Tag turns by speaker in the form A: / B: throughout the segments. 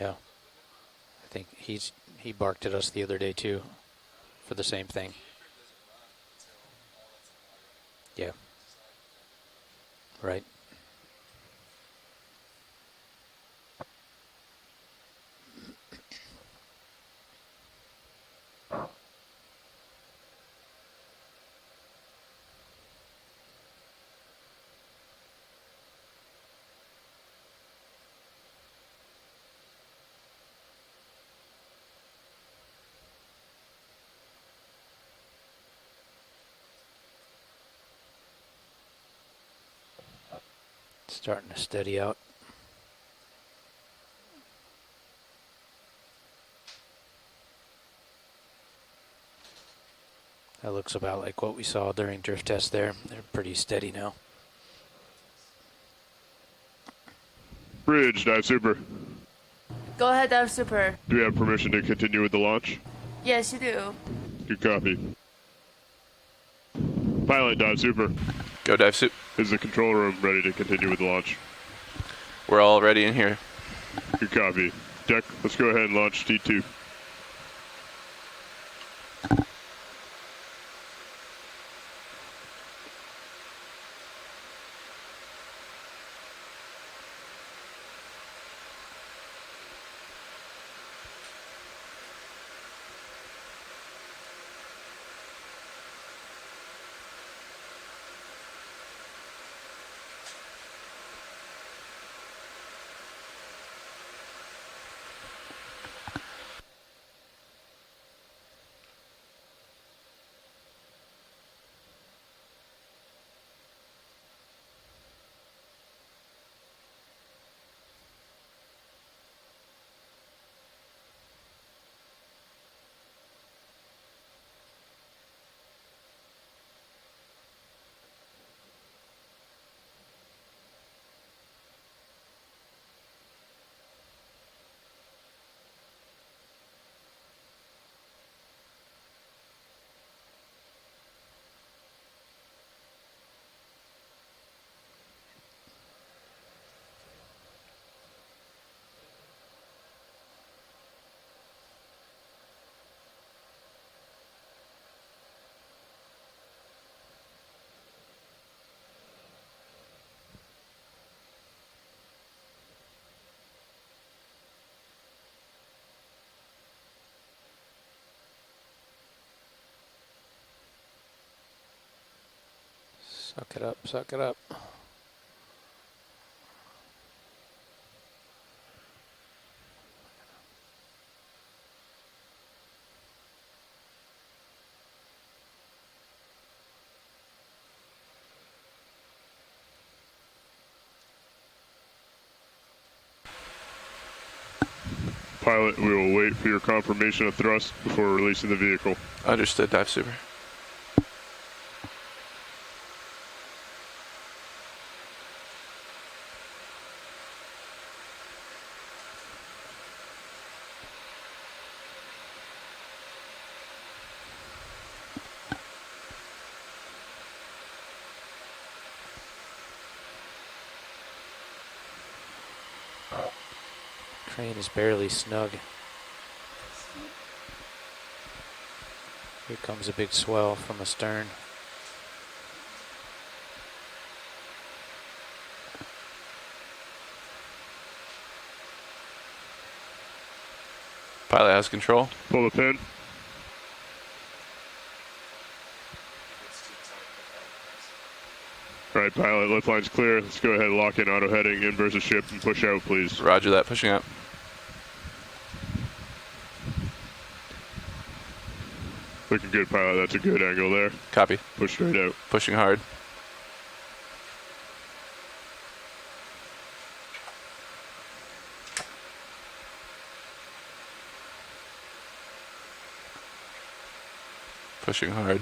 A: Yeah. I think he barked at us the other day too for the same thing. Yeah. Right. Starting to steady out. That looks about like what we saw during drift test there. They're pretty steady now.
B: Bridge, dive super.
C: Go ahead, dive super.
B: Do we have permission to continue with the launch?
C: Yes, you do.
B: Good copy. Pilot, dive super.
D: Go dive sup.
B: Is the control room ready to continue with the launch?
D: We're all ready in here.
B: Good copy. Deck, let's go ahead and launch T2.
A: Suck it up, suck it up.
B: Pilot, we will wait for your confirmation of thrust before releasing the vehicle.
D: Understood, dive super.
A: Crane is barely snug. Here comes a big swell from astern.
D: Pilot has control.
B: Pull the pin. All right, pilot, lift line's clear. Let's go ahead and lock in auto heading, inverse the ship, and push out, please.
D: Roger that, pushing up.
B: Looking good, pilot. That's a good angle there.
D: Copy.
B: Push straight out.
D: Pushing hard. Pushing hard.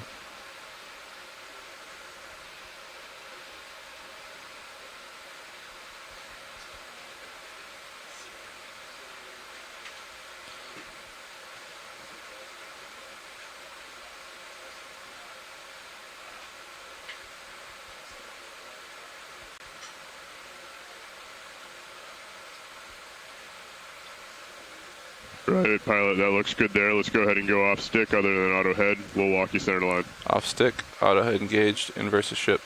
B: Right, pilot, that looks good there. Let's go ahead and go off stick other than auto head. We'll walk you center line.
D: Off stick, auto head engaged, inverse ship.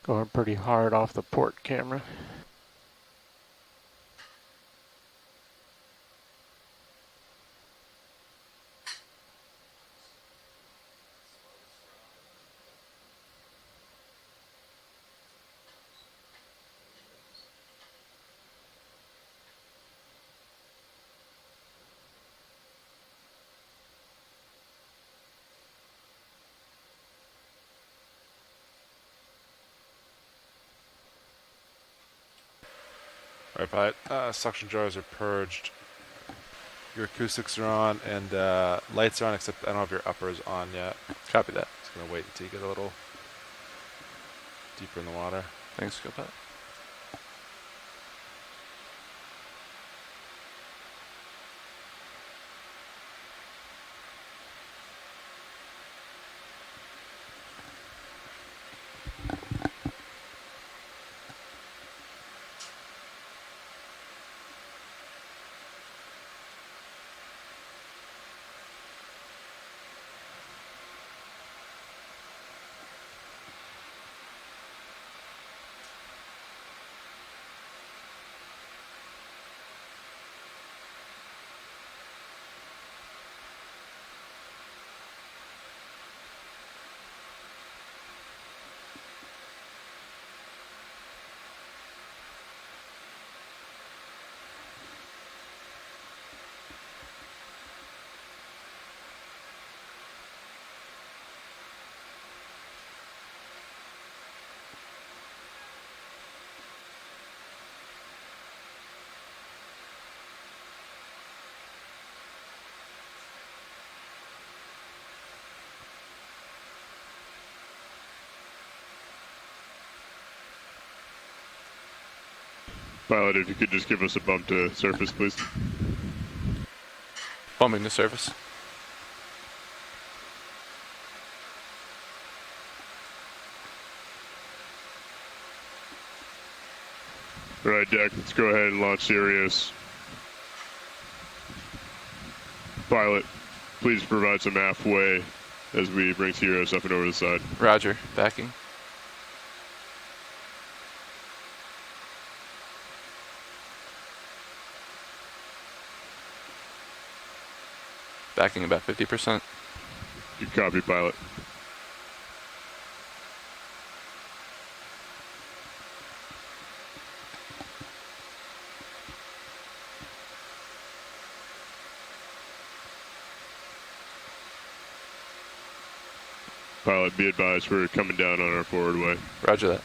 A: Going pretty hard off the port camera.
E: Alright, pilot. Suction jars are purged. Your acoustics are on, and lights are on, except I don't have your uppers on yet.
D: Copy that.
E: Just gonna wait until you get a little deeper in the water.
D: Thanks, co-pilot.
B: Pilot, if you could just give us a bump to surface, please.
D: Bumping to surface.
B: Right, deck, let's go ahead and launch Sirius. Pilot, please provide some halfway as we bring Sirius up and over the side.
D: Roger. Backing. Backing about 50%.
B: You copy, pilot. Pilot, be advised, we're coming down on our forward way.
D: Roger that.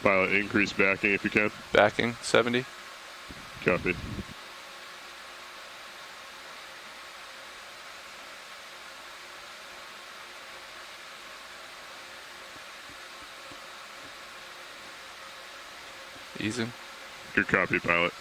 B: Pilot, increase backing if you can.
D: Backing 70.
B: Copy.
D: Easing.
B: Good copy, pilot.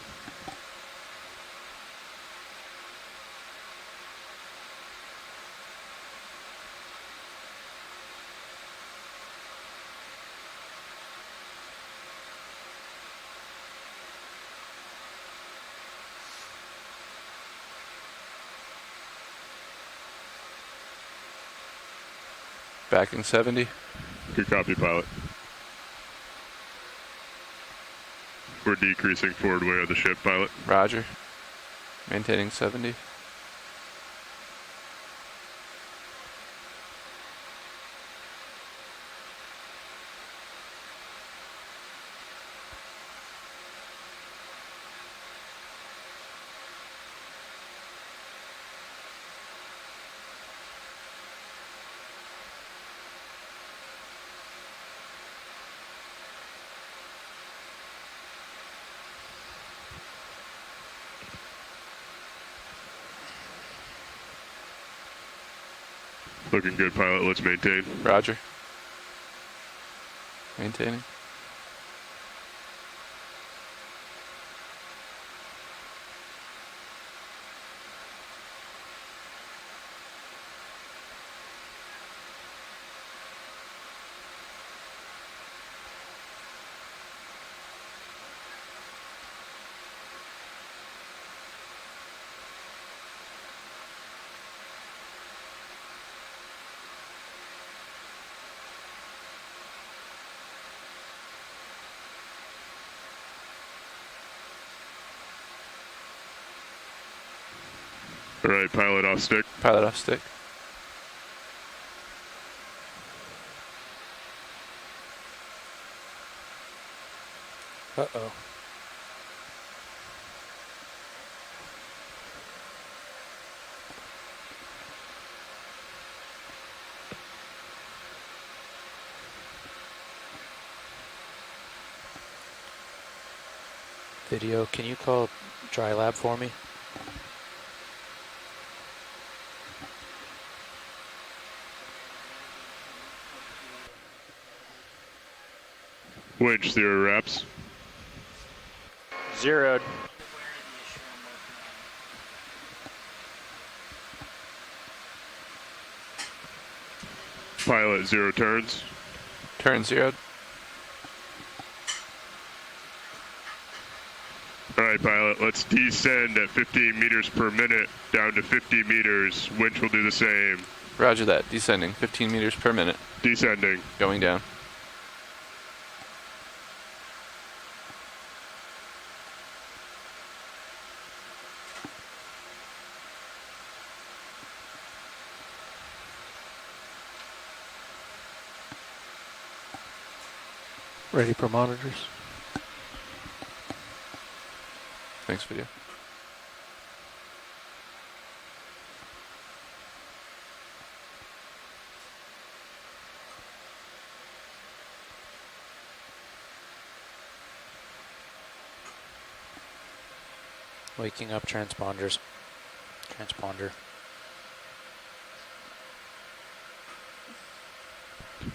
D: Backing 70.
B: Good copy, pilot. We're decreasing forward way of the ship, pilot.
D: Roger. Maintaining 70.
B: Looking good, pilot. Let's maintain.
D: Roger. Maintaining.
B: All right, pilot off stick.
D: Pilot off stick.
A: Uh-oh. Video, can you call Dry Lab for me?
B: Winch 0 wraps.
A: Zeroed.
B: Pilot 0 turns.
D: Turn 0'd.
B: All right, pilot, let's descend at 15 meters per minute down to 50 meters. Winch will do the same.
D: Roger that. Descending 15 meters per minute.
B: Descending.
D: Going down.
A: Ready for monitors?
D: Thanks, video.
A: Waking up transponders. Transponder.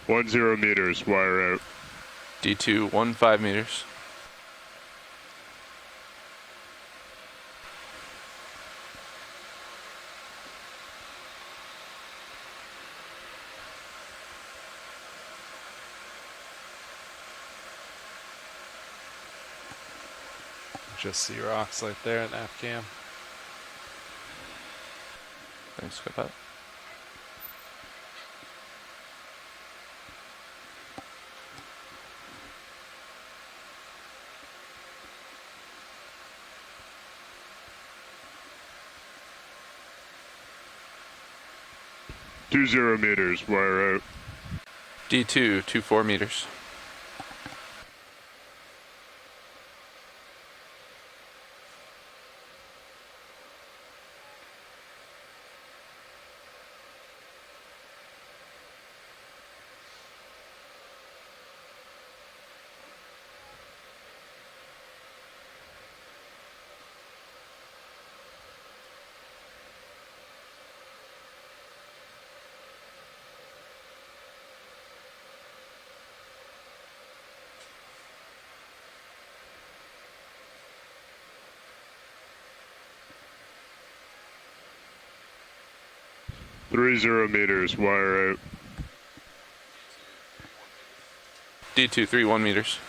B: 10 meters, wire out.
D: D2, 15 meters.
E: Just see rocks right there in nav cam.
D: Thanks, Copilot.
B: Two 0 meters, wire out.
D: D2, 24 meters.
B: 30 meters, wire out.
D: D2, 31 meters.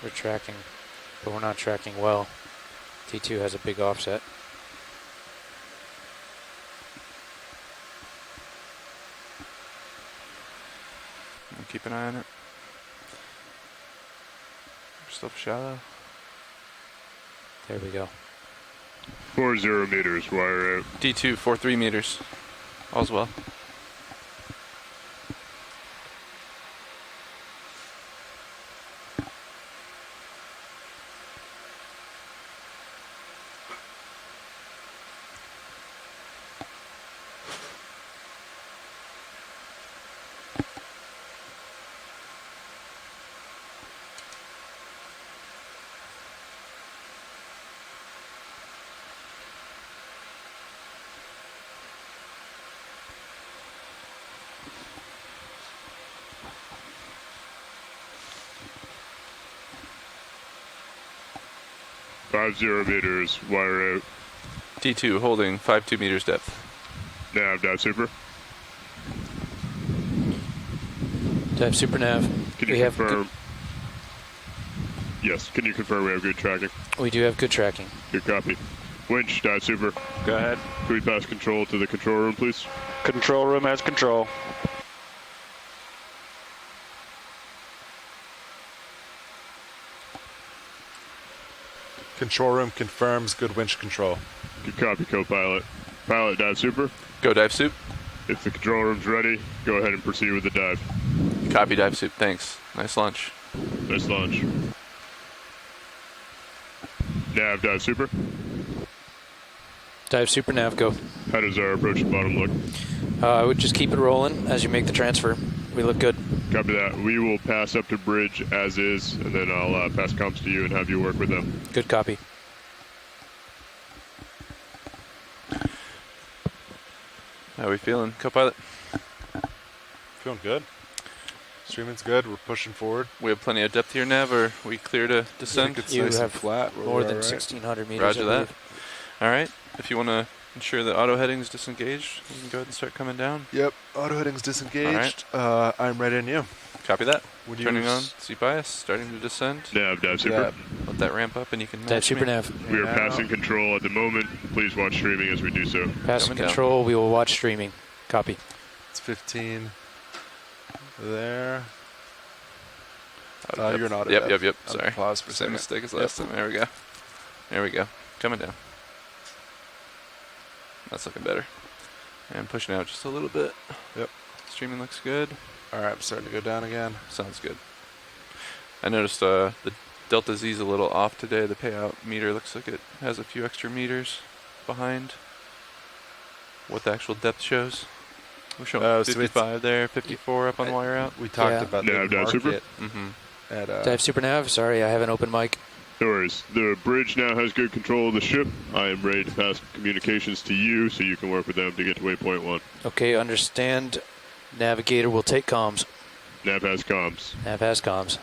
A: We're tracking, but we're not tracking well. T2 has a big offset.
D: Keep an eye on it. We're still shallow.
A: There we go.
B: 40 meters, wire out.
D: D2, 43 meters. All's well.
B: Five 0 meters, wire out.
D: D2, holding 5.2 meters depth.
B: Nav, dive super.
A: Dive super nav.
B: Can you confirm? Yes, can you confirm we have good tracking?
A: We do have good tracking.
B: Good copy. Winch, dive super.
F: Go ahead.
B: Can we pass control to the control room, please?
F: Control room has control.
E: Control room confirms good winch control.
B: Good copy, co-pilot. Pilot, dive super.
D: Go dive soup.
B: If the control room's ready, go ahead and proceed with the dive.
D: Copy dive soup. Thanks. Nice launch.
B: Nice launch. Nav, dive super.
A: Dive super nav, go.
B: How does our approach to bottom look?
A: I would just keep it rolling as you make the transfer. We look good.
B: Copy that. We will pass up to bridge as is, and then I'll pass comms to you and have you work with them.
A: Good copy.
D: How are we feeling, co-pilot?
E: Feeling good. Streaming's good. We're pushing forward.
D: We have plenty of depth here, Nav, or we clear to descend?
E: It's
A: You
E: nice and
A: have
E: flat.
A: More than 1,600 meters.
D: Roger
A: I
D: that.
A: believe.
D: All right. If you want to ensure that auto heading's disengaged, you can go ahead and start coming down.
E: Yep. Auto heading's disengaged. I'm ready on you.
D: Copy that.
E: Would you
D: Turning on
E: use-
D: C bias, starting to descend.
B: Nav, dive super.
E: Yeah.
D: Let that ramp up and you can
A: Dive
D: match
A: super
D: me.
A: nav.
B: We are
E: Now-
B: passing control at the moment. Please watch streaming as we do so.
A: Passing
D: Coming down.
A: control. We will watch streaming. Copy.
E: It's 15 there.
D: Yep.
E: You're not.
D: Yep.
E: I'll
D: Sorry.
E: pause for a
D: Same
E: second.
D: mistake as last time. There we go. There we go. Coming down. That's looking better. And pushing out just a little bit.
E: Yep.
D: Streaming looks good.
E: All right, I'm starting to go down again.
D: Sounds good. I noticed the Delta Z's a little off today. The payout meter looks like it has a few extra meters behind what the actual depth shows. We're showing
E: Oh, so it's-
D: 55 there, 54 up on wire out.
E: We talked
A: Yeah.
E: about
B: Nav,
E: the
B: dive super.
E: market
D: Mm-hmm.
E: at
A: Dive super nav. Sorry, I have an open mic.
B: No worries. The bridge now has good control of the ship. I am ready to pass communications to you so you can work with them to get to waypoint 1.
A: Okay, understand. Navigator will take comms.
B: Nav has comms.
A: Nav has comms.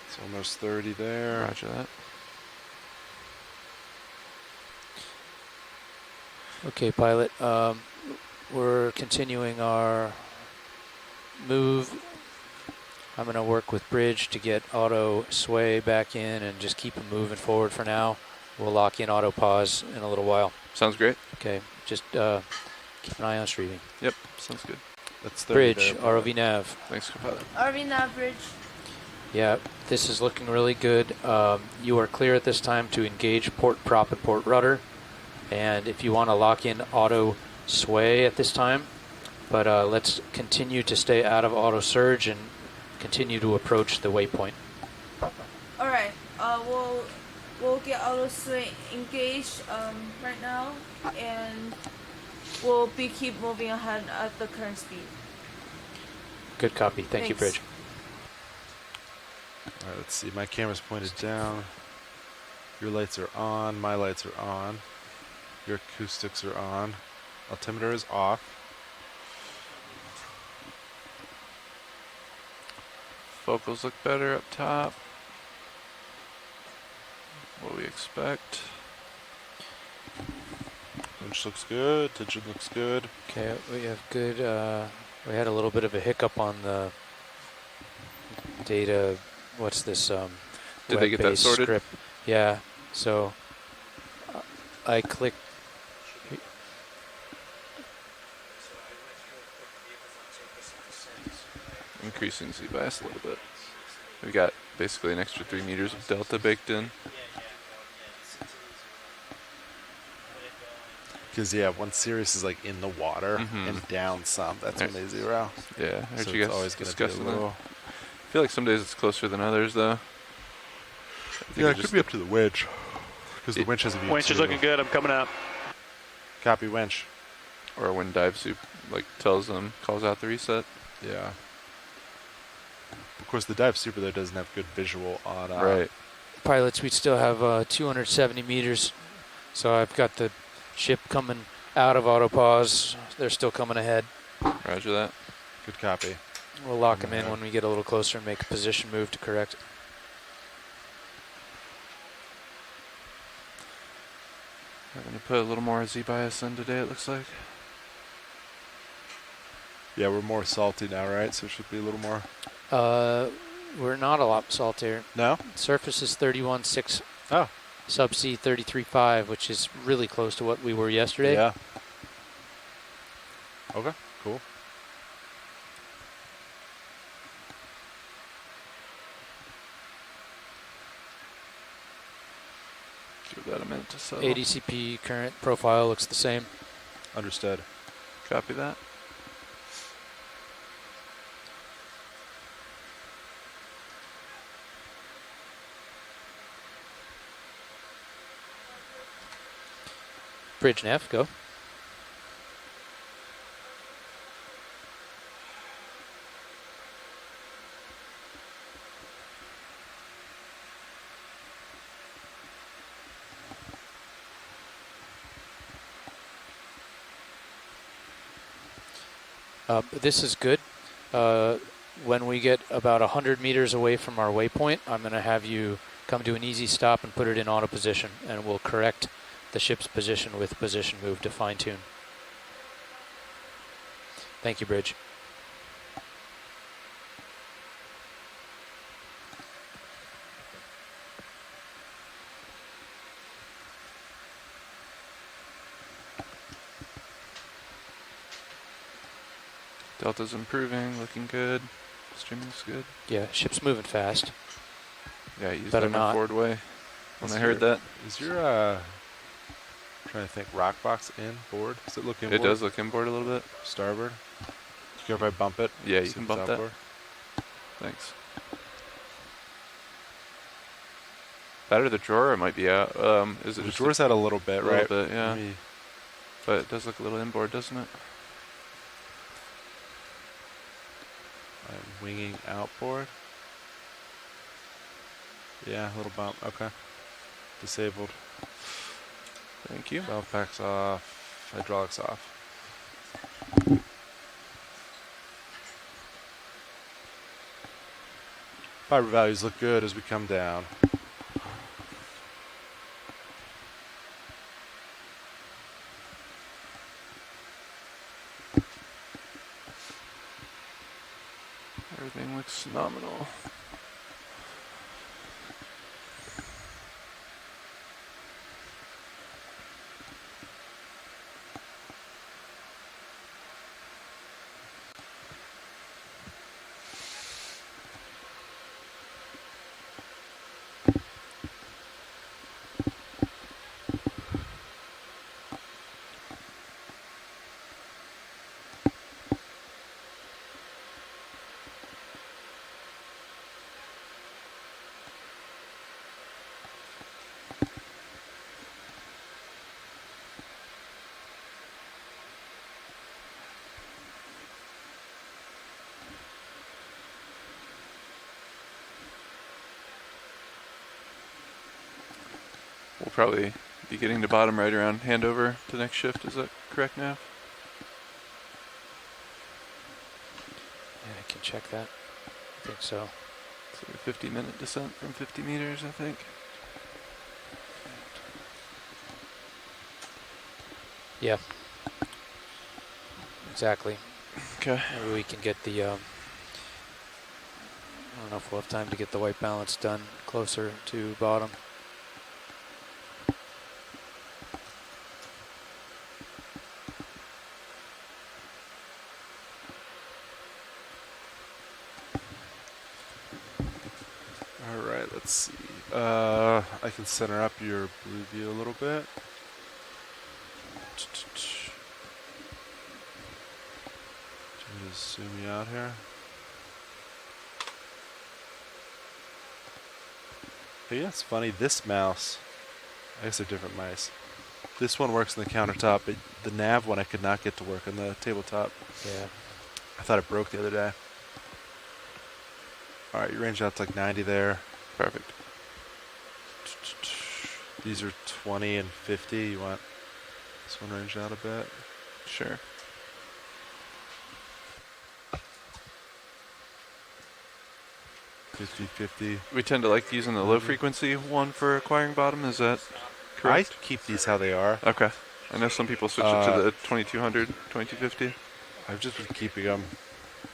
E: it's almost 30 there.
D: Roger that.
A: Okay, pilot. We're continuing our move. I'm going to work with bridge to get auto sway back in and just keep them moving forward for now. We'll lock in auto pause in a little while.
D: Sounds great.
A: Okay, just keep an eye on streaming.
D: Yep, sounds good.
E: That's 30
A: Bridge,
E: there.
A: ROV nav.
D: Thanks, co-pilot.
C: RV nav bridge.
A: Yeah, this is looking really good. You are clear at this time to engage port prop and port rudder. And if you want to lock in auto sway at this time, but let's continue to stay out of auto surge and continue to approach the waypoint.
C: All right. We'll get auto swing engaged right now, and we'll keep moving ahead at the current speed.
A: Good copy. Thank you,
C: Thanks.
A: Bridge.
E: All right, let's see. My camera's pointed down. Your lights are on. My lights are on. Your acoustics are on. Altimeter is off.
D: Vocals look better up top. What we expect.
E: Winch looks good. Tension looks good.
A: Okay, we have good. We had a little bit of a hiccup on the data. What's this?
D: Did they get that
A: web-based
D: sorted?
A: Script. Yeah. So I clicked.
D: Increasing Z bias a little bit. We got basically an extra 3 meters of delta baked in.
E: Because, yeah, when Sirius is, like, in the water and down some, that's when they zero.
D: Yeah, I heard
E: So
D: you
E: it's
D: guys
E: always going to be
D: discussing
E: a
D: that.
E: little...
D: I feel like some days it's closer than others, though.
E: Yeah, it could be up to the winch. Because the winch has a
F: Winch is looking good. I'm coming up.
E: Copy winch.
D: Or when dive soup like tells them, calls out the reset.
E: Yeah. Of course, the dive super there doesn't have good visual on.
D: Right.
A: Pilots, we still have 270 meters. So I've got the ship coming out of autopause. They're still coming ahead.
D: Roger that.
E: Good copy.
A: We'll lock them in when we get a little closer and make a position move to correct.
D: We're going to put a little more Z bias in today, it looks like.
E: Yeah, we're more salty now, right? So it should be a little more...
A: We're not a lot saltier.
E: No?
A: Surface is 31.6.
E: Oh.
A: Subsea 33.5, which is really close to what we were yesterday.
E: Yeah. Okay, cool.
D: Give that a minute to settle.
A: ADCP current profile looks the same.
E: Understood.
D: Copy that.
A: Bridge nav, go. This is good. When we get about 100 meters away from our waypoint, I'm going to have you come to an easy stop and put it in auto position, and we'll correct the ship's position with position move to fine tune. Thank you, Bridge.
D: Delta's improving, looking good. Streaming's good.
A: Yeah, ship's moving fast.
D: Yeah, I used
A: Better
D: that in
A: not.
D: a forward way when I heard that.
E: Is your, trying to think, rock box inboard? Does it look inboard?
D: It does look inboard a little bit.
E: Starboard? Care if I bump it?
D: Yeah, you
E: See
D: can
E: if it's
D: bump that.
E: outboard?
D: Thanks. That or the drawer might be out. Is it
E: The
D: just
E: drawer's had a little bit,
D: a little
E: right?
D: bit, yeah.
E: Maybe-
D: But it does look a little inboard, doesn't it?
E: I'm winging outboard. Yeah, a little bump. Okay. Disabled.
D: Thank you.
E: Valve packs off. Hydraulics off. Fiber values look good as we come down.
D: Everything looks phenomenal. We'll probably Be getting to bottom right around handover to next shift. Is that correct now?
A: Yeah, I can check that. I think so.
D: So a 50-minute descent from 50 meters, I think.
A: Yeah. Exactly.
D: Okay.
A: Maybe we can get the, I don't know if we'll have time to get the white balance done closer to bottom.
E: All right, let's see. I can center up your blue view a little bit. Just zoom you out here. Hey, yeah, it's funny. This mouse, I guess they're different mice. This one works on the countertop, but the nav one I could not get to work on the tabletop.
A: Yeah.
E: I thought it broke the other day. All right, you range out to like 90 there.
D: Perfect.
E: These are 20 and 50. You want this one ranged out a bit?
D: Sure.
E: Fifty.
D: We tend to like using the low frequency one for acquiring bottom. Is that correct?
E: I keep these how they are.
D: Okay. I know some people switch it to the 2200, 2250.
E: I've just been keeping them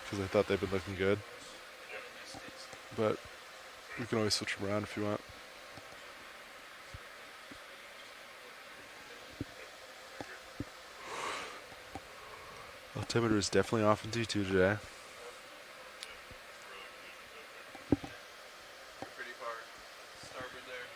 E: because I thought they've been looking good. But we can always switch them around if you want. Altimeter is definitely off in T2 today.
D: Pretty far starboard there.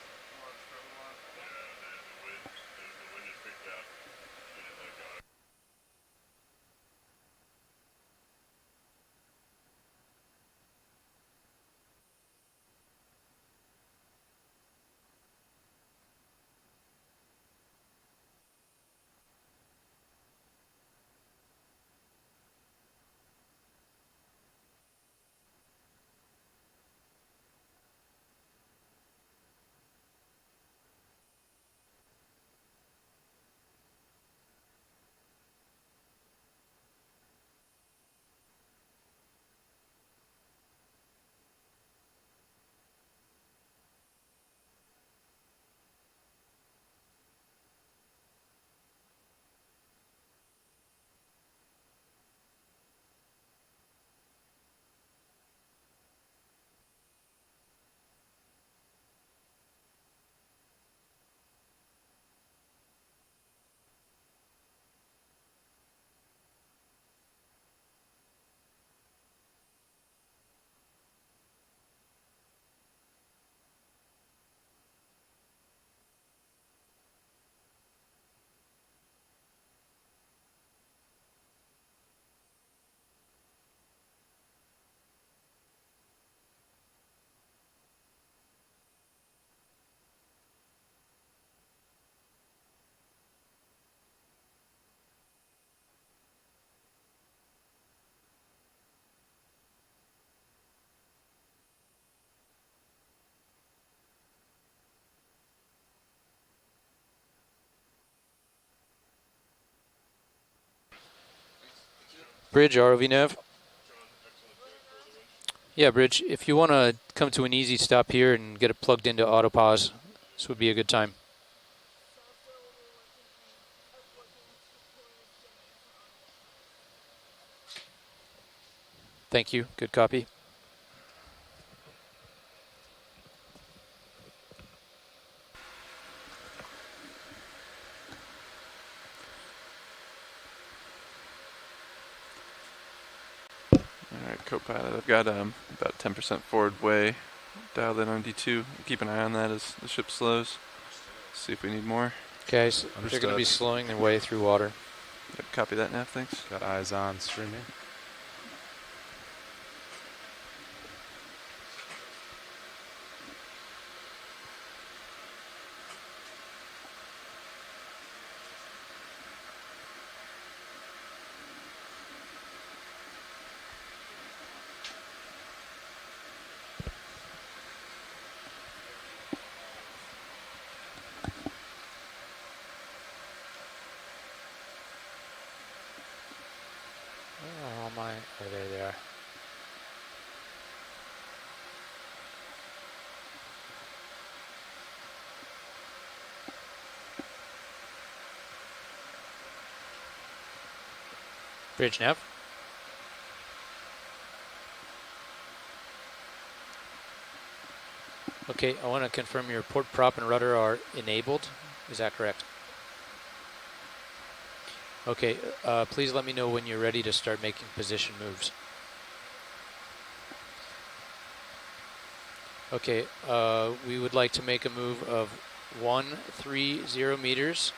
A: Bridge, ROV nav. Yeah, Bridge, if you want to come to an easy stop here and get it plugged into autopause, this would be a good time. Thank you. Good copy.
D: All right, co-pilot. I've got about 10% forward way dialed in on D2. Keep an eye on that as the ship slows. See if we need more.
A: Guys, they're going to be slowing their way through water.
D: Yep, copy that, Nav. Thanks.
E: Got eyes on streaming.
A: Oh, there they are. Bridge nav. Okay, I want to confirm your port prop and rudder are enabled. Is that correct? Okay, please let me know when you're ready to start making position moves. Okay, we would like to make a move of 130 meters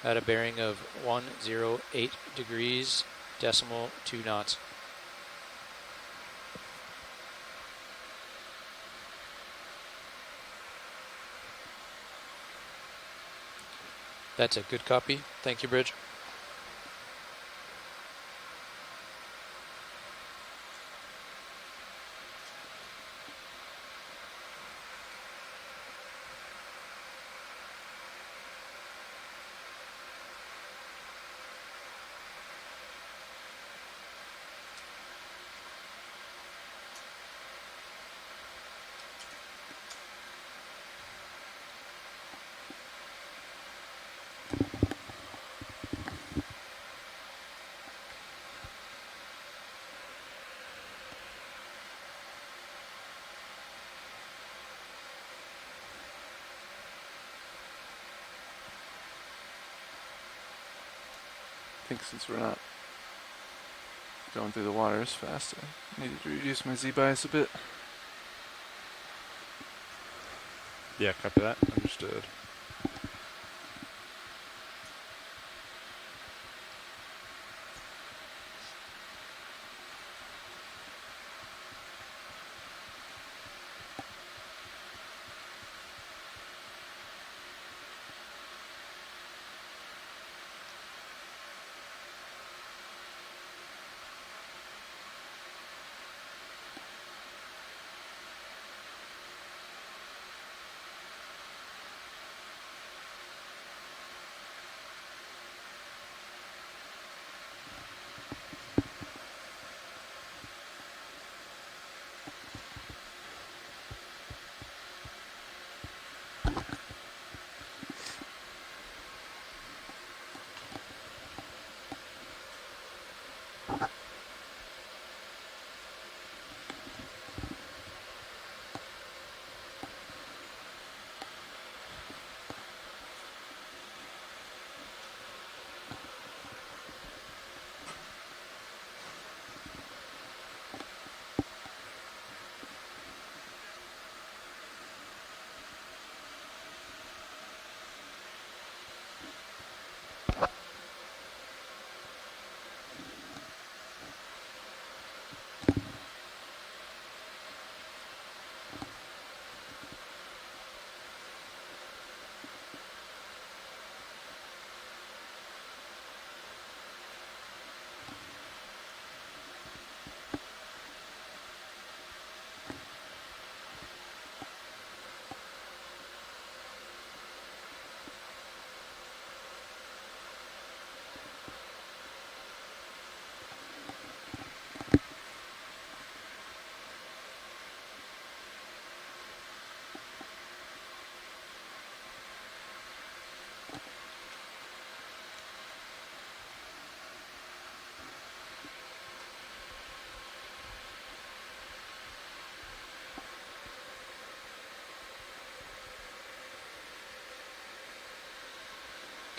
A: at a bearing of 108 degrees, decimal 2 knots. That's a good copy. Thank you, Bridge.
D: I think since we're not going through the water as fast, I needed to reduce my Z-bias a bit.
E: Yeah, copy that. Understood.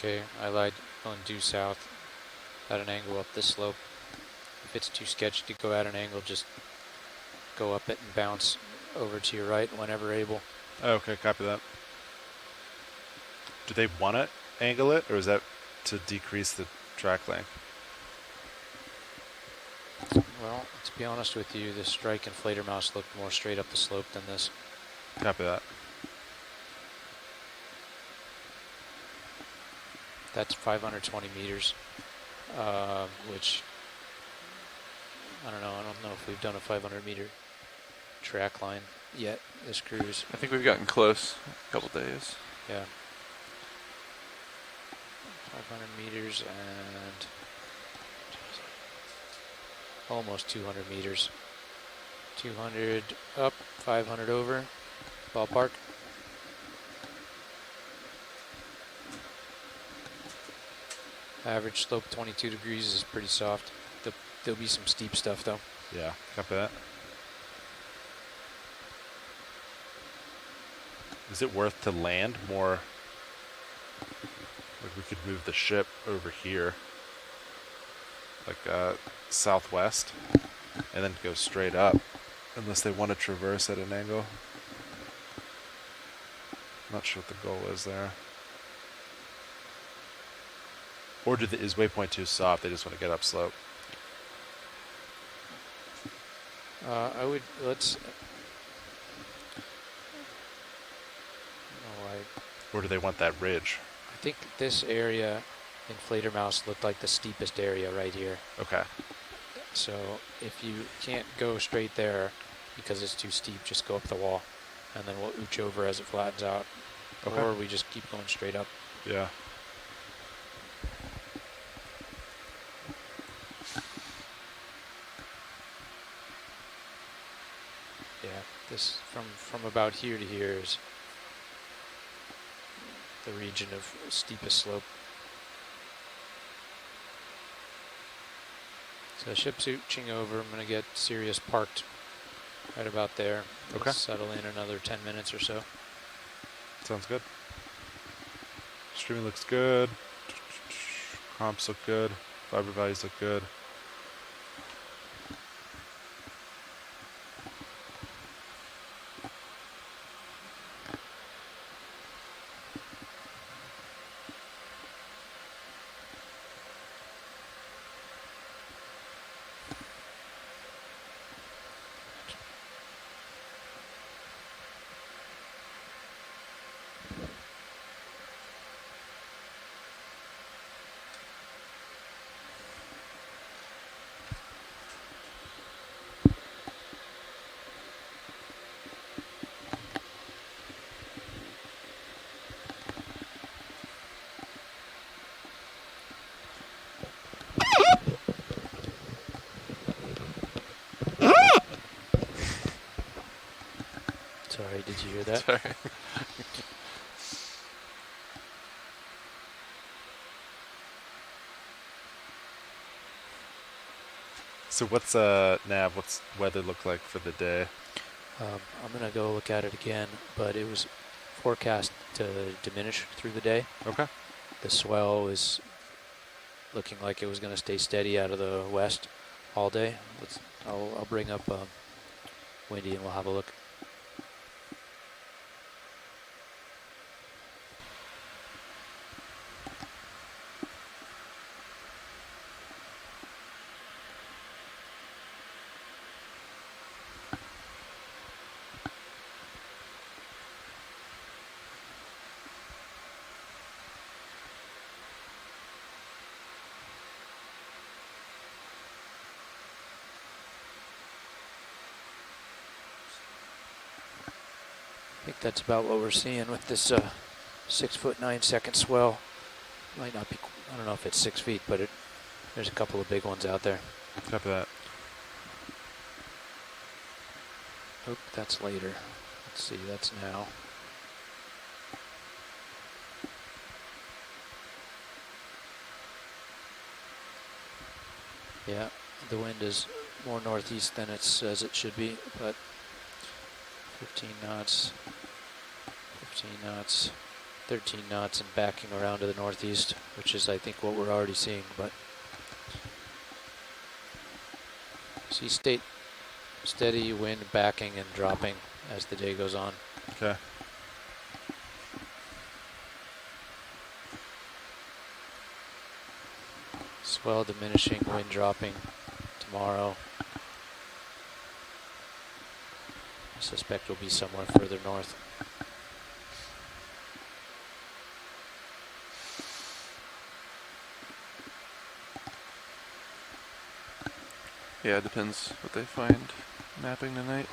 A: Okay, I lied on due south at an angle up this slope. If it's too sketchy to go at an angle, just go up it and bounce over to your right whenever able.
E: Okay, copy that. Do they want to angle it, or is that to decrease the track length?
A: Well, to be honest with you, the strike and flater mouse look more straight up the slope than this.
E: Copy that.
A: That's 520 meters, which, I don't know if we've done a 500 meter track line yet this cruise.
D: I think we've gotten close a couple days.
A: Yeah. 500 meters and almost 200 meters. 200 up, 500 over, ballpark. Average slope 22 degrees is pretty soft. There'll be some steep stuff though.
E: Yeah, copy that. Is it worth to land more? Like we could move the ship over here, like southwest, and then go straight up, unless they want to traverse at an angle. Not sure what the goal is there. Or is waypoint too soft? They just want to get upslope.
A: Let's.
E: Or do they want that ridge?
A: I think this area in Fledermaus looked like the steepest area right here.
E: Okay.
A: So if you can't go straight there because it's too steep, just go up the wall, and then we'll ooch over as it flattens out.
E: Okay.
A: Or we just keep going straight up.
E: Yeah.
A: Yeah, this from about here to here is the region of steepest slope. So ship's ooching over. I'm going to get Sirius parked right about there. We'll
E: Okay.
A: settle in another 10 minutes or so.
E: Sounds good. Streaming looks good. Comps look good. Fiber values look good.
A: Sorry, did you hear that?
D: Sorry.
E: So what's Nav? What's weather look like for the day?
A: I'm going to go look at it again, but it was forecast to diminish through the day.
E: Okay.
A: The swell is looking like it was going to stay steady out of the west all day. I'll bring up Windy and we'll have a look. I think that's about what we're seeing with this 6 foot 9 second swell. Might not be, I don't know if it's 6 feet, but there's a couple of big ones out there.
E: Copy that.
A: Oh, that's later. Let's see, that's now. Yeah, the wind is more northeast than it says it should be, but 15 knots, 15 knots, 13 knots, and backing around to the northeast, which is, I think, what we're already seeing. But see, steady wind backing and dropping as the day goes on.
E: Okay.
A: Swell diminishing, wind dropping tomorrow. I suspect we'll be somewhere further north.
D: Yeah, it depends what they find mapping tonight.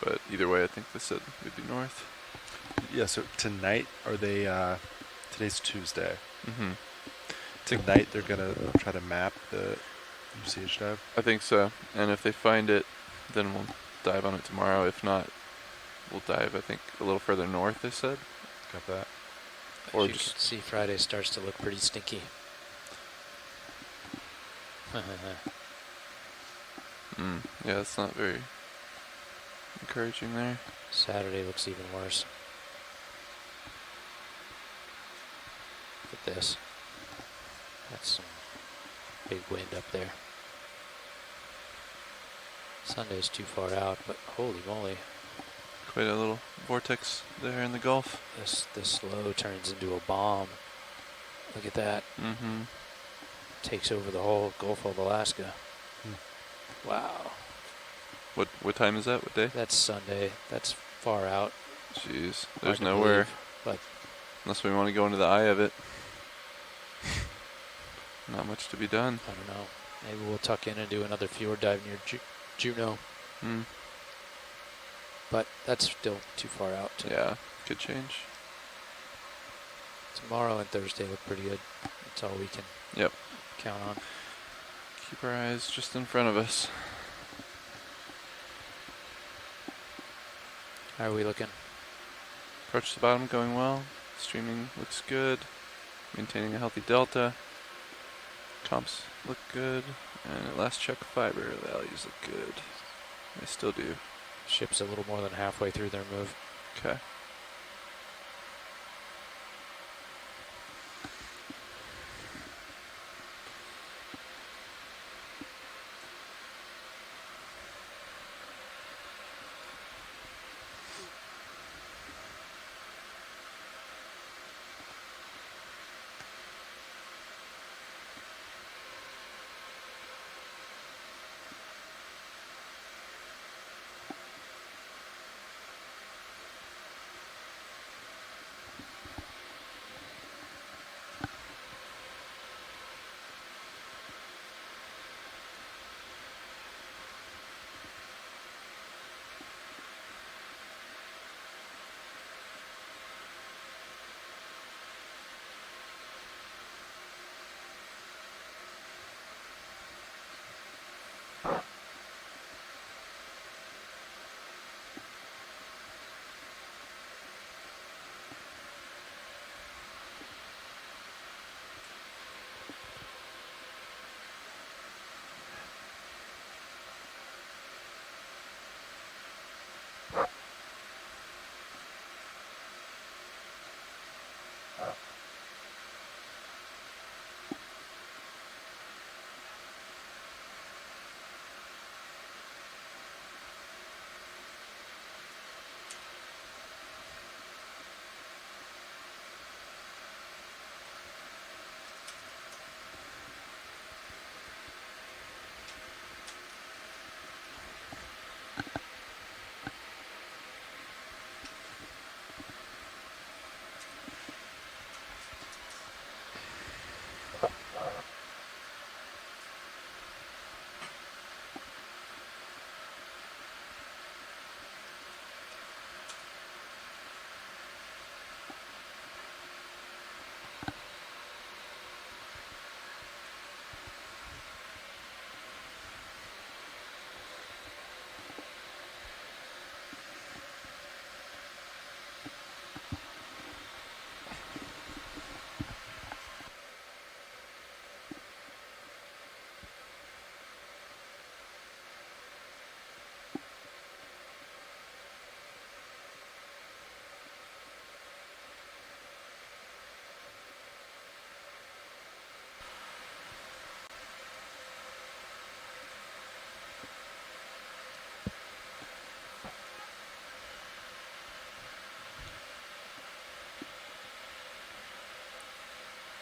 D: But either way, I think they said we'd be north.
E: Yeah, so tonight, are they, today's Tuesday.
D: Mm-hmm.
E: Tonight they're gonna try to map the UCH dive.
D: I think so. And if they find it, then we'll dive on it tomorrow. If not, we'll dive, I think, a little further north, they said.
E: Got that.
D: Or
A: As you
D: just
A: can see, Friday starts to look pretty stinky.
D: Yeah, it's not very encouraging there.
A: Saturday looks even worse. Look at this. That's some big wind up there. Sunday's too far out, but holy moly.
D: Quite a little vortex there in the Gulf.
A: This low turns into a bomb. Look at that.
D: Mm-hmm.
A: Takes over the whole Gulf of Alaska. Wow.
D: What time is that? What day?
A: That's Sunday. That's far out.
D: Jeez.
A: Hard
D: There's
A: to
D: nowhere.
A: believe, but
D: Unless we want to go into the eye of it. Not much to be done.
A: I don't know. Maybe we'll tuck in and do another fjord dive near Juneau.
D: Hmm.
A: But that's still too far out.
D: Yeah, could change.
A: Tomorrow and Thursday look pretty good. That's all we can
D: Yep.
A: count on.
D: Keep our eyes just in front of us.
A: How are we looking?
D: Approach the bottom going well. Streaming looks good. Maintaining a healthy delta. Comps look good. And at last check, fiber values look good. They still do.
A: Ship's a little more than halfway through their move.
D: Okay.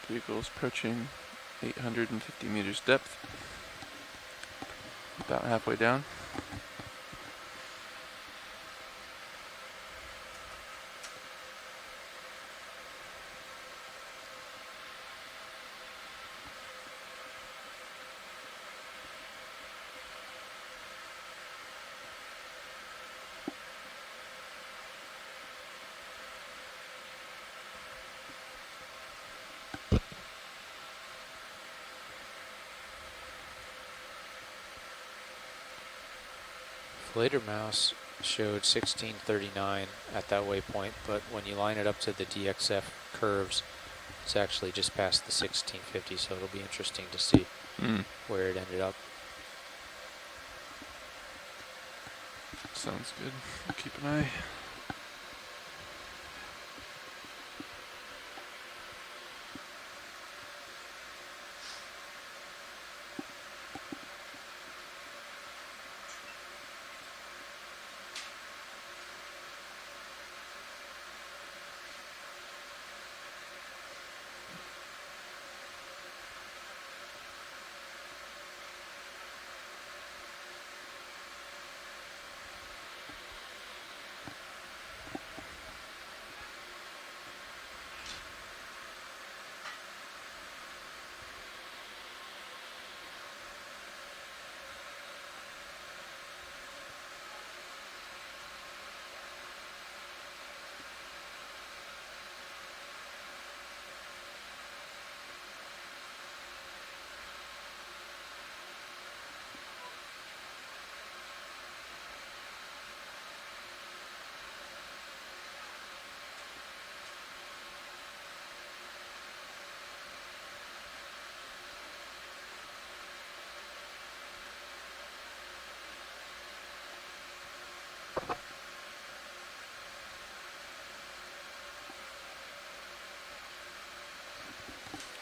D: Vehicle is approaching 850 meters depth. About halfway down.
A: Collider mouse showed 1639 at that waypoint, but when you line it up to the DXF curves, it's actually just past the 1650, so it'll be interesting to see where it ended up.
D: Sounds good. I'll keep an eye.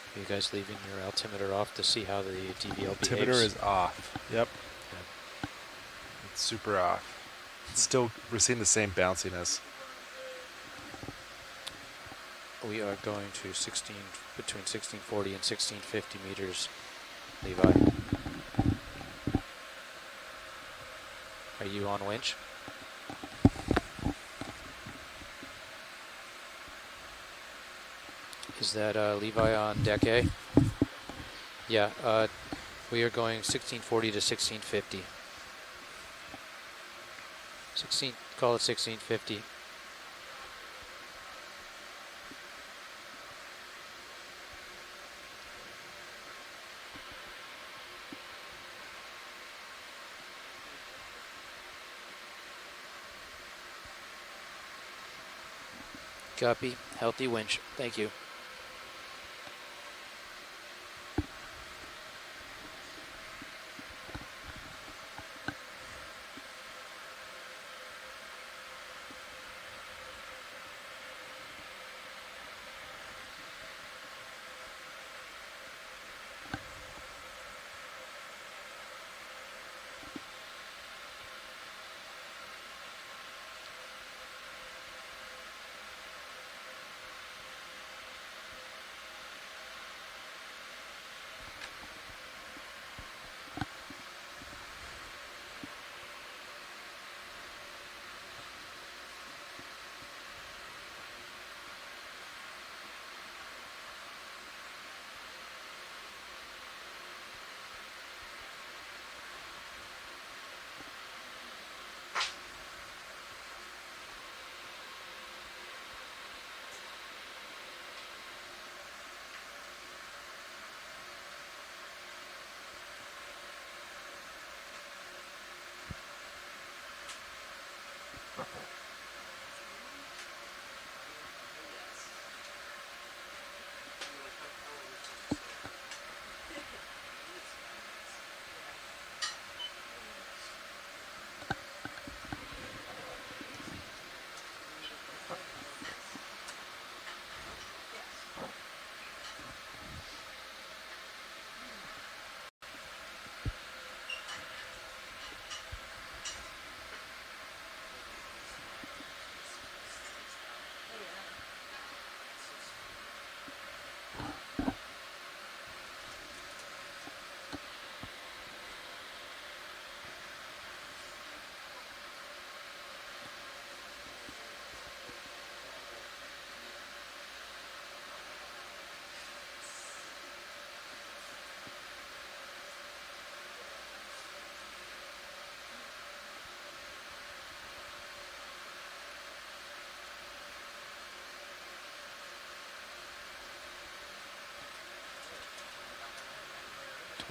A: Are you guys leaving your altimeter off to see how the DVL
E: Altimeter
A: behaves?
E: is off. Yep. It's super off. It's still, we're seeing the same bounciness.
A: We are going to between 1640 and 1650 meters, Levi. Are you on winch? Is that Levi on deck A? Yeah, we are going 1640 to 1650. Call it 1650. Copy. Healthy winch. Thank you.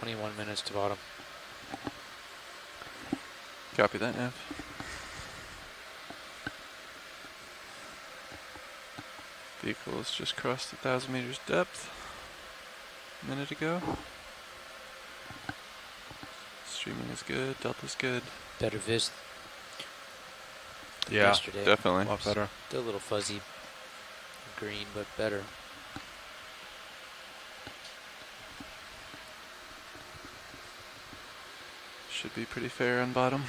A: .21 minutes to bottom.
D: Copy that, Nav. Vehicle has just crossed 1,000 meters depth a minute ago. Streaming is good, delta's good.
A: Better vis than
E: Yeah,
A: yesterday.
E: a
D: Definitely.
E: lot better.
A: Still a little fuzzy green, but better.
D: Should be pretty fair on bottom.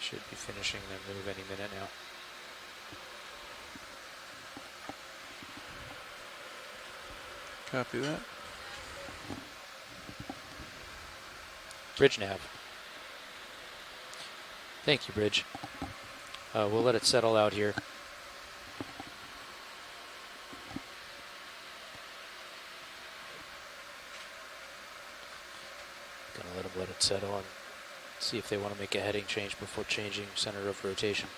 A: Should be finishing their move any minute now.
D: Copy that.
A: Bridge nav. Thank you, Bridge. We'll let it settle out here. Gonna let it settle and see if they want to make a heading change before changing center of rotation.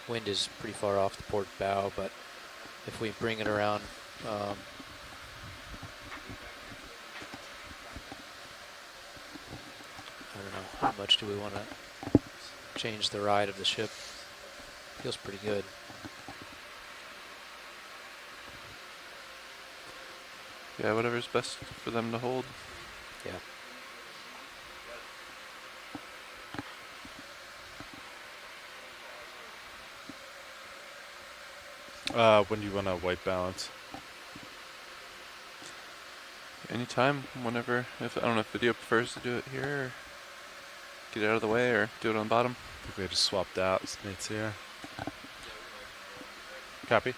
A: Wind is pretty far off the port bow, but if we bring it around, I don't know, how much do we want to change the ride of the ship? Feels pretty good.
D: Yeah, whatever's best for them to hold.
A: Yeah.
E: When do you want to white balance?
D: Anytime, whenever. If I don't know if video prefers to do it here, or get it out of the way, or do it on bottom.
E: I think they just swapped out. Mates here. Copy.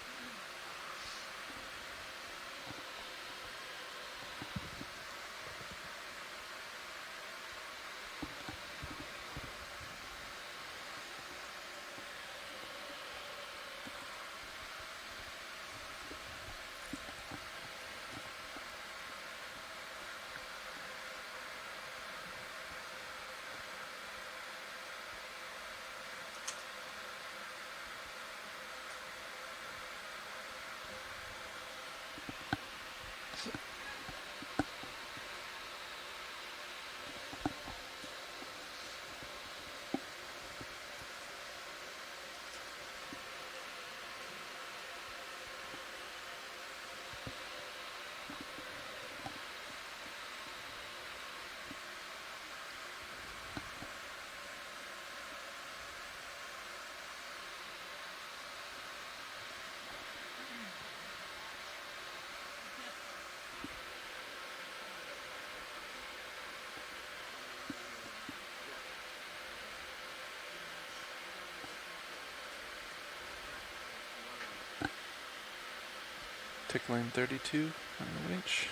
D: Tick line 32 on the winch.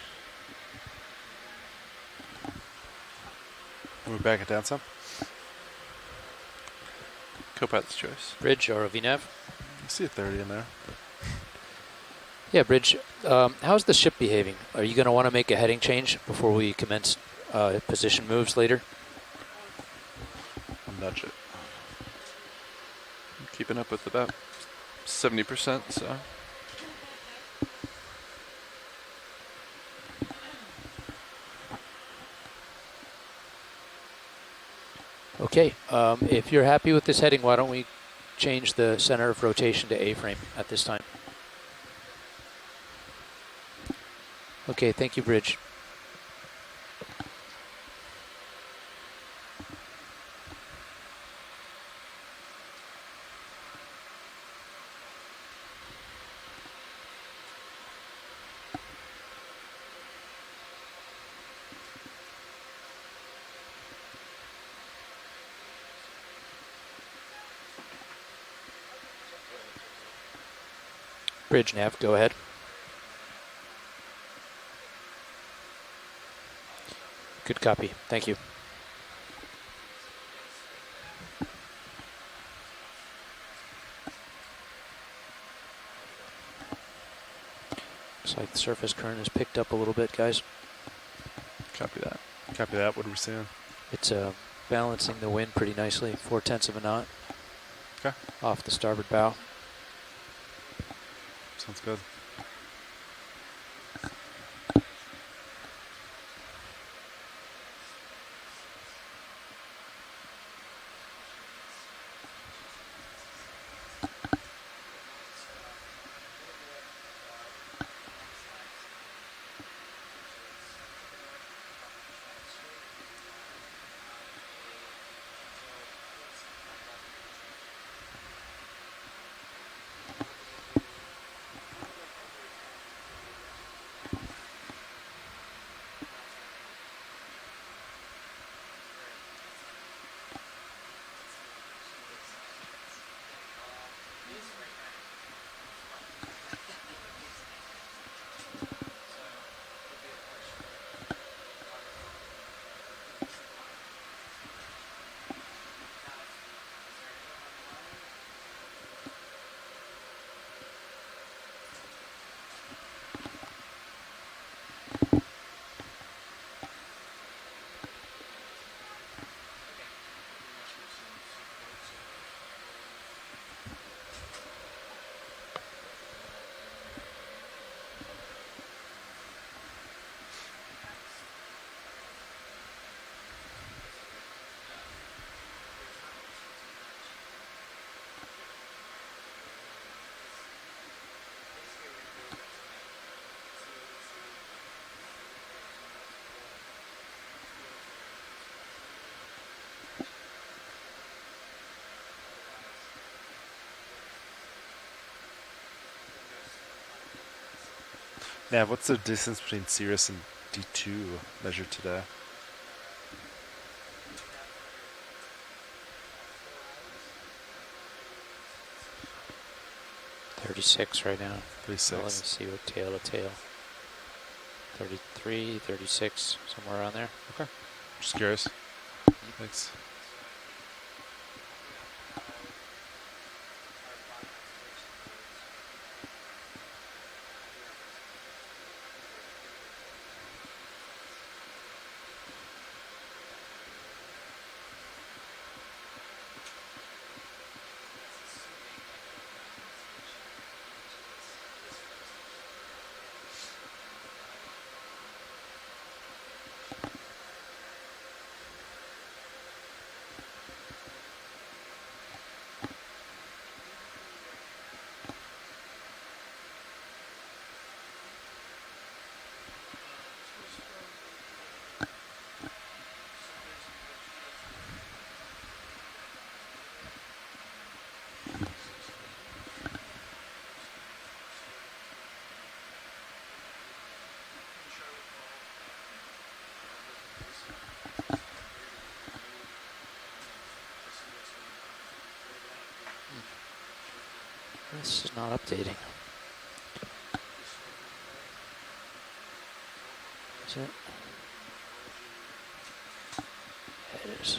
E: We're back it down some.
D: Co-pilot's choice.
A: Bridge or VNAV?
E: I see a 30 in there.
A: Yeah, Bridge. How's the ship behaving? Are you going to want to make a heading change before we commence position moves later?
E: Nudge it.
D: I'm keeping up with about 70%, so.
A: Okay, if you're happy with this heading, why don't we change the center of rotation to A-frame at this time? Okay, thank you, Bridge. Bridge nav, go ahead. Good copy. Thank you. Looks like the surface current has picked up a little bit, guys.
D: Copy that.
E: Copy that. What are we seeing?
A: It's balancing the wind pretty nicely, 4/10 of a knot.
E: Okay.
A: Off the starboard bow.
E: Sounds good. Nav, what's the distance between Cirrus and D2 measured today?
A: 36 right now.
E: 36.
A: Well, let me see what tail to tail. 33, 36, somewhere around there.
E: Okay. Just curious. Thanks.
A: This is not updating. Is it? Yeah, it is.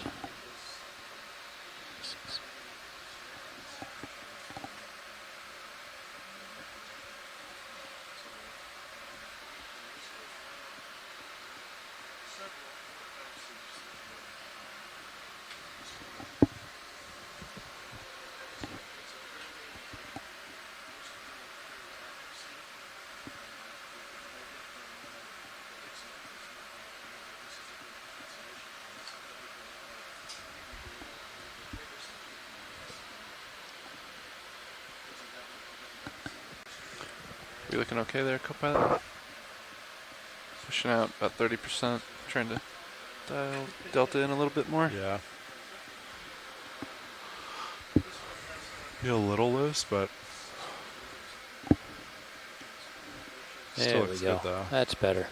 D: You looking okay there, co-pilot? Pushing out about 30%, trying to dial delta in a little bit more.
E: Yeah. Feel a little loose, but still
A: There
E: looks
A: we go.
E: good though.
A: That's better.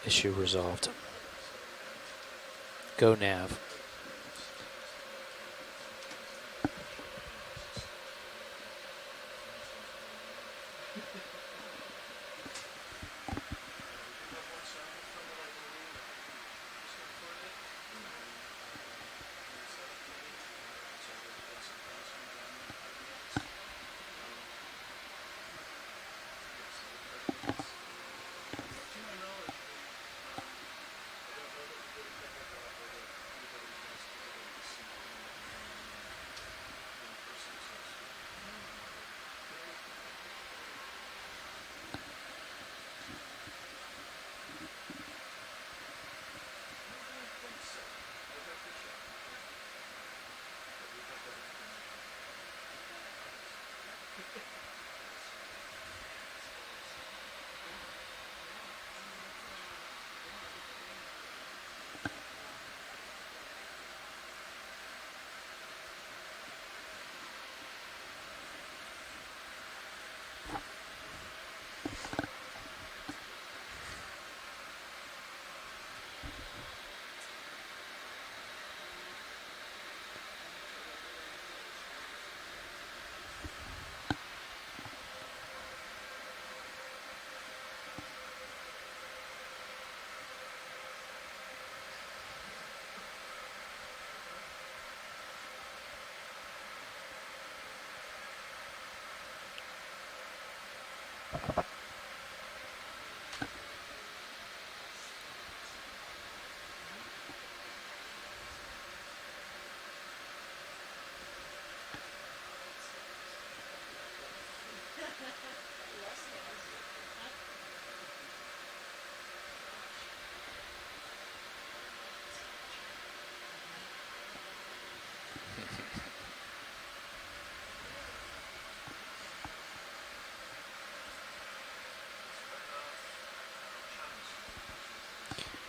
A: Issue resolved. Go nav.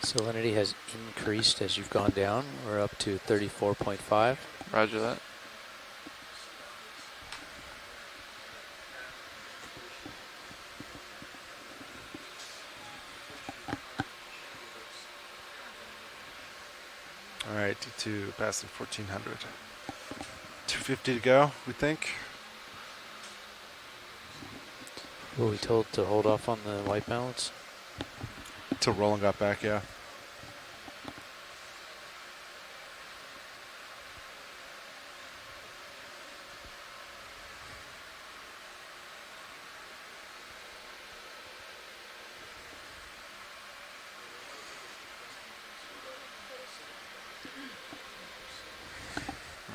A: Salinity has increased as you've gone down. We're up to 34.5.
D: Roger that.
E: All right, D2 passing 1400. 250 to go, we think.
A: Were we told to hold off on the white balance?
E: Till Roland got back, yeah.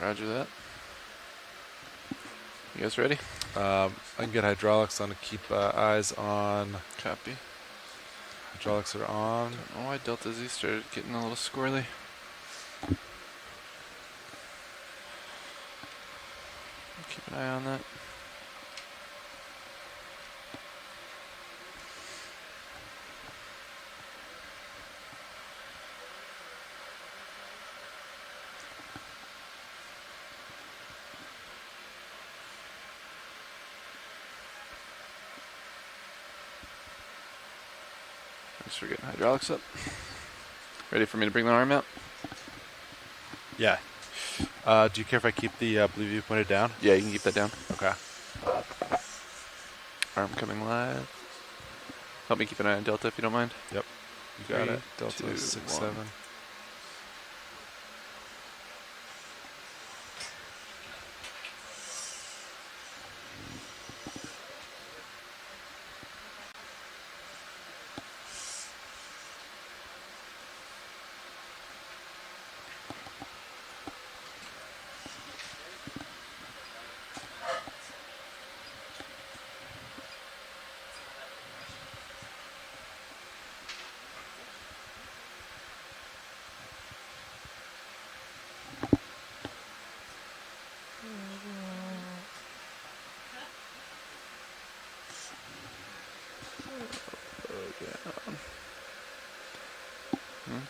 D: Roger that. You guys ready?
E: I can get hydraulics on to keep eyes on.
D: Copy.
E: Hydraulics are on.
D: Don't know why Delta Z started getting a little squirrely. Keep an eye on that. Thanks for getting hydraulics up. Ready for me to bring the arm out?
E: Yeah. Do you care if I keep the blue view pointed down?
D: Yeah, you can keep that down.
E: Okay.
D: Arm coming live. Help me keep an eye on Delta if you don't mind.
E: Yep. You got
D: 3,
E: it. Delta
D: 2,
E: 67.
D: 1.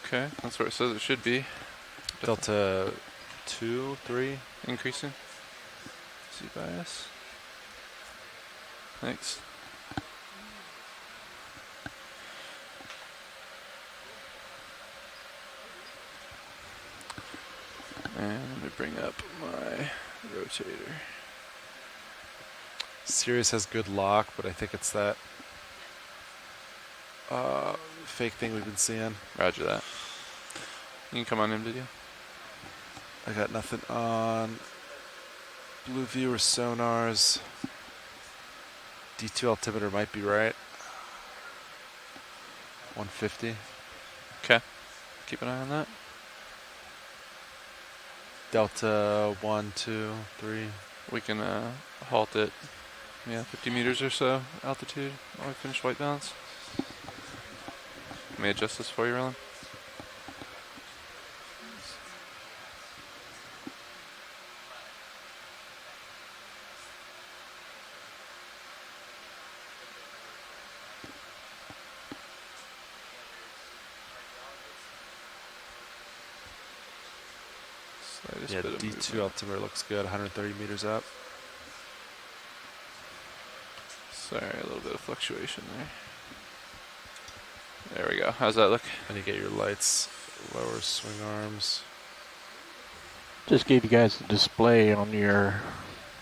D: Okay, that's where it says it should be.
E: Delta 2, 3.
D: Increasing. Z bias. Thanks. And let me bring up my rotator.
E: Sirius has good lock, but I think it's that fake thing we've been seeing.
D: Roger that. You can come on in video.
E: I got nothing on blue view or sonars. D2 altimeter might be right. 150.
D: Okay. Keep an eye on that.
E: Delta 1, 2, 3.
D: We can halt it. Yeah, 50 meters or so altitude while we finish white balance. Let me adjust this for you, Roland. Slightest
E: Yeah,
D: bit of
E: D2
D: movement.
E: altimeter looks good. 130 meters up.
D: Sorry, a little bit of fluctuation there. There we go. How's that look?
E: And you get your lights, lower swing arms.
F: Just gave you guys the display on your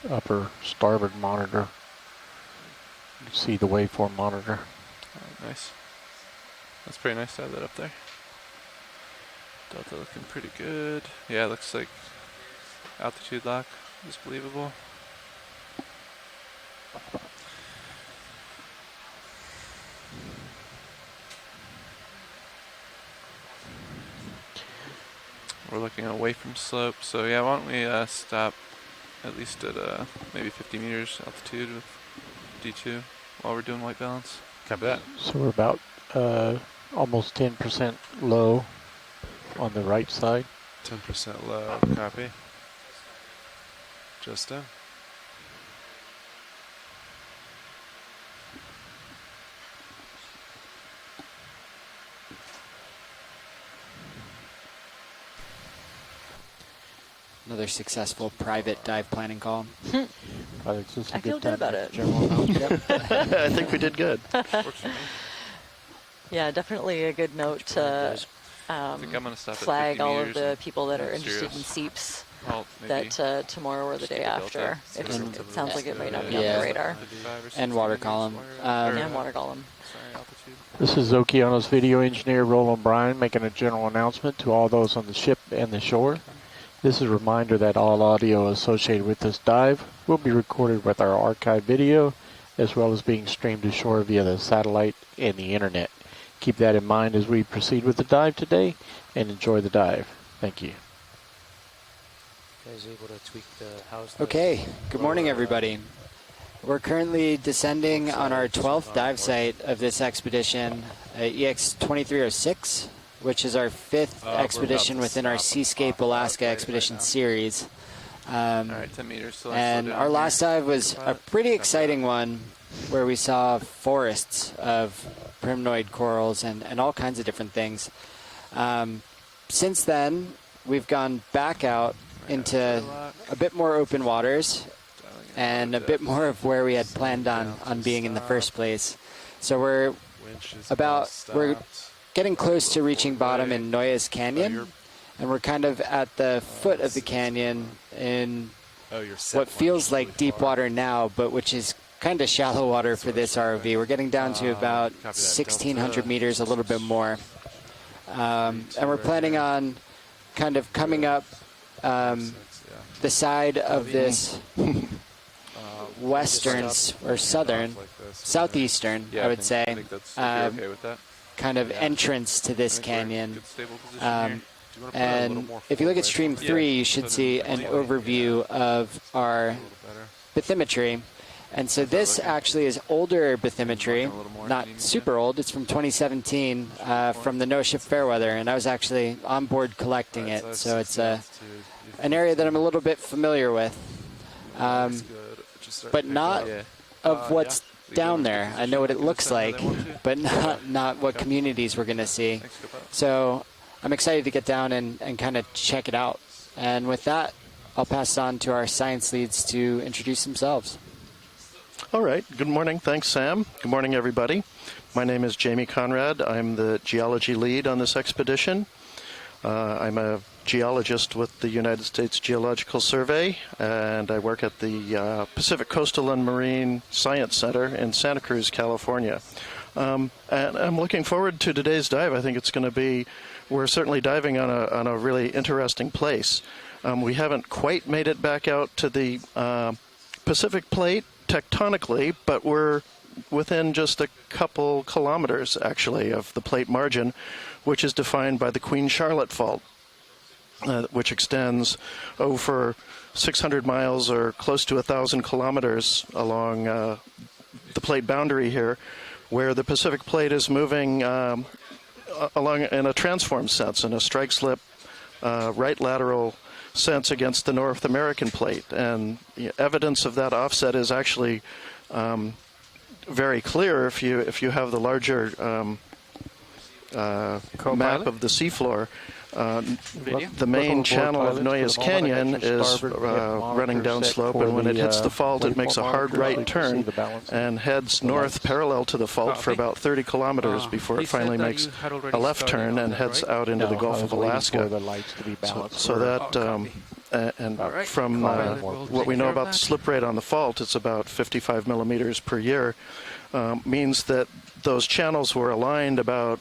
F: upper starboard monitor. You can see the waveform monitor.
D: Nice. That's pretty nice to have that up there. Delta looking pretty good. Yeah, it looks like altitude lock is believable. we're looking away from slope. So yeah, why don't we stop at least at maybe 50 meters altitude with D2 while we're doing white balance.
E: Copy that.
F: So we're about almost 10% low on the right side.
E: 10% low. Copy. Just in.
G: Another successful private dive planning call.
H: I feel good about it.
I: I think we did good.
D: Works for me.
H: Yeah, definitely a good note to
D: I think I'm gonna stop
H: flag
D: at 50
H: all of
D: meters
H: the
D: and
H: people that are
D: that's
H: interested in
D: serious.
H: seeps
D: Well, maybe
H: that tomorrow or the
D: just
H: day
D: get the
H: after.
D: delta.
H: It,
D: So
H: it sounds like it might not be
G: Yeah.
H: on their radar.
D: 55 or 60
G: And water
D: meters
G: column.
D: or
H: And water column.
D: sorry, altitude.
F: This is Okeanos video engineer Roland Bryan making a general announcement to all those on the ship and the shore. This is a reminder that all audio associated with this dive will be recorded with our archive video, as well as being streamed to shore via the satellite and the internet. Keep that in mind as we proceed with the dive today, and enjoy the dive. Thank you.
A: Guys able to tweak how's the
G: Okay, good morning everybody. We're currently descending on our 12th dive site of this expedition, EX2306, which is our 5th expedition within our Seascape Alaska expedition series.
D: All right, 10 meters. So
G: And our last dive was a pretty exciting one where we saw forests of primnoid corals and all kinds of different things. Since then, we've gone back out into a bit more open waters and a bit more of where we had planned on being in the first place. So we're getting close to reaching bottom in Noyes Canyon, and we're kind of at the foot of the canyon in what feels like deep water now, but which is kind of shallow water for this ROV. We're getting down to about 1,600 meters, a little bit more. And we're planning on kind of coming up the side of this western or southeastern,
D: yeah,
G: I would
D: I
G: say,
D: think that's, if you're okay with that.
G: kind of entrance to this canyon.
D: Good stable position here.
G: And if you look at stream 3, you should see an overview of our bathymetry. And so this actually is older bathymetry, not super old. It's from 2017 from the NOAA ship Fairweather, and I was actually on board collecting it. So it's an area that I'm a little bit familiar with, but not of what's down there. I know what it looks like, but not what communities we're going to see. So I'm excited to get down and kind of check it out. And with that, I'll pass it on to our science leads to introduce themselves.
I: All right. Good morning. Thanks, Sam. Good morning, everybody. My name is Jamie Conrad. I'm the geology lead on this expedition. I'm a geologist with the United States Geological Survey, and I work at the Pacific Coastal and Marine Science Center in Santa Cruz, California. And I'm looking forward to today's dive. I think it's going to be, we're certainly diving on a really interesting place. We haven't quite made it back out to the Pacific Plate tectonically, but we're within just a couple kilometers, actually, of the plate margin, which is defined by the Queen Charlotte Fault, which extends over 600 miles or close to 1,000 kilometers along the plate boundary here, where the Pacific Plate is moving along in a transform sense, in a strike slip, right lateral sense against the North American plate. And evidence of that offset is actually very clear if you have the larger map of the seafloor. The main channel of Noyes Canyon is running downslope, and when it hits the fault, it makes a hard right turn and heads north parallel to the fault for about 30 kilometers before it finally makes a left turn and heads out into the Gulf of Alaska. So that, and from what we know about the slip rate on the fault, it's about 55 millimeters per year, means that those channels were aligned about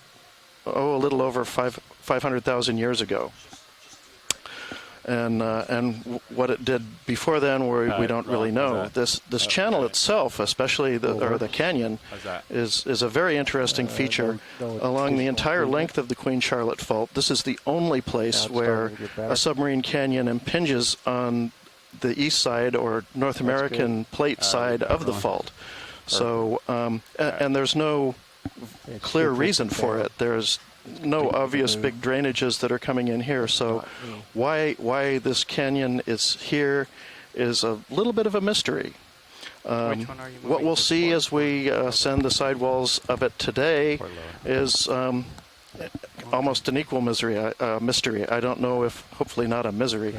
I: a little over 500,000 years ago. and what it did before then, we don't really know. This channel itself, especially the canyon, is a very interesting feature along the entire length of the Queen Charlotte Fault. This is the only place where a submarine canyon impinges on the east side or North American plate side of the fault. So, and there's no clear reason for it. There's no obvious big drainages that are coming in here. So why this canyon is here is a little bit of a mystery. What we'll see as we send the sidewalls of it today is almost an equal mystery. I don't know if, hopefully not a misery,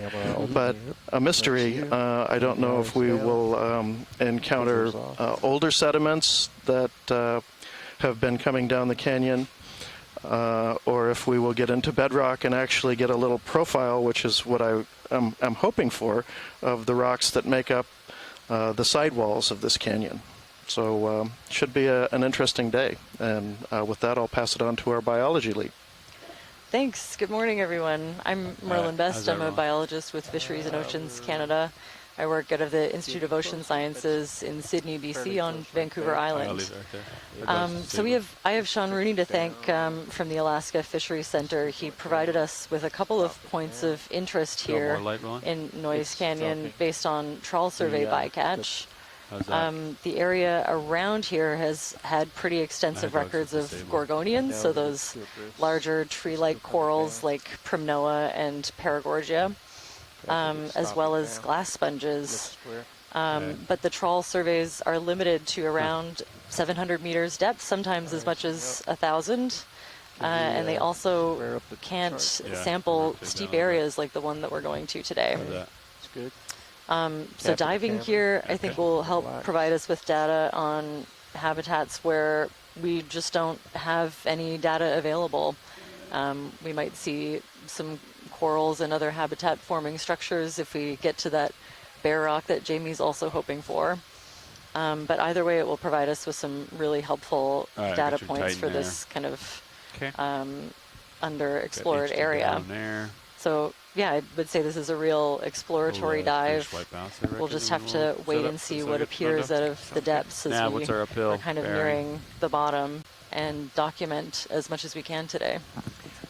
I: but a mystery. I don't know if we will encounter older sediments that have been coming down the canyon, or if we will get into bedrock and actually get a little profile, which is what I'm hoping for, of the rocks that make up the sidewalls of this canyon. So should be an interesting day. And with that, I'll pass it on to our biology lead.
H: Thanks. Good morning, everyone. I'm Merlin Best. I'm a biologist with Fisheries and Oceans Canada. I work out of the Institute of Ocean Sciences in Sydney, BC, on Vancouver Island. So I have Sean Rooney to thank from the Alaska Fisheries Center. He provided us with a couple of points of interest here in Noyes Canyon based on trawl survey bycatch. The area around here has had pretty extensive records of gorgonians, so those larger tree-like corals like Primnoa and Paragorgia, as well as glass sponges. But the trawl surveys are limited to around 700 meters depth, sometimes as much as 1,000. And they also can't sample steep areas like the one that we're going to today.
F: It's good.
H: So diving here, I think, will help provide us with data on habitats where we just don't have any data available. We might see some corals and other habitat-forming structures if we get to that bare rock that Jamie's also hoping for. But either way, it will provide us with some really helpful data points for this kind of underexplored area. So yeah, I would say this is a real exploratory dive. We'll just have to wait and see what appears out of the depths as we're kind of nearing the bottom, and document as much as we can today.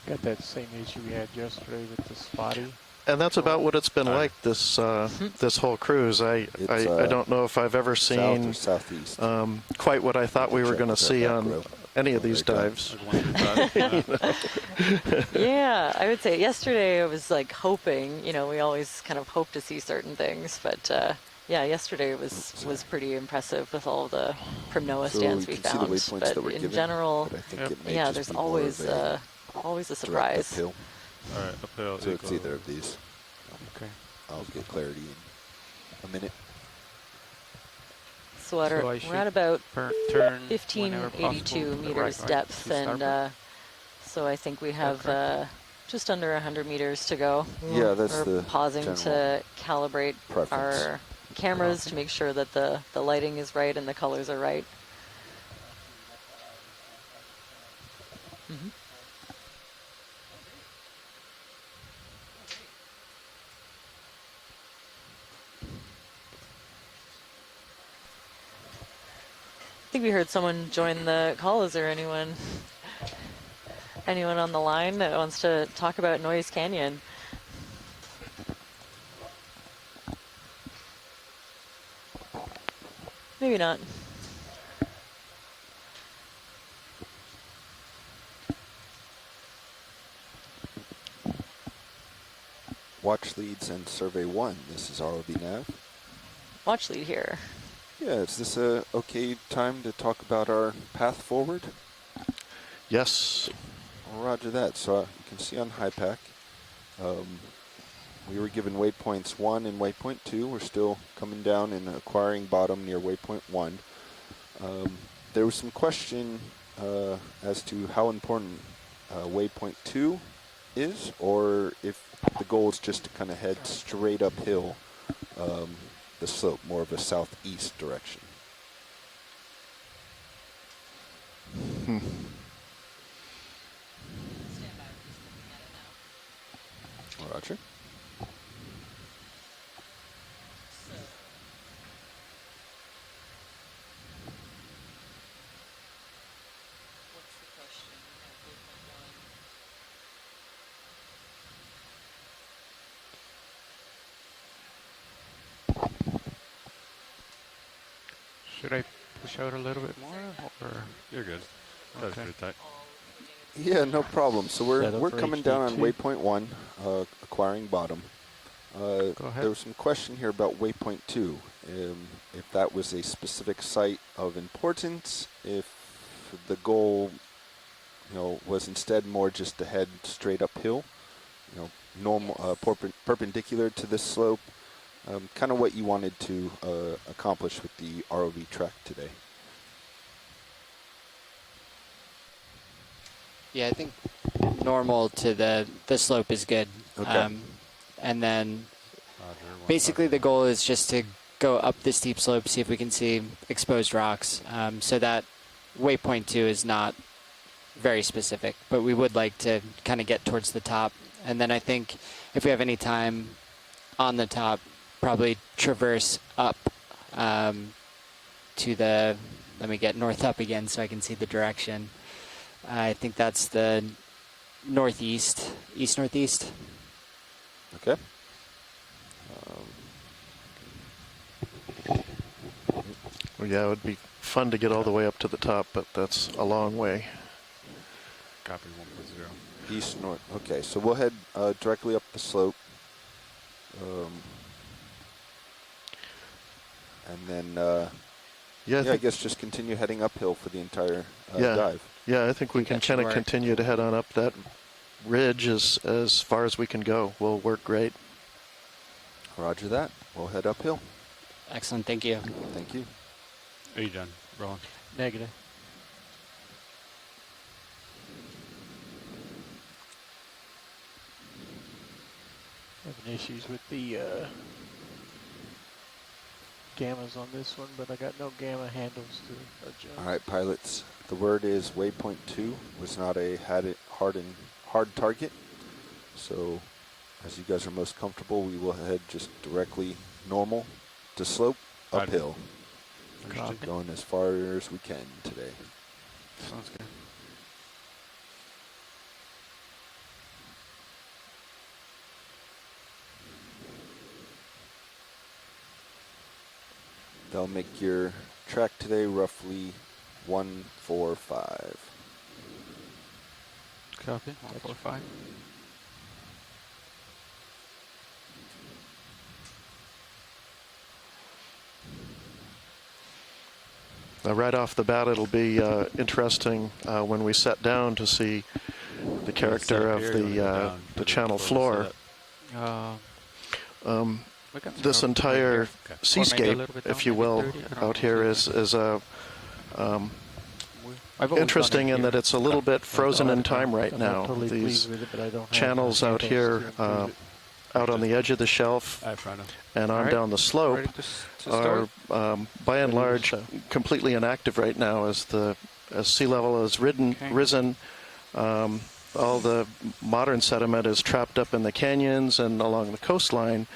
F: Got that same issue we had yesterday with the spotty.
I: And that's about what it's been like this this whole cruise. I don't know if I've ever seen quite what I thought we were going to see on any of these dives.
H: Yeah, I would say yesterday I was like hoping, we always kind of hope to see certain things, but yeah, yesterday was pretty impressive with all the Primnoa stands we found. But in general, yeah, there's always a surprise.
J: All right, uphill. So it's either of these.
D: Okay.
J: I'll get clarity in a minute.
H: So we're at about 1582 meters depth, and so I think we have just under 100 meters to go.
J: Yeah, that's
H: we're pausing to calibrate our cameras to make sure that the lighting is right and the colors are right. I think we heard someone join the call. Is there anyone on the line that wants to talk about Noyes Canyon? Maybe not.
J: Watch leads and survey 1. This is ROV Nav.
H: Watch lead here.
J: Yeah, is this a okay time to talk about our path forward?
I: Yes.
J: Roger that. So you can see on HiPAC, we were given waypoints 1 and waypoint 2. We're still coming down and acquiring bottom near waypoint 1. There was some question as to how important waypoint 2 is, or if the goal is just to kind of head straight uphill the slope, more of a southeast direction. Roger.
K: Should I push out a little bit more, or
E: You're good. That was pretty tight.
J: Yeah, no problem. So we're
F: Set up for
J: coming down on
F: HD2.
J: waypoint 1, acquiring bottom.
K: Go ahead.
J: There was some question here about waypoint 2. If that was a specific site of importance, if the goal, was instead more just to head straight uphill, normal, perpendicular to this slope, kind of what you wanted to accomplish with the ROV track today.
G: Yeah, I think normal to the slope is good.
J: Okay.
G: And then
E: Roger,
G: basically the goal is just to go up the steep slope, see if we can see exposed rocks. So that waypoint 2 is not very specific, but we would like to kind of get towards the top. And then I think if we have any time on the top, probably traverse up to the, let me get north up again so I can see the direction. I think that's the northeast, east-northeast.
J: Okay.
I: Well, yeah, it would be fun to get all the way up to the top, but that's a long way.
E: Copy 1.0.
J: East, north. Okay, so we'll head directly up the slope. And then, I guess just continue heading uphill for the entire dive.
I: Yeah, I think we can kind of continue to head on up that ridge as far as we can go. Will work great.
J: Roger that. We'll head uphill.
G: Excellent, thank you.
J: Thank you.
K: Are you done, Roland?
F: Negative. Having issues with the gammas on this one, but I got no gamma handles to adjust.
J: All right, pilots. The word is waypoint 2 was not a hard target. So as you guys are most comfortable, we will head just directly normal to slope uphill. Going as far as we can today.
K: Sounds good.
J: They'll make your track today roughly 145.
K: Copy. 145.
I: Now, right off the bat, it'll be interesting when we set down to see the character of the channel floor. This entire seascape, if you will, out here is interesting in that it's a little bit frozen in time right now. These channels out here, out on the edge of the shelf and on down the slope, are by and large completely inactive right now as sea level has risen. All the modern sediment is trapped up in the canyons and along the coastline.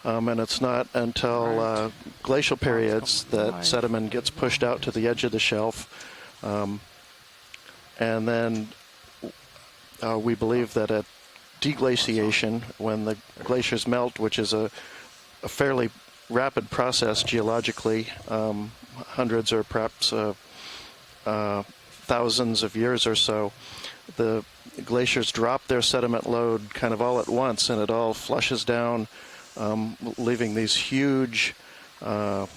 I: And it's not until glacial periods that sediment gets pushed out to the edge of the shelf. And then we believe that at deglaciation, when the glaciers melt, which is a fairly rapid process geologically, hundreds or perhaps thousands of years or so, the glaciers drop their sediment load kind of all at once, and it all flushes down, leaving these huge piles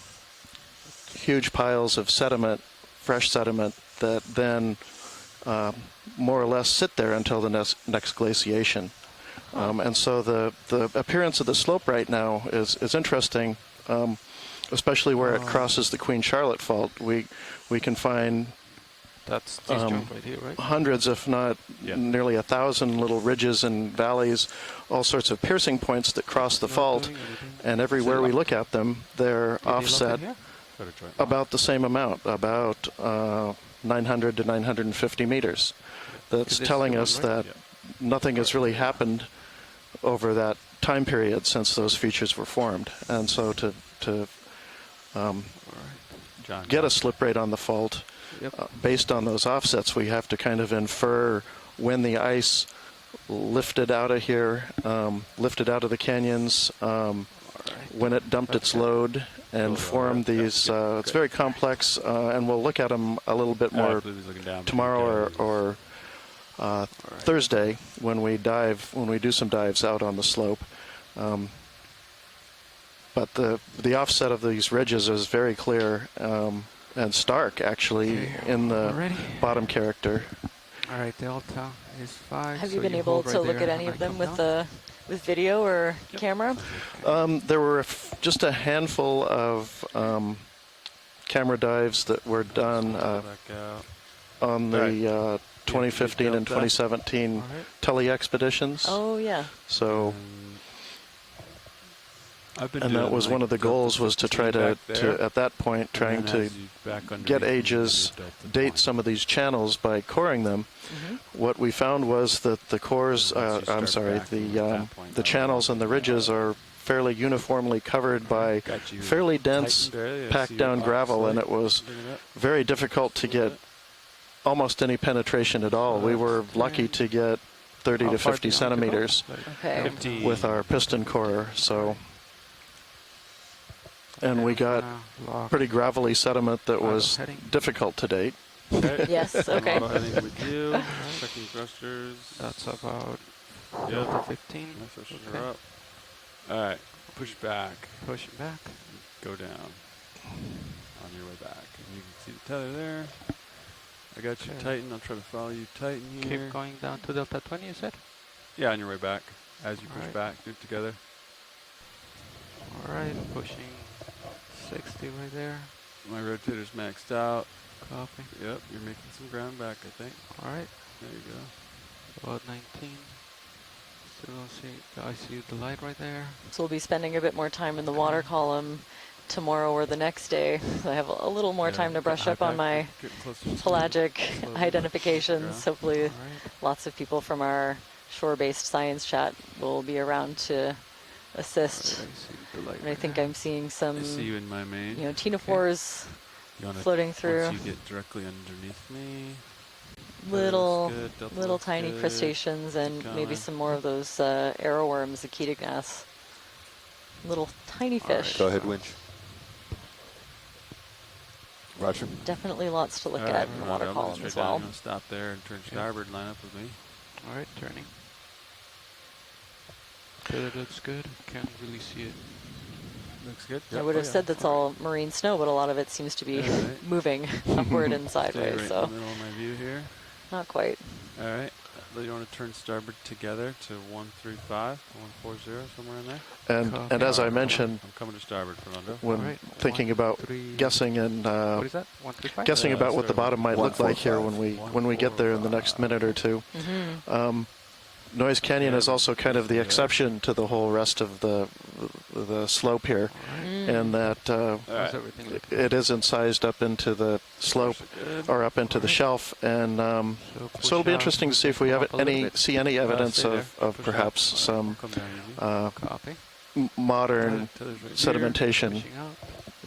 I: of sediment, fresh sediment, that then more or less sit there until the next glaciation. And so the appearance of the slope right now is interesting, especially where it crosses the Queen Charlotte Fault. We can find
K: that's right here, right?
I: hundreds, if not nearly 1,000 little ridges and valleys, all sorts of piercing points that cross the fault, and everywhere we look at them, they're offset about the same amount, about 900 to 950 meters. That's telling us that nothing has really happened over that time period since those features were formed. And so to get a slip rate on the fault, based on those offsets, we have to kind of infer when the ice lifted out of here, lifted out of the canyons, when it dumped its load and formed these. It's very complex, and we'll look at them a little bit more tomorrow or Thursday when we do some dives out on the slope. But the offset of these ridges is very clear and stark, actually, in the bottom character.
K: All right, delta is 5.
H: Have you been able to look at any of them with video or camera?
I: There were just a handful of camera dives that were done on the 2015 and 2017 tele-expeditions.
H: Oh, yeah.
I: So, and that was one of the goals, was to try to at that point, trying to get ages, date some of these channels by coring them. What we found was that the cores, the channels and the ridges are fairly uniformly covered by fairly dense, packed down gravel, and it was very difficult to get almost any penetration at all. We were lucky to get 30 to 50 centimeters with our piston corer. So, and we got pretty gravelly sediment that was difficult to date.
H: Yes, okay.
K: Checking thrusters. That's about 15. Okay. All right, push back. Push back. Go down. On your way back. And you can see the tether there. I got you tighten. I'll try to follow you tighten here.
A: Keep going down to delta 20, you said?
K: Yeah, on your way back. As you push back, do it together.
A: All right, pushing 60 right there.
K: My rotator's maxed out.
A: Copy.
K: Yep, you're making some ground back, I think.
A: All right.
K: There you go.
A: About 19. Still don't see. I see the light right there.
H: So we'll be spending a bit more time in the water column tomorrow or the next day. So I have a little more time to brush up on my pelagic identifications. Hopefully lots of people from our shore-based science chat will be around to assist. And I think I'm seeing some,
K: I see you in my main.
H: ctenophores floating through.
K: Once you get directly underneath me.
H: Little tiny crustaceans and maybe some more of those arrowworms, the Okeanos. Little tiny fish.
J: Right, go ahead, winch. Roger.
H: Definitely lots to look at in the water column as well.
K: I'm going to stop there and turn starboard, line up with me.
A: All right, turning. That looks good. Can't really see it.
K: Looks good.
H: I would have said that's all marine snow, but a lot of it seems to be moving upward and sideways.
K: Right
H: so
K: in the middle of my view here.
H: Not quite.
K: All right. You want to turn starboard together to 135, 140, somewhere in there?
I: And as I mentioned,
K: I'm coming to starboard, Fernando.
I: When thinking about guessing and
A: what is that? 135?
I: guessing about what the bottom might look like here when we get there in the next minute or two. Noyes Canyon is also kind of the exception to the whole rest of the slope here, in that it is incised up into the slope or up into the shelf, and so it'll be interesting to see if we have see any evidence of perhaps some modern sedimentation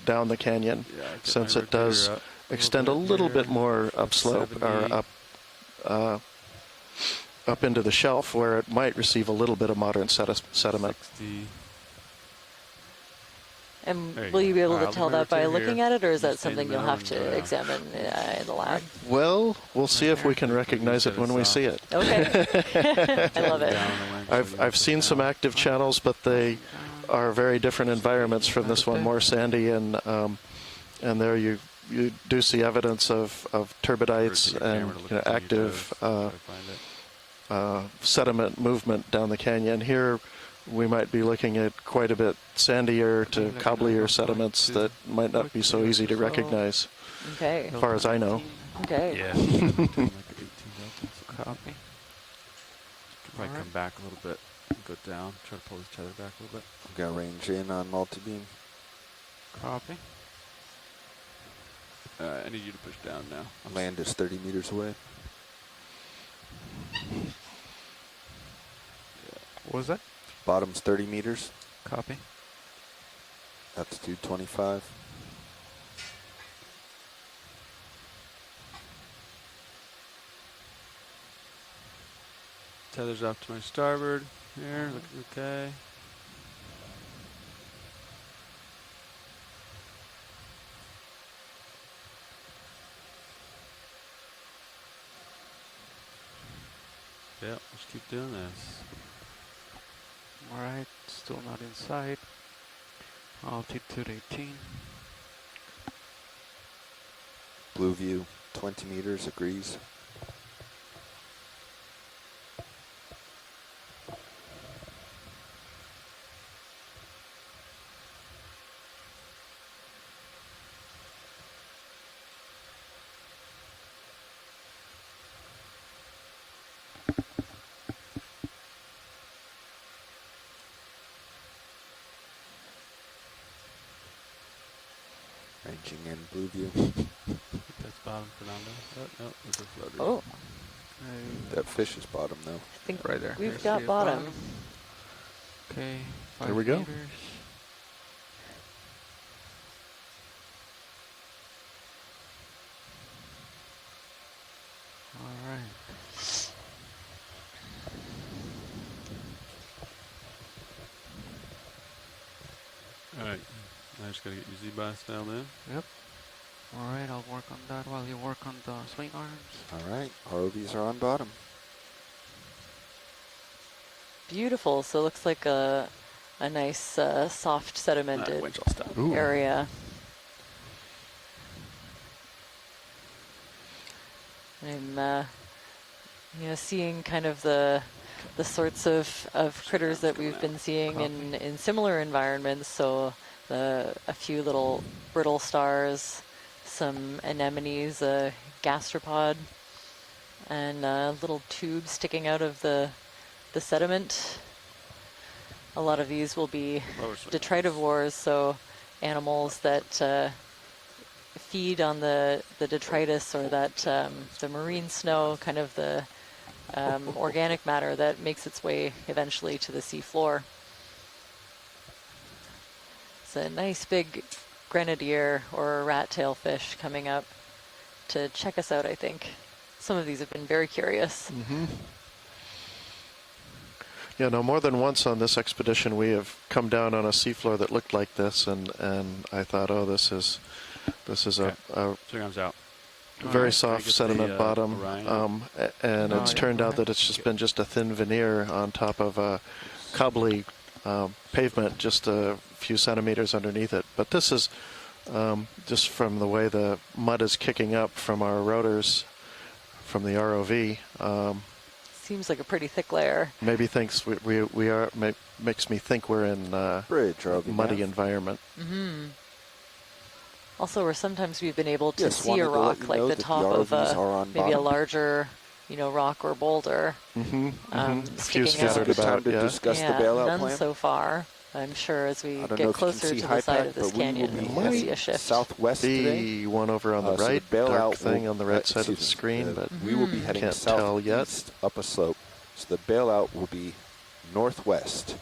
I: down the canyon, since it does extend a little bit more upslope or up into the shelf, where it might receive a little bit of modern sediment.
H: And will you be able to tell that by looking at it, or is that something you'll have to examine in the lab?
I: Well, we'll see if we can recognize it when we see it.
H: Okay. I love it.
I: I've seen some active channels, but they are very different environments from this one, more sandy, and there you do see evidence of turbidites and active sediment movement down the canyon. Here we might be looking at quite a bit sandier to cobblier sediments that might not be so easy to recognize,
H: as
I: far as I know.
H: Okay.
K: Yeah. Copy. Probably come back a little bit and go down. Try to pull this tether back a little bit.
J: I'm going to range in on multi-beam.
K: Copy. I need you to push down now.
J: Land is 30 meters away.
A: What was that?
J: Bottom's 30 meters.
A: Copy.
J: Altitude 25.
K: Tether's off to my starboard here. Looking okay. Yeah, let's keep doing this.
L: Alright, still not inside. Altitude 18.
J: Blue view, 20 meters, agrees. Ranging in blue view.
K: That's bottom Fernando. Oh, no, there's a floater.
H: Oh,
J: That fish is bottom though.
H: I think
L: Right there.
H: we've
L: There's
H: got
L: the
H: bottom.
L: Okay, 5
I: There we go.
L: meters. Alright.
K: Alright, I just gotta get your Z-Bias down then.
L: Yep. Alright, I'll work on that while you work on the swing arms.
J: Alright, ROVs are on bottom.
H: Beautiful. So it looks like a nice soft sedimented
K: Winch all stop.
I: Ooh.
H: area. I'm seeing kind of the sorts of critters that we've been seeing in similar environments. So a few little brittle stars, some anemones, a gastropod, and little tubes sticking out of the sediment. A lot of these will be detritivores, so animals that feed on the detritus or that the marine snow, kind of the organic matter that makes its way eventually to the sea floor. It's a nice big grenadier or rat tail fish coming up to check us out, I think. Some of these have been very curious.
I: Mm-hmm. Yeah, no, more than once on this expedition we have come down on a seafloor that looked like this, and I thought, oh, this is
K: Okay.
I: a
K: Swing arms out.
I: very soft
K: get
I: sediment
K: the,
I: bottom,
K: Orion?
I: and it's turned out that it's just been just a thin veneer on top of a cobbly pavement just a few centimeters underneath it. But this is just from the way the mud is kicking up from our rotors from the ROV.
H: Seems like a pretty thick layer.
I: Maybe thinks we are makes me think we're in
J: Bridge, ROV
I: muddy
J: nav.
I: environment.
H: Mm-hmm. Also, where sometimes we've been able to
J: Yes,
H: see
J: wanted
H: a
J: to let
H: rock,
J: you
H: like
J: know
H: the
J: that
H: top
J: the
H: of
J: ROVs are on
H: maybe a
J: bottom.
H: larger, rock or boulder.
I: Mm-hmm. A few
H: Sticking out.
I: scattered
J: Good time
I: about.
J: to
I: Yeah.
J: discuss
H: Yeah,
J: the bailout
H: none
J: plan.
H: so far. I'm sure as we
J: I don't know
H: get
J: if you can
H: closer
J: see
H: to the
J: high
H: side
J: pack,
H: of this
J: but we will
H: canyon,
J: be
H: we'll
J: heading
H: see a shift.
J: southwest today.
I: The one over on the
J: So
I: right,
J: the bailout
I: dark thing
J: will-
I: on the right side of the
J: excuse me,
I: screen, but
J: we will be heading
I: can't tell yet.
J: southeast up a slope. So the bailout will be northwest.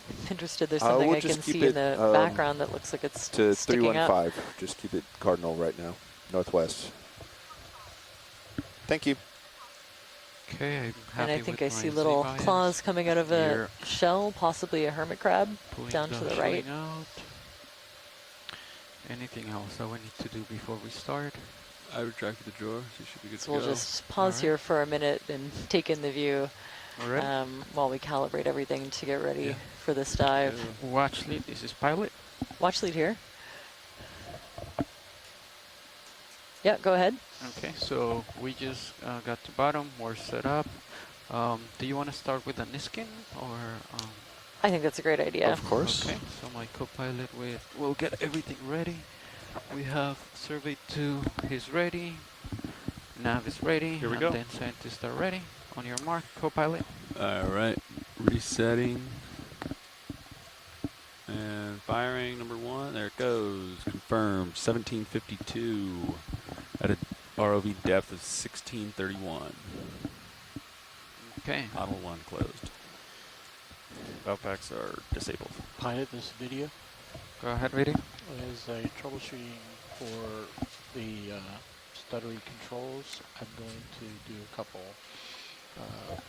H: I'm interested. There's something
J: we'll
H: I can
J: just keep
H: see in
J: it,
H: the background that looks like it's
J: to
H: sticking up.
J: 315. Just keep it cardinal right now. Northwest. Thank you.
L: Okay, I'm
H: And
L: happy
H: I think
L: with
H: I
L: my
H: see little
L: Z-bias.
H: claws coming out of a
L: Here.
H: shell, possibly a hermit crab,
L: Pulling
H: down to the right.
L: showing out. Anything else that we need to do before we start?
K: I retracted the drawer, so you should be good
H: So
K: to
H: we'll
K: go.
H: just pause
L: Alright.
H: here for a minute and take in the view
L: Alright.
H: while we calibrate everything to get ready
K: Yeah.
H: for this dive.
L: Watch lead, this is pilot.
H: Watch lead here. Yeah, go ahead.
L: Okay, so we just got to bottom, we're set up. Do you want to start with a Niskin or?
H: I think that's a great idea.
I: Of course.
L: Okay, so my co-pilot will get everything ready. We have survey 2 is ready, nav is ready,
K: Here we
L: and
K: go.
L: then scientists are ready. On your mark, co-pilot.
K: Alright, resetting. And firing number 1. There it goes. Confirmed. 1752 at a ROV depth of 1631.
L: Okay.
K: Model 1 closed. Valve packs are disabled.
F: Pilot, this video
L: Go ahead, ready.
F: is a troubleshooting for the stuttery controls. I'm going to do a couple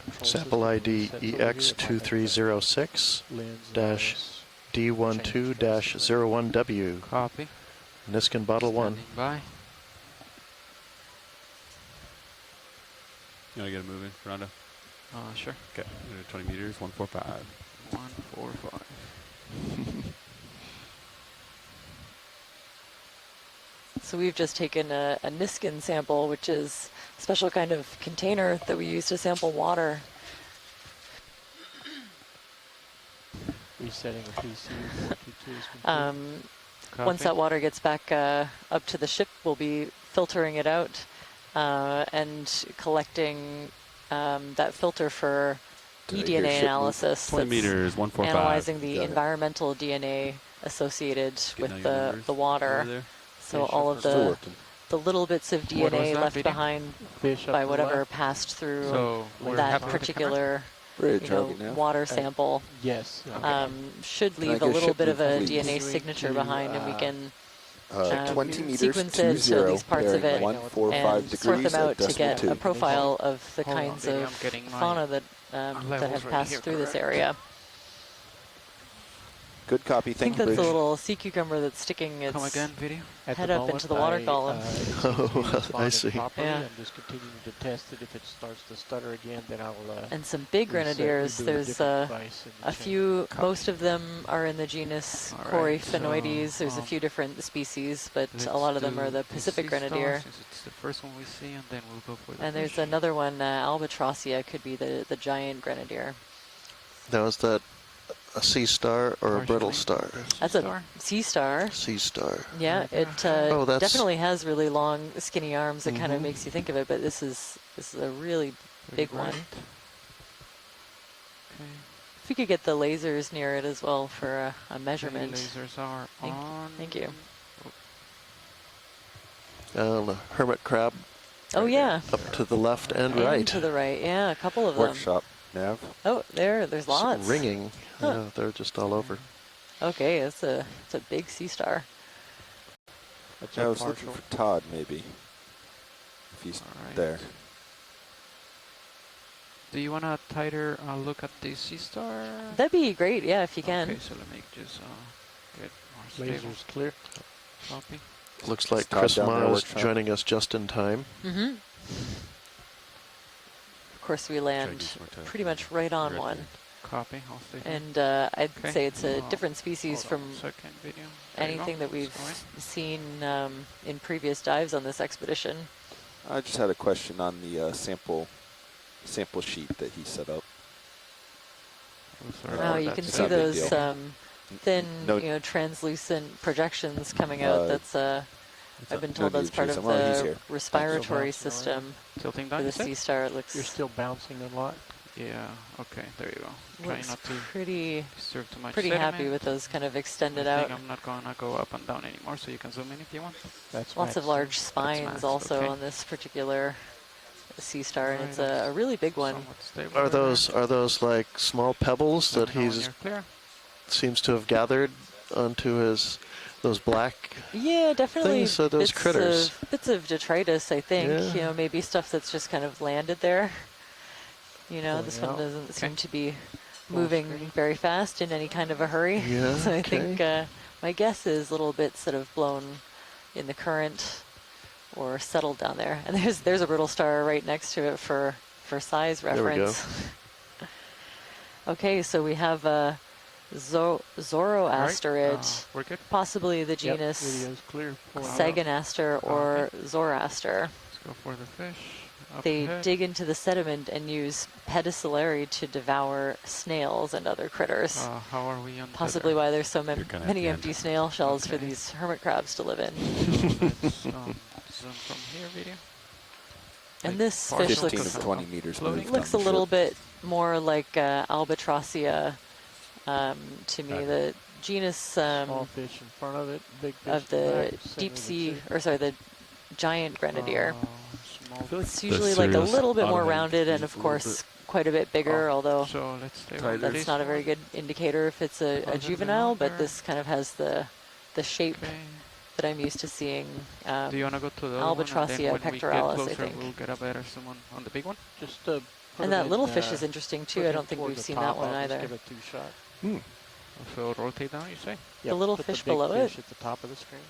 F: control
I: Sample
F: system
I: ID
F: resets over here. If I make
I: EX2306
F: the lens
I: dash
F: noise,
I: D12-01W.
L: Copy.
I: Niskin Bottle 1.
L: Standing by.
K: You want to get it moving, Fernando?
L: Sure.
K: Okay, 20 meters, 145.
L: 145.
H: So we've just taken a Niskin sample, which is a special kind of container that we use to sample water.
F: Resetting the PC 422 is complete.
H: Once that water gets back up to the ship, we'll be filtering it out and collecting that filter for eDNA analysis.
K: 20 meters, 145.
H: Analyzing the environmental DNA associated with the water. So all of the little bits of DNA left behind by whatever passed through that particular water sample should leave a little bit of a DNA signature behind, and we can
J: 20 meters,
H: sequence it to these parts of it
J: 145
H: and sort them out to get a
J: 2.
H: profile of the kinds of fauna that have passed through this area.
J: Good copy.
H: I think that's
J: Bridge.
H: a little sea cucumber that's sticking its head up into the water column.
I: I see.
H: Yeah.
F: I'm just continuing to test it. If it starts to stutter again, then I'll...
H: and some big grenadiers. There's a few, most of them are in the genus Coryphaenoides. There's a few different species, but a lot of them are the Pacific grenadier.
L: It's the first one we see, and then we'll go for the
H: And there's another one, Albatrossia, could be the giant grenadier.
I: Now, is that a sea star or a brittle star?
H: That's a sea star.
I: Sea star.
H: Yeah, it definitely has really long, skinny arms. It kind of makes you think of it, but this is a really big one.
L: Okay.
H: If we could get the lasers near it as well for a measurement.
L: The lasers are on.
H: Thank you.
I: The hermit crab.
H: Oh yeah.
I: Up to the left and right.
H: And to the right, yeah, a couple of them.
J: Workshop nav.
H: Oh, there's lots.
I: It's ringing.
H: Huh.
I: Yeah, they're just all over.
H: Okay, it's a big sea star.
J: I was looking for Todd, maybe. If he's there.
L: Do you want a tighter look at the sea star?
H: That'd be great, yeah, if you can.
L: Okay, so let me just get more stable.
F: Lasers clear.
L: Copy.
I: Looks like Chris Miles joining us just in time.
H: Mm-hmm. Of course, we land pretty much right on one.
L: Copy. I'll stay here.
H: And I'd say it's a different species from anything that we've seen in previous dives on this expedition.
J: I just had a question on the sample sheet that he set up.
H: Oh, you can see those thin, translucent projections coming out. That's I've been told that's part of the respiratory system for the sea star. It looks.
F: You're still bouncing a lot.
L: Yeah. Okay. There you go. Try not to
H: pretty
L: disturb too much.
H: Pretty happy with those kind of extended out.
L: I'm not gonna go up and down anymore, so you can zoom in if you want.
F: That's
H: lots of large spines also on this particular sea star, and it's a really big one.
I: Are those like small pebbles that he's seems to have gathered onto those black
H: definitely
I: things? So those critters.
H: Bits of detritus, I think.
I: Yeah.
H: Maybe stuff that's just kind of landed there. This one doesn't seem to be moving very fast in any kind of a hurry.
I: Yeah,
H: so I think my guess is little bits that have blown in the current or settled down there. And there's a brittle star right next to it for size reference.
I: There we
H: go. Okay, so we have a Zoroasterid, possibly the genus Saganaster or Zoroaster.
L: Let's go for the fish.
H: They dig into the sediment and use pedicellary to devour snails and other critters.
L: How are we on
H: Possibly why there's so many empty snail shells for these hermit crabs to live in.
L: Let's zoom from here, video.
H: And this fish looks
J: 20 meters
H: looks a little bit more like Albatrossia to me. The genus
F: small fish in front of it, big fish
H: of the deep sea, the giant grenadier. It's usually like a little bit more rounded and, of course, quite a bit bigger, although that's not a very good indicator if it's a juvenile, but this kind of has the shape that I'm used to seeing.
L: Do you want to go to the
H: Albatrossia pectoralis, I think.
L: We'll get a better zoom on the big one.
F: Just
H: and that little fish is interesting, too. I don't think we've seen that one either.
F: Give it a two-shot.
L: So rotate down, you say?
H: The little fish below it?
F: At the top of the screen.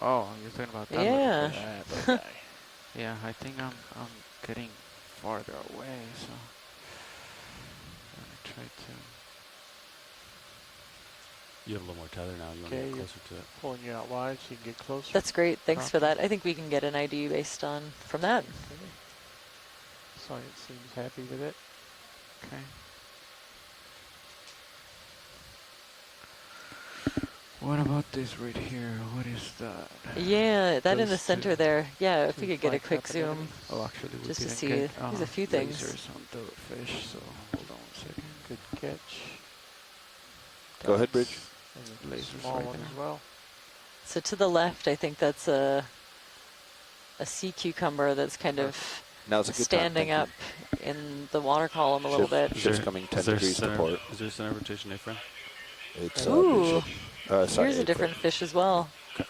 L: Oh, you're talking about that
H: Yeah.
L: little fish.
F: Okay.
L: Yeah, I think I'm getting farther away, so let me try to.
K: You have a little more tether now. You want to
F: Okay,
K: get closer to it.
F: pulling you out wide so you can get closer.
H: That's great. Thanks for
F: Copy.
H: that. I think we can get an ID based on from that.
F: Okay. Science seems happy with it.
L: Okay. What about this right here? What is that?
H: Yeah, that in the
L: Those
H: center
L: two-
H: there. Yeah, if
L: two
H: we could get a
L: fly
H: quick
L: trap
H: zoom.
L: anemones. Oh, actually, we
H: just to
L: didn't
H: see,
L: get,
H: there's a few things.
L: lasers on the fish, so hold on 1 second.
F: Good catch.
J: Go ahead, Bridge.
F: And a
L: Lasers
F: small
L: right
F: one
L: there.
F: as well.
H: So to the left, I think that's a sea cucumber that's kind of
J: Now's a good
H: standing
J: time.
H: up in the water column a little bit.
J: Ship's coming 10 degrees to port.
K: Is there center rotation A-frame?
J: It's
H: Ooh,
J: sorry,
H: here's a
J: A-frame.
H: different fish as well.
L: Okay.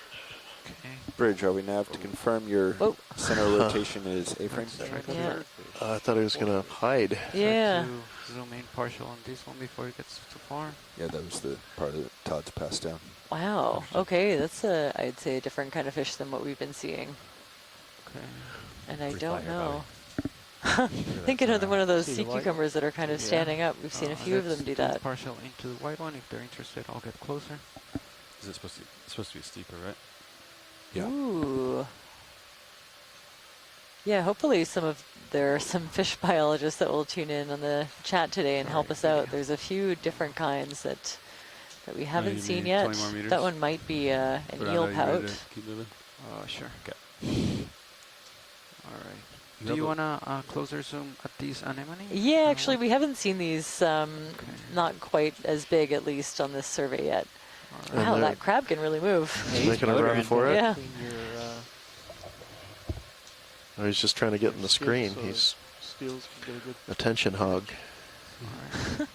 J: Bridge, are we now to confirm your
H: Whoa.
J: center rotation is A-frame?
H: Yeah.
I: I thought he was going to hide.
H: Yeah.
L: Try to zoom in partial on this one before it gets too far.
J: Yeah, that was the part of Todd's pass down.
H: Wow. Okay, that's I'd say a different kind of fish than what we've been seeing.
L: Okay.
H: And I
K: Pretty
H: don't
K: flat here,
H: know.
K: Bobby.
H: Think another one of those
F: See the
H: sea
F: white
H: cucumbers that are kind of
L: Yeah.
H: standing up. We've seen a few of
L: Let's
H: them do that.
L: Partial into the white one. If they're interested, I'll get closer.
K: Is it supposed to be steeper, right?
J: Yeah.
H: Ooh. Yeah, hopefully there are some fish biologists that will tune in on the chat today and help us out. There's a few different kinds that we haven't
K: you
H: seen
K: need
H: yet.
K: 20 more meters?
H: That one might be an
K: Fernando,
H: eel
K: you ready
H: pout.
K: to keep moving?
L: Sure.
K: Okay.
L: All right.
K: You
L: Do
K: have
L: you
K: a-
L: want to closer zoom at these anemones?
H: Yeah, actually, we haven't seen these not quite as big, at least, on this survey yet.
L: All
H: Wow,
I: they're-
H: that crab can really move.
I: He's making a run for it.
H: Yeah.
F: Between your,
I: Oh, he's just trying to get in the
F: skills,
I: screen.
F: so
I: He's
F: skills can get a good
I: attention hog.
L: All right.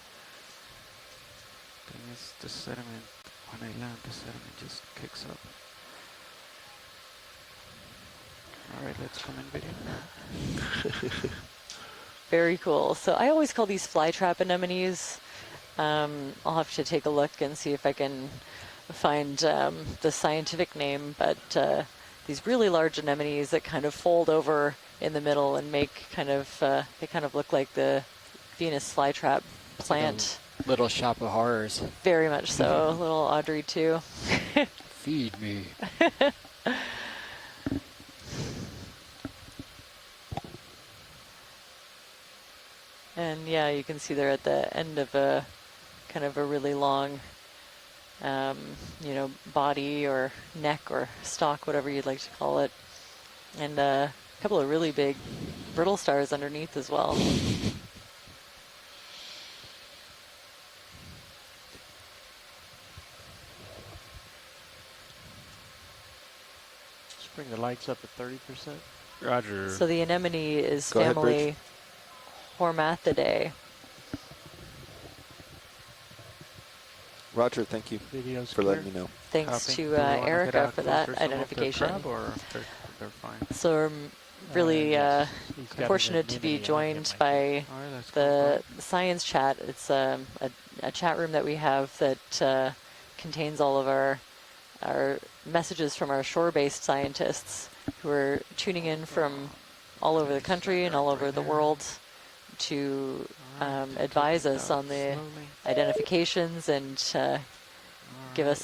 L: Thing is, the sediment, when I land, the sediment just kicks up. All right, let's come in video.
H: Very cool. So I always call these flytrap anemones. I'll have to take a look and see if I can find the scientific name, but these really large anemones that kind of fold over in the middle and make kind of, they kind of look like the Venus flytrap plant.
G: Little shop of horrors.
H: Very much so. Little Audrey too.
G: Feed me.
H: And yeah, you can see they're at the end of a kind of a really long, you know, body or neck or stalk, whatever you'd like to call it. And a couple of really big brittle stars underneath as well.
F: Just bring the lights up at 30%.
K: Roger.
H: So the anemone is
J: Go ahead,
H: family Hormathidae.
J: Roger, thank you
F: Video's
J: for
F: clear.
J: letting me know.
H: Thanks
L: Copy.
H: to
L: Do we wanna get
H: Erica
L: a
H: for that
L: closer zoom of the
H: identification.
L: crab, or they're fine?
H: So we're really
F: Yes, he's got an
H: fortunate to be
F: anemone on
H: joined
F: him, I
H: by
L: All right, let's
H: the
L: go.
H: science chat. It's a chat room that we have that contains all of our messages from our shore-based scientists who are tuning in from all over the country and all over the world to advise us on the identifications and give us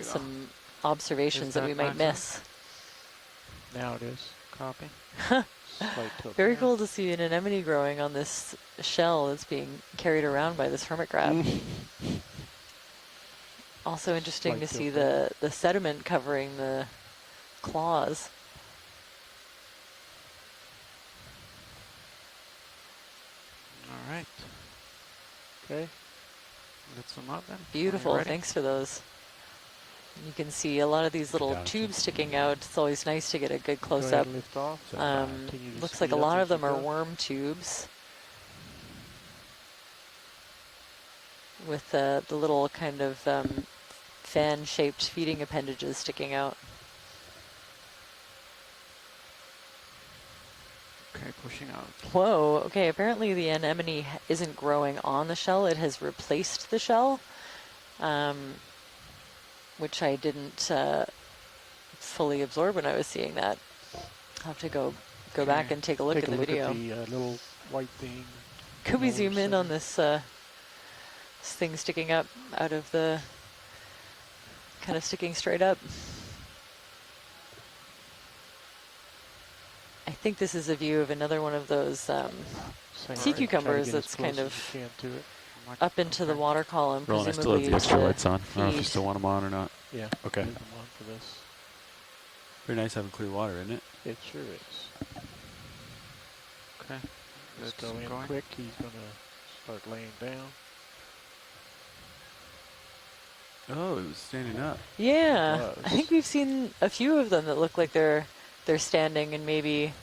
H: some observations that we might miss.
F: Now it is.
L: Copy.
F: Slight tilt
H: Very
F: there.
H: cool to see an anemone growing on this shell that's being carried around by this hermit crab. Also interesting
F: Slight
H: to see
F: tilt there.
H: the sediment covering the claws.
L: All right.
F: Okay.
L: Let's zoom out then.
H: Beautiful.
L: Ready?
H: Thanks for those. You can see a lot of these little
K: down
H: tubes sticking out. It's always nice to get a good
F: Go ahead
H: close-up.
F: and lift off. Continue to
H: Looks like a
F: speed up
H: lot
F: as
H: of them
F: you
H: are
F: go.
H: worm tubes with the little kind of fan-shaped feeding appendages sticking out.
L: Okay, pushing out.
H: Whoa, okay, apparently the anemone isn't growing on the shell, it has replaced the shell, which I didn't fully absorbed when I was seeing that. I'll have to go back and take a look at the video.
F: Take a look at the little white thing.
H: Could we zoom in on this this thing sticking up out of the, kind of sticking straight up? I think this is a view of another one of those sea cucumbers that's kind of up into the water column.
K: Roland, I still have the extra lights on. I don't know if you still want them on or not.
F: Yeah.
K: Okay.
F: Leave them on for this.
K: Very nice having clear water, isn't it?
F: It sure is.
L: Okay.
F: Let's go in quick. He's going to start laying down.
K: Oh, it was standing up.
H: Yeah, I think we've seen a few of them that look like they're standing, and maybe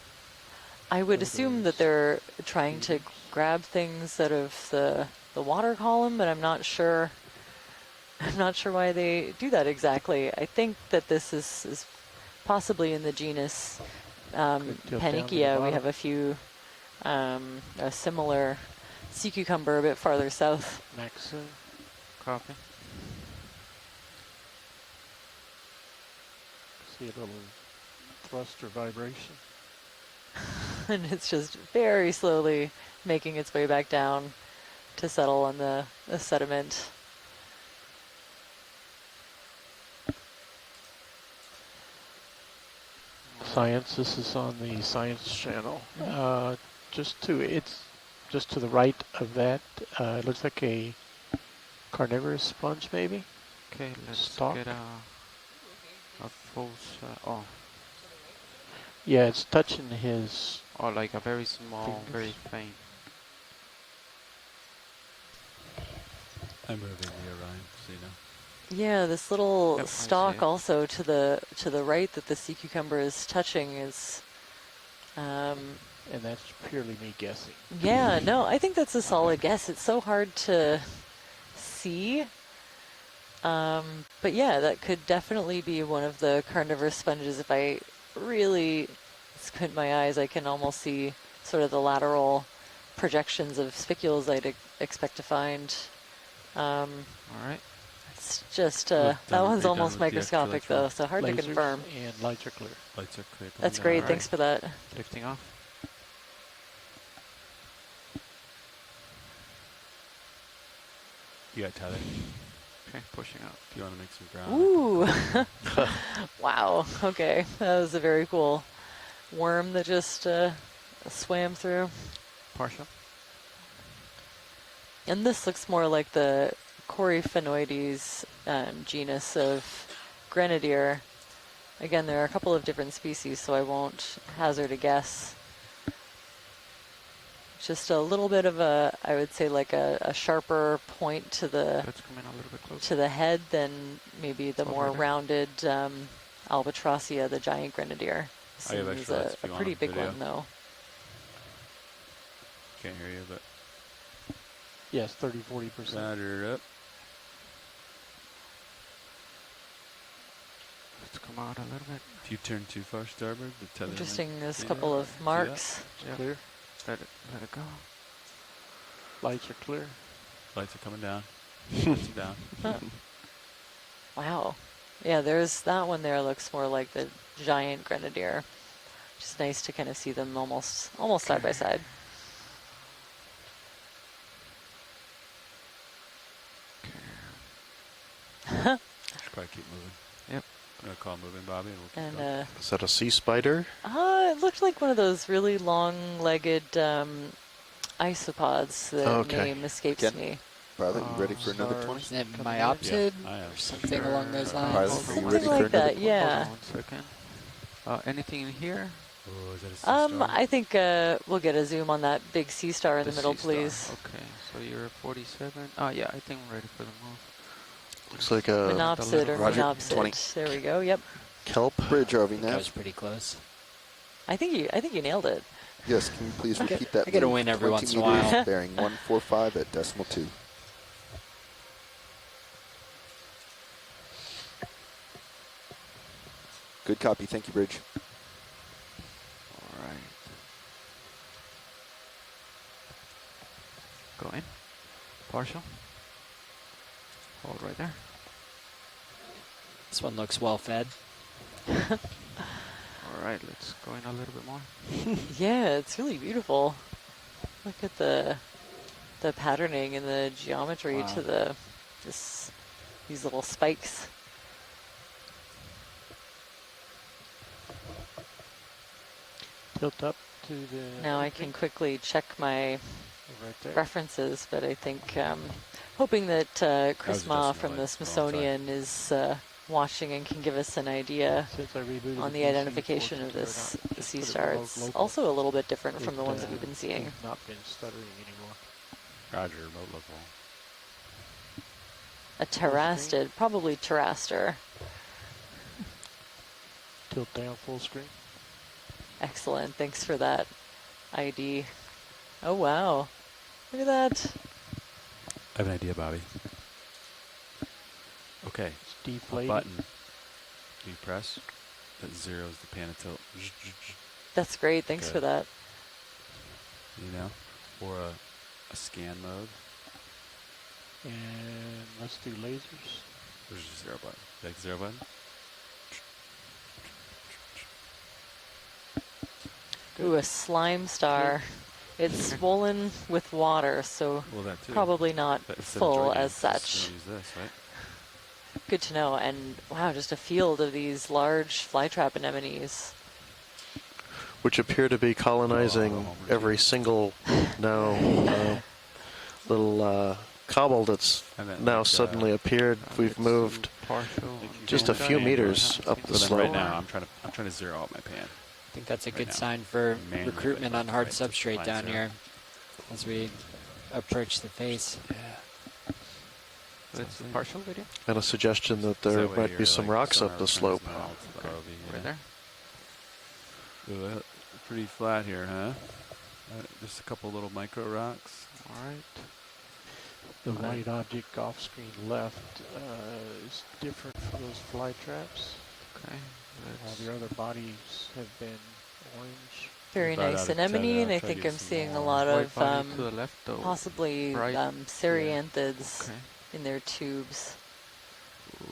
H: I would assume that they're trying to grab things out of the water column, but I'm not sure. I'm not sure why they do that exactly. I think that this is possibly in the genus Panikia. We have a few a similar sea cucumber a bit farther south.
F: Maxim.
L: Copy.
F: See a little thruster vibration.
H: And it's just very slowly making its way back down to settle on the sediment.
F: Science, this is on the Science Channel. It's just to the right of that. It looks like a carnivorous sponge, maybe.
L: Okay, let's
F: Stalk.
L: get a full shot. Oh,
F: Yeah, it's touching his.
L: or like a very small,
F: fingers.
L: very faint.
K: I'm moving the Orion, so you know.
H: Yeah, this little
L: Yep, I see
H: stalk
L: it.
H: also to the right that the sea cucumber is touching is.
F: And that's purely me guessing.
H: Yeah, no, I think that's a solid guess. It's so hard to see. But yeah, that could definitely be one of the carnivorous sponges. If I really squint my eyes, I can almost see sort of the lateral projections of spicules I'd expect to find.
L: All right.
H: It's just,
K: Look,
H: that
K: down-
H: one's
K: right down
H: almost
K: with the extra
H: microscopic
K: lights
H: though,
K: on.
H: so hard to
F: Lasers
H: confirm.
F: and lights are clear.
K: Lights are clear.
H: That's
K: coming
H: great,
K: down.
H: thanks for that.
L: Lifting off.
K: You got Tyler.
L: Okay, pushing up.
K: If you want to make some ground.
H: Ooh, wow, okay, that was a very cool worm that just swam through.
L: Partial.
H: And this looks more like the Coryphaenoides genus of grenadier. Again, there are a couple of different species, so I won't hazard a guess. Just a little bit of a, I would say, like a sharper point to the
L: Let's come in a little bit closer.
H: to the head than maybe the
L: Over
H: more
L: there.
H: rounded Albatrossia, the giant grenadier. This
K: I have
H: is
K: extra lights if
H: a
K: you want
H: pretty
K: on
H: big
K: video.
H: one, though.
K: Can't hear you, but
F: Yes, 30-40%.
K: ladder up.
L: Let's come out a little bit.
K: If you turn too far starboard, the tether.
H: Interesting, there's a
K: Yeah.
H: couple of
K: See that?
H: marks.
L: Yeah.
F: Clear.
L: Let it go.
F: Lights are clear.
K: Lights are coming down. Lights are down.
H: Huh. Wow. Yeah, there's that one there looks more like the giant grenadier. Just nice to kind of see them almost side by side.
K: Should probably keep moving.
L: Yep.
K: I'm gonna call moving, Bobby, and we'll keep
H: And
K: going.
I: Is that a sea spider?
H: it looked like one of those really long-legged isopods. The
I: Okay.
H: name escapes
J: Again?
H: me.
J: Pilot, you ready for another
G: Or
J: 20?
G: is it myopsid
K: Yeah, I am.
G: or something along those
J: Pilot,
G: lines?
J: are you
H: Something
J: ready for
H: like
J: another
H: that,
J: 20?
H: yeah.
L: Hold on 1 second. Anything in here?
K: Oh, is that a sea star?
H: I think we'll get a zoom on that big sea star in the middle,
L: sea star.
H: please.
L: Okay, so you're at 47. Oh, yeah, I think we're ready for the move.
I: Looks like a
H: Monopsid or
J: Roger,
H: monopsid.
J: 20.
H: There we go. Yep.
I: kelp.
J: Bridge RV
G: That
J: nav.
G: was pretty close.
H: I think you nailed it.
J: Yes, can you please
G: I get-
J: repeat that?
G: I get a
J: move?
G: win every
J: 20
G: once in a
J: meters,
G: while.
J: bearing 145 at decimal 2. Good copy. Thank you, Bridge.
L: All right. Go in. Partial. Hold right there.
G: This one looks well fed.
L: All right, let's go in a little bit more.
H: Yeah, it's really beautiful. Look at the patterning and the geometry to these little spikes.
F: Tilt up to the...
H: Now I can quickly check my
F: right there.
H: references, but I think hoping that Chris Ma from the Smithsonian is watching and can give us an idea on the identification of this sea star. It's also a little bit different from the ones that we've been seeing.
F: Not been stuttering anymore.
K: Roger, remote level.
H: A terrastid, probably terraster.
F: Tilt down full screen.
H: Excellent, thanks for that ID. Oh wow, look at that.
K: I have an idea, Bobby. Okay.
F: It's deflating.
K: Button. You press. That zeros the pan and tilt.
H: That's great, thanks for that.
K: You know? Or a scan mode.
F: And let's do lasers.
K: There's a zero button. Like zero button?
H: Ooh, a slime star. It's swollen with water, so probably not full as such.
K: Use this, right?
H: Good to know. And wow, just a field of these large flytrap anemones.
I: Which appear to be colonizing every single now little cobble that's now suddenly appeared. We've moved just a few meters up the slope.
K: Right now, I'm trying to zero out my pan.
G: I think that's a good sign for recruitment on hard substrate down here as we approach the face.
L: That's the partial video.
I: And a suggestion that there might be some rocks up the slope.
L: Right there.
K: Ooh, pretty flat here, huh? Just a couple little micro rocks.
F: All right. The white object off screen left is different for those fly traps.
L: Okay.
F: All the other bodies have been orange.
H: Very nice anemone, and I think I'm seeing a lot of possibly cereanthids in their tubes.
L: Ooh,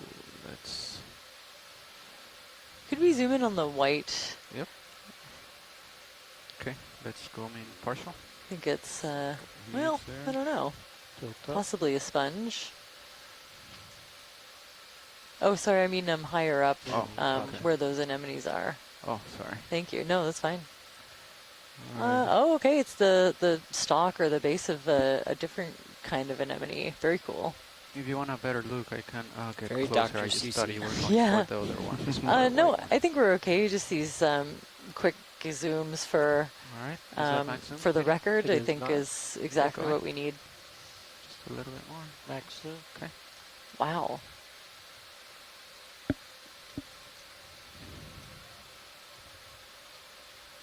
L: let's...
H: Could we zoom in on the white?
L: Yep. Okay, let's go in partial.
H: I think it's, well, I don't know. Possibly a sponge. Oh, sorry, I mean higher up, where those anemones are.
L: Oh, sorry.
H: Thank you. No, that's fine. Oh, okay, it's the stalk or the base of a different kind of anemone. Very cool.
L: If you want a better look, I can get
G: Very
L: closer.
G: Dr.
L: I just
G: Seuss-y.
L: thought you were going
H: Yeah.
L: for the other one.
H: No, I think we're okay. Just these quick zooms for for the record, I think is exactly what we need.
L: Just a little bit more.
F: Max zoom.
L: Okay.
H: Wow.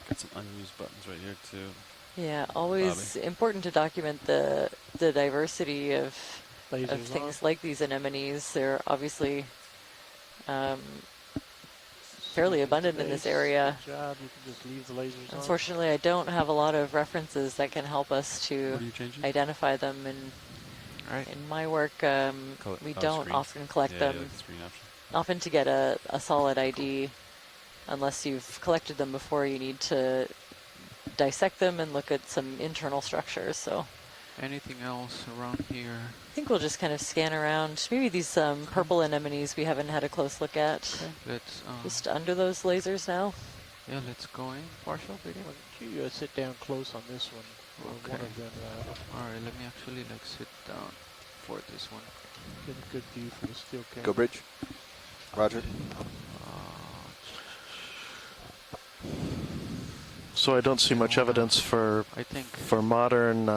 K: Got some unused buttons right here too.
H: Yeah, always important to document the diversity of things like these anemones. They're obviously fairly abundant in this area.
F: Good job. You can just leave the lasers on.
H: Unfortunately, I don't have a lot of references that can help us to identify them. And in my work, we don't often collect them. Often to get a solid ID, unless you've collected them before, you need to dissect them and look at some internal structures. So
L: anything else around here?
H: I think we'll just kind of scan around. Maybe these purple anemones we haven't had a close look at.
L: Okay, let's
H: just under those lasers now.
L: Yeah, let's go in partial video.
F: Why don't you sit down close on this one?
L: Okay.
F: One of them.
L: All right, let me actually sit down for this one.
F: Get a good view for the steel camera.
J: Go bridge. Roger.
I: So I don't see much evidence for modern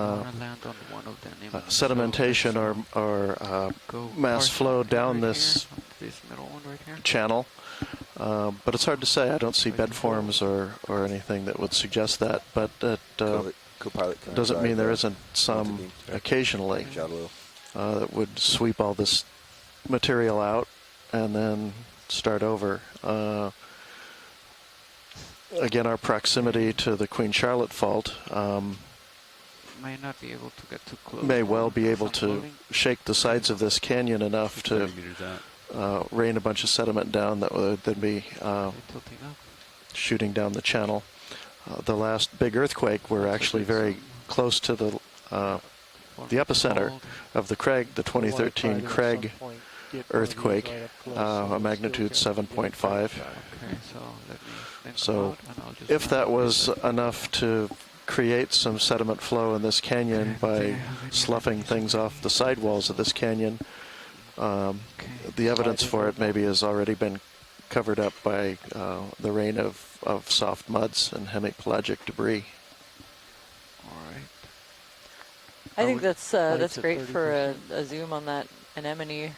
I: sedimentation or mass flow down this channel. But it's hard to say. I don't see bed forms or anything that would suggest that. But that doesn't mean there isn't some occasionally that would sweep all this material out and then start over. Again, our proximity to the Queen Charlotte Fault
L: may not be able to get too close.
I: May well be able to shake the sides of this canyon enough to rain a bunch of sediment down that would then be shooting down the channel. The last big earthquake, we're actually very close to the epicenter of the Craig, the 2013 Craig earthquake, a magnitude 7.5. So if that was enough to create some sediment flow in this canyon by sloughing things off the sidewalls of this canyon, the evidence for it maybe has already been covered up by the rain of soft muds and hemipelagic debris.
H: I think that's great for a zoom on that anemone.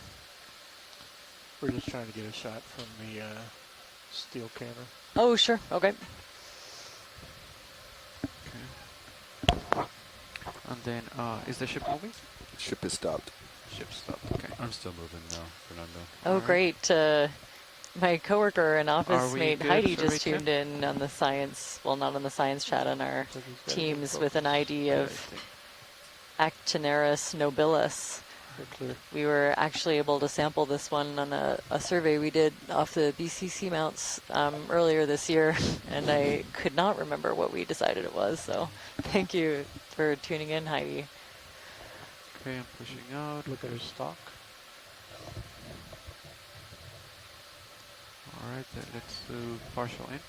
F: We're just trying to get a shot from the steel camera.
H: Oh, sure. Okay.
L: And then, is the ship moving?
J: Ship is stopped.
L: Ship stopped. Okay.
E: I'm still moving now, Fernando.
H: Oh, great. My coworker and office mate Heidi just tuned in on the science, well, not on the science chat, on our teams with an ID of Actinurus nobilis. We were actually able to sample this one on a survey we did off the BC seamounts earlier this year, and I could not remember what we decided it was, so thank you for tuning in, Heidi.
L: Okay, I'm pushing out.
F: Look at her stock.
L: Alright, then let's do partial in.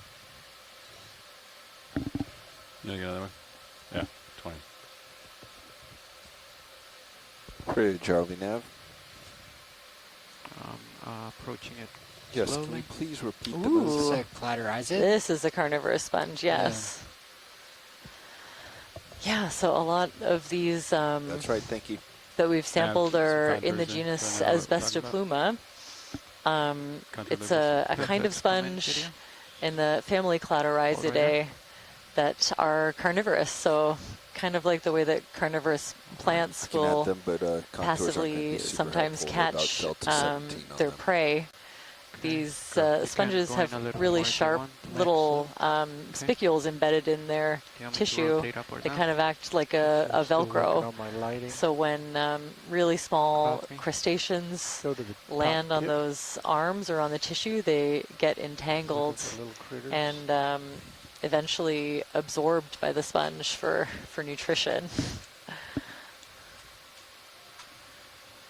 E: You want to get another one? Yeah, 20.
J: Pretty Charlie Nav.
L: Approaching it
J: Yes,
L: slowly.
J: can you please repeat the
G: Ooh,
J: message?
G: this is a cladorhizid?
H: This is a carnivorous sponge, yes. Yeah, so a lot of these
J: That's right, thank you.
H: that we've sampled are in the
E: contours
H: genus
E: in
H: Asbestopluma. It's a kind of sponge in the family Cladorhizidae that are carnivorous, so kind of like the way that carnivorous plants will passively sometimes catch their prey. These sponges have really sharp little spicules embedded in their tissue. They kind of act like a Velcro. So when really small crustaceans land on those arms or on the tissue, they get entangled and eventually absorbed by the sponge for nutrition.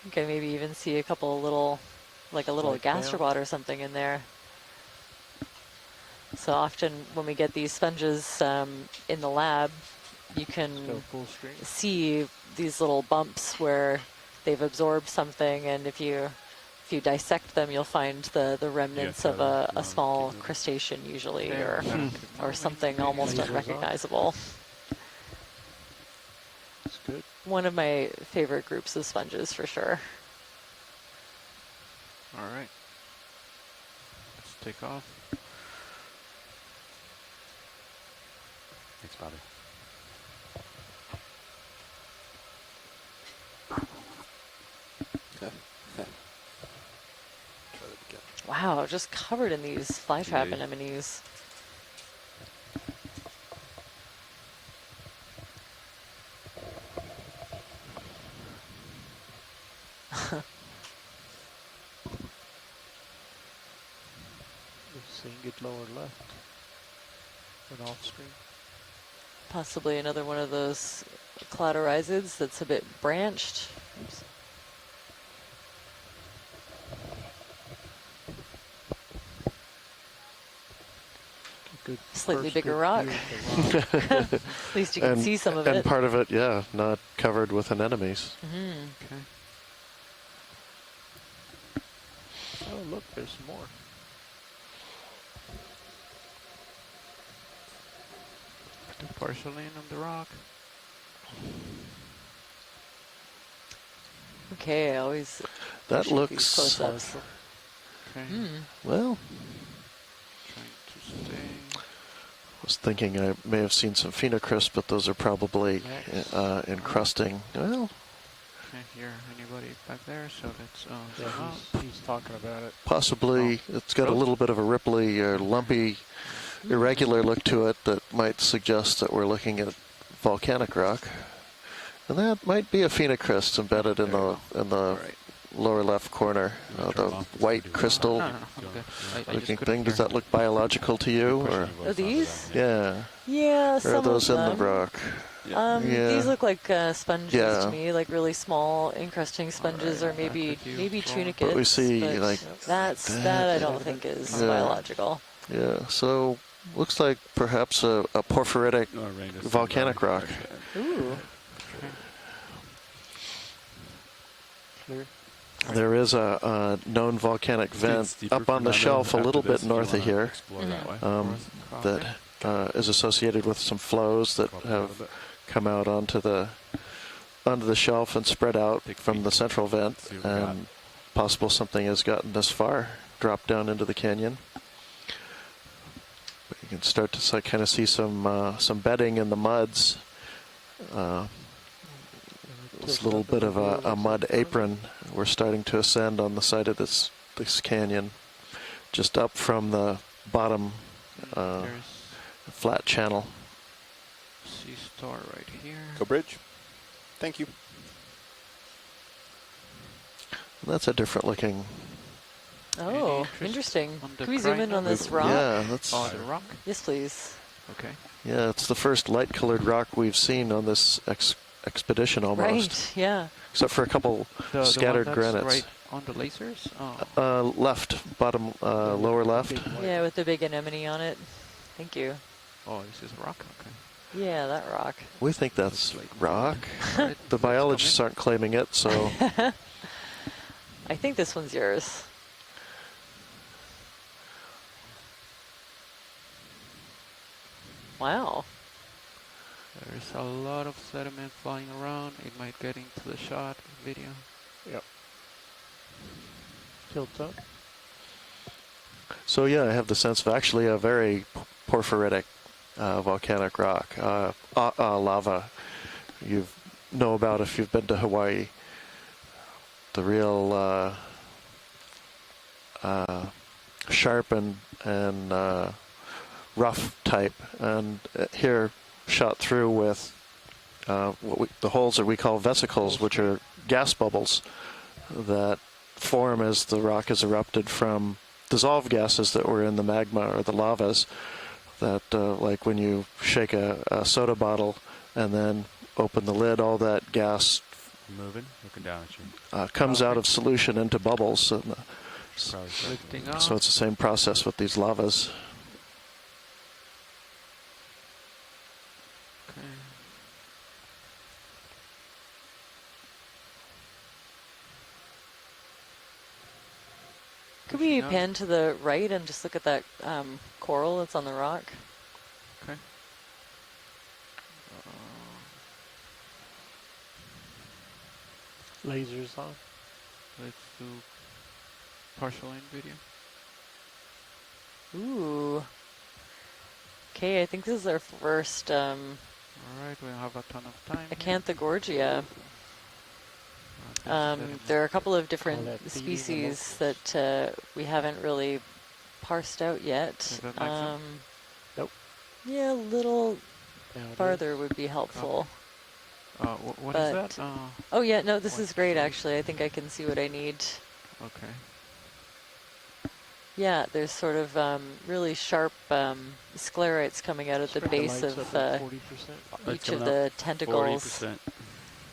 H: You can maybe even see a couple little, like a little gastrobot or something in there. So often when we get these sponges in the lab, you can see these little bumps where they've absorbed something, and if you dissect them, you'll find the remnants of a small crustacean usually, or something almost unrecognizable.
F: That's good.
H: One of my favorite groups of sponges for sure.
L: All right. Let's take off.
E: Thanks, Bobby.
H: Wow, just covered in these flytrap anemones.
F: Seeing it lower left and off screen.
H: Possibly another one of those cladorhizids that's a bit branched. Oops. Slightly bigger rock. At least you can see some of it.
I: And part of it, yeah, not covered with anemones.
L: Okay.
F: Oh, look, there's some more.
L: Do partial in on the rock.
H: Okay, I always
I: That
H: appreciate these
I: looks
H: close-ups.
L: Okay.
I: well.
L: Trying to stay.
I: I was thinking I may have seen some phenocrysts, but those are probably encrusting. Well,
L: Can't hear anybody back there, so let's
F: Yeah, he's talking about it.
I: possibly it's got a little bit of a ripply or lumpy, irregular look to it that might suggest that we're looking at volcanic rock, and that might be a phenocryst embedded in the lower left corner. The white crystal
L: No, okay. I
I: looking
L: just
I: thing. Does that look biological to you? Or
H: Are these?
I: yeah.
H: Yeah,
I: Or are
H: some
I: those
H: of
I: in
H: them.
I: the rock? Yeah.
H: These look like sponges
I: Yeah.
H: to me, like really small encrusting sponges, or maybe tunicates.
I: But we see
H: but
I: like
H: that I don't think is biological.
I: Yeah. So looks like perhaps a porphyritic volcanic rock.
H: Ooh.
I: There is a known volcanic vent up on the shelf a little bit north of here that is associated with some flows that have come out onto the shelf and spread out from the central vent, and possible something has gotten this far, dropped down into the canyon. But you can start to kind of see some bedding in the muds. This little bit of a mud apron. We're starting to ascend on the side of this canyon, just up from the bottom flat channel.
L: Sea star right here.
J: Go bridge. Thank you.
I: That's a different looking.
H: Oh, interesting.
L: On the
H: Can we zoom in on this rock?
I: Yeah, that's.
L: Oh, the rock?
H: Yes, please.
L: Okay.
I: Yeah, it's the first light-colored rock we've seen on this expedition almost.
H: Right, yeah.
I: Except for a couple scattered
L: the one that's
I: granites.
L: right on the lasers? Oh.
I: Left, bottom, lower left.
H: Yeah, with the big anemone on it. Thank you.
L: Oh, this is a rock? Okay.
H: Yeah, that rock.
I: We think that's rock. The biologists aren't claiming it, so.
H: I think this one's yours. Wow.
L: There's a lot of sediment flying around. It might get into the shot video.
F: Yep. Tilts up.
I: So yeah, I have the sense of actually a very porphyritic volcanic rock, lava. You know about if you've been to Hawaii. The real sharp and rough type, and here shot through with the holes that we call vesicles, which are gas bubbles that form as the rock is erupted from dissolved gases that were in the magma or the lavas. That like when you shake a soda bottle and then open the lid, all that gas
K: looking down at you.
I: comes out of solution into bubbles. And so it's the same process with these lavas.
L: Okay.
H: Could we pan to the right and just look at that coral that's on the rock?
L: Okay.
F: Lasers on.
L: Let's do partial in video.
H: Ooh. Okay, I think this is our first
L: Alright, we don't have a ton of time.
H: Acanthogorgia. There are a couple of different species that we haven't really parsed out yet.
F: Nope.
H: Yeah, a little farther would be helpful.
L: What is that?
H: Oh yeah, no, this is great actually. I think I can see what I need.
L: Okay.
H: Yeah, there's sort of really sharp sclerites coming out at the base of each of the tentacles.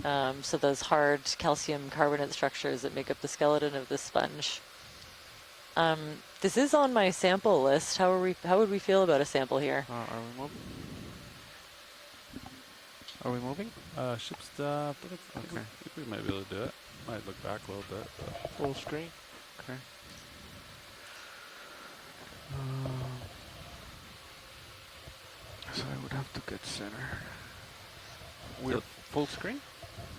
K: 40%.
H: So those hard calcium carbonate structures that make up the skeleton of this sponge. This is on my sample list. How would we feel about a sample here?
L: Are we moving? Are we moving?
K: Ship stop. I
L: Okay.
K: think we might be able to do it. Might look back a little bit. But.
F: Full screen.
L: Okay. So I would have to get center. We're full screen?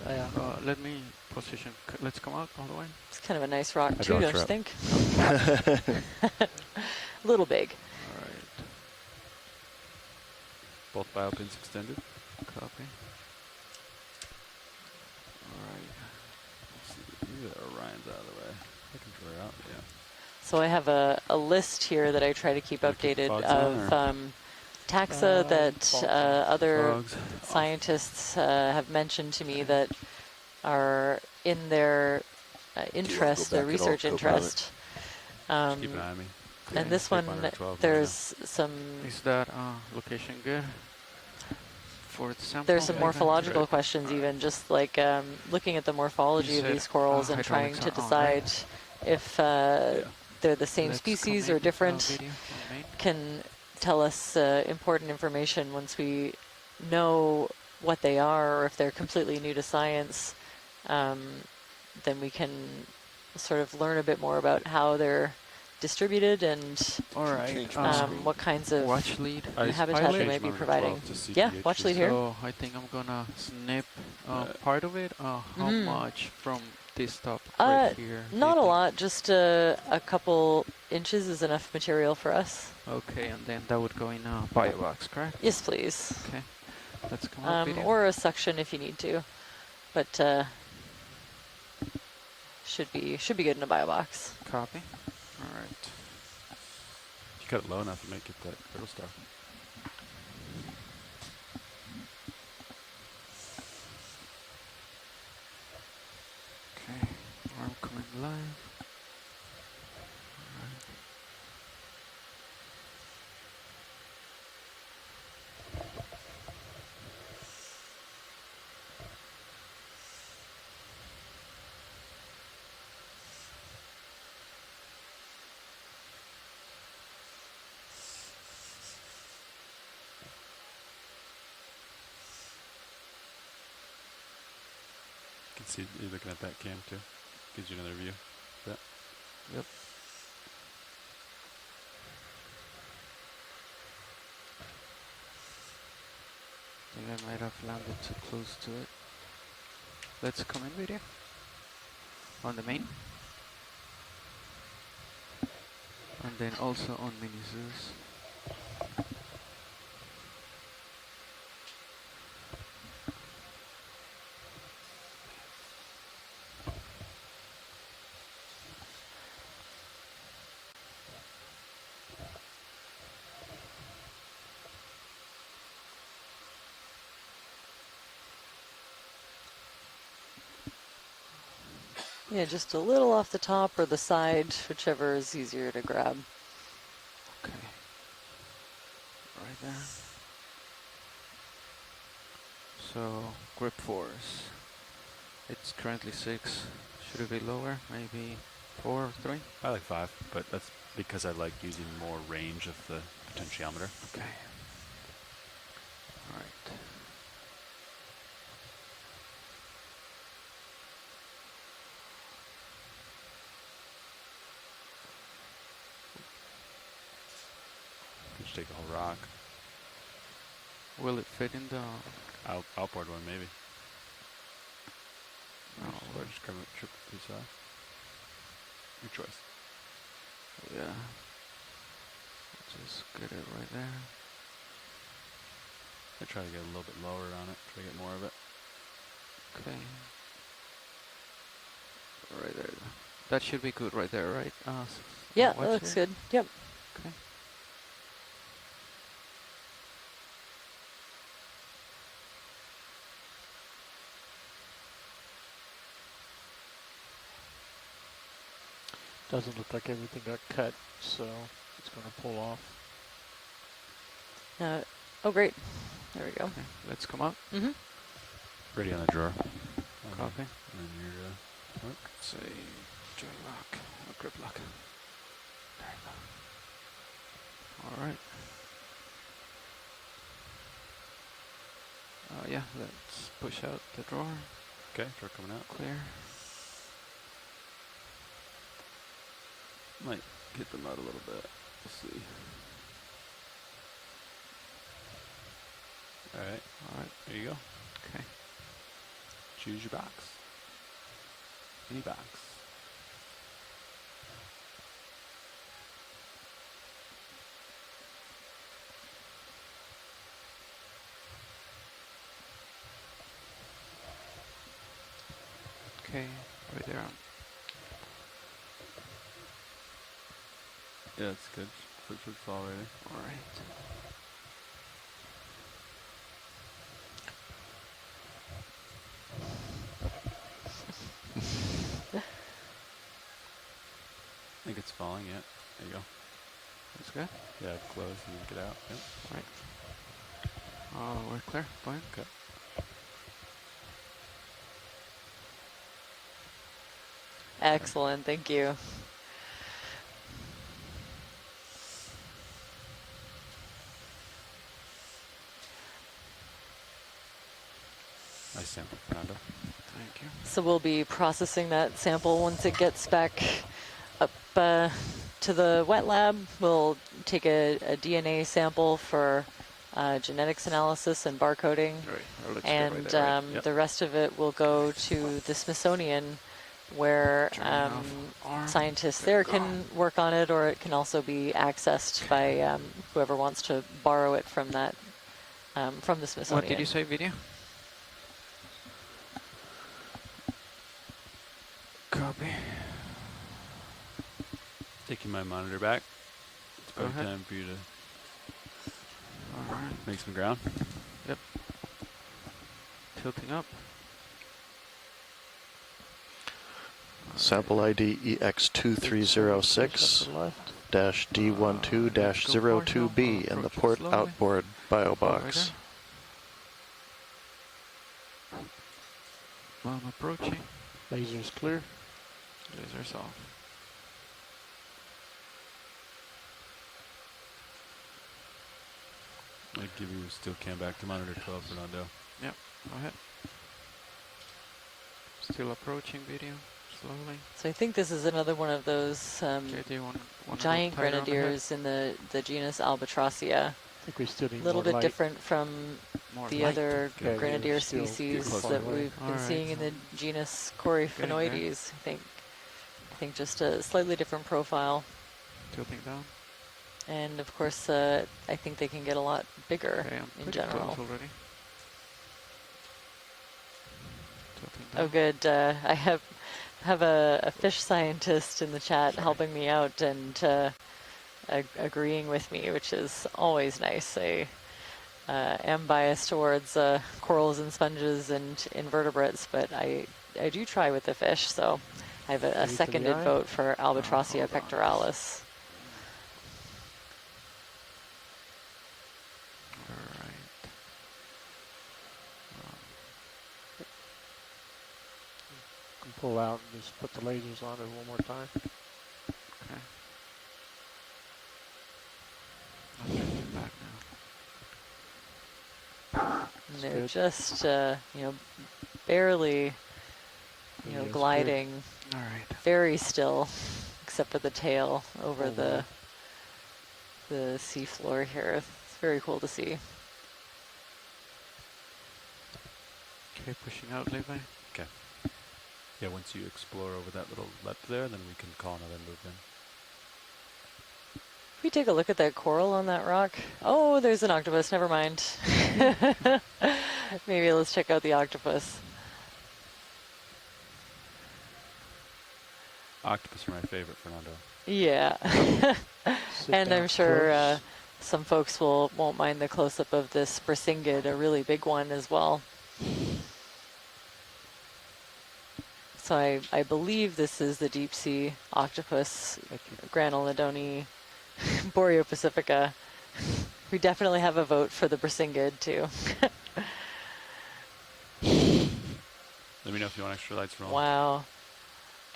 F: Yeah.
L: Let me position. Let's come out all the way.
H: It's kind of a nice rock too,
K: draw a
H: don't you
K: trap.
H: think? A little big.
L: All right.
K: Both biopins extended.
L: Copy. All right.
K: Let's see. Maybe Orion's out of the way. I can draw her out. Yeah.
H: So I have a list here that I try to keep updated
K: fogs on,
H: of taxa that other
K: Frogs.
H: scientists have mentioned to me that are in their interest, their research interest.
K: Keep an eye on me.
H: And this one, there's some.
L: Is that location good for the sample?
H: There's some morphological questions, even just like looking at the morphology of these corals and trying to decide if they're the same species or different. Can tell us important information once we know what they are, or if they're completely new to science. Then we can sort of learn a bit more about how they're distributed and what kinds of
L: watch lead
H: habitat they might be providing. Yeah, watch lead here.
L: So I think I'm gonna snip part of it. How much from this top right here?
H: Not a lot, just a couple inches is enough material for us.
L: Okay, and then that would go in a bio box, correct?
H: Yes, please.
L: Okay, let's come up video.
H: Or a suction if you need to, but should be good in a bio box.
L: Copy. All right.
K: You cut it low enough to make it that brittle star.
L: Okay, arm coming live.
K: You can see you're looking at that cam too. Gives you another view. Yep.
L: Yep. I think I might have landed too close to it. Let's come in video on the main. And then also on mini zoos.
H: Yeah, just a little off the top or the side, whichever is easier to grab.
L: Okay. Right there. So, grip force. It's currently 6. Should it be lower? Maybe 4 or 3?
K: I like 5, but that's because I like using more range of the potentiometer.
L: Okay. All right.
K: Just take the whole rock.
L: Will it fit in the
K: outboard one, maybe?
L: No.
K: Or just grab a triple piece off. Your choice.
L: Yeah. Just get it right there.
K: I try to get a little bit lower on it, try to get more of it.
L: Okay. Right there. That should be good right there, right?
H: Yeah, that looks good. Yep.
L: Okay.
F: Doesn't look like everything got cut, so it's going to pull off.
H: Oh, great. There we go.
L: Okay. Let's come up.
H: Mm-hmm.
K: Ready on the drawer.
L: Copy.
K: And then your hook.
L: Say joy lock or grip lock. There you go. All right. Yeah, let's push out the drawer.
K: Okay, drawer coming out.
L: Clear.
K: Might hit them out a little bit. We'll see. Alright.
L: Alright.
K: There you go.
L: Okay.
K: Choose your box. Any box.
L: Okay, right there.
K: Yeah, it's good. It's already.
L: All right.
K: falling. Yeah, there you go.
L: That's good.
K: Yeah, close and then get out. Yep.
L: All right. We're clear. Go ahead.
K: Okay.
H: Excellent. Thank you.
K: Nice sample, Fernando.
L: Thank you.
H: So we'll be processing that sample once it gets back up to the wet lab. We'll take a DNA sample for genetics analysis and barcoding.
L: Right.
H: And
L: Yep.
H: the rest of it will go to the Smithsonian, where scientists there can work on it, or it can also be accessed by whoever wants to borrow it from that from the Smithsonian.
L: What did you say, video? Copy.
K: Taking my monitor back. It's
L: Go
K: probably
L: ahead.
K: time for you to
L: All right.
K: make some ground.
L: Yep. Tilting up.
I: Sample ID EX2306 -D12-02B in the port outboard bio box.
L: Well, I'm approaching.
F: Laser's clear.
L: Lasers off.
K: I'd give you still cam back to monitor 12, Fernando.
L: Yep. Go ahead. Still approaching video. Slowly.
H: So I think this is another one of those
L: Okay, do you want
H: giant grenadiers in the genus Albatrossia.
F: I think we still need
H: A little
F: more
H: bit
F: light.
H: different from
L: More
H: the
L: light.
H: other
F: Okay,
H: grenadier
F: still
H: species
F: close
H: that
F: away.
H: we've been
L: Alright.
H: seeing in the genus
L: there.
H: Coryphaenoides. I think just a slightly different profile.
L: Tilting down.
H: And of course, I think they can get a lot bigger
L: Okay, I'm
H: in
L: pretty
H: general.
L: close already. Tilting
H: Oh,
L: down.
H: good. I have a fish scientist in the chat helping me out and agreeing with me, which is always nice. I am biased towards corals and sponges and invertebrates, but I do try with the fish, so I have a
F: Ready for the
H: seconded
F: eye?
H: vote for Albatrossia
L: hold on.
H: pectoralis.
L: Alright.
F: Can pull out and just put the lasers on it one more time.
L: Okay. I'm drifting back now.
H: And they're
F: good.
H: just, barely,
F: Yeah, it's good.
H: gliding
L: Alright.
H: very still, except for the tail over
F: Oh,
H: the sea floor here. It's very cool to see.
L: Okay, pushing out, Levi.
K: Okay. Yeah, once you explore over that little lip there, then we can call another move in.
H: If we take a look at that coral on that rock. Oh, there's an octopus. Never mind. Maybe let's check out the octopus.
K: Octopus are my favorite, Fernando.
H: Yeah.
F: Sit
H: And
F: down
H: I'm sure
F: close.
H: some folks won't mind the close-up of this brasingid, a really big one as well. So I believe this is the deep sea octopus, Granulodone boreopacifica. We definitely have a vote for the brasingid too.
K: Let me know if you want extra lights rolling.
H: Wow.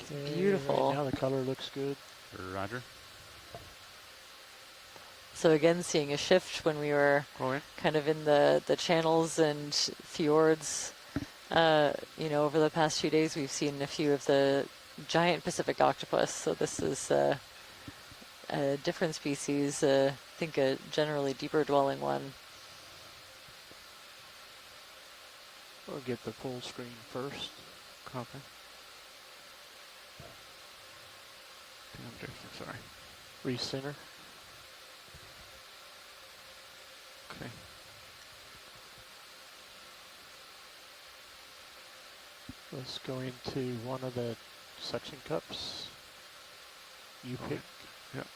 F: Okay,
H: beautiful.
F: Right now the color looks good.
K: Roger.
H: So again, seeing a shift when we were kind of in the channels and fjords. Over the past few days, we've seen a few of the giant Pacific octopus. So this is a different species. I think a generally deeper dwelling one.
F: We'll get the full screen first.
L: Copy. I'm drifting, sorry.
F: Recenter.
L: Okay.
F: Let's go into one of the suction cups. You pick.
L: Yep.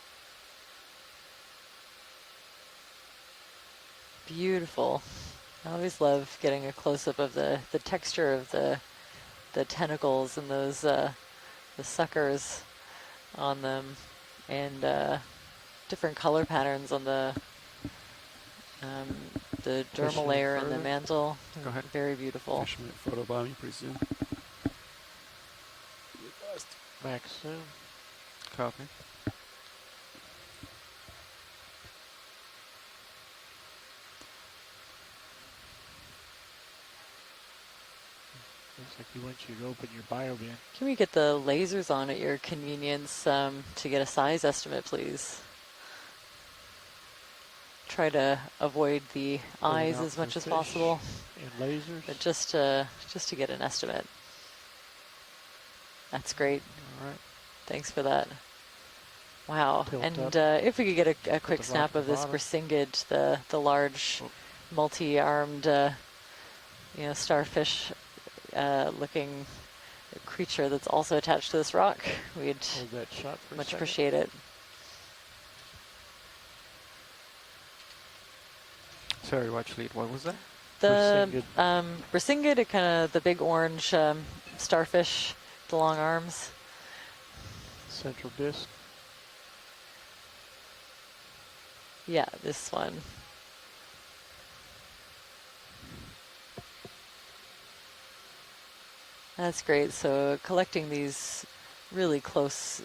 H: Beautiful. I always love getting a close-up of the texture of the tentacles and those the suckers on them. and different color patterns on the dermal layer and the mantle.
K: Go ahead.
H: Very beautiful.
K: Fish might photobomb you pretty soon.
F: Max soon.
L: Copy.
F: Looks like he wants you to open your bio bin.
H: Can we get the lasers on at your convenience to get a size estimate, please? Try to avoid the eyes as much as possible,
F: and lasers.
H: but just to get an estimate. That's great.
F: All right.
H: Thanks for that. Wow.
F: Tilt
H: and
F: up.
H: If we could get a quick
F: the
H: snap
F: rock
H: of this
F: bottom.
H: Brisingid, the large, multi-armed, starfish looking creature that's also attached to this rock, we'd
F: Hold that shot for a
H: much
F: second.
H: appreciate it.
L: Sorry, watch lead. What was that?
H: The Brisingid, kind of the big orange starfish, the long arms.
F: Central disc.
H: Yeah, this one. That's great. So collecting these really close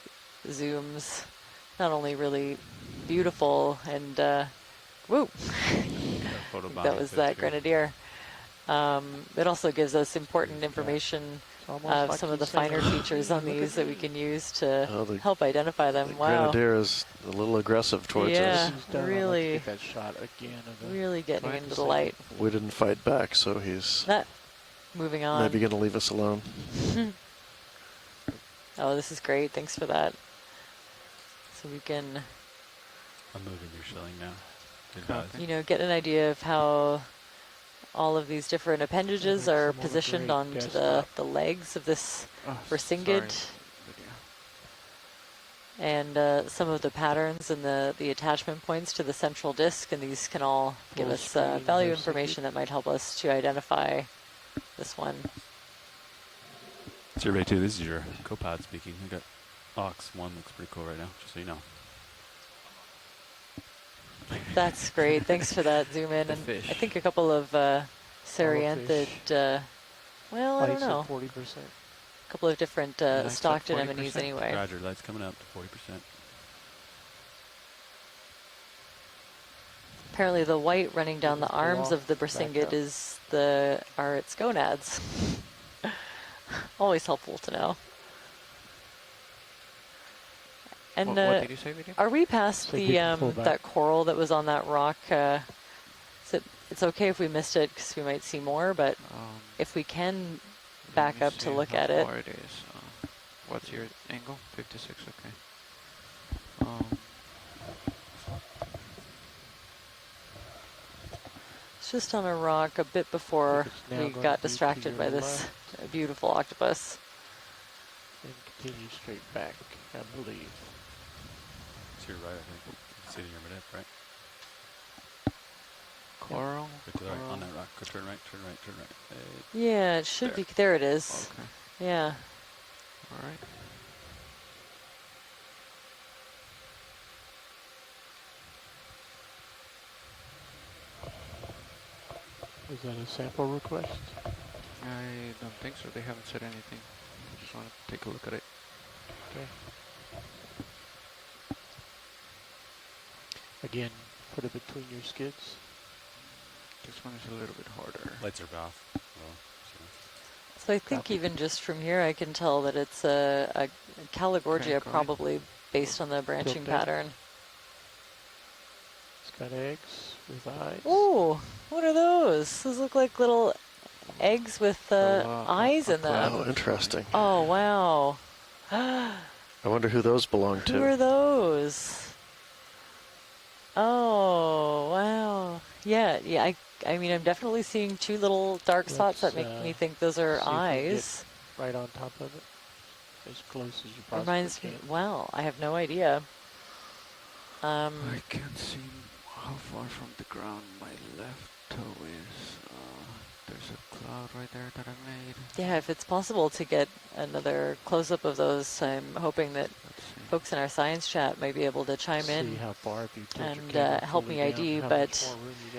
H: zooms, not only really beautiful and woo, that was that grenadier. It also gives us important information of some of the finer features on these that we can use to help identify them.
I: The
H: Wow.
I: Grenadier is a little aggressive towards us.
H: Really,
F: Get that shot again of the
H: really getting into the light.
I: We didn't fight back, so he's
H: Moving on.
I: maybe going to leave us alone.
H: Oh, this is great. Thanks for that. So we can,
K: I'm moving your shilling now.
H: get an idea of how all of these different appendages are positioned onto the legs of this Brisingid. And some of the patterns and the attachment points to the central disc, and these can all give us value information that might help us to identify this one.
K: Survey 2, this is your copod speaking. I got Ox 1, looks pretty cool right now, just so you know.
H: That's great. Thanks for that zoom in. And I think a couple of Cereanthid, well, I don't know.
F: 40%.
H: A couple of different stocked anemones anyway.
K: Roger, lights coming up to 40%.
H: Apparently the white running down the arms of the Brisingid are its gonads. Always helpful to know. And
L: what did you say, Vivian?
H: are we past that coral that was on that rock? It's okay if we missed it because we might see more, but if we can back up to look at it.
L: How far it is. What's your angle? 56, okay.
H: It's just on a rock a bit before we got distracted by this beautiful octopus.
F: And continue straight back, I believe.
K: To your right, I think. You can see it in your mid right?
L: Coral.
K: Go to the right, on that rock. Go turn right, turn right, turn right.
H: Yeah, it should be. There it is.
L: Okay.
H: Yeah.
L: All right.
F: Is that a sample request?
L: I don't think so. They haven't said anything. I just want to take a look at it.
F: Okay. Again, put it between your skids.
L: This one is a little bit harder.
K: Lights are off.
H: So I think even just from here I can tell that it's a Caligorgia, probably based on the branching pattern.
F: It's got eggs with eyes.
H: Ooh, what are those? Those look like little eggs with eyes in them.
I: Oh, interesting.
H: Oh, wow.
I: I wonder who those belong to.
H: Who are those? Oh, wow. Yeah, I mean, I'm definitely seeing two little dark spots that make me think those are eyes.
F: Right on top of it, as close as you possibly
H: Reminds
F: can.
H: me, wow, I have no idea.
L: I can't see how far from the ground my left toe is. There's a cloud right there that I made.
H: Yeah, if it's possible to get another close-up of those, I'm hoping that folks in our science chat might be able to chime
F: See
H: in
F: how far if you tilt your
H: and
F: camera
H: help
F: fully
H: me
F: down,
H: ID,
F: how much
H: but
F: more room you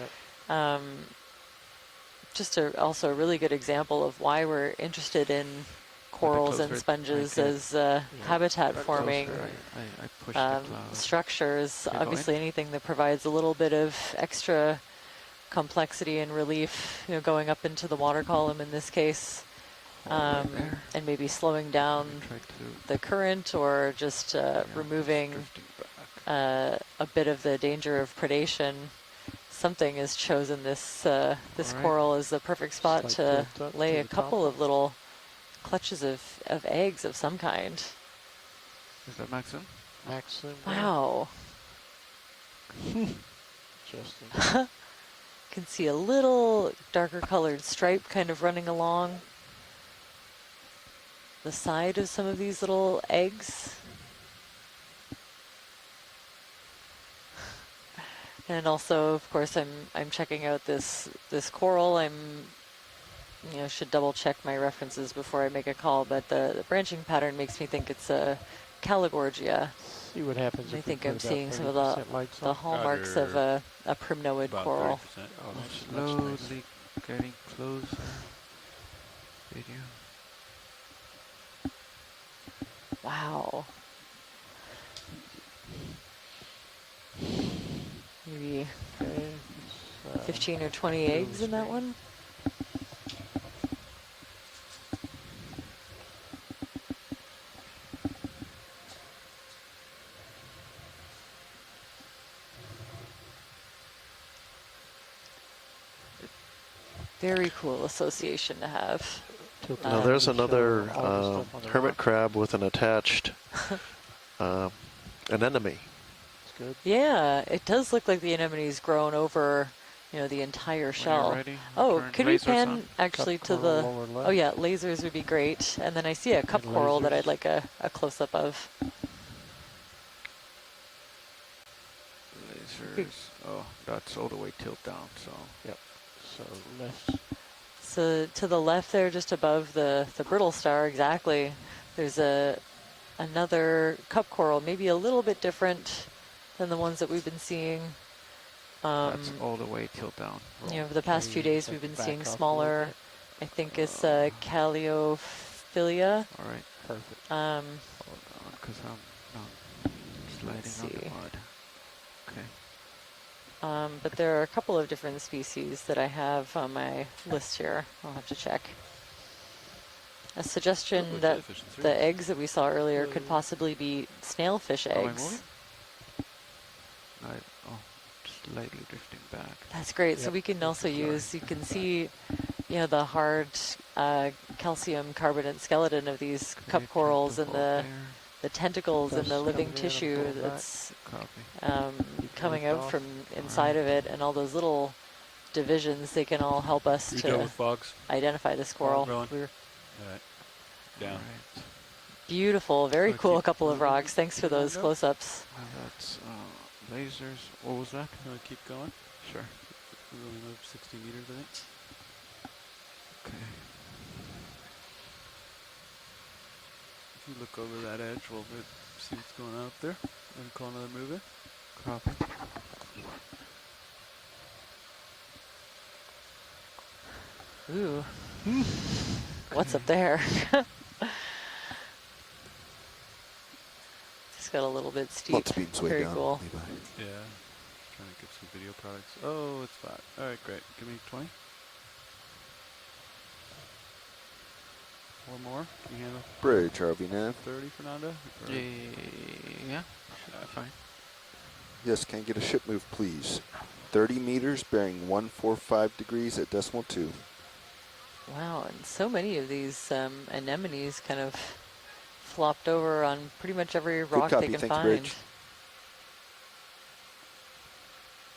F: got.
H: also a really good example of why we're interested in corals and sponges as habitat forming
L: I pushed the cloud.
H: structures.
L: Okay,
H: Obviously, anything that provides a little bit of extra complexity and relief, going up into the water column in this case, and maybe slowing down the current or just removing a bit of the danger of predation. Something has chosen this this coral as the perfect spot to lay a couple of little clutches of eggs of some kind.
L: Is that Maxim?
F: Maxim.
H: Wow.
F: Interesting.
H: Can see a little darker colored stripe kind of running along the side of some of these little eggs. And also, of course, I'm checking out this coral. Should double check my references before I make a call, but the branching pattern makes me think it's a Caligorgia.
F: See what happens.
H: I
F: if we
H: think
F: put
H: I'm
F: about
H: seeing some of
F: 30% lights
H: the
F: on.
H: hallmarks of a primnoid
K: About
H: coral.
K: 30%.
L: Oh,
F: Much
L: slowly
F: nicer.
L: getting closer. Video.
H: Wow. Maybe 15 or 20 eggs in that one. Very cool association to have.
I: Now there's another hermit crab with an attached anemone.
F: Good.
H: Yeah, it does look like the anemone's grown over, the entire shell. Oh, could we pan actually to the? Oh yeah, lasers would be great. And then I see a cup coral that I'd like a close up of.
L: Lasers. Oh, that's all the way tilt down. So.
F: Yep. So left.
H: So to the left there, just above the brittle star, exactly. There's another cup coral, maybe a little bit different than the ones that we've been seeing.
L: That's all the way tilt down.
H: Over the past few days, we've been seeing smaller. I think it's Calliophilia.
F: All right, perfect.
L: Hold on, because I'm sliding on the mud. Okay.
H: But there are a couple of different species that I have on my list here. I'll have to check. A suggestion that the eggs that we saw earlier could possibly be snailfish eggs.
L: Slightly drifting back.
H: That's great. Yep. So we can also use, you can see, the hard calcium carbonate skeleton of these cup corals and the tentacles and the living tissue that's coming out from inside of it, and all those little divisions. They can all help us to identify this coral.
K: All right. Down. All right.
H: Beautiful. Very cool couple of rocks. Thanks for those close-ups.
L: That's lasers. What was that?
K: You want to keep going?
L: Sure.
K: We only moved 60 meters, I think.
L: Okay.
K: If you look over that edge, we'll see what's going on up there. Then call another move in.
L: Copy.
H: Ooh. What's up there? Just got a little bit steep.
J: Lot speed's way
H: Very
J: down.
H: cool.
K: Yeah. Trying to get some video products. Oh, it's flat. All right, great. Give me 20. Or more. Can you handle?
J: Bridge, RV nav.
K: 30, Fernando?
L: Yeah. Fine.
J: Yes, can I get a ship move, please? 30 meters, bearing 145 degrees at decimal 2.
H: Wow, and so many of these anemones kind of flopped over on pretty much every rock they can find.
J: Bridge.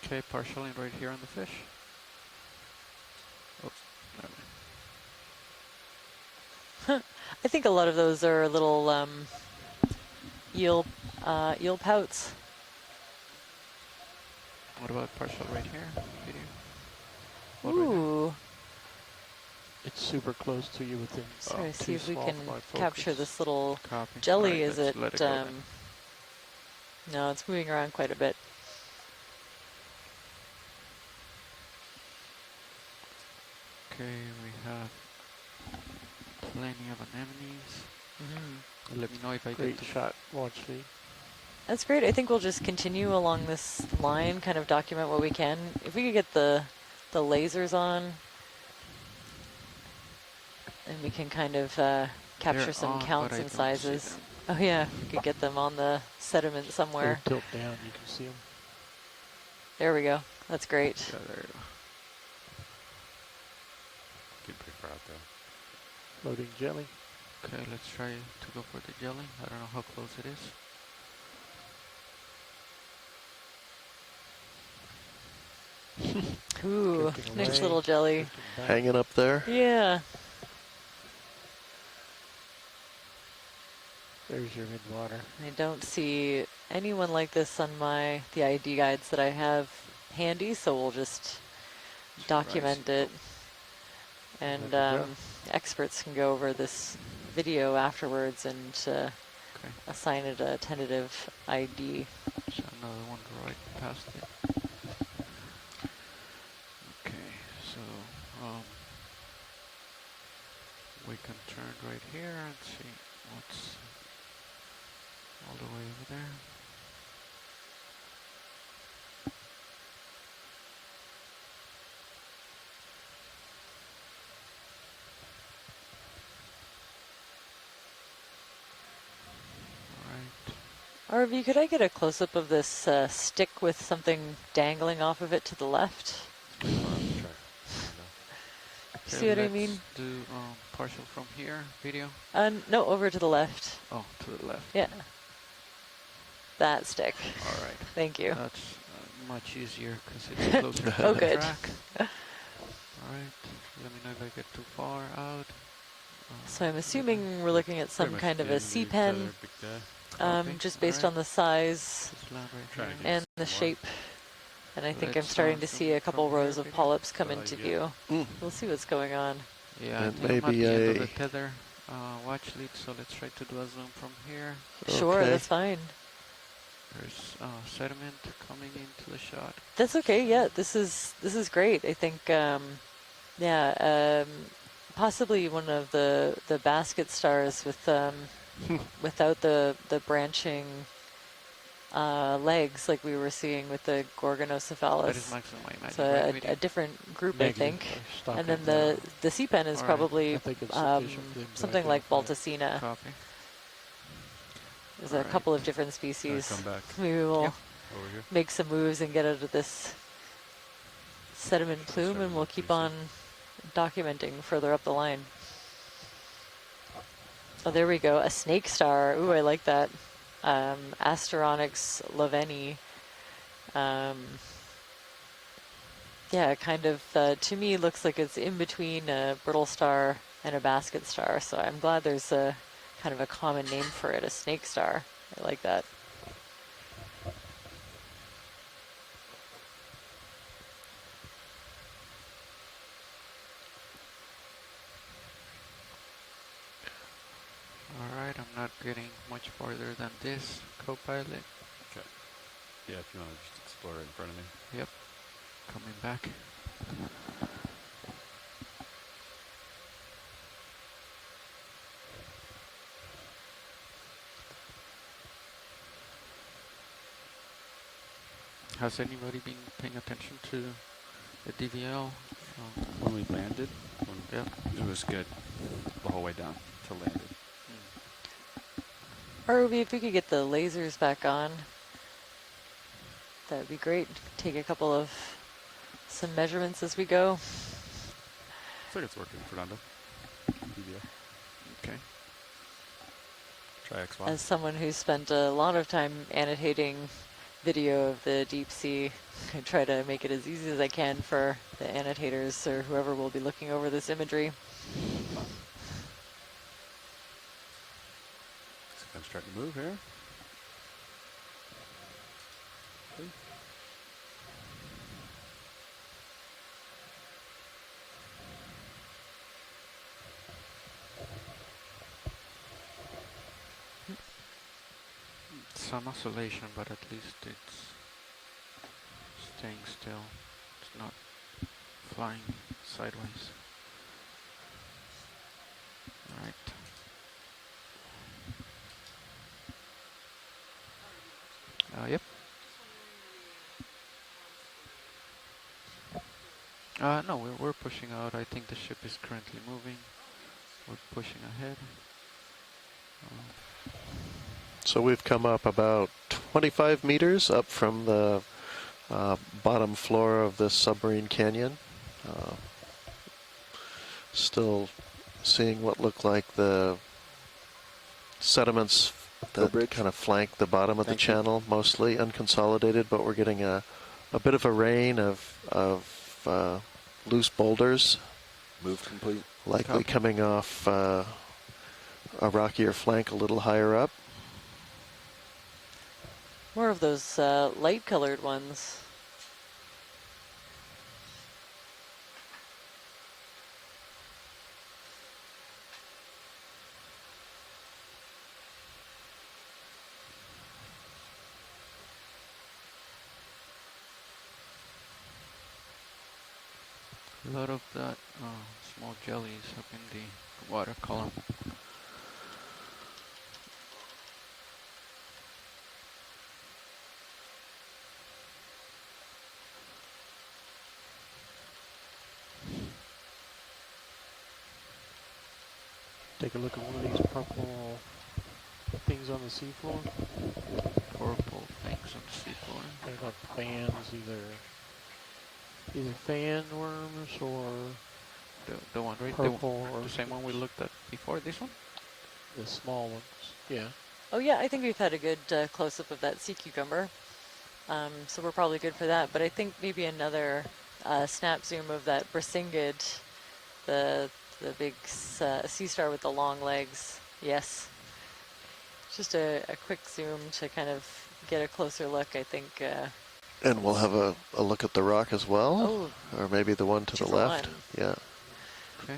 L: Okay, partially right here on the fish. Oops.
H: I think a lot of those are little eel pouts.
L: What about partial right here?
H: Ooh.
F: It's super close to you within
H: Sorry, see
F: too
H: if we
F: small
H: can
F: for my
H: capture
F: focus.
H: this little
L: Copy.
H: jelly.
L: Alright,
H: Is
L: let's
H: it,
L: let it go then.
H: no, it's moving around quite a bit.
L: Okay, we have plenty of anemones.
H: Mm-hmm.
L: Let me know if I
F: Great
L: get to
F: shot, launch lead.
H: That's great. I think we'll just continue along this line, kind of document what we can. If we could get the lasers on, and we can kind of capture
L: They're
H: some
L: on, but
H: counts
L: I
H: and
L: don't see
H: sizes.
L: them.
H: Oh yeah, we could get them on the sediment
F: Little
H: somewhere.
F: tilt down, you can see them.
H: There we go. That's great.
L: Yeah, there you go.
E: Getting pretty far out there.
F: Loading jelly.
L: Okay, let's try to go for the jelly. I don't know how close it is.
H: Ooh,
F: Drifting
H: nice
F: away,
H: little jelly.
F: drifting back.
I: Hanging up there.
H: Yeah.
F: There's your midwater.
H: I don't see anyone like this on the ID guides that I have handy, so we'll just document it. And experts can go over this video afterwards and assign it a tentative ID.
L: There's another one right past it. Okay, so we can turn right here and see what's all the way over there.
H: RV, could I get a close-up of this stick with something dangling off of it to the left? See what I mean?
L: Do partial from here video.
H: No, over to the left.
L: Oh, to the left.
H: Yeah. That stick.
L: All right.
H: Thank you.
L: That's much easier because it's closer to
H: oh,
L: the
H: good.
L: track. All right. Let me know if I get too far out.
H: So I'm assuming we're looking at some kind of a C-pen, just based on the size and the shape. And I think I'm starting to see a couple rows of polyps come into view. We'll see what's going on.
L: Yeah,
I: And
L: I think I'm
I: maybe
L: at the end of
I: a-
L: the tether watch lead, so let's try to do a zoom from here.
H: Sure,
I: Okay.
H: that's fine.
L: There's sediment coming into the shot.
H: That's okay. Yeah, this is great. I think, possibly one of the basket stars with without the branching legs like we were seeing with the Gorgonocephalus.
L: That is maximum imagine.
H: So a different group,
F: Negative.
H: I think.
F: Stop
H: And
F: it
H: then
F: now.
H: the C-pen is
L: All right.
H: probably
F: I think it's sufficient for them to
H: something like
F: identify it.
H: Balticina.
L: Copy.
H: There's
L: All
H: a
L: right.
H: couple of different species.
E: Come back
H: Maybe we'll
E: over here.
H: make some moves and get out of this sediment plume, and we'll keep on documenting further up the line. Oh, there we go. A snake star. Ooh, I like that. Asteronix laveni. Yeah, kind of, to me, looks like it's in between a brittle star and a basket star. So I'm glad there's a kind of a common name for it, a snake star. I like that.
L: Alright, I'm not getting much farther than this, co-pilot.
E: Okay. Yeah, if you want to just explore it in front of me.
L: Yep. Coming back. Has anybody been paying attention to the DVL?
E: When we landed,
L: Yep.
E: it was good the whole way down to landed.
H: ROV, if we could get the lasers back on, that would be great. Take a couple of some measurements as we go.
E: Looks like it's working, Fernando. DVL.
L: Okay.
E: Try X1.
H: As someone who's spent a lot of time annotating video of the deep sea, I try to make it as easy as I can for the annotators or whoever will be looking over this imagery.
E: I'm starting to move here. Okay.
L: some oscillation, but at least it's staying still. It's not flying sideways. All right. Yep. No, we're pushing out. I think the ship is currently moving. We're pushing ahead.
I: So we've come up about 25 meters up from the bottom floor of this submarine canyon. Still seeing what look like the sediments that kind of flank the bottom of the channel, mostly unconsolidated, but we're getting a bit of a rain of loose boulders.
J: Move complete.
I: Likely coming off a rockier flank a little higher up.
H: More of those light-colored ones.
L: A lot of that small jellies up in the water column.
F: Take a look at one of these purple things on the seafloor.
L: Purple things on the seafloor.
F: They're like fans, either fan worms or
L: the one right
F: purple
L: the same one we looked at before. This one.
F: The small ones. Yeah.
H: Oh yeah, I think we've had a good close-up of that sea cucumber. So we're probably good for that. But I think maybe another snap zoom of that brasingid, the big sea star with the long legs. Yes. Just a quick zoom to kind of get a closer look, I think.
I: And we'll have a look at the rock as well, or maybe the one to the left. Yeah.
L: Okay.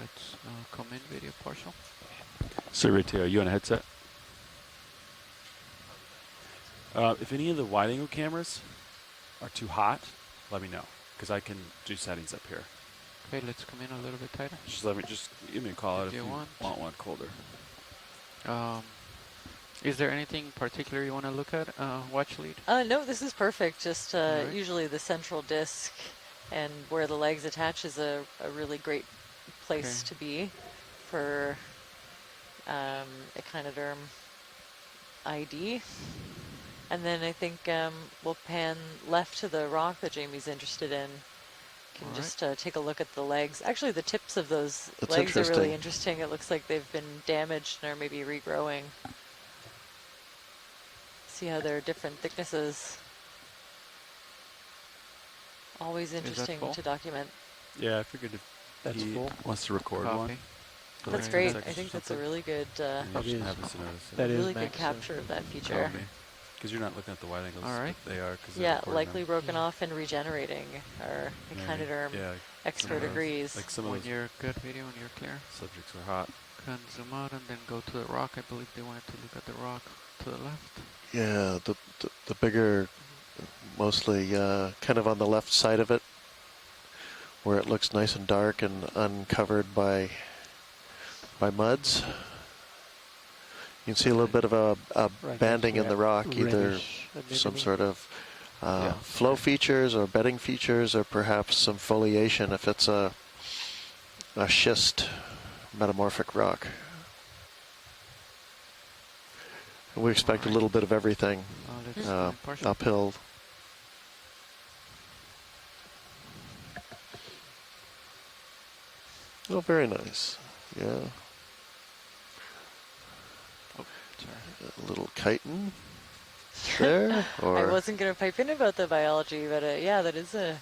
L: Let's come in video partial.
K: Survey, are you on a headset? If any of the wide-angle cameras are too hot, let me know, because I can do settings up here.
L: Okay, let's come in a little bit tighter.
K: Just give me a call out if you want one colder.
L: Is there anything particular you want to look at, watch lead?
H: No, this is perfect. Just usually the central disc and where the legs attach is a really great place to be for echinoderm ID. And then I think we'll pan left to the rock that Jamie's interested in. Can just take a look at the legs. Actually, the tips of those legs are really interesting. It looks like they've been damaged and are maybe regrowing. See how they're different thicknesses. Always interesting to document.
K: Yeah, I figured if he wants to record one.
H: That's great. I think that's a really good, really good capture of that feature.
K: Because you're not looking at the wide angles.
L: All right.
K: They are. Cause
H: likely broken off and regenerating, or echinoderm expert agrees.
K: Like some
L: when you're good video and you're clear.
K: Subjects are hot.
L: Can zoom out and then go to the rock. I believe they wanted to look at the rock to the left.
I: Yeah, the bigger, mostly kind of on the left side of it, where it looks nice and dark and uncovered by muds. You can see a little bit of a banding in the rock, either some sort of flow features or bedding features, or perhaps some foliation if it's a schist metamorphic rock. We expect a little bit of everything uphill. Oh, very nice. Yeah. A little chitin there. Or
H: I wasn't going to pipe in about the biology, but yeah, that is a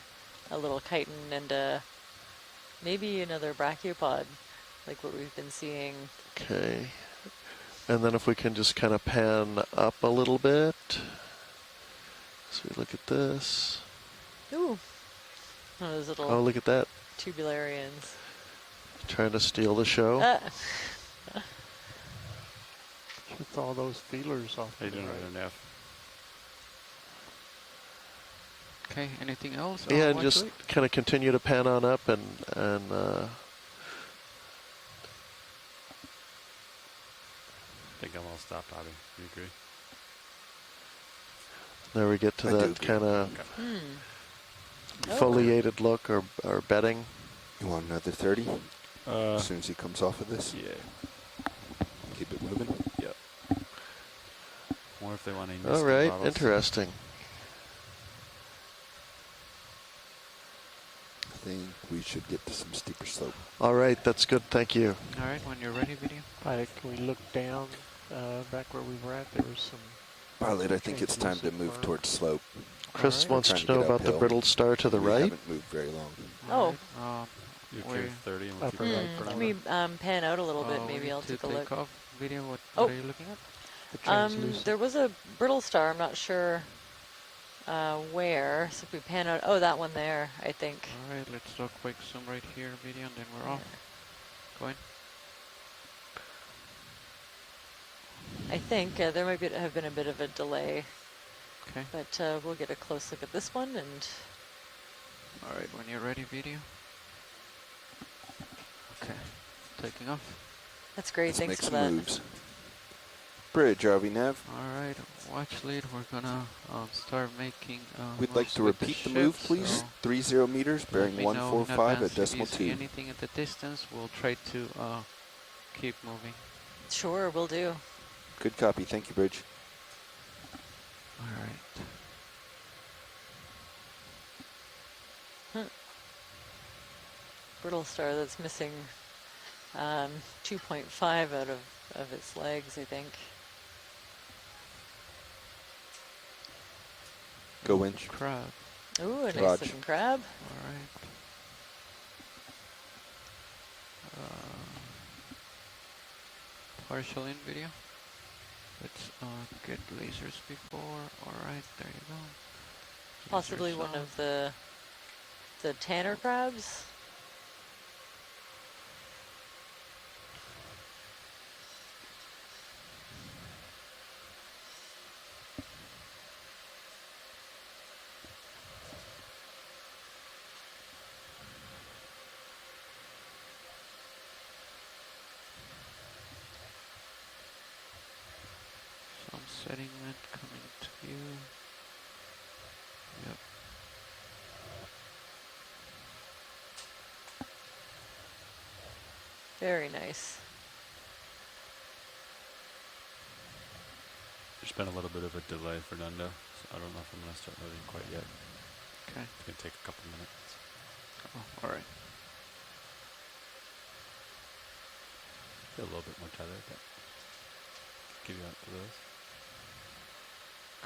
H: little chitin and maybe another brachiopod, like what we've been seeing.
I: Okay. And then if we can just kind of pan up a little bit. So we look at this.
H: Ooh. Those little
I: look at that.
H: Tubularians.
I: Trying to steal the show.
F: With all those feelers off.
K: How you doing over there, Neff?
L: Okay, anything else?
I: Yeah, and
L: watch
I: just
L: weight?
I: kind of continue to pan on up and
K: I think I'm all stopped, Bobby. You agree?
I: there we get to
J: I do
I: that
J: agree.
I: kind of
C: Hmm.
I: foliated look or bedding.
J: You want another 30?
K: Uh,
J: As soon as he comes off of this?
K: yeah.
J: Keep it moving?
K: Yep. Or if they want any
I: All
K: whiskey
I: right,
K: bottles.
I: interesting.
J: I think we should get to some steeper slope.
I: All right, that's good. Thank you.
L: All right, when you're ready, video.
F: All right, can we look down back where we were at? There was some.
J: Pilot, I think it's time to move towards slope.
I: Chris
F: right.
I: wants
J: We're
I: to
J: trying
I: know
J: to get
I: about the
J: uphill.
I: brittle star to the
J: We
I: right.
J: haven't moved very long.
H: Oh.
K: You okay with 30 and we'll keep
F: Upper
K: it
F: right
K: for
H: Let
K: now?
H: me pan out a little bit.
L: We
H: Maybe
L: need
H: I'll
L: to
H: take a look.
L: off. Video, what
H: Oh.
L: are you looking at?
F: The translucent.
H: There was a brittle star. I'm not sure where. So if we pan out, oh, that one there, I think.
L: All right, let's do a quick zoom right here, video, and then we're off. Going.
H: I think there might have been a bit of a delay,
L: Okay.
H: but we'll get a close look at this one. And
L: All right, when you're ready, video. Okay, taking off.
H: that's great.
J: Let's
H: Thanks
J: make
H: for
J: some
H: that.
J: moves. Bridge, RV Nav.
L: All right, watch lead. We're gonna start making.
J: We'd like
L: moves
J: to
L: with
J: repeat the
L: ship,
J: move, please.
L: so
J: 30 meters,
L: let
J: bearing
L: me know in
J: 145
L: advance
J: at decimal
L: if you see
J: 2.
L: anything at the distance, we'll try to keep moving.
H: Sure, we'll do.
J: Good copy. Thank you, Bridge.
L: All right.
H: Brittle star that's missing 2.5 out of its legs, I think.
J: Go winch.
L: Crab.
H: Ooh, a nice
J: Raj.
H: looking crab.
L: All right. Partial in video. Let's get lasers before. All right, there you go.
H: Possibly
L: Lasers
H: one
L: on.
H: of the tanner crabs.
L: Some sediment coming to view. Yep.
H: Very nice.
K: There's been a little bit of a delay, Fernando, so I don't know if I'm going to start moving quite yet.
L: Okay.
K: It's going to take a couple minutes.
L: Oh, all right.
K: Feel a little bit more tethered, but give you out to those.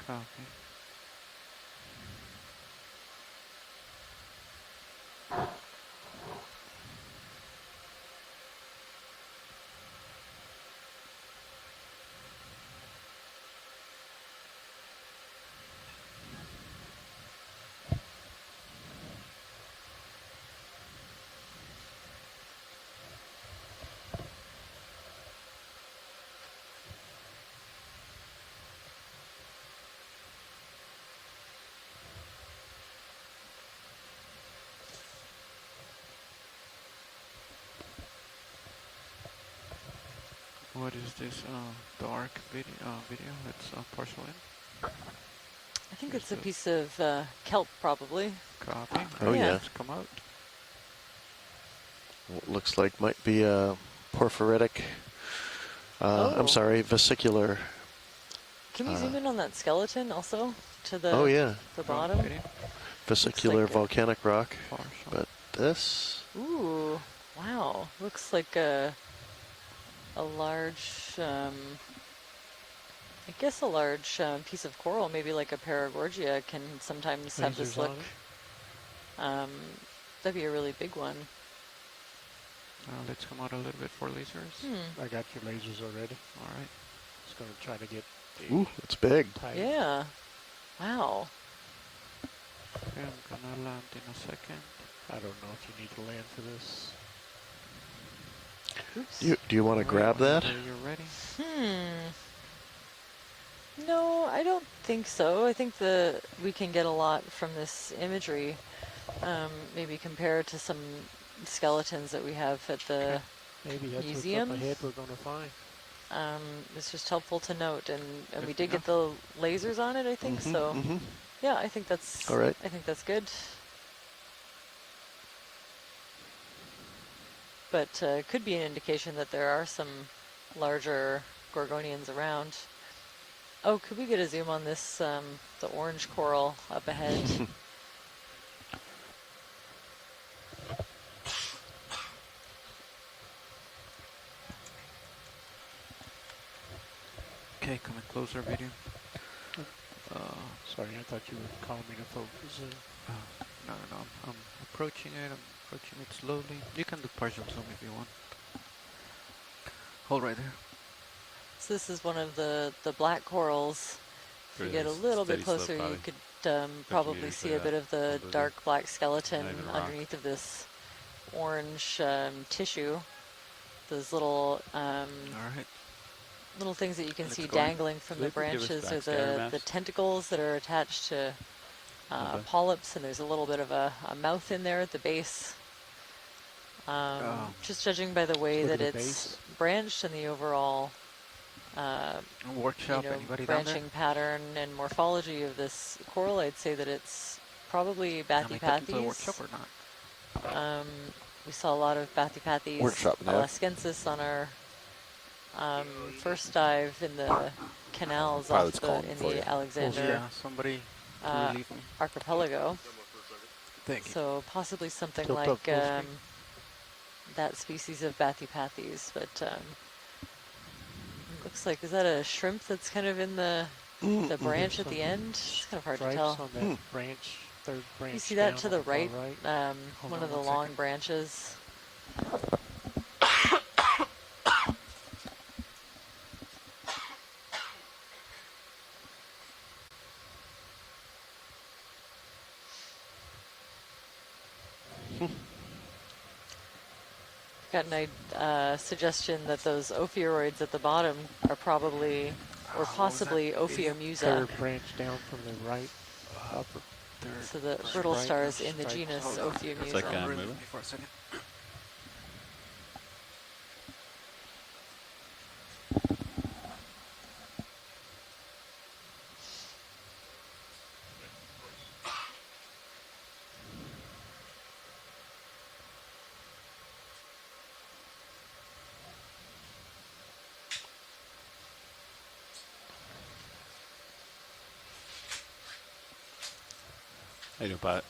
L: Copy. What is this dark video? It's partial in.
H: I think it's a piece of kelp, probably.
L: Copy.
I: Oh, yeah.
L: Let's come out.
I: What looks like might be a porphyritic.
H: Oh.
I: I'm sorry, vesicular.
H: Can you zoom in on that skeleton also to the
I: Oh yeah,
H: the bottom?
L: Video.
I: vesicular
H: like a-
I: volcanic rock.
L: Partial.
I: But this,
H: Ooh, wow! Looks like a large, I guess a large piece of coral, maybe like a paragorgia, can sometimes have this
F: Lasers
H: look.
F: on
H: That'd be a really big one.
L: Let's come out a little bit for lasers.
F: I got your lasers already.
L: All right.
F: Just going to try to get
I: ooh, it's big.
F: tight.
H: Yeah. Wow.
L: Okay, I'm gonna land in a second.
F: I don't know if you need to land for this.
H: Oops.
I: Do you want to grab that?
L: Whenever you're ready.
H: No, I don't think so. I think we can get a lot from this imagery, maybe compared to some skeletons that we have at the
F: Maybe that's
H: museum.
F: what's up ahead we're going to find.
H: It's just helpful to note, and we did get the lasers on it, I think. So, yeah, I think that's
I: All right.
H: I think that's good. But could be an indication that there are some larger Gorgonians around. Oh, could we get a zoom on this, the orange coral up ahead?
L: Okay, coming closer, video.
F: Sorry, I thought you were calling me to focus.
L: No, I'm approaching it. I'm approaching it slowly. You can do partial zoom if you want. Hold right there.
H: So this is one of the black corals. If you get a little bit closer, you could probably see a bit of the dark black skeleton underneath of this orange tissue. Those little little things that you can see dangling from the branches are the tentacles that are attached to polyps, and there's a little bit of a mouth in there at the base. Just judging by the way that it's branched and the overall
L: workshop,
H: branching pattern and morphology of this coral, I'd say that it's probably Bathypathes.
L: Workshop or not?
H: We saw a lot of Bathypathes alaskensis on our first dive in the canals in the Alexander archipelago.
L: Thank you.
H: So possibly something like that species of Bathypathes, but looks like, is that a shrimp that's kind of in the branch at the end? It's kind of hard to tell.
F: On that branch, third branch.
H: You see that to the right? One of the long branches. Got a suggestion that those ophiuroids at the bottom are probably, or possibly, Ophiomusa.
F: Third branch down from the right. Upper.
H: So the brittle stars in the genus Ophiomusa.
K: It's like moving.
L: For a second.
K: How you doing, Pilot?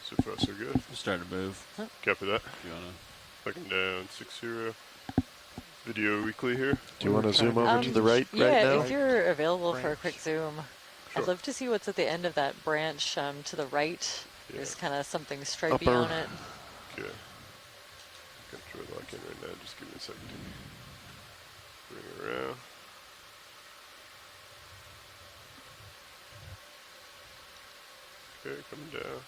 B: So far, so good.
K: I'm starting to move.
B: Copy that.
K: You wanna?
B: Looking down 60. Video weekly here.
I: Do you want to zoom over to the right
H: yeah,
I: right now?
H: if you're available for a quick zoom. Sure. I'd love to see what's at the end of that branch to the right. Yeah. There's kind of something stripy on it.
B: Okay. I'm going to try to lock in right now. Just give me a second to bring it around. Okay, coming down.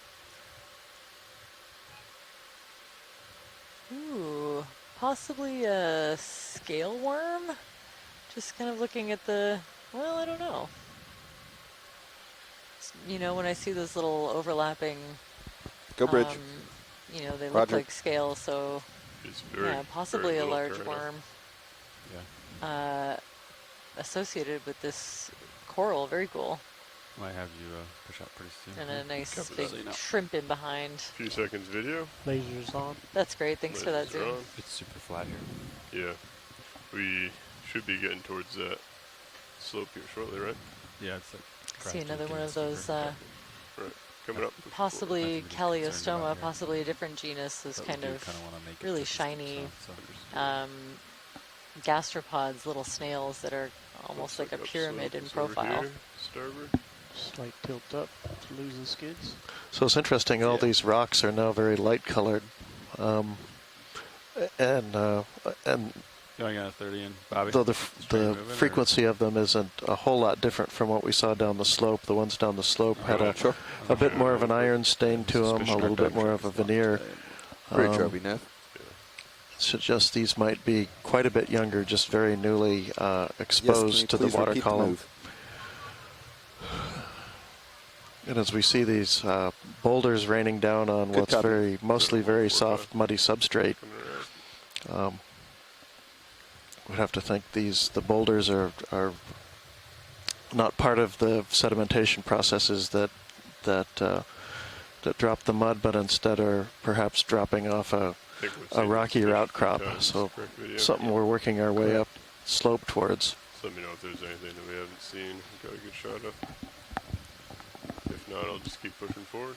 H: Ooh, possibly a scale worm? Just kind of looking at the, well, I don't know. You know, when I see those little overlapping,
J: Go bridge.
H: you know, they look like scales, so
B: very,
H: possibly a large
B: current.
H: worm.
K: Yeah.
H: Associated with this coral, very cool.
K: Might have you push out pretty soon.
H: And a nice big shrimp in behind.
B: A few seconds video.
F: Lasers on.
H: That's great. Thanks for that zoom.
B: On.
K: It's super flat here.
B: Yeah. We should be getting towards that slope here shortly, right?
K: Yeah, it's like.
H: See another one of those.
B: Right. Coming up.
H: Possibly Calliostoma, possibly a different genus. Those kind of really shiny gastropods, little snails that are almost like a pyramid in profile.
B: Starboard.
F: Slight tilt up to lose the skids.
I: So it's interesting, all these rocks are now very light colored.
K: Going on 30 and Bobby.
I: Though the frequency of them isn't a whole lot different from what we saw down the slope. The ones down the slope had a bit more of an iron stain to them, a little bit more of a veneer.
J: Great job, Nev.
I: suggests these might be quite a bit younger, just very newly exposed to the water column. And as we see these boulders raining down on what's mostly very soft, muddy substrate, we'd have to think the boulders are not part of the sedimentation processes that drop the mud, but instead are perhaps dropping off a rockier outcrop. So something we're working our way up slope towards.
B: So let me know if there's anything that we haven't seen. Got a good shot of. If not, I'll just keep pushing forward.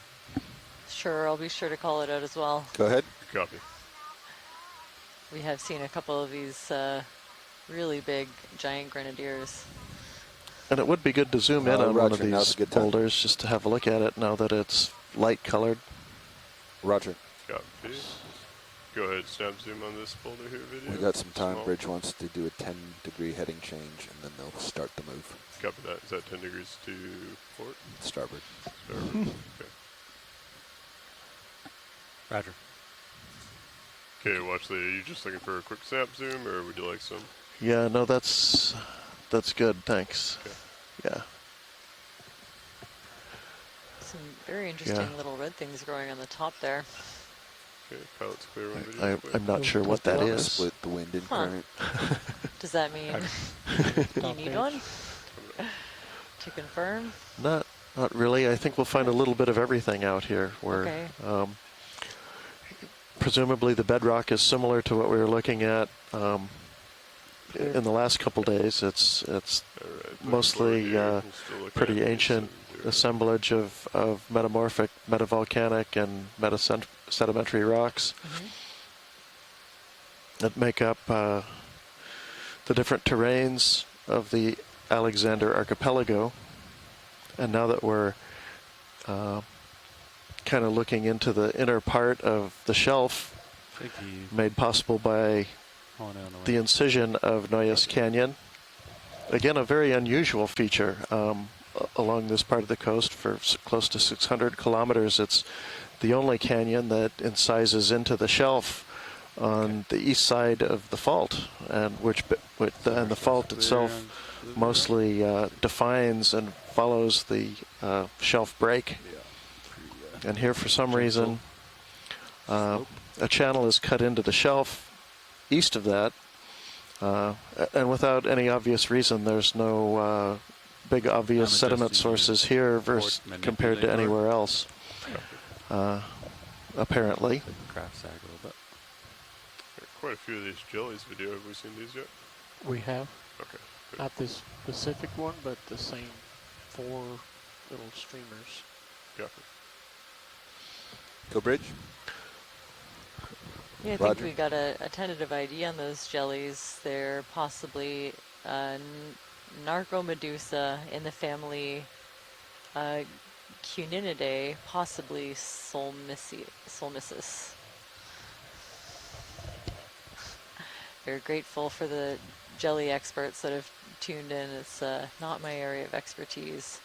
H: Sure, I'll be sure to call it out as well.
J: Go ahead.
B: Copy.
H: We have seen a couple of these really big giant grenadiers.
I: And it would be good to zoom in on one of these boulders just to have a look at it now that it's light colored.
J: Roger.
B: Copy. Go ahead, snap zoom on this boulder here video.
J: We got some time. Bridge wants to do a 10-degree heading change, and then they'll start the move.
B: Copy that. Is that 10 degrees to port?
J: Starboard.
B: Starboard. Okay.
K: Roger.
B: Okay, watch the. Are you just looking for a quick snap zoom, or would you like some?
I: Yeah, no, that's good. Thanks.
B: Okay.
I: Yeah.
H: Some very interesting little red things growing on the top there.
B: Okay, pilot's clear on video.
I: I'm not sure what that is.
J: Split the wind and current.
H: Does that mean you need one to confirm?
I: Not really. I think we'll find a little bit of everything out here. Where presumably the bedrock is similar to what we were looking at in the last couple days. It's mostly pretty ancient assemblage of metamorphic, metavolcanic, and metasedimentary rocks that make up the different terrains of the Alexander Archipelago. And now that we're kind of looking into the inner part of the shelf, made possible by the incision of Noyes Canyon, again, a very unusual feature along this part of the coast for close to 600 kilometers. It's the only canyon that incises into the shelf on the east side of the fault, and and the fault itself mostly defines and follows the shelf break. And here, for some reason, a channel is cut into the shelf east of that, and without any obvious reason. There's no big obvious sediment sources here compared to anywhere else, apparently.
K: Craft sag a little bit.
B: Quite a few of these jellies video. Have we seen these yet?
F: We have.
B: Okay. Good.
F: Not this specific one, but the same 4 little streamers.
B: Copy.
J: Go Bridge.
H: Yeah, I think we got a tentative ID on those jellies. They're possibly Narcomedusa in the family Cuninidae, possibly Solmicis. Very grateful for the jelly experts that have tuned in. It's not my area of expertise.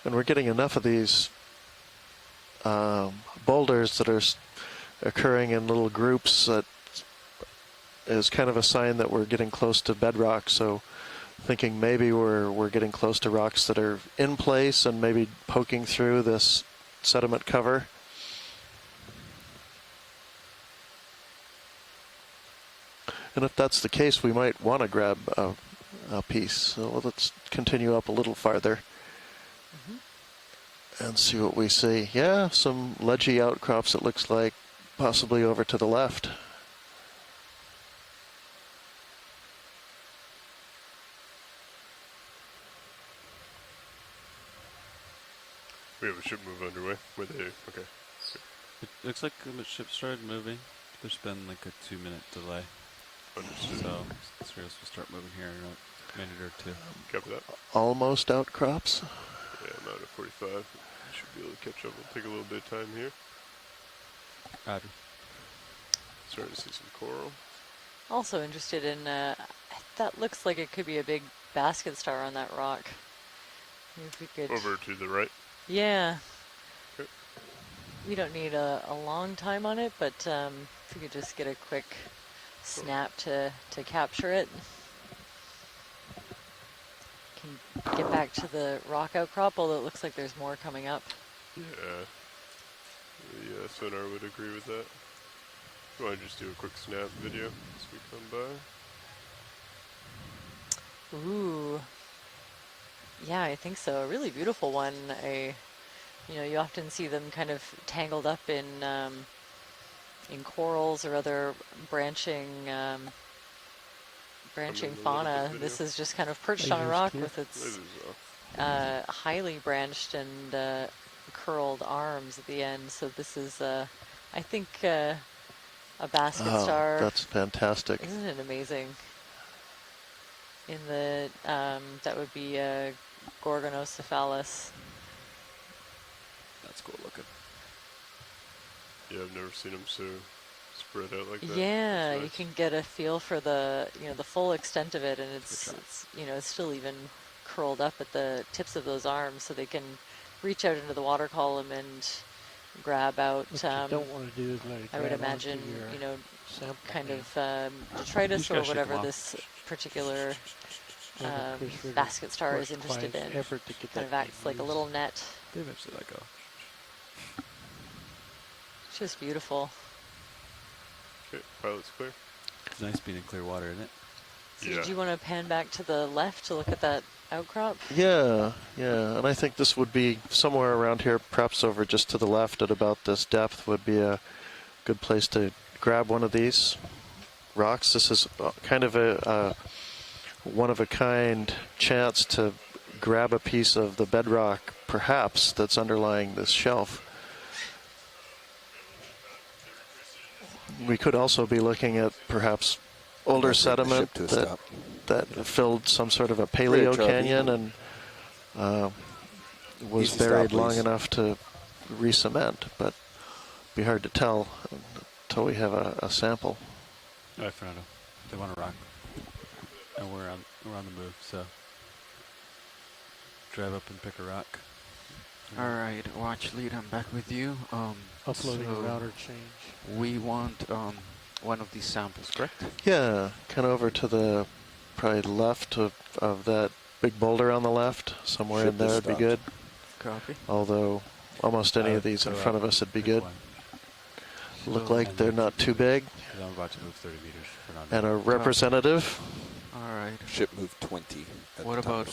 I: And we're getting enough of these boulders that are occurring in little groups that is kind of a sign that we're getting close to bedrock. So thinking maybe we're getting close to rocks that are in place and maybe poking through this sediment cover. And if that's the case, we might want to grab a piece. So let's continue up a little farther and see what we see. Yeah, some ledgy outcrops, it looks like, possibly over to the left.
B: We have a ship move underway. Okay.
K: It looks like the ship started moving. There's been like a 2-minute delay.
B: Understood.
K: So serious will start moving here in a minute or 2.
B: Copy that.
I: Almost outcrops.
B: Yeah, I'm out at 45. Should be able to catch up. We'll take a little bit of time here.
K: Roger.
B: Starting to see some coral.
H: Also interested in, that looks like it could be a big basket star on that rock. Maybe if we could...
B: Over to the right?
H: Yeah.
B: Okay.
H: we don't need a long time on it, but if we could just get a quick snap to capture it. Can get back to the rock outcrop, although it looks like there's more coming up.
B: Yeah. Yeah, sonar would agree with that. You want to just do a quick snap video as we come by?
H: Ooh. Yeah, I think so. A really beautiful one. You often see them kind of tangled up in corals or other branching fauna. This is just kind of perched on a rock with its highly branched and curled arms at the end. So this is, I think, a basket star.
I: That's fantastic.
H: Isn't it amazing? In the that would be Gorgonocephalus.
K: That's cool looking.
B: Yeah, I've never seen them so spread out like that.
H: Yeah,
B: nice.
H: you can get a feel for the the full extent of it, and it's it's still even curled up at the tips of those arms, so they can reach out into the water column and grab out.
F: What you don't want to do is let it
H: I would
F: grab
H: imagine
F: onto your sample.
H: kind of detritus or whatever this particular basket star is interested in. Kind of acts like a little net.
K: They eventually let go.
H: It's just beautiful.
B: Okay, pilot's clear.
K: It's nice being in clear water, isn't it?
H: So did you want to pan back to the left to look at that outcrop?
I: Yeah, and I think this would be somewhere around here, perhaps over just to the left at about this depth would be a good place to grab one of these rocks. This is kind of a one-of-a-kind chance to grab a piece of the bedrock, perhaps, that's underlying this shelf. We could also be looking at perhaps older sediment that filled some sort of a paleo canyon and was buried long enough to re-cement, but be hard to tell until we have a sample.
K: All right, Fernando. They want to rock, and we're on the move. So drive up and pick a rock.
L: All right, watch lead. I'm back with you.
F: Uploading a router change.
L: We want one of these samples, correct?
I: Yeah, kind of over to the probably left of that big boulder on the left, somewhere in there would be good.
L: Copy.
I: Although almost any of these in front of us would be good. Look like they're not too big.
K: I'm about to move 30 meters.
I: And a representative.
L: All right.
J: Ship move 20.
L: What about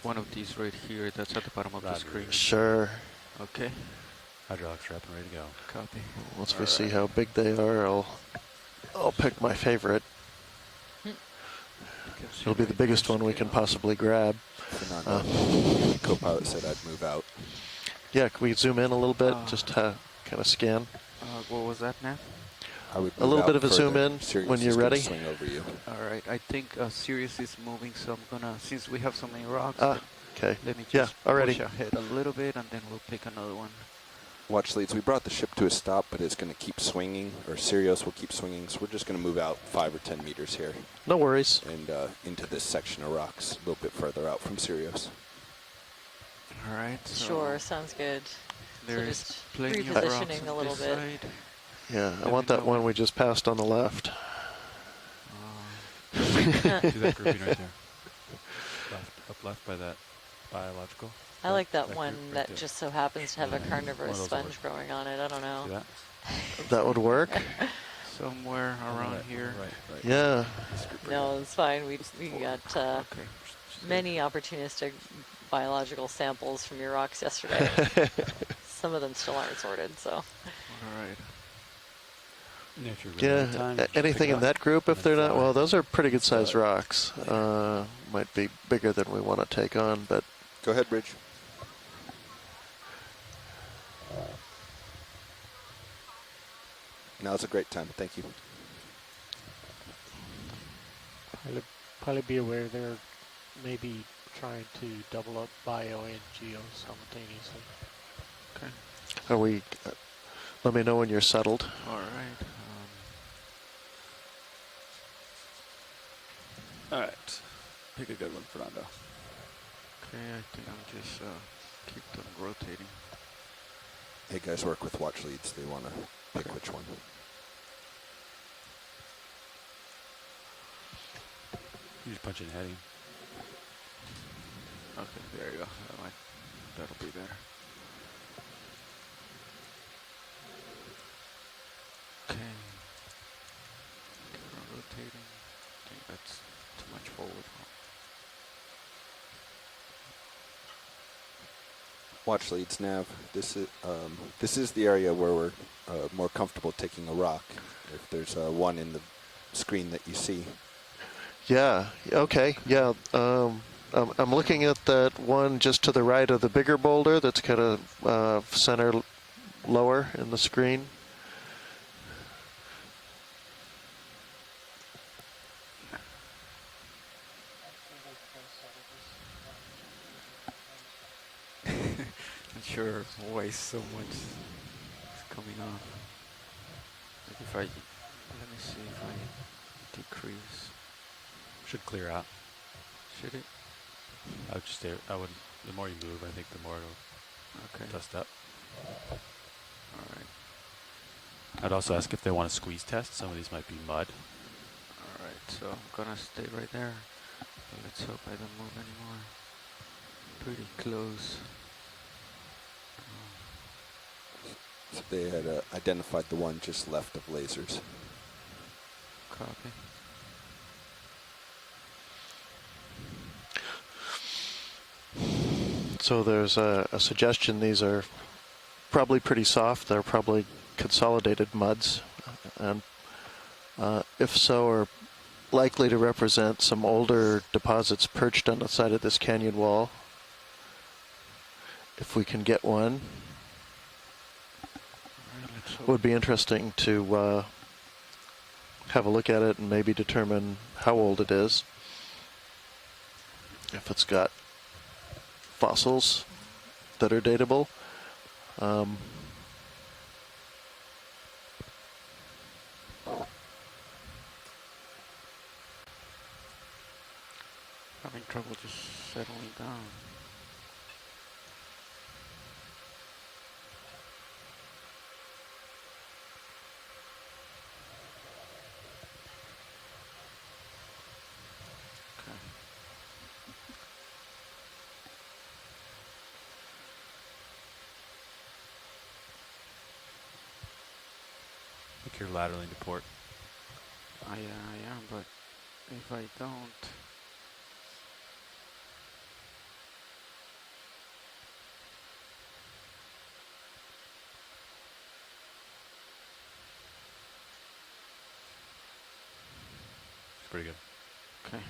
L: one of these right here? That's at the bottom of the screen.
I: Sure.
L: Okay.
K: Hydraulics are up and ready to go.
L: Copy.
I: Once we see how big they are, I'll pick my favorite. It'll be the biggest one we can possibly grab.
J: Co-pilot said I'd move out.
I: Yeah, can we zoom in a little bit? Just kind of scan.
L: What was that, Nav?
J: I would
I: a little bit of a zoom in when you're ready.
J: Swing over you.
L: All right, I think Sirius is moving, so I'm gonna, since we have so many rocks,
I: okay.
L: Let me just
I: already.
L: push ahead a little bit, and then we'll pick another one.
J: Watch leads. We brought the ship to a stop, but it's going to keep swinging, or Sirius will keep swinging, so we're just going to move out 5 or 10 meters here.
I: No worries.
J: And into this section of rocks, a little bit further out from Sirius.
L: All right. So
H: sure, sounds good.
L: There's
H: so just
L: plenty of
H: repositioning
L: rocks
H: a little bit.
L: Side.
I: Yeah, I want that one we just passed on the left.
K: See that grouping right there? Up left by that biological.
H: I like that one that just so happens to have a carnivorous sponge growing on it. I don't know.
K: See that?
I: That would work.
L: Somewhere around here.
J: Right.
I: Yeah.
H: No, it's fine. We got many opportunistic biological samples from your rocks yesterday. Some of them still aren't sorted, so.
L: All right.
I: Yeah, anything in that group if they're not, well, those are pretty good sized rocks. Might be bigger than we want to take on, but.
J: Go ahead, Bridge. Now's a great time. Thank you.
F: Probably be aware they're maybe trying to double up bio and geo simultaneously.
L: Okay.
I: Are we? Let me know when you're settled.
L: All right.
K: All right. Pick a good one, Fernando.
L: Okay, I think I'm just keep them rotating.
J: hey guys work with watch leads. They want to pick which one.
K: You just punch in heading. Okay, there you go. That'll be there. Okay. Rotating. I think that's too much forward.
J: Watch leads nav. This is the area where we're more comfortable taking a rock. If there's one in the screen that you see.
I: Yeah. Okay. Yeah. I'm looking at that one just to the right of the bigger boulder. That's kind of center lower in the screen.
K: Not sure why so much is coming off. Like if I, let me see if I decrease.
E: Should clear out.
K: Should it?
E: I would just stay. I would. The more you move, I think the more it'll dust up.
K: All right.
E: I'd also ask if they want a squeeze test. Some of these might be mud.
K: All right. So I'm gonna stay right there. So let's hope I don't move anymore. Pretty close.
J: So they had identified the one just left of lasers.
K: Copy.
I: So there's a suggestion. These are probably pretty soft. They're probably consolidated muds, and if so, are likely to represent some older deposits perched on the side of this canyon wall. If we can get one, it would be interesting to have a look at it and maybe determine how old it is. If it's got fossils that are datable.
K: Having trouble just settling down.
E: I think you're laterally into port.
K: I am, but if I don't.
E: It's pretty good.
K: Okay.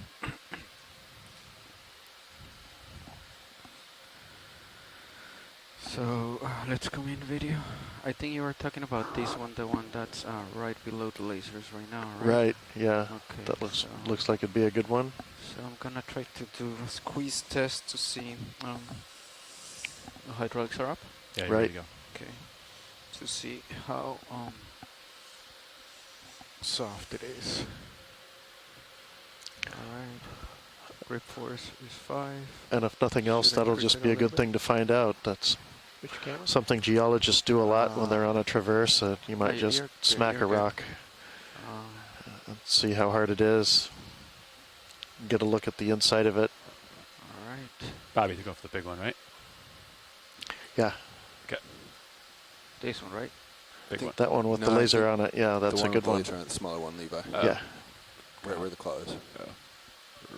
K: So let's come in video. I think you were talking about this one, the one that's right below the lasers right now, right?
I: Right. Yeah.
K: Okay.
I: That looks like it'd be a good one.
K: So I'm gonna try to do a squeeze test to see the hydraulics are up.
E: Yeah,
I: right.
E: Ready to go.
K: Okay. To see how soft it is. Alright. Grip force is 5.
I: And if nothing else, that'll just be a good thing to find out. That's something geologists do a lot when they're on a traverse. You might just smack a rock and see how hard it is. Get a look at the inside of it.
K: Alright.
E: Bobby, to go for the big one, right?
I: Yeah.
E: Okay.
K: This one, right?
E: Big one.
I: That one with the laser on it. Yeah, that's a good one.
J: The laser on it, the smaller one, Levi.
I: Yeah.
J: Right where the claw is.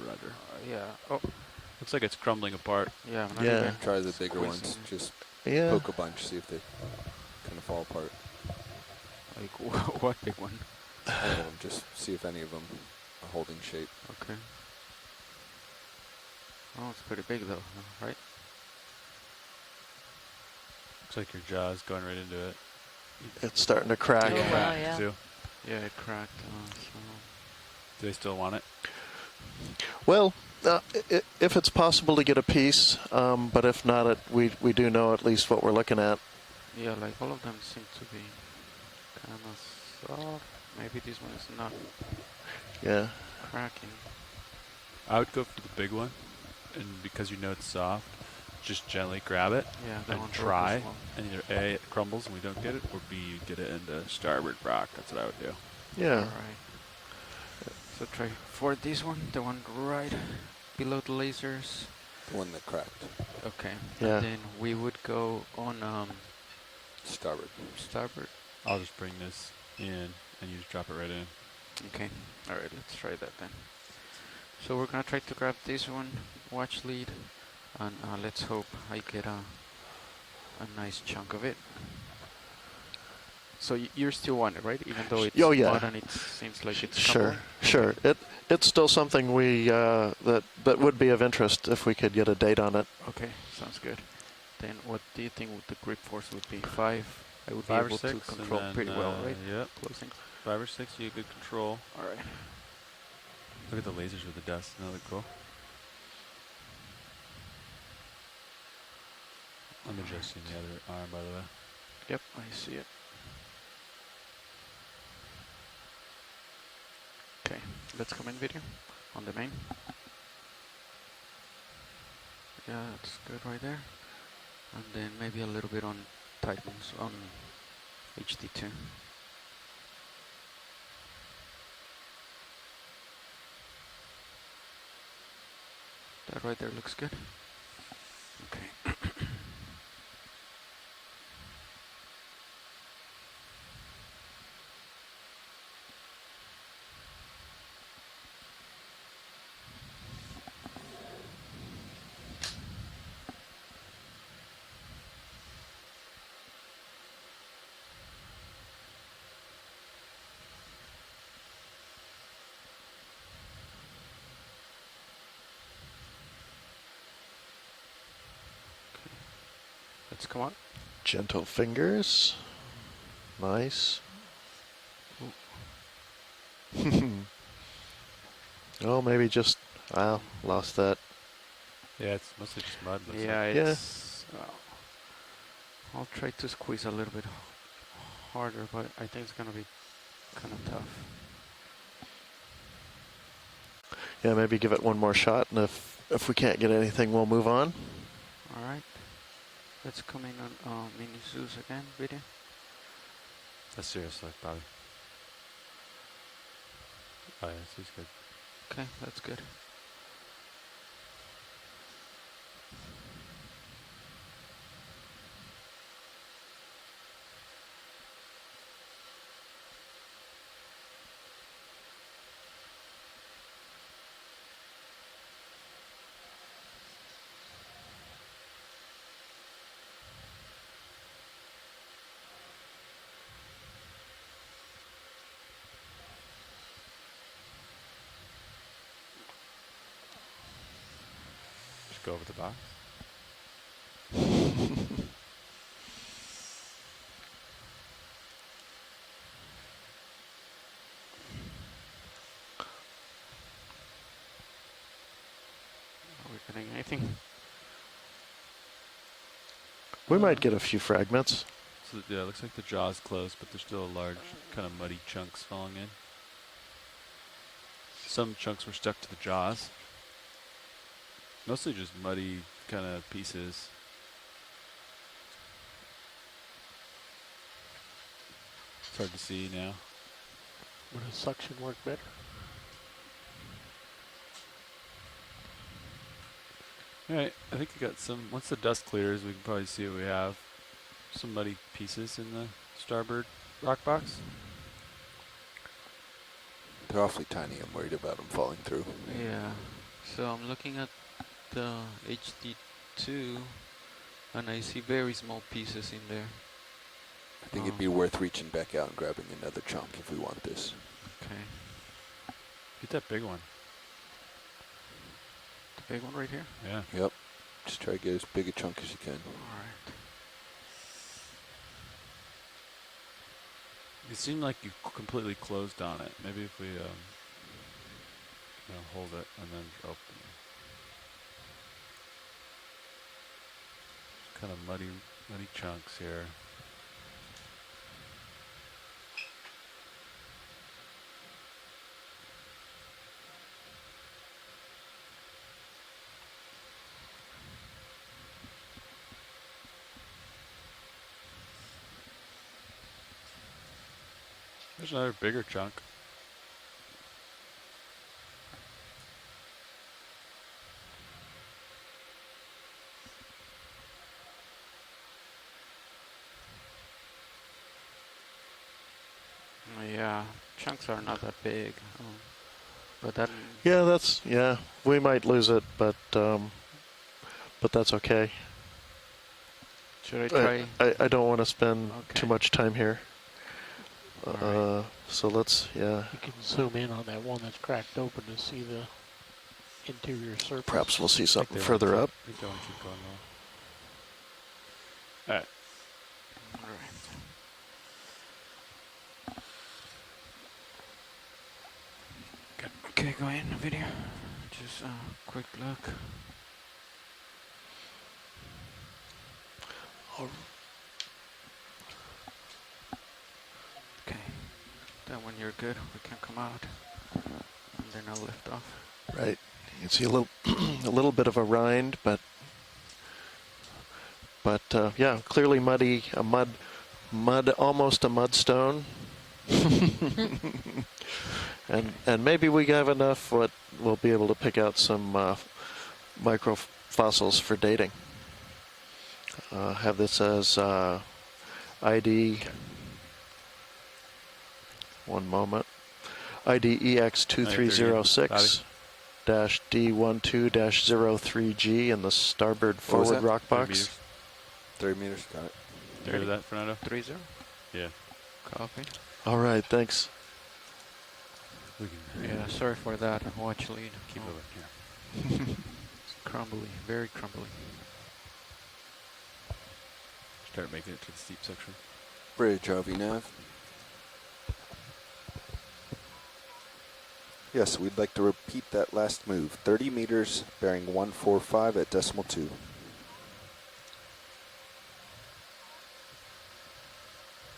E: Rudder.
K: Yeah. Oh.
E: Looks like it's crumbling apart.
K: Yeah. I'm not
I: Yeah.
K: even
J: Try the bigger ones.
K: squeezing.
J: Just
I: Yeah.
J: poke a bunch, see if they kind of fall apart.
K: Like what big one?
J: Just see if any of them are holding shape.
K: Okay. Oh, it's pretty big though, right?
E: Looks like your jaw's going right into it.
I: It's starting to crack.
H: Oh, wow, yeah.
E: Too.
K: Yeah, it cracked. So.
E: Do they still want it?
I: Well, if it's possible to get a piece, but if not, we do know at least what we're looking at.
K: Yeah, like all of them seem to be kind of soft. Maybe this one is not
I: Yeah.
K: cracking.
E: I would go for the big one, and because you know it's soft,
K: just gently grab it
L: that
K: and
L: one
K: try.
L: broke as well.
K: And either A, it crumbles and we don't get it, or B, you get it into starboard rock. That's what I would do.
I: Yeah.
L: Alright. So try for this one, the one right below the lasers.
J: The one that cracked.
L: Okay.
I: Yeah.
L: And then we would go on
J: Starboard.
L: starboard.
K: I'll just bring this in and you just drop it right in.
L: Okay. Alright, let's try that then. So we're gonna try to grab this one, watch lead, and let's hope I get a nice chunk of it. So you're still on it, right? Even though it's
I: Oh, yeah.
L: mud and it seems like it's
I: Sure,
L: crumbling?
I: sure. It's still something we that would be of interest if we could get a date on it.
L: Okay, sounds good. Then what do you think the grip force would be? 5? I would
K: 5
L: be able
K: or 6
L: to control
K: and then,
L: pretty well, right?
K: Yep.
L: Closing.
K: 5 or 6, you get good control.
L: Alright.
K: Look at the lasers with the dust. Isn't that look cool? I'm adjusting the other arm, by the way.
L: Yep, I see it. Okay, let's come in video on the main. Yeah, that's good right there. And then maybe a little bit on Titans on HD2. That right there looks good. Okay. Let's come on.
I: Gentle fingers. Nice. Oh, maybe just, lost that.
K: Yeah, it's mostly just mud.
L: Yeah, it's... I'll try to squeeze a little bit harder, but I think it's going to be kind of tough.
I: Yeah, maybe give it one more shot, and if we can't get anything, we'll move on.
L: Alright. Let's come in on mini zoos again, video.
K: That's serious, like Bobby. Oh, yeah, he's good.
L: Okay, that's good.
K: Just go over the box.
L: Are we getting anything?
I: We might get a few fragments.
K: So yeah, it looks like the jaw's closed, but there's still a large kind of muddy chunks falling in. Some chunks were stuck to the jaws. Mostly just muddy kind of pieces. It's hard to see now.
F: Would a suction work better?
K: Alright, I think we got some, once the dust clears, we can probably see what we have. Some muddy pieces in the starboard rock box.
J: They're awfully tiny. I'm worried about them falling through.
L: Yeah. So I'm looking at the HD2 and I see very small pieces in there.
J: I think it'd be worth reaching back out and grabbing another chunk if we want this.
L: Okay.
K: Get that big one.
L: The big one right here?
K: Yeah.
J: Yep. Just try to get as big a chunk as you can.
L: Alright.
K: It seemed like you completely closed on it. Maybe if we hold it and then open. Kind of muddy chunks here. There's another bigger chunk.
L: Yeah, chunks are not that big. But that.
I: Yeah, we might lose it, but that's okay.
L: Should I try?
I: I don't want to spend too much time here.
L: Right.
I: So let's,
F: You can zoom in on that one that's cracked open to see the interior surface.
I: Perhaps we'll see something further up.
K: I think they want to keep going low. All right.
L: All right. Okay, go in the video. Just a quick look. Okay, then when you're good, we can come out, and then I'll lift off.
I: Right. You can see a little, a little bit of a rind, but yeah, clearly muddy. Almost a mudstone. and maybe we have enough. We'll be able to pick out some microfossils for dating. Have this as ID. One moment. ID EX2306 -D12-03G in the starboard forward rock box.
J: 30 meters, got it.
K: You heard that, Fernando?
L: 30?
K: Yeah.
L: Copy.
I: All right, thanks.
L: Yeah, sorry for that. Watch lead.
K: Keep moving here.
L: It's crumbly, very crumbly.
K: Start making it to the steep section.
J: Bridge, RV nav. Yes, we'd like to repeat that last move. 30 meters, bearing 145 at decimal 2.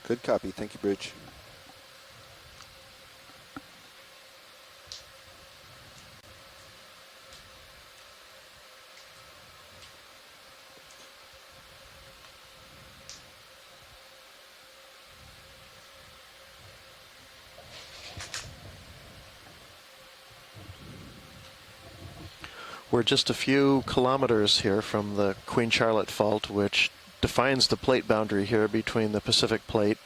J: Good copy. Thank you, Bridge.
I: We're just a few kilometers here from the Queen Charlotte Fault, which defines the plate boundary here between the Pacific Plate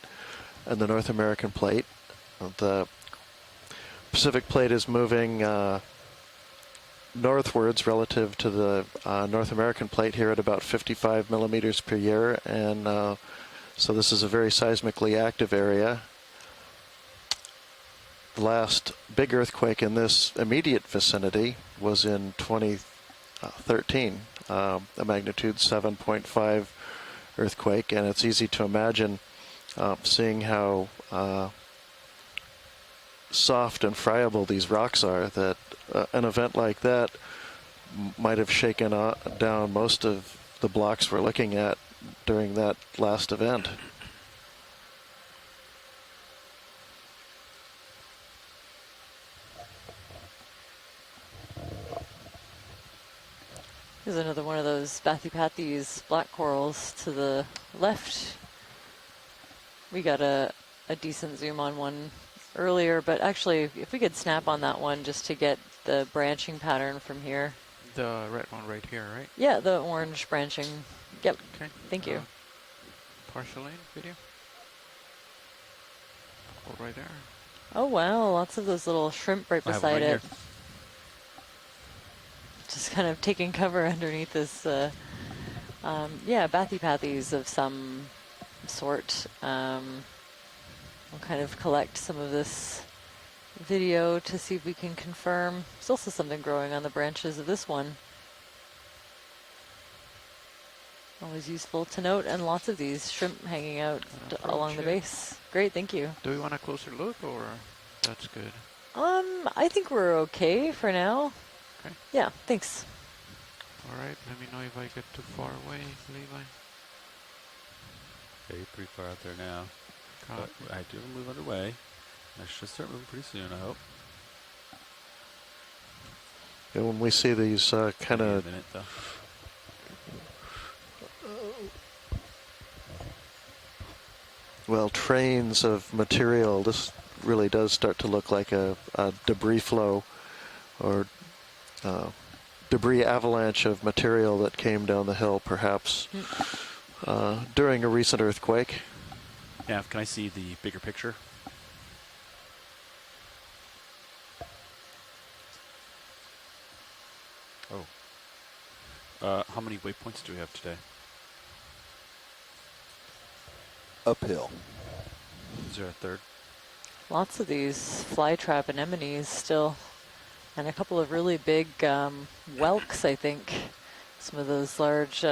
I: and the North American Plate. The Pacific Plate is moving northwards relative to the North American Plate here at about 55 millimeters per year, and so this is a very seismically active area. The last big earthquake in this immediate vicinity was in 2013, a magnitude 7.5 earthquake, and it's easy to imagine seeing how soft and friable these rocks are, that an event like that might have shaken down most of the blocks we're looking at during that last event.
H: There's another one of those Bathypathes black corals to the left. We got a decent zoom on one earlier, but actually if we could snap on that one just to get the branching pattern from here.
L: The red one right here, right?
H: Yeah, the orange branching. Yep.
L: Okay.
H: Thank you.
L: Partial lane video. Oh, right there.
H: Oh wow, lots of those little shrimp right beside it. Just kind of taking cover underneath this, yeah, Bathypathes of some sort. We'll kind of collect some of this video to see if we can confirm. There's also something growing on the branches of this one. Always useful to note, and lots of these shrimp hanging out along the base. Great, thank you.
L: Do we want a closer look, or that's good?
H: I think we're okay for now.
L: Okay.
H: Yeah, thanks.
L: All right, let me know if I get too far away, Levi.
K: Okay, you're pretty far out there now. But I do have a move underway. I should start moving pretty soon, I hope.
I: And when we see these kind of trains of material, this really does start to look like a debris flow or debris avalanche of material that came down the hill, perhaps during a recent earthquake.
M: Yeah, can I see the bigger picture? Oh. How many waypoints do we have today?
J: Uphill.
M: Is there a third?
H: Lots of these flytrap anemones still, and a couple of really big whelks, I think. Some of those large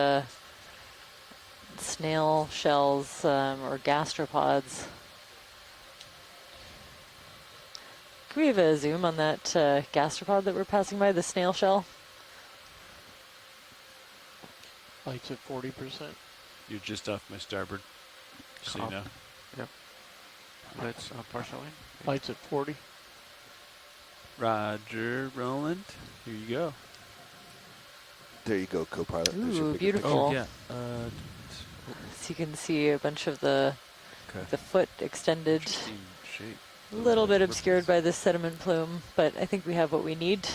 H: snail shells or gastropods. Can we have a zoom on that gastropod that we're passing by, the snail shell?
F: Lights at 40%.
M: You're just off my starboard, so you know.
L: Yep. Let's partial in.
F: Lights at 40.
M: Roger, Roland. Here you go.
J: There you go, co-pilot. There's your
H: Ooh,
J: bigger
H: beautiful.
M: Oh, yeah.
H: So you can see a bunch of the foot extended.
M: Interesting shape.
H: A little bit obscured by this sediment plume, but I think we have what we need.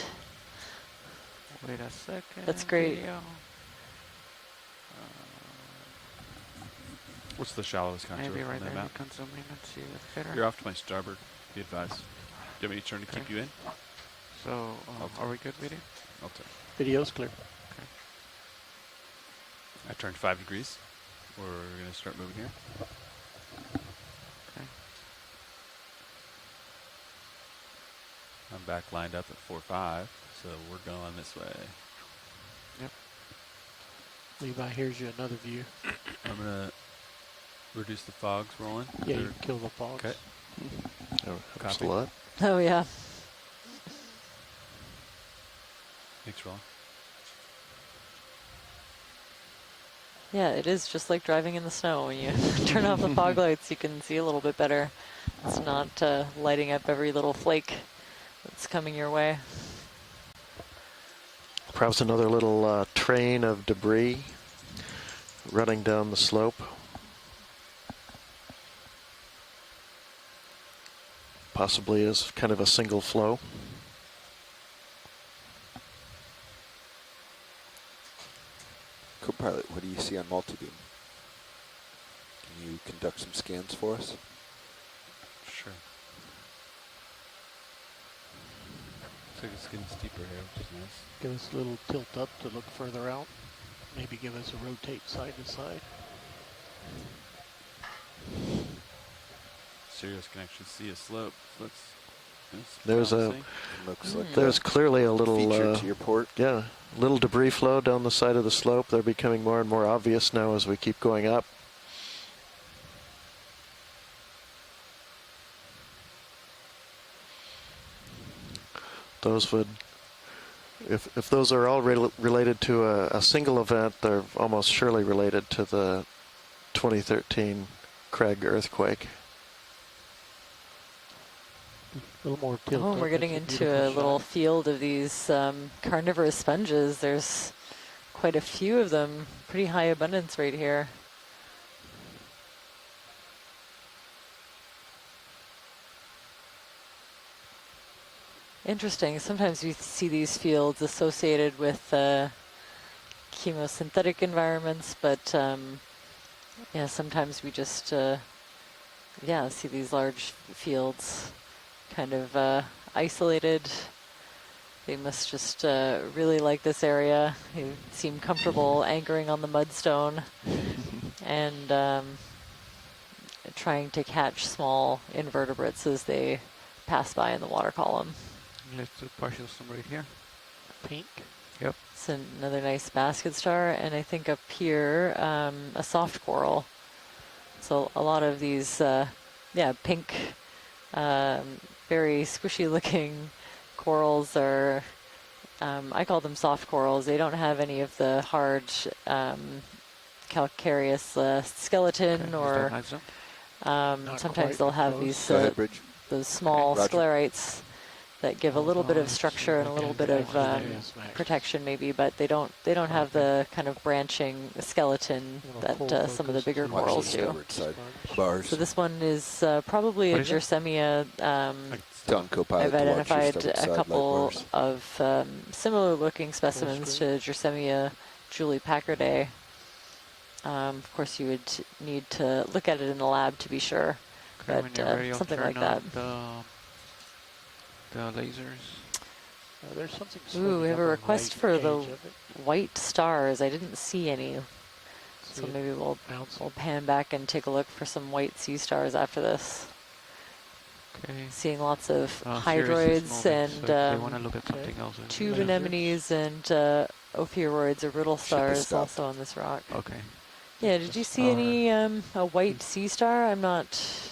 L: Wait a second.
H: That's great.
L: Video.
M: What's the shallowest contour
L: Maybe
M: on
L: right
M: that
L: there.
M: map?
L: You can zoom in and see it better.
M: You're off to my starboard. Be advised. Do you want me to turn to keep you in?
L: So, are we good, video?
M: I'll turn.
F: Video's clear.
L: Okay.
M: I turned 5 degrees. We're going to start moving here.
L: Okay.
M: I'm back lined up at 4-5, so we're going this way.
L: Yep.
F: Levi, here's you another view.
M: I'm going to reduce the fogs rolling.
F: Yeah, you can kill the fogs.
M: Okay.
I: Oh, helps a
M: Copy.
I: lot.
H: Oh, yeah.
M: Thanks, Roland.
H: Yeah, it is just like driving in the snow. When you turn off the fog lights, you can see a little bit better. It's not lighting up every little flake that's coming your way.
I: Perhaps another little train of debris running down the slope. Possibly as kind of a single flow.
J: Co-pilot, what do you see on multi-beam? Can you conduct some scans for us?
M: Sure. Looks like it's getting steeper here, which is nice.
F: Give us a little tilt up to look further out. Maybe give us a rotate side to side.
M: Sirius can actually see a slope. Looks
I: There's
M: promising.
J: Looks like
I: there's clearly a little
J: feature to your port.
I: yeah, little debris flow down the side of the slope. They're becoming more and more obvious now as we keep going up. Those would, if those are all related to a single event, they're almost surely related to the 2013 Craig earthquake.
F: A little more tilt.
H: Oh, we're getting into a little field of these carnivorous sponges. There's quite a few of them. Pretty high abundance right here. Interesting. Sometimes we see these fields associated with chemosynthetic environments, but yeah, sometimes we just yeah, see these large fields kind of isolated. They must just really like this area. They seem comfortable anchoring on the mudstone and trying to catch small invertebrates as they pass by in the water column.
L: Let's do partial zoom right here.
F: Pink.
L: Yep.
H: It's another nice basket star, and I think up here a soft coral. So a lot of these, yeah, pink, very squishy looking corals are, I call them soft corals. They don't have any of the hard calcareous skeleton, or sometimes they'll have these those small sclerites that give a little bit of structure and a little bit of protection maybe, but they don't have the kind of branching skeleton that some of the bigger corals do.
J: Bars.
H: So this one is probably a Jersemia. I've identified a couple of similar looking specimens to Jersemia Julie Packarday. Of course, you would need to look at it in the lab to be sure, but something like that.
L: The lasers.
F: There's something.
H: Ooh, we have a request for the white stars. I didn't see any, so maybe we'll pan back and take a look for some white sea stars after this.
L: Okay.
H: Seeing lots of hydroids and tube anemones and ophiuroids or riddle stars also on this rock.
L: Okay.
H: Yeah, did you see any a white sea star? I'm not.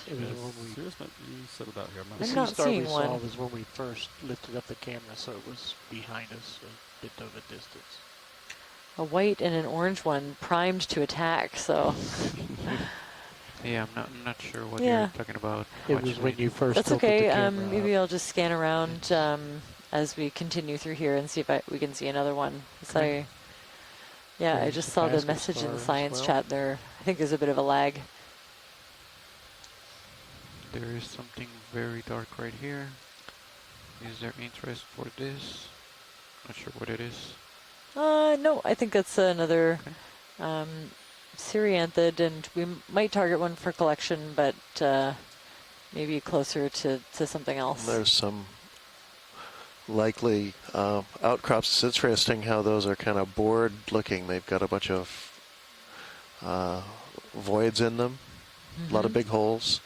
F: It was when we.
M: You settled out here.
H: I'm not seeing one.
F: The sea star we saw was when we first lifted up the camera, so it was behind us a bit of a distance.
H: A white and an orange one primed to attack. So.
L: Yeah, I'm not sure what you're talking about.
F: It was when you first.
H: That's okay. Maybe I'll just scan around as we continue through here and see if we can see another one. Okay. Yeah, I just saw the message in the science chat there. I think there's a bit of a lag.
L: There is something very dark right here. Is there interest for this? Not sure what it is.
H: No, I think that's another Cereanthid, and we might target one for collection, but maybe closer to something else.
I: There's some likely outcrops. It's interesting how those are kind of bored looking. They've got a bunch of voids in them, a lot of big holes.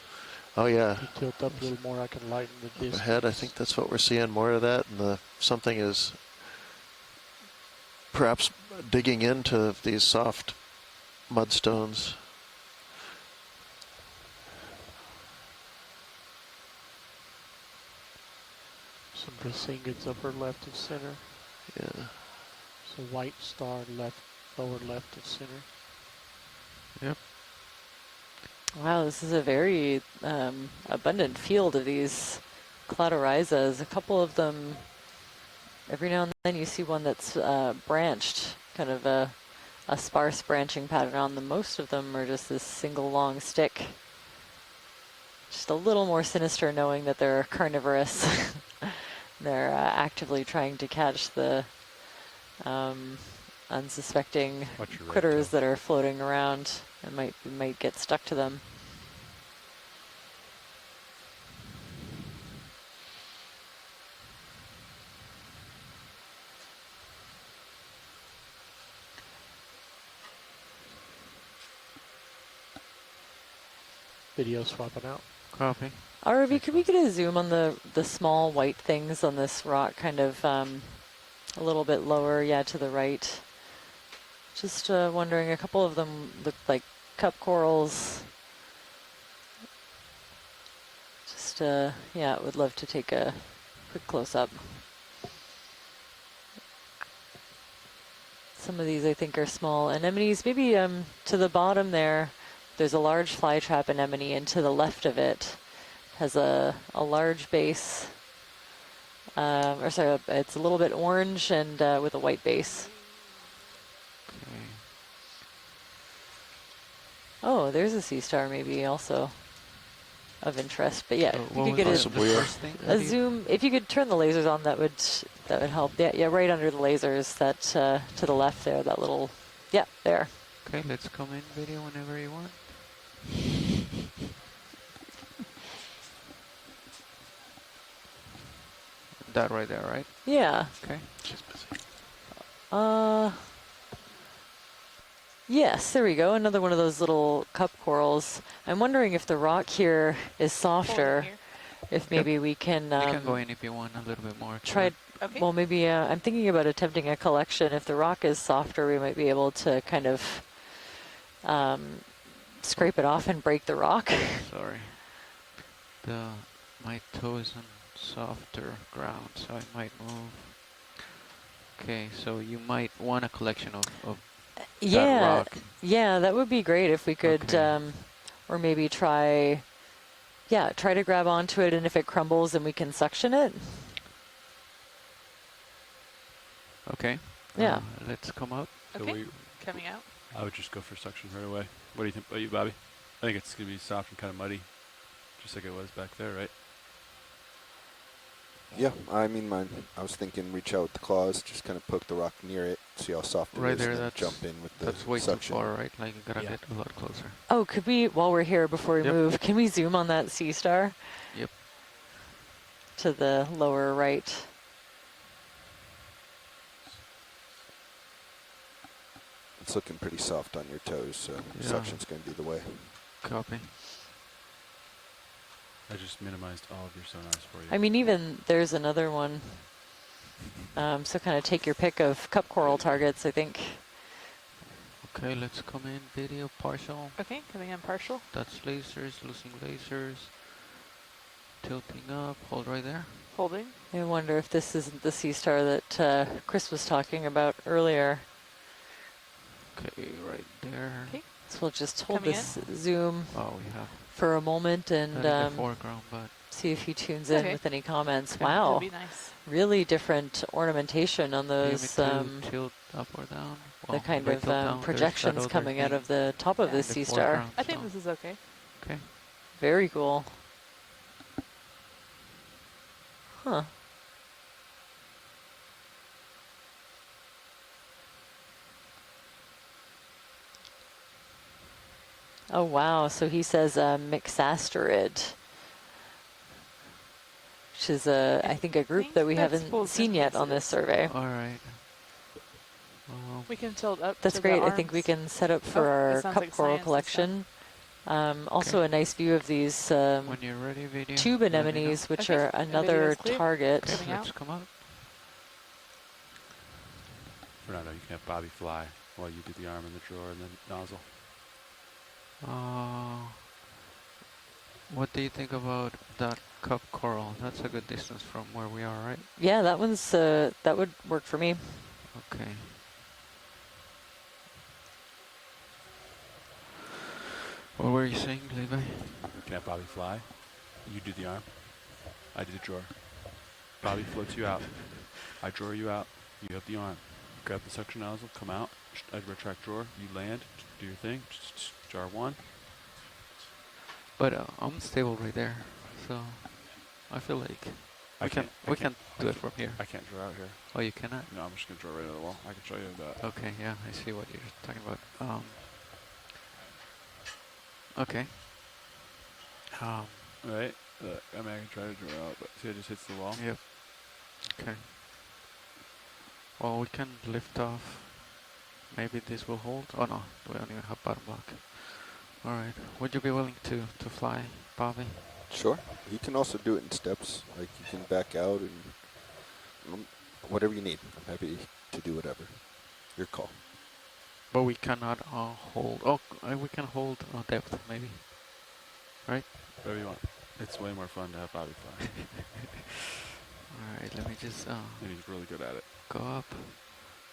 I: Oh yeah.
F: You tilt up a little more, I can lighten the distance.
I: Ahead, I think that's what we're seeing, more of that, and something is perhaps digging into these soft mudstones.
F: Some Drasingids upper left of center.
I: Yeah.
F: So white star left, lower left of center.
L: Yep.
H: Wow, this is a very abundant field of these Cladorhizas. A couple of them, every now and then you see one that's branched, kind of a sparse branching pattern on them. Most of them are just this single long stick. Just a little more sinister knowing that they're carnivorous. They're actively trying to catch the unsuspecting critters that are floating around and might get stuck to them.
F: Video swapping out.
L: Copy.
H: RV, could we get a zoom on the small white things on this rock, kind of a little bit lower, to the right? Just wondering, a couple of them look like cup corals. Just, would love to take a quick close-up. Some of these I think are small anemones. Maybe to the bottom there, there's a large flytrap anemone, and to the left of it has a large base. It's a little bit orange and with a white base.
L: Okay.
H: Oh, there's a sea star maybe also of interest. But yeah, if you could get a zoom. If you could turn the lasers on, that would help. Yeah, right under the lasers. That to the left there. That little. Yeah, there.
L: Okay, let's come in video whenever you want. That right there, right?
H: Yeah.
L: Okay.
H: Yes, there we go. Another one of those little cup corals. I'm wondering if the rock here is softer. If maybe we can.
L: You can go in if you want a little bit more.
H: Try. Okay. Well, maybe I'm thinking about attempting a collection. If the rock is softer, we might be able to kind of scrape it off and break the rock.
L: Sorry. My toe is on softer ground, so I might move. Okay, so you might want a collection of that rock.
H: Yeah, that would be great if we could, or maybe try to grab onto it, and if it crumbles, then we can suction it.
L: Okay.
H: Yeah.
L: Let's come out.
N: Okay. Coming out.
M: I would just go for suction right away. What do you think about you, Bobby? I think it's going to be soft and kind of muddy, just like it was back there, right?
J: Yeah, I mean, I was thinking reach out with the claws, just kind of poke the rock near it, see how soft it
L: Right
J: is,
L: there,
J: and then
L: that's
J: jump in with the
L: that's way
J: suction.
L: too far, right? Like you gotta get a lot closer.
H: Oh, could we, while we're here, before we
L: Yep.
H: move, can we zoom on that sea star?
L: Yep.
H: To the lower right.
J: It's looking pretty soft on your toes, so
L: Yeah.
J: suction's going to be the way.
L: Copy.
M: I just minimized all of your sonars for you.
H: I mean, even there's another one. So kind of take your pick of cup coral targets, I think.
L: Okay, let's come in. Video partial.
N: Okay, coming in partial.
L: That's lasers, losing lasers. Tilting up. Hold right there.
N: Holding.
H: I wonder if this isn't the sea star that Chris was talking about earlier.
L: Okay, right there.
H: Okay. So we'll just hold
N: Coming
H: this zoom
L: we have
H: for a moment and
L: that in the foreground, but
H: see if he tunes in
N: Okay.
H: with any comments.
N: Okay,
H: Wow.
N: that'd be nice.
H: Really different ornamentation on
L: do you want
H: those
L: me to tilt up or down?
H: the
L: Well,
H: kind
L: if I
H: of
L: tilt down, there's that
H: projections
L: other
H: coming out
L: thing
H: of the top of
N: Yeah.
H: this
L: in
H: sea
L: the
H: star.
L: foreground,
N: I think
L: so-
N: this is okay.
L: Okay.
H: Very cool. Huh. Oh, wow. So he says mixasterid, which is, I think, a group that we
N: that's
H: haven't
N: full
H: seen yet on this survey.
L: All right.
N: We can tilt up.
H: That's
N: to
H: great.
N: The
H: I think we
N: arms.
H: can set up for
N: Oh, it
H: our
N: sounds
H: cup
N: like
H: coral
N: science and
H: collection. Also a nice view of these
L: When you're ready, video.
H: tube
L: let me know.
H: anemones, which
N: Okay.
H: are
N: And
H: another
N: video's clear.
H: target.
L: Okay,
N: Coming
L: let's
N: out.
L: come out.
M: Fernando, you can have Bobby fly while you do the arm in the drawer and the nozzle.
L: What do you think about that cup coral? That's a good distance from where we are, right?
H: Yeah, that one's that would work for me.
L: Okay. What were you saying, Levi?
M: You can have Bobby fly. You do the arm. I do the drawer. Bobby floats you out. I drawer you out. You have the arm. Grab the suction nozzle, come out. I retract drawer. You land. Do your thing. Jar one.
L: But I'm stable right there, so I feel like we can do it from here.
M: I can't draw out here.
L: Oh, you cannot?
M: No, I'm just gonna draw right on the wall. I can show you that.
L: Okay, yeah, I see what you're talking about. Okay.
M: Right. I mean, I can try to draw out, but see, it just hits the wall.
L: Yep. Okay. Well, we can lift off. Maybe this will hold. Oh no, we don't even have bottom block. All right. Would you be willing to fly, Bobby?
J: Sure. You can also do it in steps. Like you can back out and whatever you need. I'm happy to do whatever. Your call.
L: But we cannot hold. Oh, we can hold depth, maybe. Right?
M: Whatever you want. It's way more fun to have Bobby fly.
L: All right. Let me just
M: And he's really good at it.
L: go up.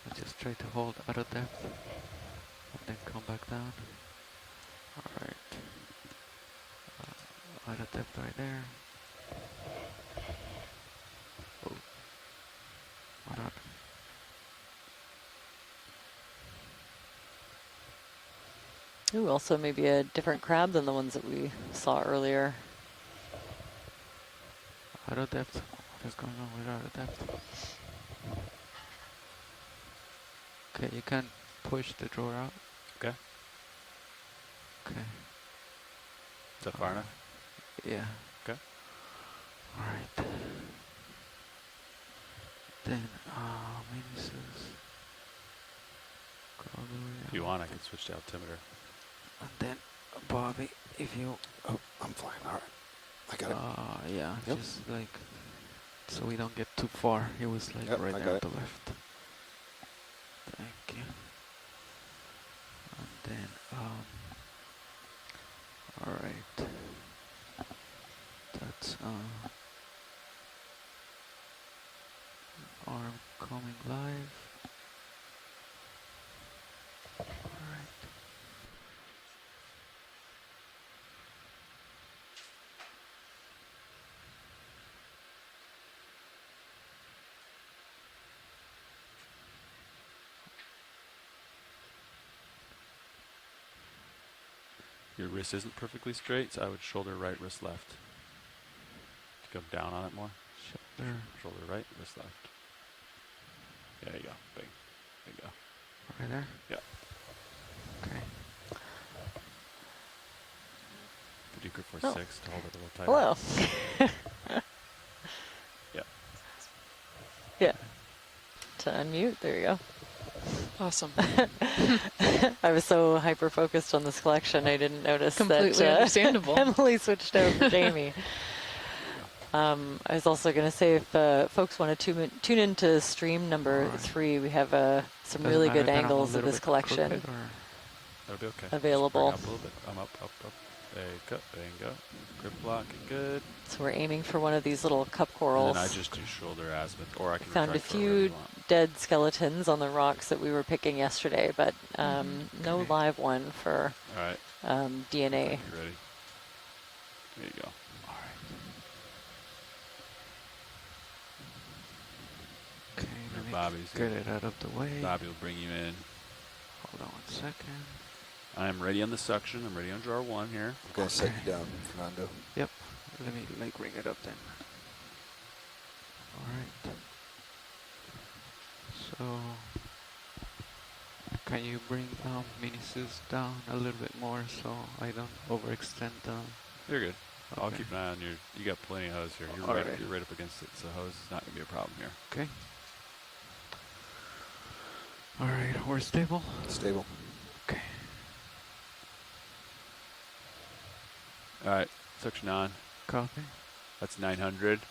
L: Let's just try to hold out of depth, and then come back down. All right. Out of depth right there. Oh. Why not?
H: Ooh, also maybe a different crab than the ones that we saw earlier.
L: Out of depth. What is going on with out of depth? Okay, you can push the drawer out.
M: Okay.
L: Okay.
M: Is that far enough?
L: Yeah.
M: Okay.
L: All right. Then, Minisus.
M: If you want, I can switch to altimeter.
L: And then, Bobby, if you...
J: Oh, I'm flying. All right. I got it.
L: Yeah,
J: Yep.
L: just like... So we don't get too far. It was like
J: Yep,
L: right
J: I
L: there
J: got
L: on
J: it.
L: the left. Thank you. And then, all right. That's arm coming live. All right.
M: Your wrist isn't perfectly straight, so I would shoulder right, wrist left. Go down on it more. Shoulder right, wrist left. There you go. Bing. There you go.
L: Right there?
M: Yeah.
L: Okay.
M: Could you grip for
H: Oh.
M: 6 to hold it a little tighter?
H: Hello.
M: Yeah.
H: Yeah. To unmute, there you go.
N: Awesome.
H: I was so hyper-focused on this collection, I didn't notice
N: Completely
H: that
N: understandable.
H: Emily switched over to Jamie. I was also going to say, if folks want to tune into stream number 3, we have some really good angles of this collection
M: That'll be okay.
H: available.
M: Just bring up a little bit. I'm up. There you go. There you go. Grip locking, good.
H: So we're aiming for one of these little cup corals.
M: And then I just do shoulder azimuth, or I can
H: Found a
M: retract for whatever you
H: few
M: want.
H: dead skeletons on the rocks that we were picking yesterday, but no live one for
M: All right.
H: DNA.
M: You ready? There you go. All right.
L: Okay, let me
M: Bobby's
L: get it out of the way.
M: Bobby will bring you in.
L: Hold on 1 second.
M: I am ready on the suction. I'm ready on jar 1 here.
J: I'm going to set you down, Fernando.
L: Yep. Let me bring it up then. Alright. So, can you bring Minisus down a little bit more so I don't overextend the...
M: You're good.
L: Okay.
M: I'll keep an eye on you. You got plenty of hose here. You're right up against it, so hose is not going to be a problem here.
L: Okay. Alright, we're stable?
J: Stable.
L: Okay.
M: All right, suction on.
L: Copy.
M: That's 900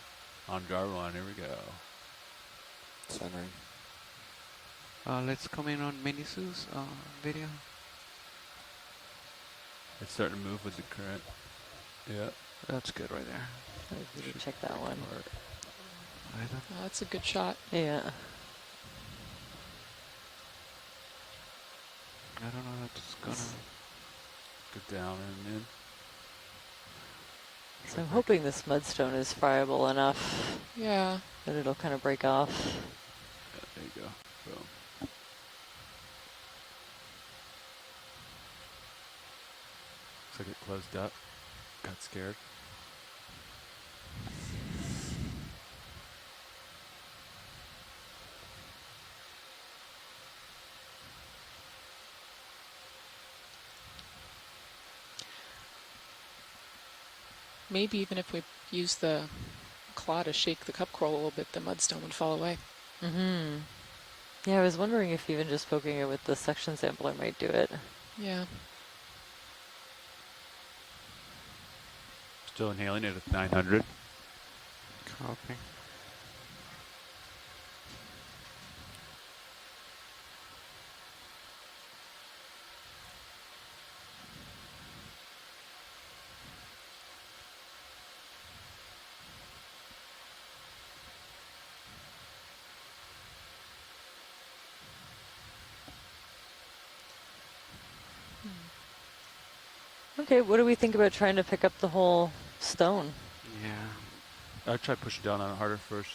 M: on jar 1. Here we go.
J: Centering.
L: Let's come in on Minisus video.
M: It's starting to move with the current. Yeah.
L: That's good right there.
H: We can check that one.
N: Oh, that's a good shot.
H: Yeah.
L: I don't know if it's gonna
M: go down and in.
H: So I'm hoping this mudstone is friable enough.
N: Yeah.
H: That it'll kind of break off.
M: Yeah, there you go. Boom. Looks like it closed up. Got scared.
N: Maybe even if we use the claw to shake the cup coral a little bit, the mudstone would fall away.
H: Mm-hmm. Yeah, I was wondering if even just poking it with the suction sampler might do it.
N: Yeah.
M: Still inhaling it at 900.
L: Copy.
H: Okay, what do we think about trying to pick up the whole stone?
M: Yeah. I'd try pushing down on it harder first.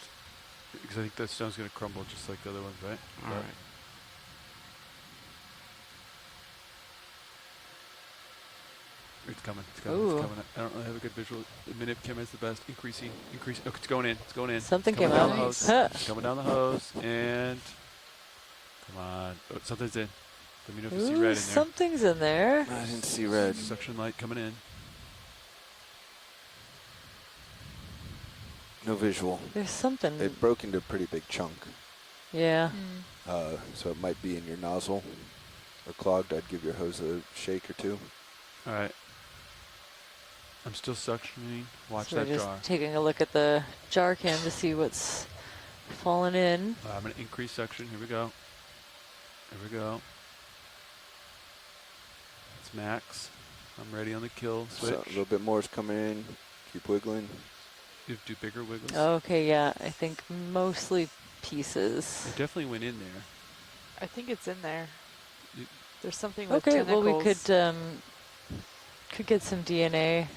M: Because I think that stone's going to crumble just like the other ones, right?
L: All right.
M: It's coming. It's coming.
H: Ooh.
M: It's coming. I don't really have a good visual. The minute camera is the best. Increasing. Increasing. Oh, it's going in. It's going in.
H: Something
M: It's coming
H: came
M: down
H: out.
M: the hose.
H: Huh.
M: It's coming down the hose. And come on. Oh, something's in. Let me know if you see red in there.
H: Something's in there.
J: I didn't see red.
M: Suction light coming in.
J: No visual.
H: There's something.
J: It broke into a pretty big chunk.
H: Yeah.
J: So it might be in your nozzle or clogged. I'd give your hose a shake or two.
M: All right. I'm still suctioning. Watch
H: So
M: that
H: we're just
M: jar.
H: taking a look at the jar cam to see what's fallen in.
M: I'm going to increase suction. Here we go. Here we go. It's max. I'm ready on the kill switch.
J: So a little bit more is coming in. Keep wiggling.
M: You do bigger wiggles.
H: Okay, yeah. I think mostly pieces.
M: It definitely went in there.
N: I think it's in there. There's something with
H: Okay,
N: tentacles.
H: well we could get some DNA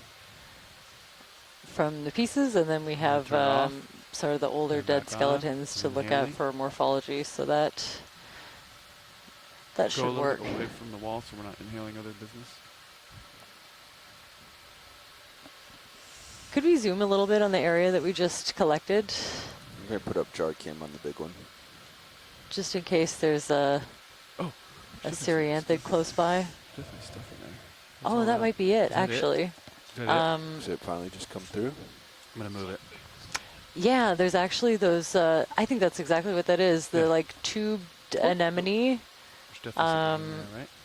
H: from the pieces, and then we have sort of the older
M: Turn
H: dead
M: back on.
H: skeletons to look at
M: Inhaling.
H: for morphology. So that
M: Go a
H: should
M: little
H: work.
M: bit away from the wall so we're not inhaling other business.
H: Could we zoom a little bit on the area that we just collected?
J: I'm going to put up jar cam on the big one.
H: Just in case there's a Syrianthid close by.
M: Definitely stuff in there.
H: Oh, that might be it, actually.
J: Should it finally just come through?
M: I'm going to move it.
H: Yeah, there's actually those, I think that's exactly what that is, the like tubed anemone,
M: right?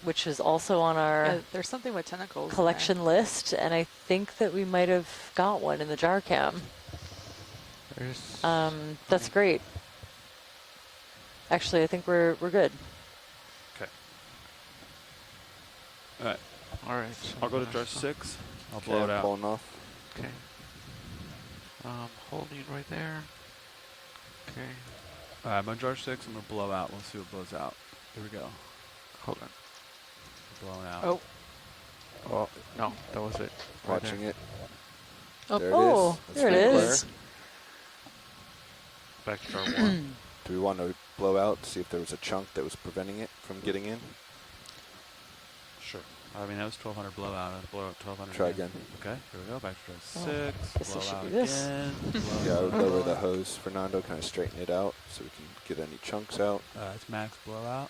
H: which is also on our
N: there's something with tentacles
H: collection list, and I think that we might have got one in the jar cam. That's great. Actually, I think we're good.
M: Okay. All right.
L: All right. So
M: I'll go to jar 6. I'll blow it out.
J: Pulling off.
L: Okay. Holding it right there. Okay.
M: All right, I'm on jar 6. I'm going to blow out. We'll see what blows out. Here we go.
L: Hold on.
M: Blowing out.
L: Oh. Oh, no, that was it. Right
J: Watching
L: there.
J: it.
H: Oh,
J: There it is. That's
H: there it
J: very
H: is.
L: Back to jar 1.
J: Do we want to blow out, see if there was a chunk that was preventing it from getting in?
M: Sure. I mean, that was 1200 blowout. I'll blow out 1200
J: Try again.
M: Okay, here we go. Back to jar 6.
H: Guess I
M: Blow
H: should
M: out
H: do this.
M: again.
J: Yeah, I would lower the hose, Fernando, kind of straighten it out so we can get any chunks out.
M: It's max blowout.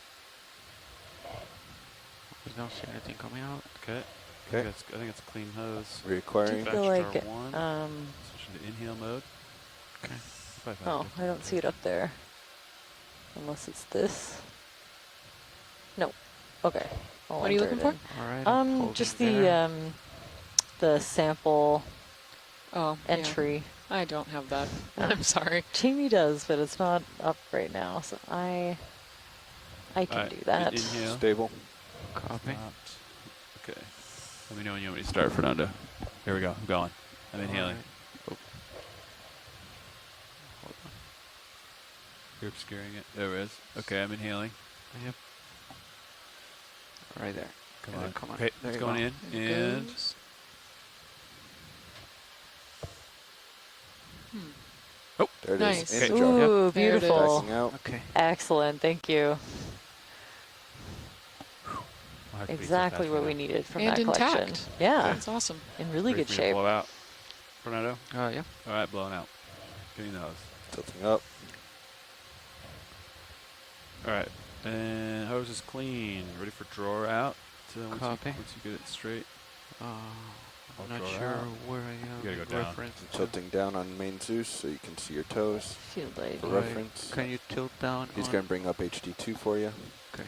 L: We don't see anything coming out.
M: Okay.
J: Okay.
M: I think it's a clean hose.
J: Reacquiring.
H: I feel like,
M: Switch into inhale mode.
L: Okay.
H: oh, I don't see it up there. Unless it's this. No. Okay. I'll
N: What are you
H: enter
N: looking
H: it
N: for?
L: All right.
H: Just the sample
N: Oh,
H: entry.
N: yeah. I don't have that. I'm sorry.
H: Jamie does, but it's not up right now, so I can do that.
M: Inhale.
J: Stable.
L: Copy.
M: Okay. Let me know when you want me to start, Fernando. Here we go. I'm going. I'm inhaling.
L: Right. Oh. Hold on.
M: You're obscuring it. There it is. Okay, I'm inhaling.
L: Yep. Right there.
M: Come
L: And
M: on.
L: then come on.
M: Okay,
L: There
M: it's
L: you
M: going
L: go.
M: in.
N: It
M: And
N: goes.
J: There it
N: Nice.
J: is. In the jar.
H: Ooh,
N: There it is.
H: beautiful.
J: Backing out.
L: Okay.
H: Excellent. Thank you.
M: I'll have to be
H: Exactly
M: so
H: what
M: fast
H: we
M: for
H: needed from
N: And
H: that collection.
N: intact.
H: Yeah,
N: That's awesome.
H: in really
M: Ready
H: good
M: for me to
H: shape.
M: Blow out. Fernando?
L: Yeah.
M: All right, blowing out. Give me the hose.
J: Tilting up.
M: All right. And hose is clean. Ready for drawer out. So once
L: Copy.
M: once you get it straight.
L: I'm not
M: draw
L: sure
M: out.
L: where I am.
M: You gotta go down.
L: Reference.
J: Tilting down on main Zeus so you can see your toes.
H: Field light.
J: For
L: Right.
J: reference.
L: Can you tilt down?
J: He's
L: on-
J: going to bring up HD2 for you.
L: Okay.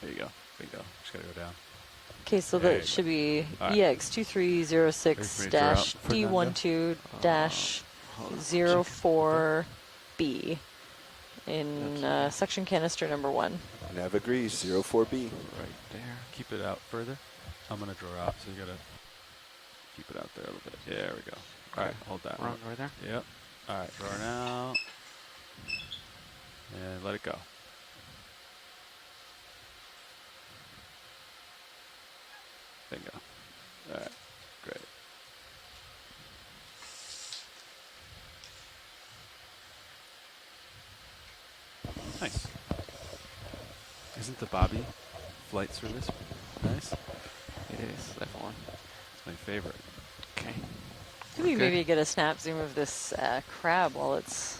M: There you go. There you go. Just gotta go down.
H: Okay, so
M: There you
H: that
M: go.
H: should be
M: All right.
H: EX2306
M: Ready for me to draw out,
H: D12 dash 04B in section canister number 1.
J: Nav agrees. 04B.
L: Right there.
M: Keep it out further. I'm gonna draw out, so you gotta keep it out there a little bit. There we go. All right, hold that.
L: Run right there.
M: Yep. All right, drawing out. And let it go. Bingo. All right, great. Nice. Isn't the Bobby flight service nice?
L: It is that one.
M: It's my favorite.
L: Okay.
H: Maybe
L: Good.
H: maybe get a snap zoom of this crab while it's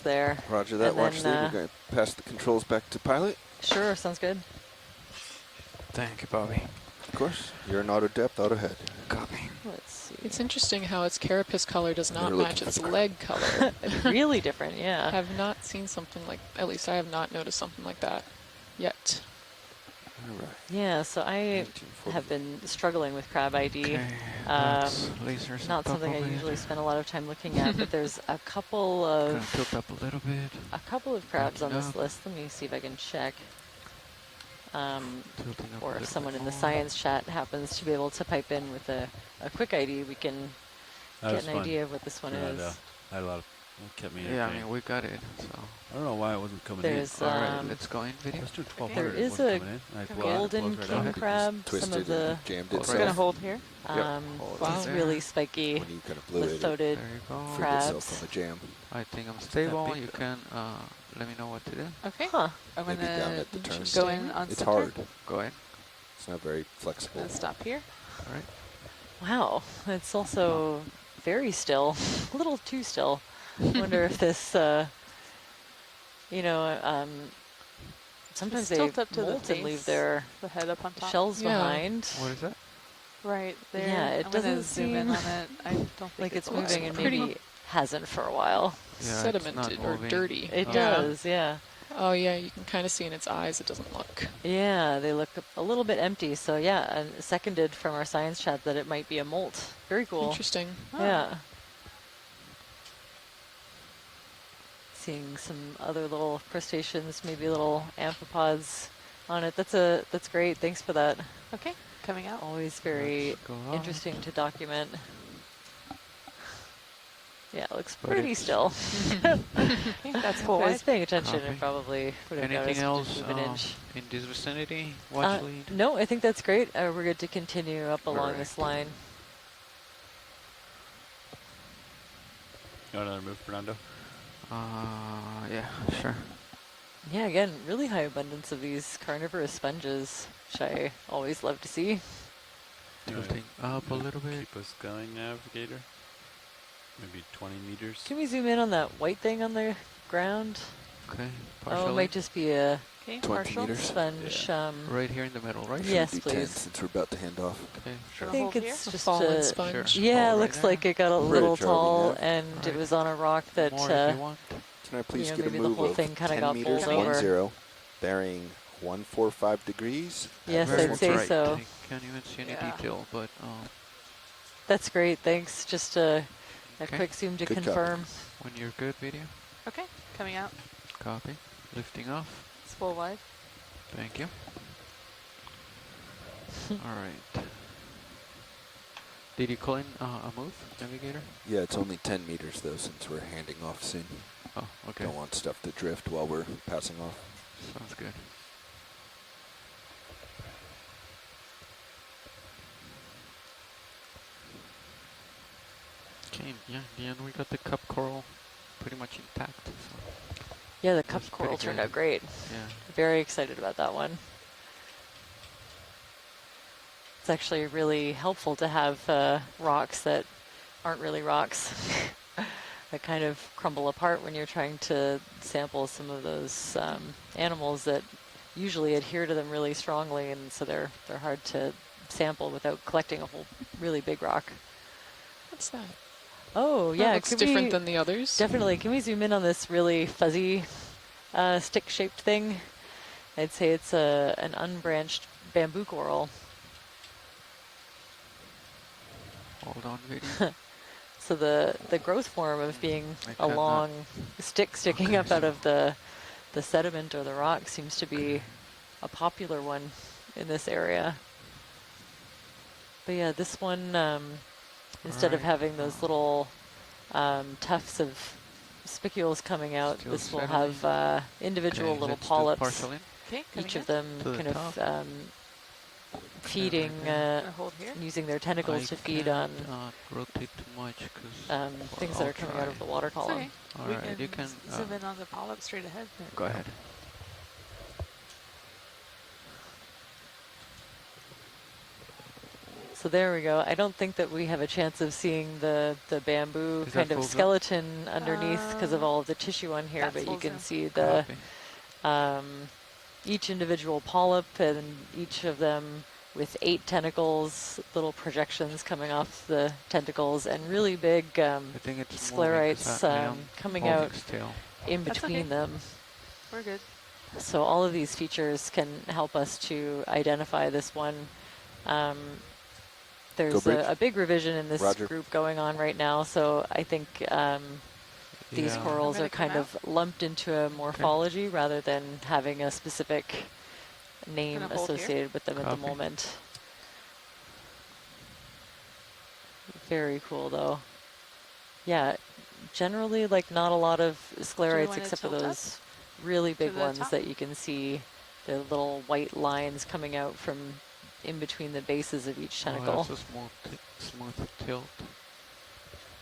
H: there.
J: Roger that.
H: And
J: Watch
H: then,
J: there. We're going to pass the controls back to pilot.
H: Sure, sounds good.
L: Thank you, Bobby.
J: Of course. You're in auto depth, auto head.
L: Copy.
H: Let's see.
N: It's interesting how its carapace color does not
J: You're
N: match
J: looking
N: its
J: for the
N: leg color.
H: Really different,
N: I
H: yeah.
N: have not seen something like, at least I have not noticed something like that yet.
J: All right.
H: Yeah, so I
J: 1940.
H: have been struggling with crab ID.
L: Okay. That's lasers
H: Not
L: on top
H: something I
L: of it.
H: usually spend a lot of time looking at, but there's a couple
L: Gonna
H: of
L: tilt up a little bit.
H: crabs on
L: Backing
H: this
L: up.
H: list. Let me see if I can check.
L: Tilting up a
H: Or if
L: little
H: someone
L: bit
H: in the
L: more.
H: science chat happens to be able to pipe in with a quick ID, we can
M: That
H: get
M: was
H: an
M: fun.
H: idea of what this one
M: Fernando.
H: is.
M: I had a lot of, it kept me
L: Yeah, I
M: entertained.
L: mean we got it. So
M: I don't know why it wasn't coming
H: There's
M: in.
L: all right, let's go in video.
M: Let's do 1200.
H: There
M: it
H: is
M: wasn't
H: a
M: coming in. I blow it,
H: golden
M: blows right
H: king
M: out.
H: crab. Some
J: Twisted
H: of the
J: and jammed
L: Hold
J: itself.
L: right.
N: Gonna hold here.
L: Hold
H: these
L: there.
H: really spiky
J: When you kind of blew it,
H: lithoted
L: There you go.
J: freed
H: crabs.
J: itself on the jam.
L: I think I'm stable.
M: big,
L: You
M: though.
L: can let me know what to do.
N: Okay.
H: Huh.
N: I'm
J: Maybe
N: gonna
J: down at the turn.
N: go in on
J: It's
N: center.
J: hard.
L: Go ahead.
J: It's not very flexible.
N: And stop here.
L: All right.
H: Wow, it's also very still, a little too still. I wonder if this, you know, sometimes
N: It's
H: they
N: tilt up to the
H: molt and leave
N: face,
H: their
N: the head up on top.
H: shells
N: Yeah.
H: behind.
L: What is that?
N: Right there.
H: Yeah, it
N: I'm gonna
H: doesn't
N: zoom in
H: seem
N: on it. I don't think
H: like it's
N: looks
H: moving and
N: pretty
H: maybe hasn't for a while.
L: Yeah, it's not
N: sedimented or
L: moving.
N: dirty.
H: It does, yeah.
N: Oh yeah, you can kind of see in its eyes it doesn't look.
H: Yeah, they look a little bit empty. So yeah, and seconded from our science chat that it might be a molt. Very cool.
N: Interesting.
H: Yeah. Seeing some other little crustaceans, maybe little amphipods on it. That's great. Thanks for that.
N: Okay, coming out.
H: Always very
L: Let's go on.
H: interesting to document. Yeah, it looks
L: But
H: pretty
L: it's-
H: still.
N: Okay, that's full
H: If I was
N: wide.
H: paying attention,
L: Copy.
H: it probably would have
L: Anything
H: noticed
L: else
H: move an inch.
L: in this vicinity? Watch lead?
H: No, I think that's great. We're good to continue up along this line.
M: You want another move, Fernando?
L: Yeah, sure.
H: Yeah, again, really high abundance of these carnivorous sponges, which I always love to see.
L: Tilting up a little bit.
M: Keep us going, navigator. Maybe 20 meters.
H: Can we zoom in on that white thing on the ground?
L: Okay,
H: Oh,
L: partially.
H: it might just be a
N: Okay,
J: 20
N: partial.
J: meters.
H: sponge.
L: Right here in the middle, right?
H: Yes,
J: Do 10
H: please.
J: since we're about to hand off.
L: Okay,
H: I
L: sure.
H: think
N: Hold
H: it's
N: here?
H: just
N: Fallen
H: a
N: sponge.
H: Yeah,
L: Fall
H: it
L: right
H: looks
L: there.
H: like it got a
J: Right,
H: little
J: Charlie,
H: tall,
J: Nav.
H: and
L: Right.
H: it was on a rock that
L: More if you want.
J: Can I please
H: know,
J: get a
H: maybe the
J: move
H: whole
J: of
H: thing kinda
J: 10
H: got
J: meters,
H: bowled over.
J: 10, bearing 145 degrees?
H: Yes,
J: That's
H: I'd
J: one
H: say
J: right.
H: so.
L: I can't even see any
N: Yeah.
L: detail, but
H: That's great. Thanks. Just a
L: Okay.
H: quick zoom to
J: Good copy.
H: confirm.
L: when you're good, video.
N: Okay, coming out.
L: Copy. Lifting off.
N: It's full wide.
L: Thank you. All right. Did you call in a move, navigator?
J: Yeah, it's only 10 meters though, since we're handing off soon.
L: Oh, okay.
J: Don't want stuff to drift while we're passing off.
L: Sounds good. Okay, yeah, in the end we got the cup coral pretty much intact. So
H: Yeah, the cup
L: That's pretty
H: coral turned
L: good.
H: out great.
L: yeah,
H: Very excited about that one. It's actually really helpful to have rocks that aren't really rocks that kind of crumble apart when you're trying to sample some of those animals that usually adhere to them really strongly, and so they're hard to sample without collecting a whole really big rock.
N: What's that?
H: Oh,
N: That
H: yeah.
N: looks
H: could
N: different
H: we-
N: than the others.
H: Definitely. Can we zoom in on this really fuzzy stick-shaped thing? I'd say it's an unbranched bamboo coral.
L: hold on, video.
H: So the growth form of being
L: I
H: a
L: cannot-
H: long stick sticking up out of the sediment or the rock seems to be a popular one in this area. But yeah, this one, instead of
L: Right.
H: having those little tufts of spicules coming out,
L: Still
H: this will
L: settling.
H: have individual
L: Okay,
H: little
L: let's do
H: polyps,
L: partial in.
N: Okay, coming
H: each of
N: in.
H: them
L: To the
H: kind
L: top.
H: of feeding,
N: Gonna hold here.
H: using their tentacles to feed on
L: Not rotate too much because
H: things that are coming out of the water
N: It's
H: column.
N: okay.
L: All
N: We
L: right, you can
N: zoom in on the polyp straight ahead. There.
L: go ahead.
H: So there we go. I don't think that we have a chance of seeing the bamboo
L: Is that
H: kind of
L: full zoom?
H: skeleton underneath because of all of the tissue on here,
N: That's
H: but you
N: full
H: can
N: zoom.
H: see the
L: Copy.
H: each individual polyp and each of them with 8 tentacles, little projections coming off the tentacles, and really big
L: I think it's
H: sclerites
L: moving 'cause I am
H: coming
L: holding
H: out
L: still.
H: in
N: That's
H: between
N: okay.
H: them.
N: We're good.
H: So all of these features can help us to identify this one. There's
J: Bridge.
H: a big revision in this
J: Roger.
H: group going on right now, so I think these
L: Yeah.
H: corals
N: I'm
H: are
N: gonna
H: kind
N: come
H: of lumped into a morphology rather than having a specific name
N: Gonna hold here.
H: associated with them at the
L: Copy.
H: moment. Very cool though. Yeah, generally like not a lot of sclerites
N: wanna
H: except for
N: tilt up
H: those really big
N: the
H: ones
N: top?
H: that you can see the little white lines coming out from in between the bases of each tentacle.
L: Oh, that's a smooth tilt.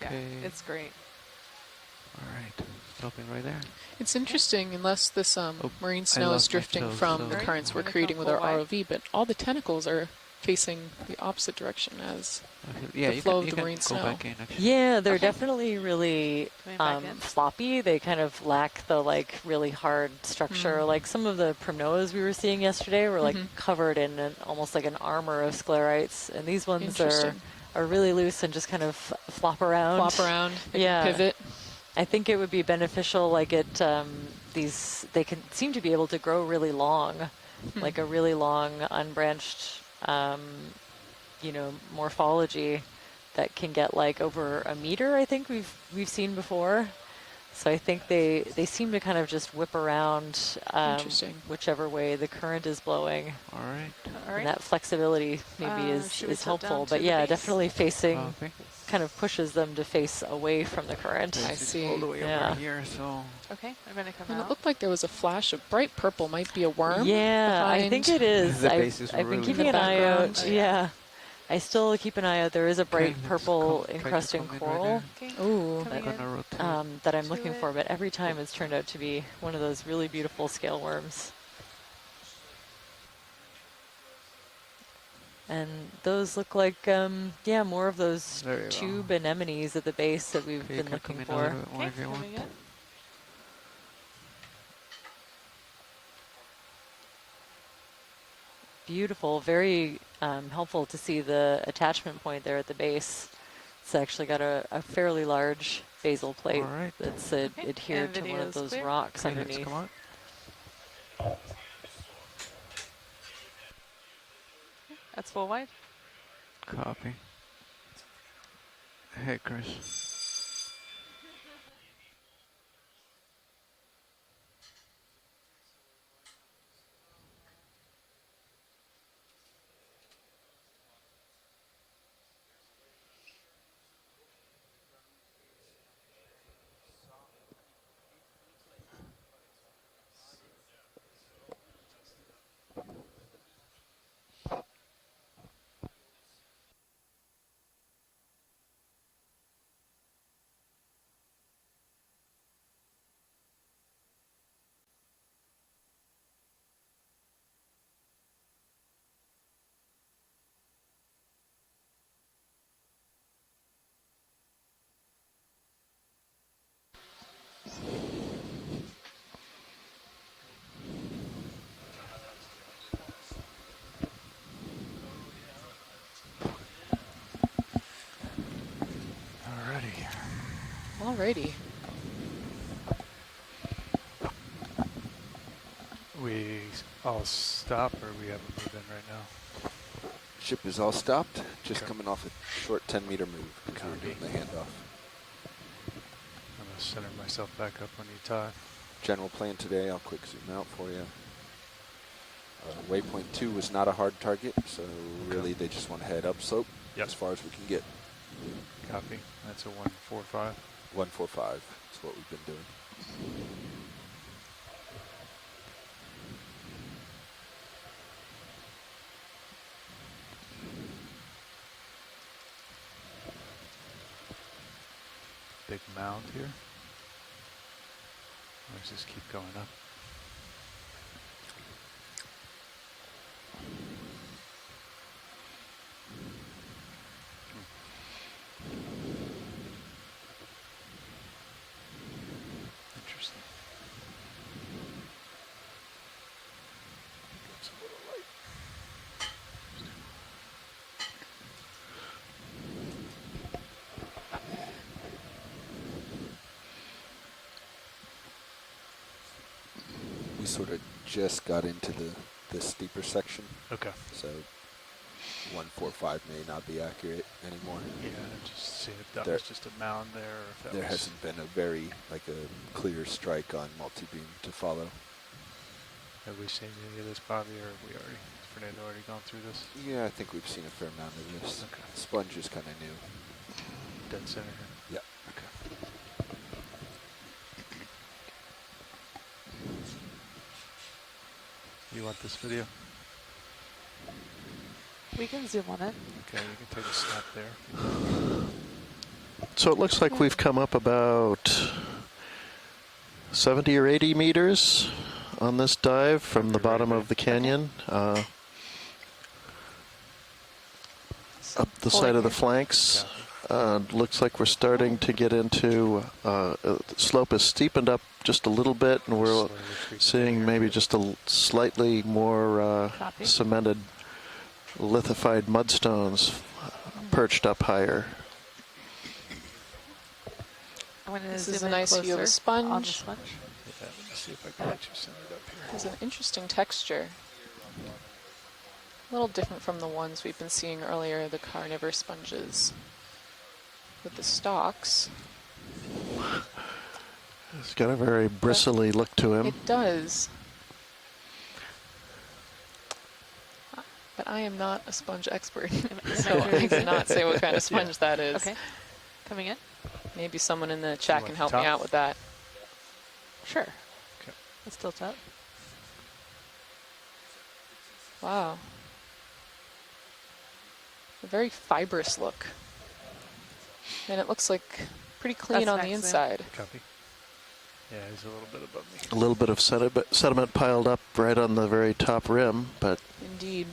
N: Yeah,
L: Okay.
N: it's great.
L: All right, stopping right there.
N: It's interesting, unless this marine snow is
L: lost my
N: drifting
L: toe,
N: from
L: so-
N: the currents we're
H: Gonna
N: creating
H: come
N: with our
H: full wide.
N: ROV, but all the tentacles are facing the opposite direction as
L: Yeah,
N: the flow of
L: you
N: the
L: can
N: marine
L: go
N: snow.
L: back in, actually.
H: Yeah, they're definitely really
O: Coming back in.
H: floppy. They kind of lack the like really hard structure. Like some of the Primnoas we were seeing yesterday were like covered in almost like an armor of sclerites, and these ones are really loose and just kind of flop around.
N: Flop around. They
H: Yeah.
N: can pivot.
H: I think it would be beneficial. Like they can seem to be able to grow really long, like a really long unbranched, morphology that can get like over a meter. I think we've seen before. So I think they seem to kind of just whip around whichever way the current is blowing.
L: All right.
H: And that flexibility maybe is helpful. But yeah, definitely facing kind of pushes them to face away from the current.
N: I see.
L: All the way over here, so.
O: Okay, I'm gonna come
N: And
O: out.
N: it looked like there was a flash of bright purple. Might be a worm.
H: Yeah, I think it is. I've been keeping an eye out. Yeah. I still keep an eye out. There is a bright purple encrusting coral that I'm looking for, but every time it's turned out to be one of those really beautiful scale worms. And those look like, more of those tube anemones at the base that we've been looking for. Beautiful, very helpful to see the attachment point there at the base. It's actually got a fairly large basal plate that's adhered to one of those rocks underneath.
O: That's full wide.
L: Copy. Hey, Chris.
N: Alrighty.
P: We all stop, or we haven't moved in right now?
J: Ship is all stopped, just coming off a short 10-meter move because we're doing the handoff.
P: I'm going to center myself back up when you tie.
J: General plan today, I'll quick zoom out for you. Waypoint 2 was not a hard target, so really they just want to head upslope as far as we can get.
P: Copy. That's a 145.
J: 145 is what we've been doing.
P: Big mound here. Let's just keep going up. Interesting. Gets a little light.
J: We sort of just got into the steeper section.
P: Okay.
J: So 145 may not be accurate anymore.
P: Yeah, just seeing if that was just a mound there, or if that
J: there
P: was...
J: hasn't been a very, a clear strike on multi-beam to follow.
P: Have we seen any of this, Bobby, or have we already, has Fernando already gone through this?
J: Yeah, I think we've seen a fair amount of this.
P: Okay.
J: Sponge is kind of new.
P: Dead center here?
J: Yeah.
P: Okay. You want this video?
O: We can zoom on it.
P: Okay, you can take a snap there.
I: So it looks like we've come up about 70 or 80 meters on this dive from the bottom of the canyon. up the side of the flanks. Looks like we're starting to get into, the slope is steepened up just a little bit, and we're seeing maybe just a slightly more cemented lithified mudstones perched up higher.
N: This is a nice view of a sponge.
P: Yeah, let me see if I can get you centered up here.
N: There's an interesting texture. A little different from the ones we've been seeing earlier, the carnivore sponges with the stalks.
I: It's got a very bristly look to him.
N: It does. But I am not a sponge expert, so I cannot say what kind of sponge that is.
O: Okay. Coming in?
N: Maybe someone in the chat can help me out with that.
O: Sure. Okay. Let's tilt up.
N: Wow. A very fibrous look. And it looks like pretty clean
O: That's
N: on the inside.
P: Copy. Yeah, he's a little bit above me.
I: A little bit of sediment piled up right on the very top rim, but
N: Indeed.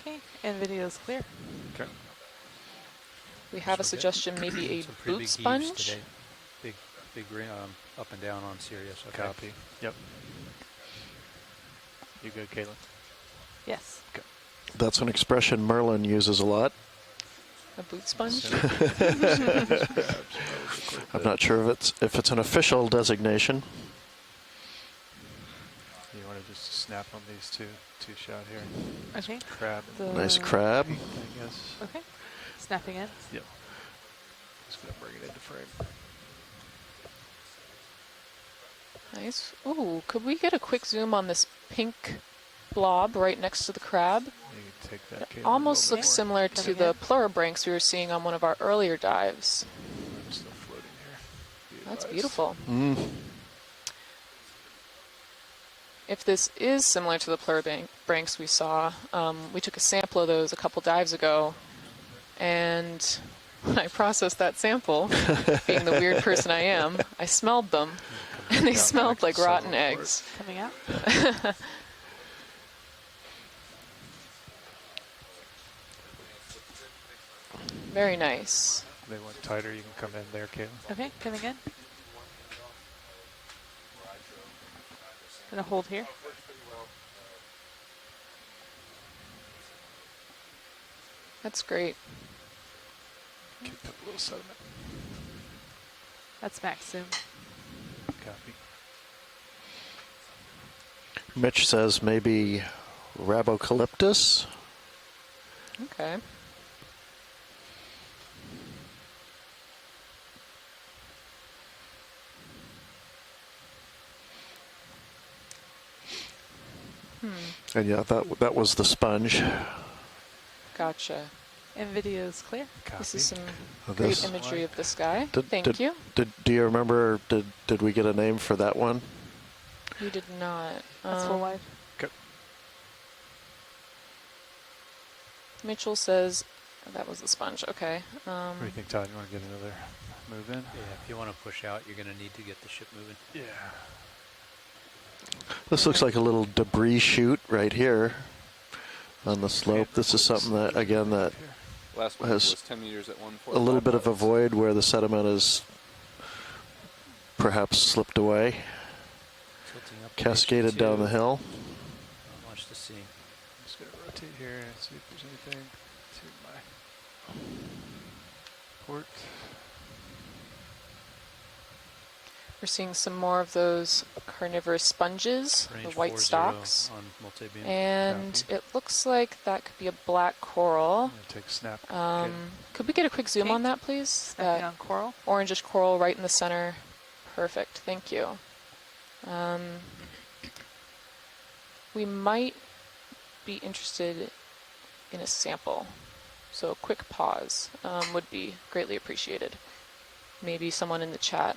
O: Okay, and video is clear.
P: Okay.
N: We have a suggestion, maybe a
L: Some pretty
N: boot
L: big
N: sponge.
L: heaves today. Big up and down on Sirius. Okay.
P: Copy. Yep. You good, Caitlin?
O: Yes.
P: Okay.
I: that's an expression Merlin uses a lot.
N: A boot sponge?
I: I'm not sure if it's an official designation.
P: You want to just snap on these two shot here.
O: Okay.
P: Crab.
I: Nice crab.
P: I guess.
O: Okay. Snapping in.
P: Yep. Just gonna bring it into frame.
N: Nice. Ooh, could we get a quick zoom on this pink blob right next to the crab?
P: You can take that,
N: It almost looks similar to the pluribranchs we were seeing on one of our earlier dives.
P: I'm still floating here.
N: That's beautiful.
I: Mm.
N: If this is similar to the pluribranchs we saw, we took a sample of those a couple dives ago, and when I processed that sample, being the weird person I am, I smelled them, and they smelled like rotten eggs.
O: Coming out.
N: Very nice.
P: They want tighter, you can come in there, Caitlin.
O: Okay, coming in. Gonna hold here.
N: That's great.
P: Kick up a little sediment.
O: That's max zoom.
P: Copy.
I: Mitch says maybe Rabocalyptus.
N: Okay.
I: And yeah, that was the sponge.
N: Gotcha.
O: And video is clear.
N: This is some
I: This-
N: great imagery of this guy.
I: Did-
N: Thank
I: did-
N: you.
I: Do you remember, did we get a name for that one?
N: You did not.
O: That's full wide.
N: Mitchell says that was the sponge. Okay.
P: What do you think, Todd? You want to get another move in?
L: Yeah, if you want to push out, you're going to need to get the ship moving.
P: Yeah.
I: This looks like a little debris chute right here on the slope. This is something that, again, that
D: Last one
I: has
D: was 10 meters at 145.
I: a little bit of a void where the sediment is perhaps slipped away, cascaded down the hill.
L: Watch the sea.
P: I'm just going to rotate here and see if there's anything to my port.
N: We're seeing some more of those carnivorous sponges,
L: Range
N: the white
L: 40
N: stalks.
L: on multi-beam.
N: And it looks like that could be a black coral.
P: Take a snap.
N: Could we get a quick zoom on that, please?
O: Snapping on coral.
N: Orangish coral right in the center. Perfect. Thank you. We might be interested in a sample. So a quick pause would be greatly appreciated. Maybe someone in the chat.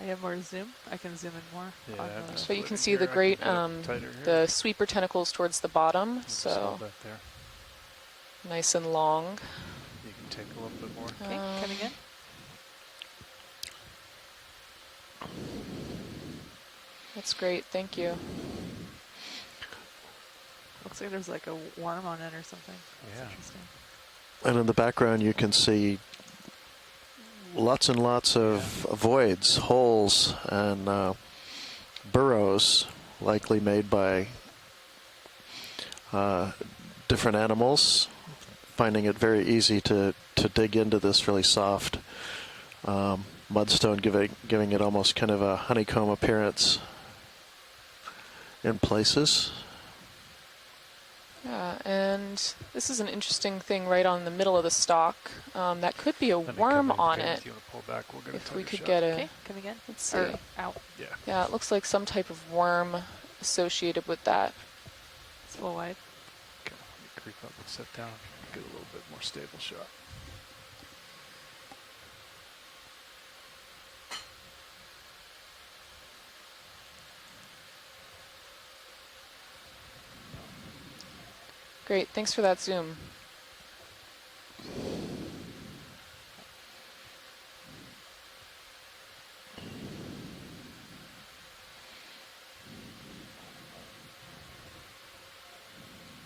O: I have more zoom. I can zoom in more.
P: Yeah, I'm just
N: But you can
P: floating
N: see
P: here.
N: the
P: I can
N: great,
P: get it tighter here.
N: the sweeper tentacles towards the bottom.
P: Just
N: So
P: hold that there.
N: nice and long.
P: You can take a little bit more.
O: Okay, coming in.
N: That's great. Thank you.
O: Looks like there's like a worm on it or something. That's
P: Yeah.
O: interesting.
I: And in the background, you can see lots and lots of voids, holes, and burrows, likely made by different animals, finding it very easy to dig into this really soft mudstone, giving it almost kind of a honeycomb appearance in places.
N: Yeah, and this is an interesting thing right on the middle of the stalk. That could be a worm on it.
P: If you want to pull back, we'll get
N: If
P: a
N: we
P: tighter
N: could
P: shot.
N: get a...
O: Okay, come again.
N: Let's see.
O: Or out.
P: Yeah.
N: Yeah, it looks like some type of worm associated with that.
O: It's full wide.
P: Okay, let me creep up and sit down. Get a little bit more stable shot.
N: Great, thanks for that zoom.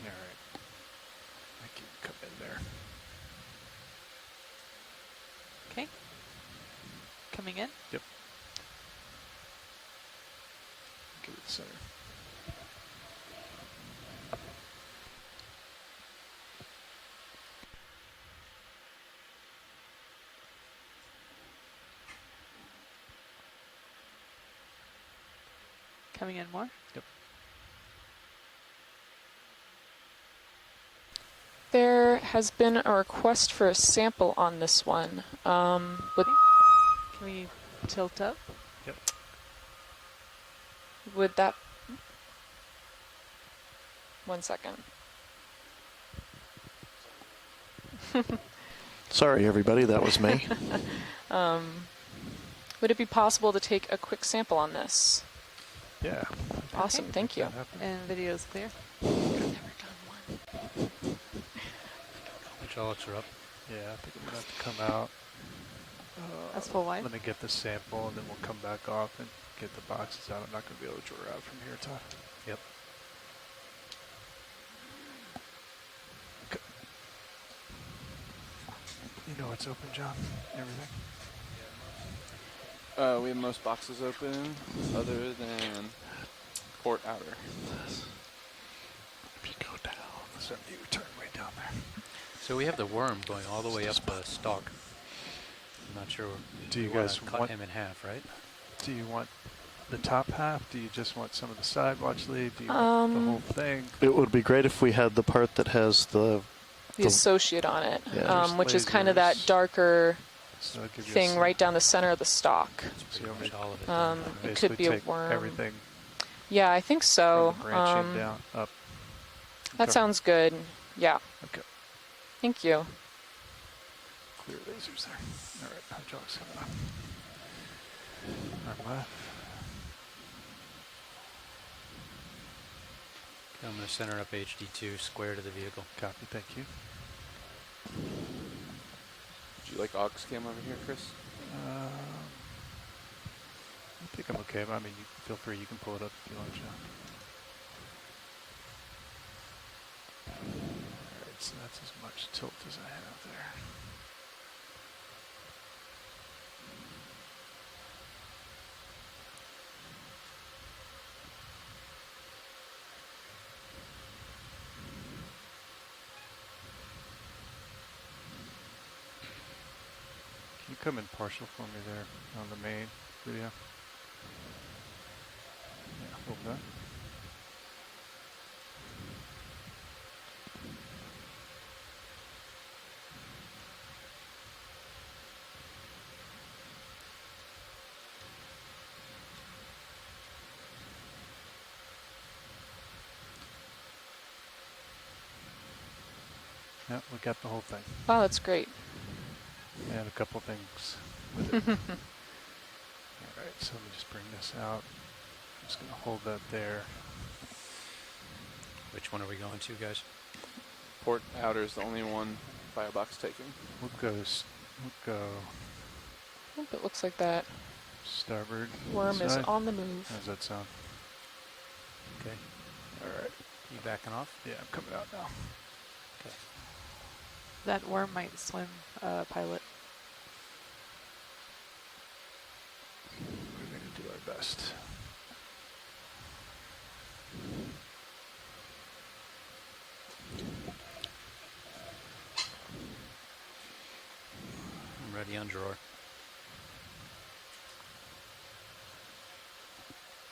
P: All right. I can come in there.
O: Okay. Coming in.
P: Yep. Get it center.
O: Coming in more.
P: Yep.
N: There has been a request for a sample on this one. Would
O: Can we tilt up?
P: Yep.
N: would that... One second.
I: Sorry, everybody, that was me.
N: Would it be possible to take a quick sample on this?
P: Yeah.
N: Awesome, thank you.
O: And video's clear.
A: Hydraulics are up.
P: Yeah, I think I'm going to have to come out.
O: That's full wide.
P: Let me get the sample, and then we'll come back off and get the boxes out. I'm not going to be able to draw out from here, Todd. Yep. Okay. You know it's open, John? Everything?
D: We have most boxes open, other than port outer.
P: If you go down, so you turn right down there.
A: So we have the worm going all the way up the stalk. I'm not sure.
P: Do you
A: We wanna
P: guys
A: cut
P: want
A: him in half, right?
P: Do you want the top half? Do you just want some of the side watch lead? Do you want the whole thing?
I: It would be great if we had the part that has the
N: Associate on it,
I: Yeah.
N: which is kind of that darker
P: So it'll give you a
N: thing
P: sense.
N: right down the center of the stalk.
P: So
A: Much all of it.
N: It
P: basically
N: could be a
P: take
N: worm.
P: everything
N: Yeah, I think so.
P: from the branching down, up.
N: That
P: Okay.
N: sounds good. Yeah.
P: Okay.
N: Thank you.
P: Clear lasers there. All right, hydraulics coming on. Arm left.
A: I'm going to center up HD2 square to the vehicle.
P: Copy, thank you.
D: Would you like aux cam over here, Chris?
P: I think I'm okay. I mean, you feel free. You can pull it up if you want, John. All right, so that's as much tilt as I have there. Can you come in partial for me there on the main video? Yeah, hold that. Yeah, we got the whole thing.
N: Wow, that's great.
P: And a couple things with it. All right, so let me just bring this out. I'm just going to hold that there.
A: Which one are we going to, guys?
D: Port outer is the only one firebox taking.
P: We'll go.
N: Oh, it looks like that
P: Starboard.
N: Worm is
P: side.
N: on the move.
P: How does that sound?
A: Okay.
P: All right.
A: You backing off?
P: Yeah, I'm coming out now.
A: Okay.
O: That worm might swim, pilot.
P: We're going to do our best.
A: I'm ready on drawer.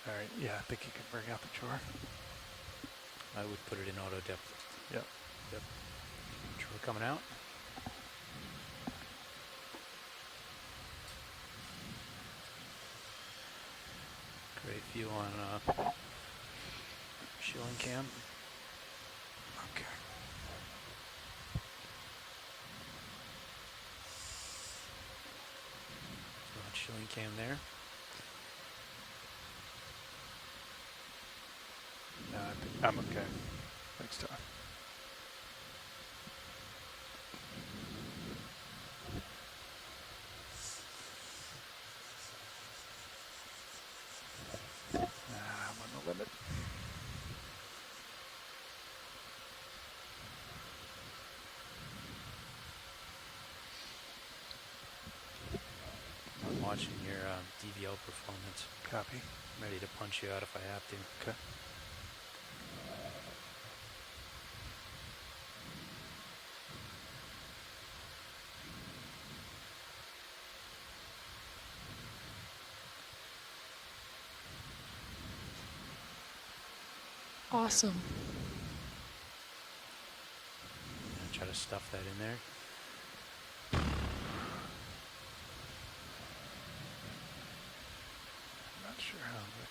P: All right. Yeah, I think you can bring out the drawer.
A: I would put it in auto depth.
P: Yep.
A: Yep. Drawer coming out. Great view on shielding cam.
P: Okay.
A: So on shielding cam there.
P: No, I think I'm okay. Thanks, Tom. I'm on the limit.
A: I'm watching your DVL performance.
P: Copy.
A: I'm ready to punch you out if I have to.
P: Okay.
N: Awesome.
A: Try to stuff that in there.
P: Not sure how to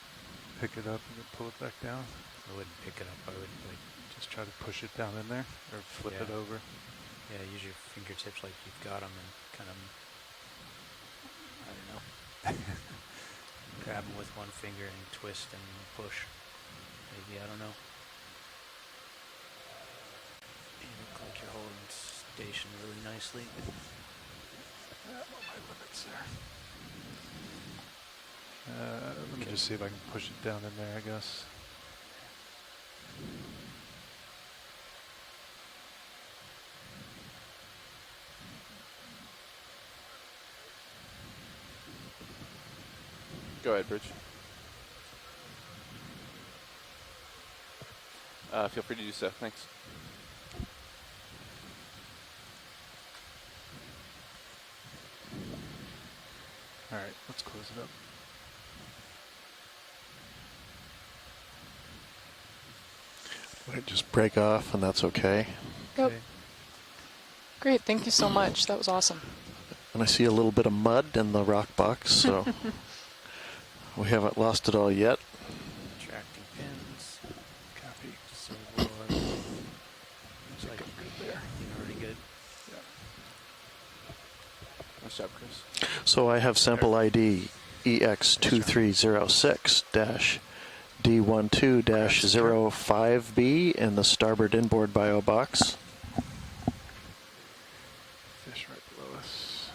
P: pick it up and then pull it back down.
A: I wouldn't pick it up. I would
P: just try to push it down in there or flip it over.
A: Yeah, use your fingertips like you've got them and kind of, I don't know, grab them with one finger and twist and push. Maybe, I don't know. You look like you're holding station really nicely.
P: My limits there. Let me just see if I can push it down in there, I guess.
D: Go ahead, Bridge. Feel free to do so. Thanks.
P: All right, let's close it up. Let it just break off, and that's okay.
N: Yep. Okay. Great, thank you so much. That was awesome.
I: And I see a little bit of mud in the rock box, so we haven't lost it all yet.
A: Tracking pins.
P: Copy.
A: Silverboard. Looks like you're good there. You're already good.
P: Yeah.
D: Nice job, Chris.
I: So I have sample ID EX2306-D12-05B in the starboard inboard bio box.
P: Fish right below us.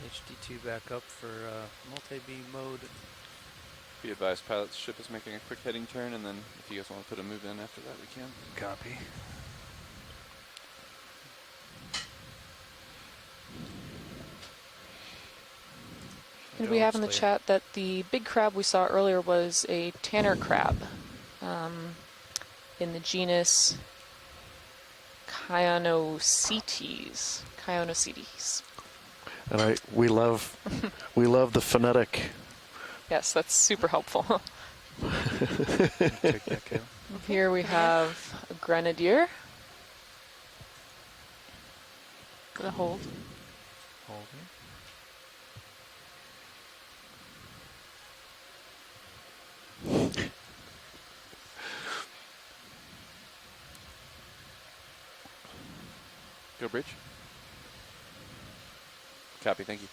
A: HD2 back up for multi-beam mode.
D: Be advised, pilot's ship is making a quick heading turn, and then if you guys want to put a move in after that, we can.
P: Copy.
N: And we have in the chat that the big crab we saw earlier was a tanner crab in the genus Okeanos.
I: And we love the phonetic.
N: Yes, that's super helpful. Here we have a grenadier. Gonna hold.
P: Holding.
D: Go, Bridge. Copy, thank you.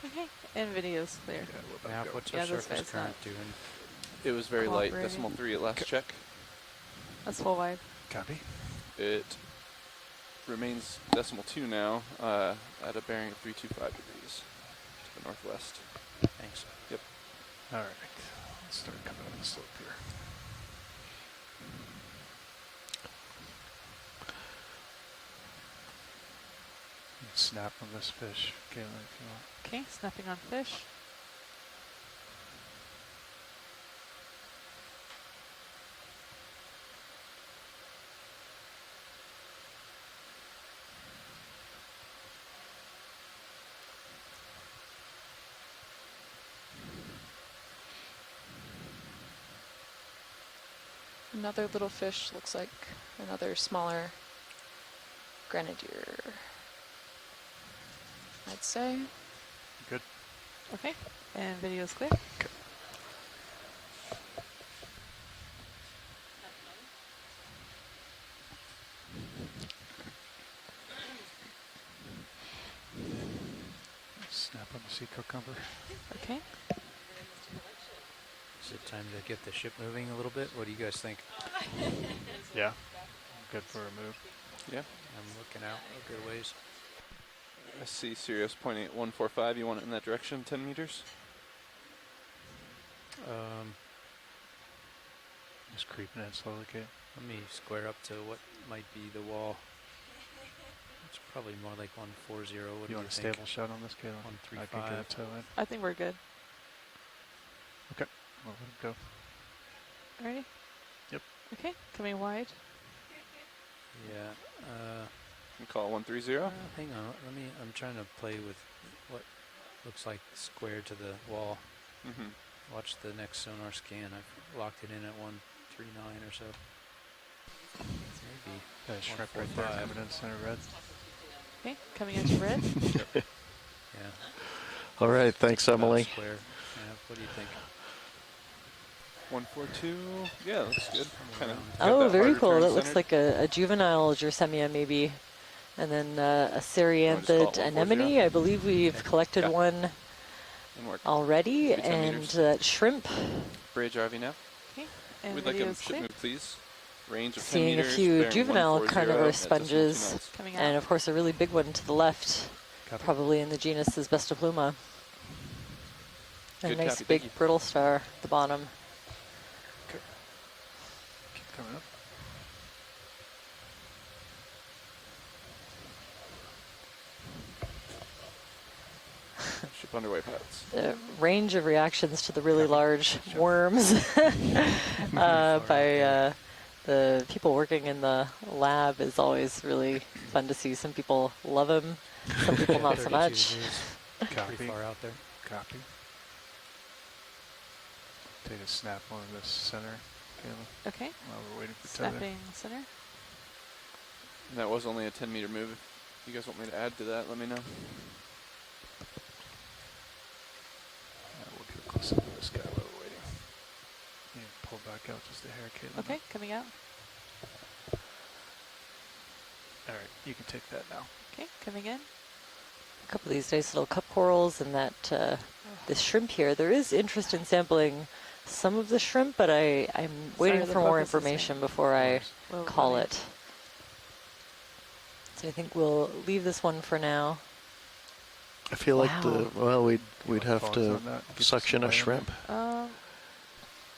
O: Okay, and video's clear.
A: Now, what's our surface current doing?
D: It was very light, decimal 3 at last check.
O: That's full wide.
P: Copy.
D: It remains decimal 2 now at a bearing of 325 degrees to the northwest.
A: Thanks.
D: Yep.
P: All right. Let's start coming up the slope here. Snap on this fish, Kayla, if you want.
O: Okay, snapping on fish.
N: Another little fish, looks like another smaller grenadier, I'd say.
P: Good.
O: Okay, and video's clear.
P: Okay. Snap on the sea cucumber.
O: Okay.
A: Is it time to get the ship moving a little bit? What do you guys think?
P: Yeah. Good for a move.
D: Yeah.
A: I'm looking out a good ways.
D: I see Sirius pointing at 145. You want it in that direction, 10 meters?
P: Just creeping in slowly, Kate.
A: Let me square up to what might be the wall. It's probably more like 140. What do you
P: want a
A: think?
P: stable shot on this, Kayla?
A: 135.
P: I can get a toe in.
O: I think we're good.
P: Okay. We'll let it go.
O: Ready?
P: Yep.
O: Okay, coming wide.
A: Yeah.
D: You call it 130?
A: Hang on. I'm trying to play with what looks like square to the wall.
D: Mm-hmm.
A: Watch the next sonar scan. I've locked it in at 139 or so. Maybe.
P: That shrimp right there coming in center red.
O: Okay, coming into red.
A: Yeah.
I: All right, thanks, Emily.
A: Square. Yeah, what do you think?
D: 142. Yeah, looks good.
H: Oh, very cool. That looks like a juvenile Jersemia maybe. And then a Serianthid anemone. I believe we've collected one already. And that shrimp.
D: Bridge RV now.
O: Okay. And
D: we'd like a ship move, please. Range of 10
H: Seeing
D: meters.
H: a few
D: bearing
H: juvenile
D: 140
H: carnivore
D: at
H: sponges. And of course a really big one to the left. Probably in the genus is Bestipluma. A
D: Good
H: nice
D: copy,
H: big
D: thank you.
H: brittle star at the bottom.
P: Okay. Keep coming up.
D: Ship underway, pilots.
H: The range of reactions to the really large worms by the people working in the lab is always really fun to see. Some people love them, some people not so much.
P: Copy.
A: Pretty far out there.
P: Copy. Take a snap on this center, Kayla.
O: Okay.
P: While we're waiting for tether.
O: Snapping center.
D: And that was only a 10 meter move. If you guys want me to add to that, let me know.
P: We'll get close up to this guy while we're waiting. You pull back out just a hair, Kayla.
O: Okay, coming out.
P: All right, you can take that now.
O: Okay, coming in.
H: A couple of these nice little cup corals and that this shrimp here. There is interest in sampling some of the shrimp, but I'm waiting for more information before I call it. So I think we'll leave this one for now.
I: I feel like we'd have to suction a shrimp.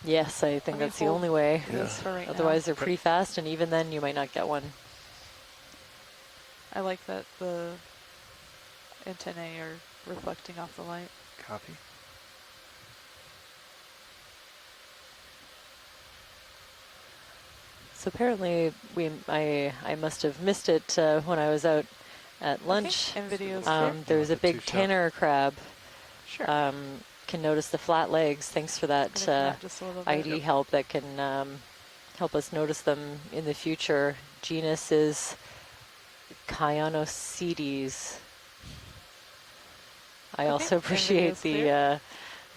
H: Yes, I think that's the only way.
O: Right
H: Otherwise,
O: now.
H: they're pretty fast, and even then, you might not get one.
O: I like that the antennae are reflecting off the light.
P: Copy.
H: So apparently, I must have missed it when I was out at lunch.
O: Okay. And videos
H: there was a big tanner crab.
O: Sure.
H: Can notice the flat legs. Thanks for that ID help that can help us notice them in the future. Genus is Okeanos. I also appreciate the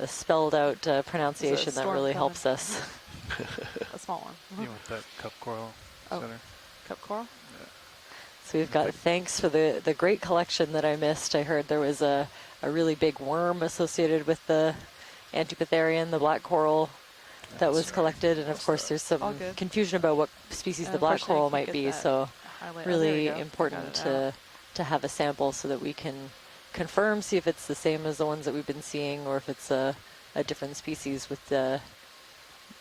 H: spelled out pronunciation. That really helps us.
O: A small one.
P: You want that cup coral center?
O: Cup coral?
P: Yeah.
H: So we've got thanks for the great collection that I missed. I heard there was a really big worm associated with the Antipitherian, the black coral that was collected. And of course there's some confusion about what species the black coral might be. So really
O: there we go.
H: important
O: Got it
H: to have a sample so that we can confirm, see if it's the same as the ones that we've been seeing, or if it's a different species with the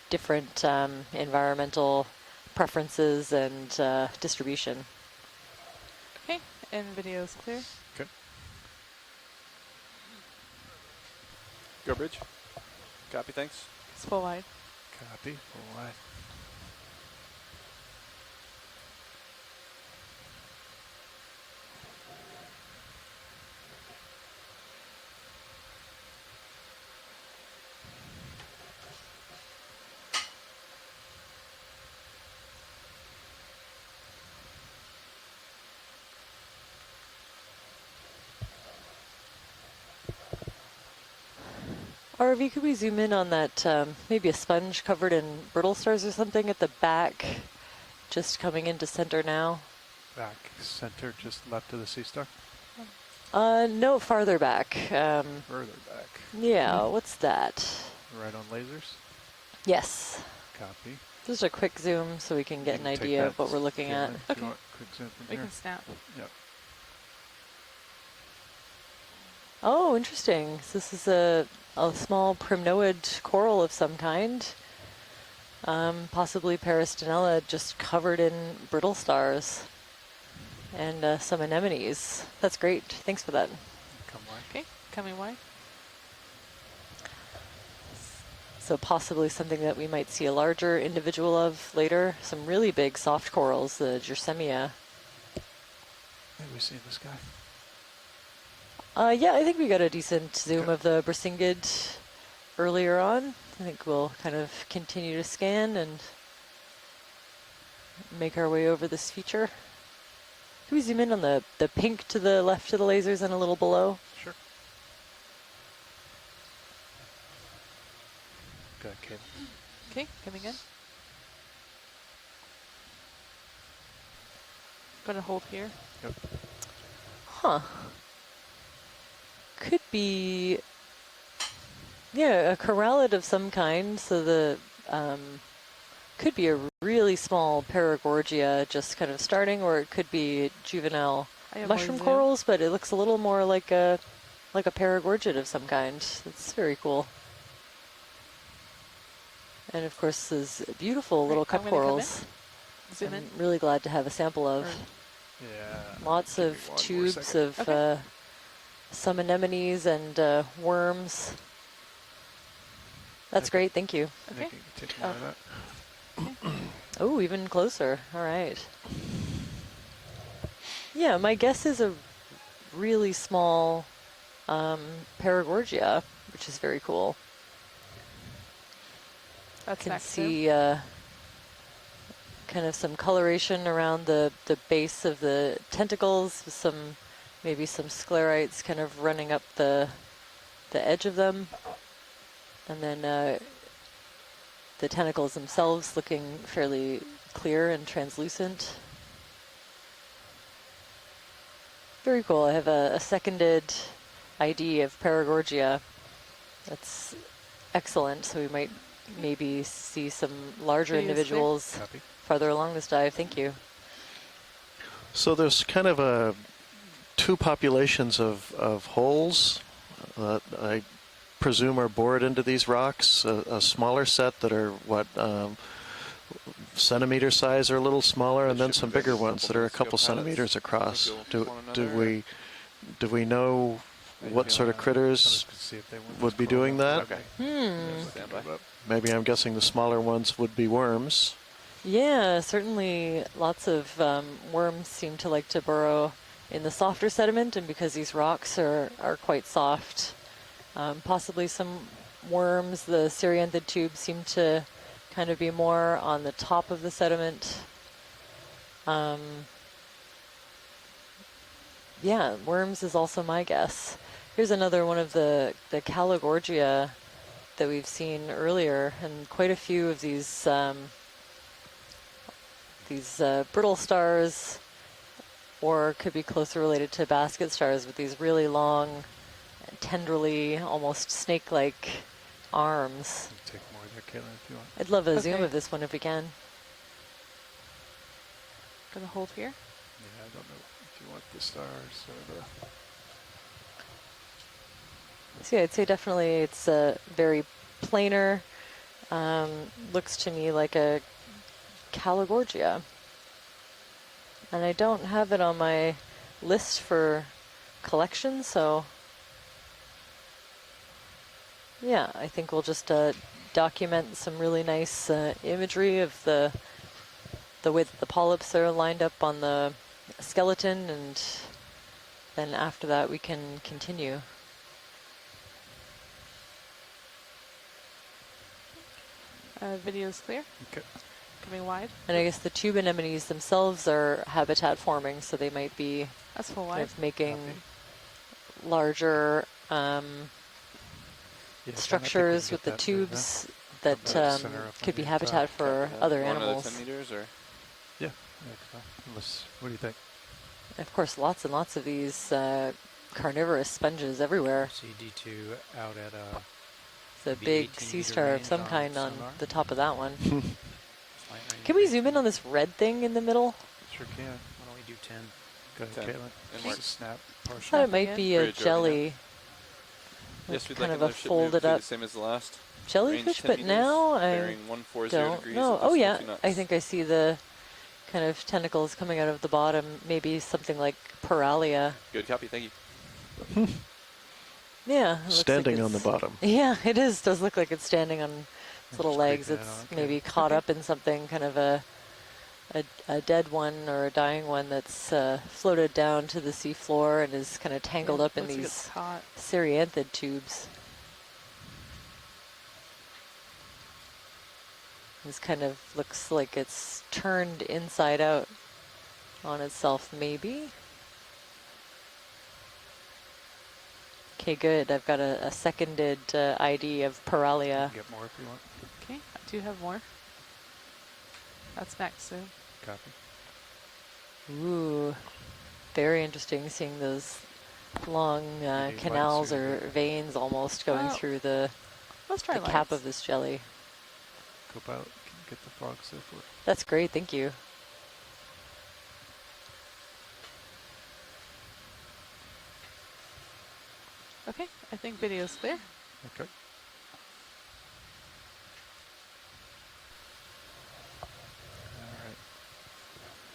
H: different environmental preferences and distribution.
O: Okay, and video's clear.
E: Okay. Go bridge. Copy, thanks.
O: It's full wide.
P: Copy. Full wide.
H: RV, could we zoom in on that, maybe a sponge covered in brittle stars or something at the back, just coming into center now?
P: Back center, just left of the sea star?
H: No, farther back.
P: Further back.
H: Yeah, what's that?
P: Right on lasers?
H: Yes.
P: Copy.
H: Just a quick zoom so we can get an idea of what we're looking at.
O: Okay.
P: Quick zoom from
O: We
P: here.
O: can snap.
P: Yep.
H: Oh, interesting. So this is a small primnoid coral of some kind. Possibly Peristanella, just covered in brittle stars. And some anemones. That's great. Thanks for that.
P: Come wide.
O: Okay, coming wide.
H: So possibly something that we might see a larger individual of later. Some really big soft corals, the Gersemia.
P: Have we seen this guy?
H: Yeah, I think we got a decent zoom of the Brisingid earlier on. I think we'll kind of continue to scan and make our way over this feature. Can we zoom in on the pink to the left of the lasers and a little below?
P: Sure. Got it, Caleb.
O: Okay, coming in. Gonna hold here.
P: Yep.
H: Huh. Could be, yeah, a corallid of some kind. So the could be a really small Paragorgia just kind of starting, or it could be juvenile mushroom corals, but it looks a little more like a Paragorgid of some kind. That's very cool. And of course, these beautiful little cup corals.
O: Zoom in.
H: I'm really glad to have a sample of.
P: Yeah.
H: Lots of tubes of some anemones and worms. That's great, thank you.
O: Okay.
P: Take more of that.
H: Oh, even closer. All right. Yeah, my guess is a really small Paragorgia, which is very cool.
O: That's
H: can
O: next
H: see kind of some coloration around the base of the tentacles, with maybe some sclerites kind of running up the edge of them, and then the tentacles themselves looking fairly clear and translucent. Very cool. I have a seconded ID of Paragorgia. That's excellent. So we might maybe see some larger individuals farther along this dive. Thank you.
I: So there's kind of two populations of holes that I presume are bored into these rocks. A smaller set that are centimeter size or a little smaller, and then some bigger ones that are a couple centimeters across. Do we know what sort of critters would be doing that? Maybe I'm guessing the smaller ones would be worms.
H: Yeah, certainly lots of worms seem to like to burrow in the softer sediment, and because these rocks are quite soft, possibly some worms. The Serianthid tubes seem to kind of be more on the top of the sediment. Yeah, worms is also my guess. Here's another one of the Calagorgia that we've seen earlier, and quite a few of these brittle stars, or could be closer related to basket stars with these really long, tenderly, almost snake-like arms.
P: Take more there, Caitlin, if you want.
H: I'd love a zoom of this one if we can.
O: Gonna hold here.
P: Yeah, I don't know if you want the stars or the...
H: So yeah, I'd say definitely it's very planar. Looks to me like a Caligorgia. And I don't have it on my list for collection, so yeah, I think we'll just document some really nice imagery of the way that the polyps are lined up on the skeleton, and then after that we can continue.
O: Video's clear.
P: Okay.
O: Coming wide.
H: And I guess the tube anemones themselves are habitat forming, so they might be
O: That's full
H: kind
O: wide.
H: of making larger structures with the tubes that could be habitat for other animals.
D: 10 meters or?
P: Yeah, I think so. Unless, what do you think?
H: Of course, lots and lots of these carnivorous sponges everywhere.
A: CD2 out at
H: It's a big sea star of some kind on the top of that one. Can we zoom in on this red thing in the middle?
P: Sure can.
A: Why don't we do 10?
P: Go ahead,
D: 10.
P: Caitlin.
D: And
P: Just a snap
H: I
P: portion.
H: thought it might be a jelly.
D: Yes, we'd
H: Kind
D: like
H: of a
D: another ship move
H: folded
D: to
H: up
D: the same as the last.
H: jellyfish,
D: Range 10
H: but
D: meters,
H: now I
D: bearing 140
H: don't
D: degrees
H: know.
D: at
H: Oh yeah,
D: 52 knots.
H: I think I see the kind of tentacles coming out of the bottom. Maybe something like Paralia.
D: Good copy, thank you.
H: Yeah. It looks
I: Standing
H: like
I: on the
H: it's-
I: bottom.
H: Yeah, it is. Does look like it's standing on its little legs.
P: creeping
H: It's
P: out, okay.
H: maybe caught up in something, kind of a dead one or a dying one that's floated down to the sea floor and is kind of tangled up in
O: Looks like it's
H: these
O: caught.
H: cereanthid tubes. This kind of looks like it's turned inside out on itself, maybe. Okay, good. I've got a seconded ID of Paralia.
P: Get more if you want.
O: Okay, I do have more. That's next soon.
P: Copy.
H: Ooh, very interesting seeing those long
P: light
H: canals
P: zoom
H: or
P: in.
H: veins almost going
O: Oh,
H: through the
O: Let's try
H: cap
O: lights.
H: of this jelly.
P: Copilot can get the fog safely.
H: That's great, thank you.
O: Okay, I think video's clear.
P: Okay. All right.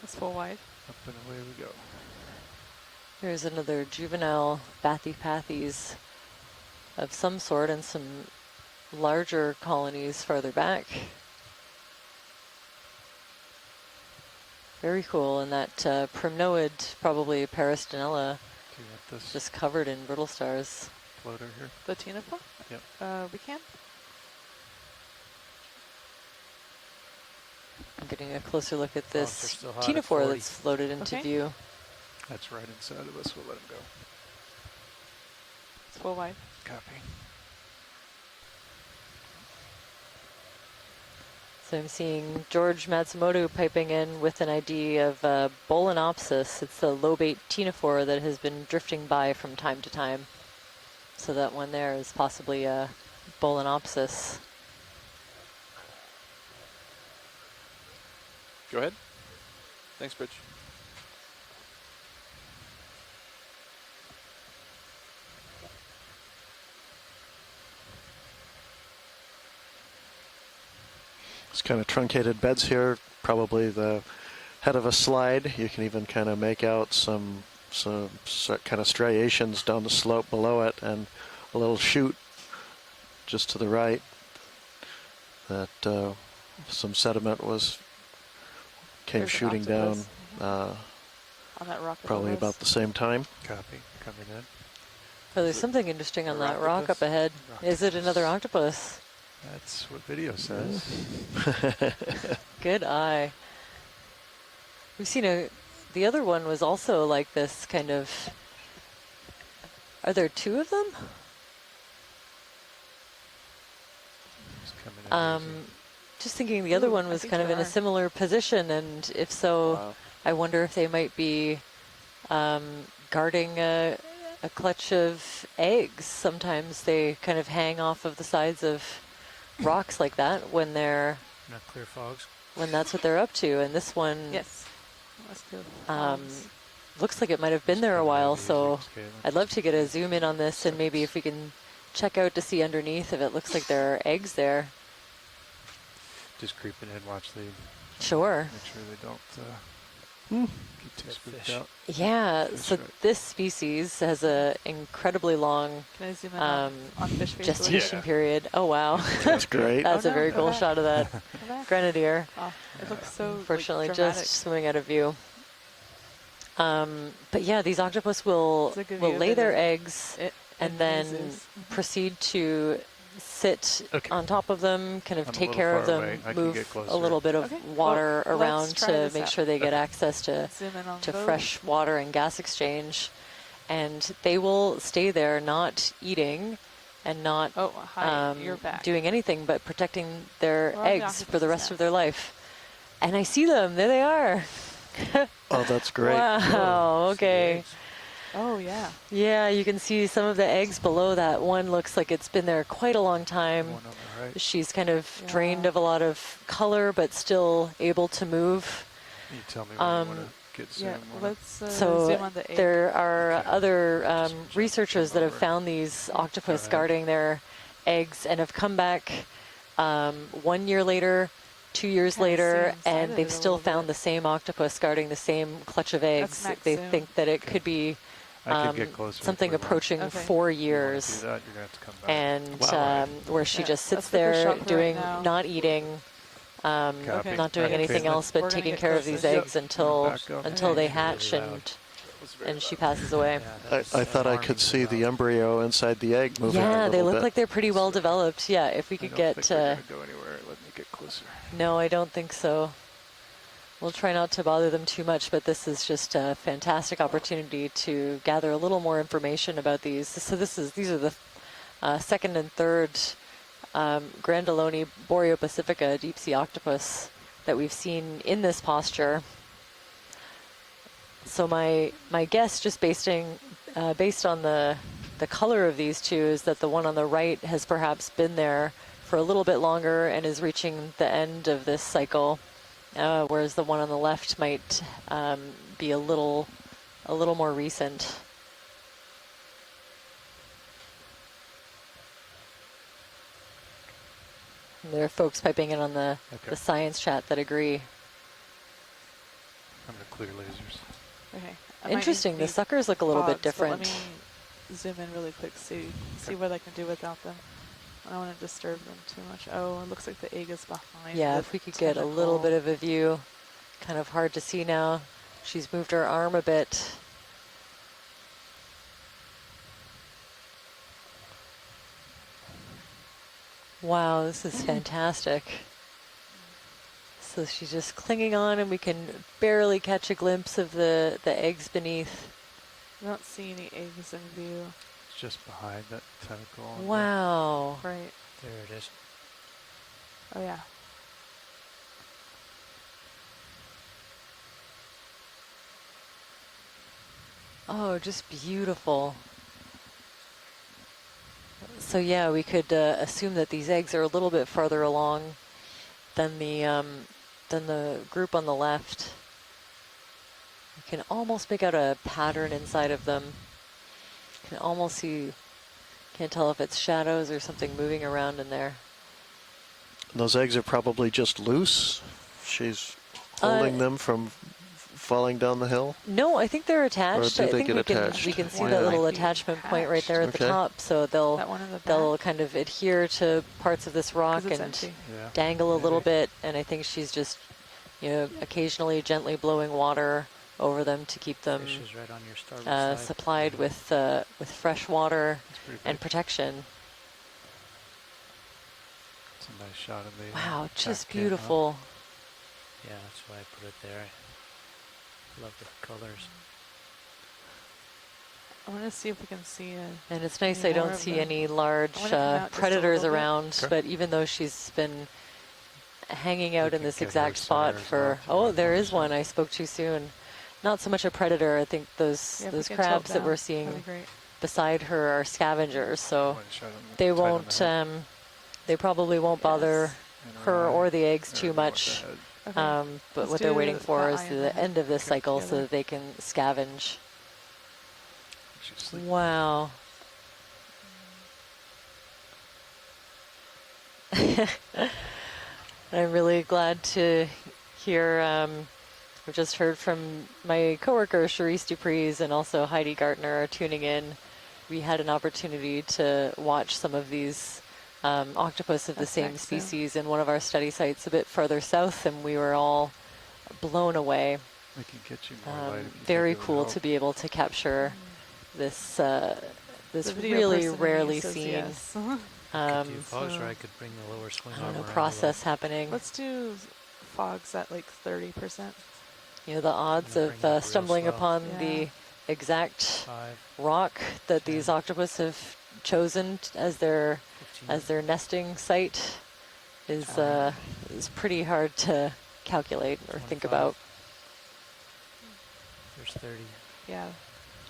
O: It's full wide.
P: Up and away we go.
H: There's another juvenile Bathypathes of some sort and some larger colonies farther back. Very cool, and that primnoid, probably Peristinella,
P: Do you want this
H: just covered in brittle stars.
P: floater here?
O: The Tinafa?
P: Yep.
O: We can.
H: I'm getting a closer look at
A: they're
H: this
A: still hot at
H: Tinaphore
A: 40.
H: that's floated into
O: Okay.
H: view.
P: That's right inside of us. We'll let him go.
O: It's full wide.
P: Copy.
H: So I'm seeing George Matsumoto piping in with an ID of Bolenopsis. It's the lobate Tinaphore that has been drifting by from time to time. So that one there is possibly a Bolenopsis.
D: Go ahead. Thanks, Bridge.
I: It's kind of truncated beds here, probably the head of a slide. You can even kind of make out some kind of striations down the slope below it, and a little chute just to the right that some sediment came
O: There's an
I: shooting down
O: octopus. On that rock.
I: probably
O: above us.
I: about the same time.
P: Copy. Coming in.
H: Oh, there's something interesting on
D: a
H: that rock up
D: octopus?
H: ahead. Is it another octopus?
P: That's what video says.
H: Good eye. We've seen the other one was also like this kind of, are there two of them?
P: It's coming in easy.
H: Just thinking the other
O: Ooh,
H: one
O: I
H: was
O: think
H: kind of
O: there
H: in a
O: are.
H: similar position, and if so,
D: Wow.
H: I wonder if they might be guarding a clutch of eggs. Sometimes they kind of hang off of the sides of rocks like that when
A: Not clear fogs.
H: that's what they're up to. And this one
O: Yes. Let's do
H: looks like it might have been there a while, so I'd love to get a zoom in on this and maybe if we can check out to see underneath if it looks like there are eggs there.
P: Just creeping in, watch lead.
H: Sure.
P: Make sure they don't get too spooked out.
H: Yeah, so
P: right.
H: this species has a incredibly long
O: Can I zoom in on fish face
H: gestation period. Oh wow.
I: That's great.
H: That's a very cool shot of that grenadier.
O: Oh, it looks so
H: Unfortunately,
O: like,
H: just swimming out of view. But yeah, these octopus will lay their eggs and then proceed to sit on top of them, kind of take care of them, move a little bit of water around to make sure they get access to fresh water and gas exchange. And they will stay there not eating and not doing anything but protecting their eggs for the rest of their life. And I see them. There they are.
I: Oh, that's great.
H: Wow, okay.
O: Oh, yeah.
H: Yeah, you can see some of the eggs below that. One looks like it's been there quite a long time.
P: One on the right.
H: She's kind of drained of a lot of color, but still able to move.
P: You tell me when you want to get zoom.
O: Let's
H: so
O: zoom on the egg.
H: there are other researchers that have found these octopus guarding their eggs and have come back 1 year later, 2 years later, and they've still found the same octopus guarding the same clutch of eggs. They think that it could be something approaching 4 years, and where she just sits there doing, not eating, not doing anything else but taking care of these eggs until they hatch and she passes away.
I: I thought I could see the embryo inside the egg moving a little
H: they look
I: bit.
H: like they're pretty well developed. Yeah, if we could get...
P: go anywhere. Let me get closer.
H: No, I don't think so. We'll try not to bother them too much, but this is just a fantastic opportunity to gather a little more information about these. So these are the second and third Grandaloni boreopacifica deep sea octopus that we've seen in this posture. So my guess, just based on the color of these two, is that the one on the right has perhaps been there for a little bit longer and is reaching the end of this cycle, whereas the one on the left might be a little more recent. And there are folks piping in on the science chat that agree.
P: I'm going to clear lasers.
O: Okay.
H: Interesting. The suckers look a little bit different.
O: Let me zoom in really quick, see what I can do without them. I don't want to disturb them too much. Oh, it looks like the egg is behind.
H: Yeah, if we could get a little bit of a view. Kind of hard to see now. She's moved her arm a bit. Wow, this is fantastic. So she's just clinging on, and we can barely catch a glimpse of the eggs beneath.
O: I don't see any eggs in view.
P: It's just behind that tentacle.
H: Wow.
O: Right.
A: There it is.
O: Oh, yeah.
H: Oh, just beautiful. So yeah, we could assume that these eggs are a little bit farther along than the group on the left. You can almost make out a pattern inside of them. You can almost see, can't tell if it's shadows or something moving around in there.
I: Those eggs are probably just loose. She's holding them from falling down the hill?
H: No, I think they're attached.
I: Or do they
H: I think
I: get attached?
H: we can see that little attachment point right there at the top. So they'll kind of adhere to parts of this rock and dangle a little bit. And I think she's just, occasionally gently blowing water over them to keep them
A: right on your
H: supplied with fresh water and protection.
P: It's a nice shot of the
H: wow, just beautiful.
A: Yeah, that's why I put it there. I love the colors.
O: I want to see if we can see
H: and it's nice I don't see any large predators around, but even though she's been hanging out in this exact spot for, there is one. I spoke too soon. Not so much a predator. I think those crabs that we're seeing beside her are scavengers, so they won't, they probably won't bother her or the eggs too much.
O: Okay.
H: But
O: Let's
H: what they're
O: do
H: waiting for
O: that
H: is
O: eye and
H: the
O: the
H: end of this
O: head
H: cycle so
O: together.
H: that they can scavenge. Wow. I'm really glad to hear, we've just heard from my coworker, Charisse Dupreez, and also Heidi Gartner are tuning in. We had an opportunity to watch some of these octopus of the same species in one of our study sites a bit further south, and we were all blown away.
P: We can get you more light if you
H: Very
P: think it would
H: cool
P: help.
H: to be able to capture this this
O: The video
H: really
O: person in me
H: rarely
O: says
H: seen
O: yes.
A: I could do fogs, or I could bring the lower swing arm around.
H: process happening.
O: Let's do fogs at like 30%.
H: You know, the odds of stumbling upon the exact rock that these octopus have chosen as their nesting site is pretty hard to calculate or think about.
A: There's 30.
O: Yeah,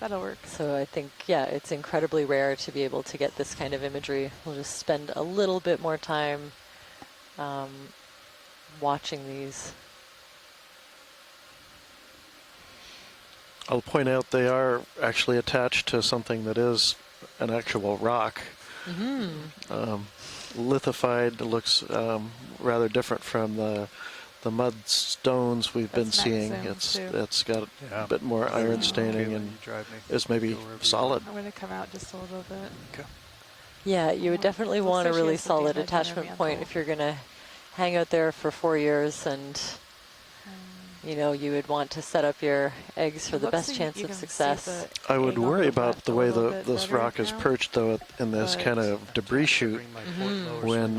O: that'll work.
H: So I think, yeah, it's incredibly rare to be able to get this kind of imagery. We'll just spend a little bit more time watching these.
I: I'll point out they are actually attached to something that is an actual rock. Lithified, looks rather different from the mud stones we've been seeing. It's got a bit more iron staining and is maybe solid.
O: I'm going to come out just a little bit.
I: Okay.
H: Yeah, you would definitely
O: Looks
H: want
O: like
H: a
O: she
H: really
O: has some
H: solid
O: damage on her
H: attachment point
O: mantle.
H: if you're going to hang out there for 4 years, and you know, you would want to set up your eggs for the best chance of success.
I: I would worry about the way this rock is perched, though, in this kind of debris chute. When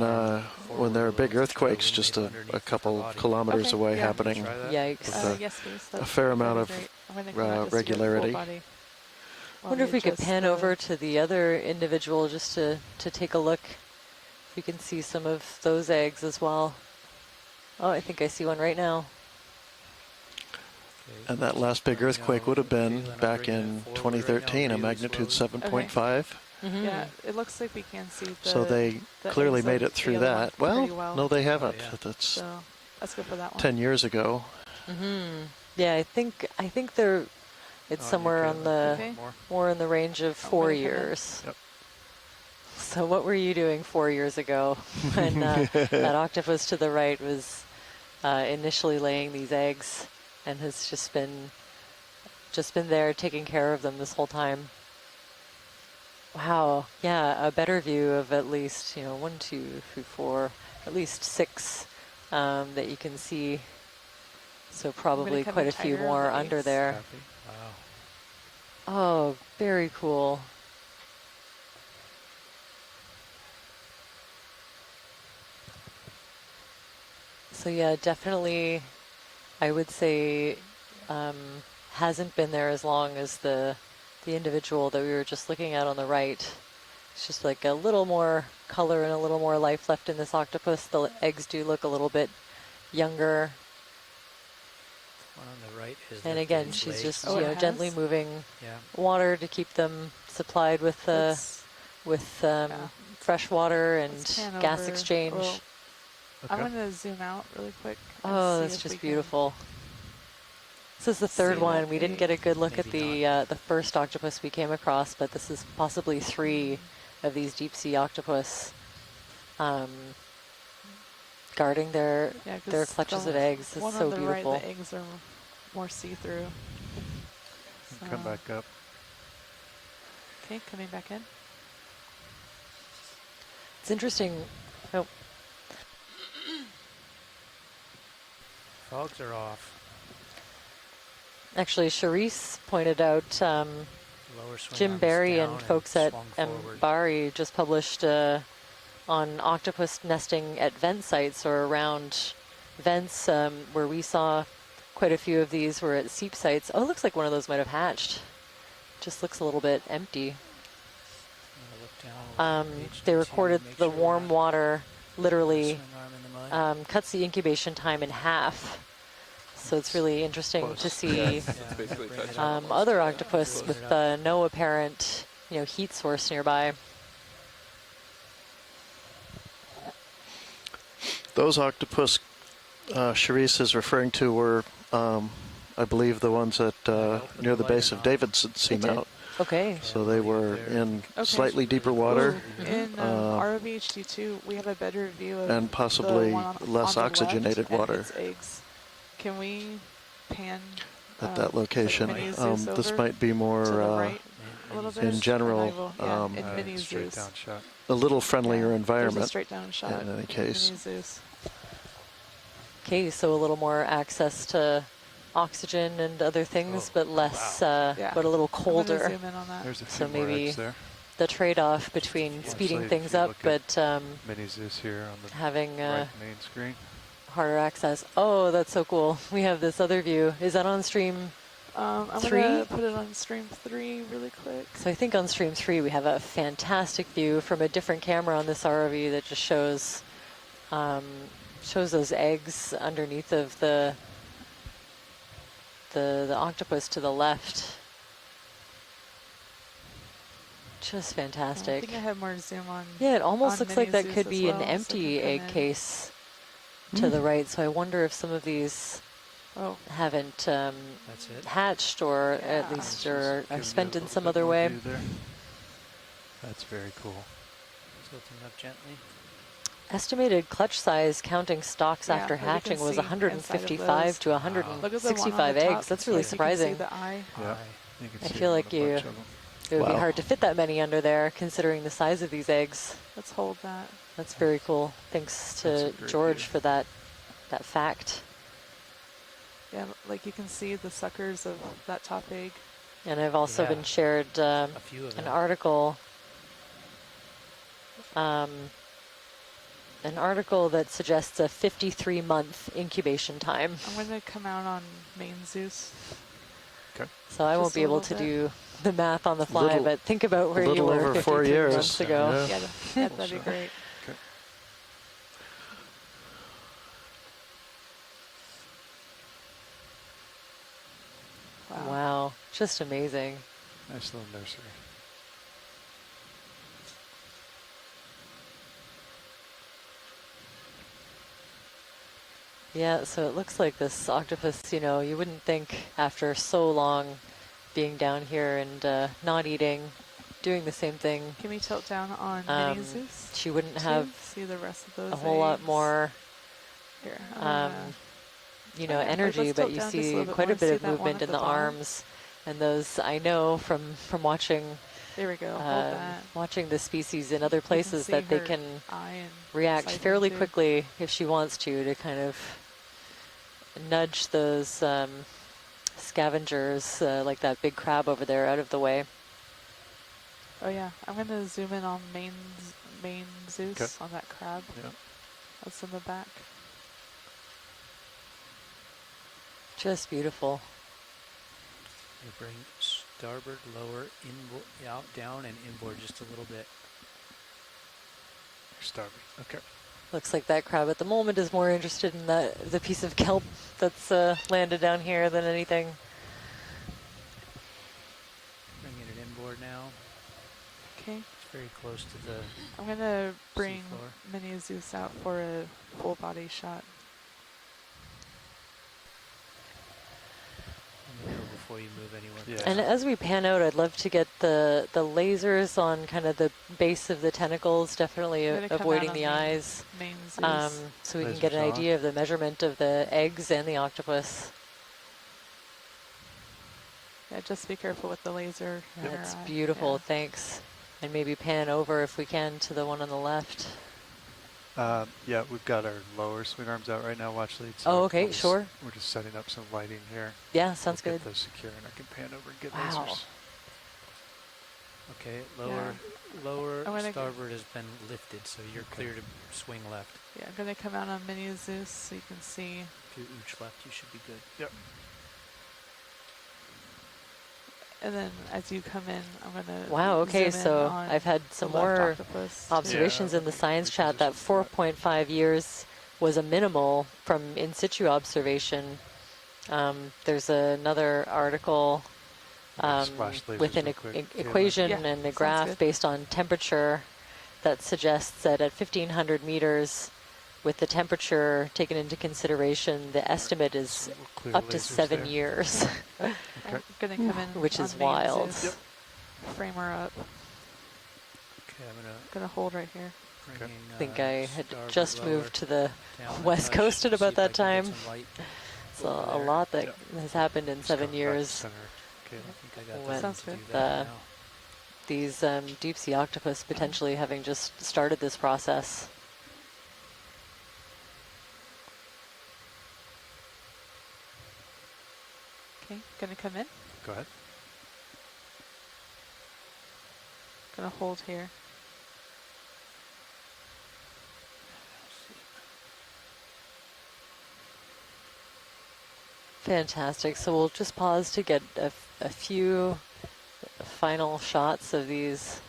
I: there are big earthquakes just a couple kilometers away happening.
H: Yikes.
O: Yes, please.
I: A fair amount of regularity.
H: I wonder if we could pan over to the other individual just to take a look. If we can see some of those eggs as well. Oh, I think I see one right now.
I: And that last big earthquake would have been back in 2013, a magnitude 7.5.
O: Yeah, it looks like we can see the
I: So they clearly made it through that. Well, no, they haven't. That's
O: so let's go for that one.
I: 10 years ago.
H: Yeah, I think it's somewhere on the more in the range of 4 years.
I: Yep.
H: So what were you doing 4 years ago when that octopus to the right was initially laying these eggs and has just been there taking care of them this whole time? Wow. Yeah, a better view of at least, 1, 2, 3, 4, at least 6 that you can see. So probably quite a few more under there.
A: Wow.
H: Oh, very cool. So yeah, definitely, I would say, hasn't been there as long as the individual that we were just looking at on the right. It's just like a little more color and a little more life left in this octopus. The eggs do look a little bit younger.
A: One on the right is.
H: And again, she's just gently moving
A: Yeah.
H: water to keep them supplied with fresh water and gas
O: over.
H: exchange.
O: Well, I'm going to zoom out really quick.
H: Oh, that's just beautiful. This is the third one. We didn't get a good look at the first octopus we came across, but this is possibly 3 of these deep sea octopus guarding their clutches of eggs. It's so beautiful.
O: Right, the eggs are more see-through. So.
P: Come back up.
O: Okay, coming back in.
H: It's interesting. Oh.
A: Fogs are off.
H: Actually, Charisse pointed out Jim Barry and folks at Mbari just published on octopus nesting at vent sites or around vents where we saw quite a few of these were at seep sites. Oh, it looks like one of those might have hatched. Just looks a little bit empty. They recorded the warm water literally cuts the incubation time in half. So it's really interesting to see other octopus with no apparent, heat source nearby.
I: Those octopus Charisse is referring to were, I believe, the ones at near the base of Davidson Seamount.
H: Okay.
I: So they were in slightly deeper water.
O: In ROVHD2, we have a better view of
I: and possibly
O: the one
I: less
O: on the
I: oxygenated
O: left and
I: water
O: its eggs. Can we pan
I: at that location? This might be more
O: to the right a little bit?
I: in general,
O: in Mini
P: straight
O: Zeus.
P: down shot.
I: a little friendlier
O: There's
I: environment.
O: a straight down shot
I: in any
O: in
I: case.
O: Mini Zeus.
H: Okay, so a little more access to oxygen and other things, but less, but a little colder.
O: Zoom in on that.
P: There's a few
H: So
P: more
H: maybe
P: eggs there.
H: the trade-off between speeding
P: Actually,
H: things
P: if you
H: up,
P: look
H: but
P: at Mini Zeus here on the
H: having
P: right main screen.
H: harder access. Oh, that's so cool. We have this other view. Is that on stream
O: I'm
H: 3?
O: going to put it on stream 3 really quick.
H: So I think on stream 3 we have a fantastic view from a different camera on this ROV that just shows those eggs underneath of the octopus to the left. Just fantastic.
O: I think I have more zoom on.
H: Yeah, it almost looks like that
O: Mini
H: could
O: Zeus
H: be
O: as
H: an
O: well, so
H: empty
O: it can
H: egg
O: come in.
H: case to the right. So I wonder if some of these haven't hatched, or at least are spent in some other way.
P: That's very cool.
A: Tilting up gently.
H: Estimated clutch size counting stocks
O: Yeah,
H: after
O: but you can
H: hatching was
O: see
H: 155 to
O: Look at the one on
H: 165
O: the top,
H: eggs. That's really
O: like you can see
H: surprising.
O: the eye.
P: Yeah. You can
H: I
P: see
H: feel
P: it
H: like
P: on a bunch of them.
H: it would be
I: Wow.
H: hard to fit that many under there, considering the size of these eggs.
O: Let's hold that.
H: That's very cool. Thanks to George for that fact.
O: Yeah, like you can see the suckers of that top egg.
H: And I've also
A: Yeah.
H: been shared
A: few of
H: an
A: them.
H: article that suggests a 53-month incubation time.
O: I'm going to come out on main Zeus.
P: Okay.
H: So I won't
O: Just
H: be
O: a
H: able
O: little
H: to
O: bit.
H: do the math on the fly,
I: Little-
H: but think about where you
I: little
H: were
I: over
H: 53
I: 4 years.
H: months ago.
I: Yeah.
O: Yeah, that'd be great.
P: Okay.
H: Wow, just amazing.
P: Nice little nursery.
H: Yeah, so it looks like this octopus, you wouldn't think after so long being down here and not eating, doing the same thing,
O: Can we tilt down on Mini Zeus?
H: she wouldn't
O: too?
H: have
O: See the rest of those
H: a whole lot
O: eggs?
H: more
O: Here, I'm gonna-
H: energy,
O: let's
H: but
O: tilt
H: you
O: down just a
H: see
O: little bit
H: quite
O: more.
H: a bit
O: See
H: of
O: that one
H: movement
O: at
H: in
O: the
H: the
O: bottom?
H: arms, and those I know from watching
O: There we go. Hold that.
H: watching the species in other
O: You can
H: places
O: see
H: that they
O: her
H: can
O: eye and
H: react
O: siphon
H: fairly
O: too.
H: quickly if she wants to kind of nudge those scavengers like that big crab over there out of the way.
O: Oh yeah, I'm going to zoom in on main Zeus
P: Okay.
O: on that crab.
P: Yeah.
O: That's in the back.
H: Just beautiful.
A: You bring starboard, lower, inboard, out, down, and inboard just a little bit.
P: Starboard. Okay.
H: Looks like that crab at the moment is more interested in the piece of kelp that's landed down here than anything.
A: Bringing it inboard now.
O: Okay.
A: It's very close to the
O: I'm going to bring
A: seafloor.
O: Mini Zeus out for a full body shot.
A: Let me know before you move anywhere.
P: Yeah.
H: And as we pan out, I'd love to get the lasers on kind of the base of the tentacles, definitely
O: I'm gonna come
H: avoiding
O: out
H: the
O: on
H: eyes,
O: Main Zeus.
H: so we can get an
P: Lasers on.
H: idea of the measurement of the eggs and the octopus.
O: Yeah, just be careful with the laser. in her
H: That's
O: eye.
H: beautiful,
O: Yeah.
H: thanks. And maybe pan over if we can to the one on the left.
P: Yeah, we've got our lower swing arms out right now, watch lead.
H: Oh, okay,
P: we'll just-
H: sure.
P: We're just setting up some lighting here.
H: Yeah, sounds
P: We'll
H: good.
P: Get those secure and I can pan over and get
H: Wow.
P: lasers.
A: Okay, lower
O: I'm
A: lower
O: gonna
A: starboard has been lifted, so you're clear to swing left.
O: Yeah, I'm going to come out on Mini Zeus so you can see.
A: If you ooch left, you should be good.
P: Yep.
O: And then as you come in, I'm going to
H: Wow, okay,
O: zoom in
H: so
O: on
H: I've had
O: the
H: some
O: left
H: more
O: octopus, too.
H: observations in the science chat that 4.5 years was a minimal from in situ observation. There's another article
P: Splash lasers
H: with an
P: real quick.
H: equation
O: Yeah,
H: and a
O: sounds
H: graph
O: good.
H: based on temperature that suggests that at 1,500 meters with the temperature taken into consideration, the estimate is up to 7 years.
O: I'm gonna come in,
H: which
O: on
H: is
O: main
H: wild.
O: Zeus. Frame her up.
P: Okay, I'm
O: gonna hold right here.
H: I think I had just moved to the west coast at about that time. So a lot that has happened in 7 years. When
O: Sounds good.
H: These deep sea octopus potentially having just started this process.
O: Okay, gonna come in.
P: Go ahead.
O: Gonna hold here.
H: Fantastic. So we'll just pause to get a few final shots of these.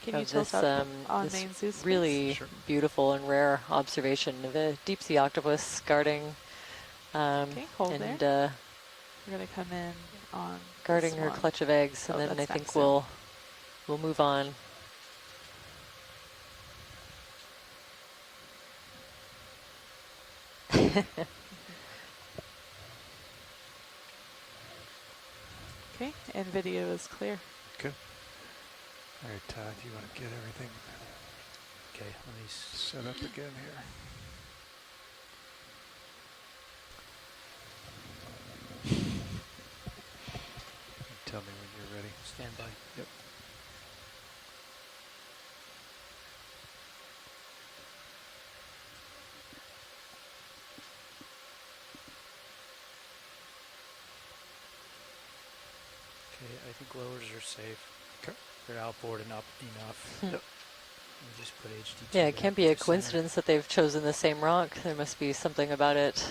O: Can you tilt up on
H: this
O: main Zeus,
H: really
O: please?
H: beautiful and rare observation of a deep sea octopus guarding.
O: Okay, hold
H: and
O: there. We're gonna come in on
H: guarding
O: this
H: her
O: one.
H: clutch of eggs, and
O: Oh,
H: then I
O: that's
H: think
O: next,
H: we'll move on.
O: Okay, and video is clear.
P: Good. All right, Todd, you want to get everything
A: Let me
P: set up again here. Tell me when you're ready.
A: Stand by.
P: Yep.
A: Okay, I think lowers are safe.
P: Okay.
A: They're outboard and up enough.
P: Yep.
A: We just put HDT.
H: Yeah, it can't be a
A: to center.
H: coincidence that they've chosen the same rock. There must be something about it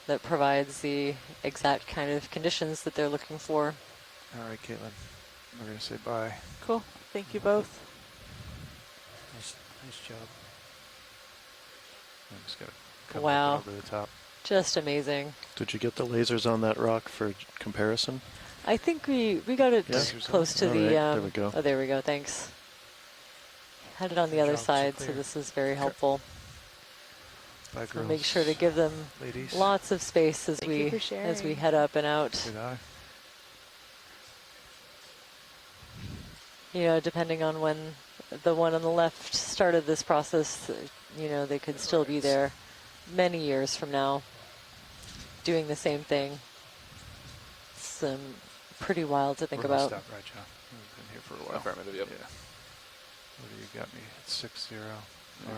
H: that provides the exact kind of conditions that they're looking for.
P: All right, Caitlin. We're going to say bye.
O: Cool. Thank you both.
A: Nice job.
P: I'm just going to come
H: Wow.
P: up and over the top.
H: Just amazing.
I: Did you get the lasers on that rock for comparison?
H: I think we got it
I: Yeah.
H: close to
I: All
H: the.
I: right, there we go.
H: Oh, there we go. Thanks. Had it on the other side, so this is very helpful.
P: Bye,
H: We'll
P: girls.
H: make sure to give them
P: Ladies.
H: lots of space as
O: Thank you
H: we
O: for sharing.
H: head up and out.
P: Good eye.
H: You know, depending on when the one on the left started this process, you know, they could still be there many years from now doing the same thing. It's pretty wild to think
P: We're gonna
H: about.
P: Stop right, John. We've been here for a while.
D: Affirmative, yep.
P: Yeah. What do you got me? It's 6-0.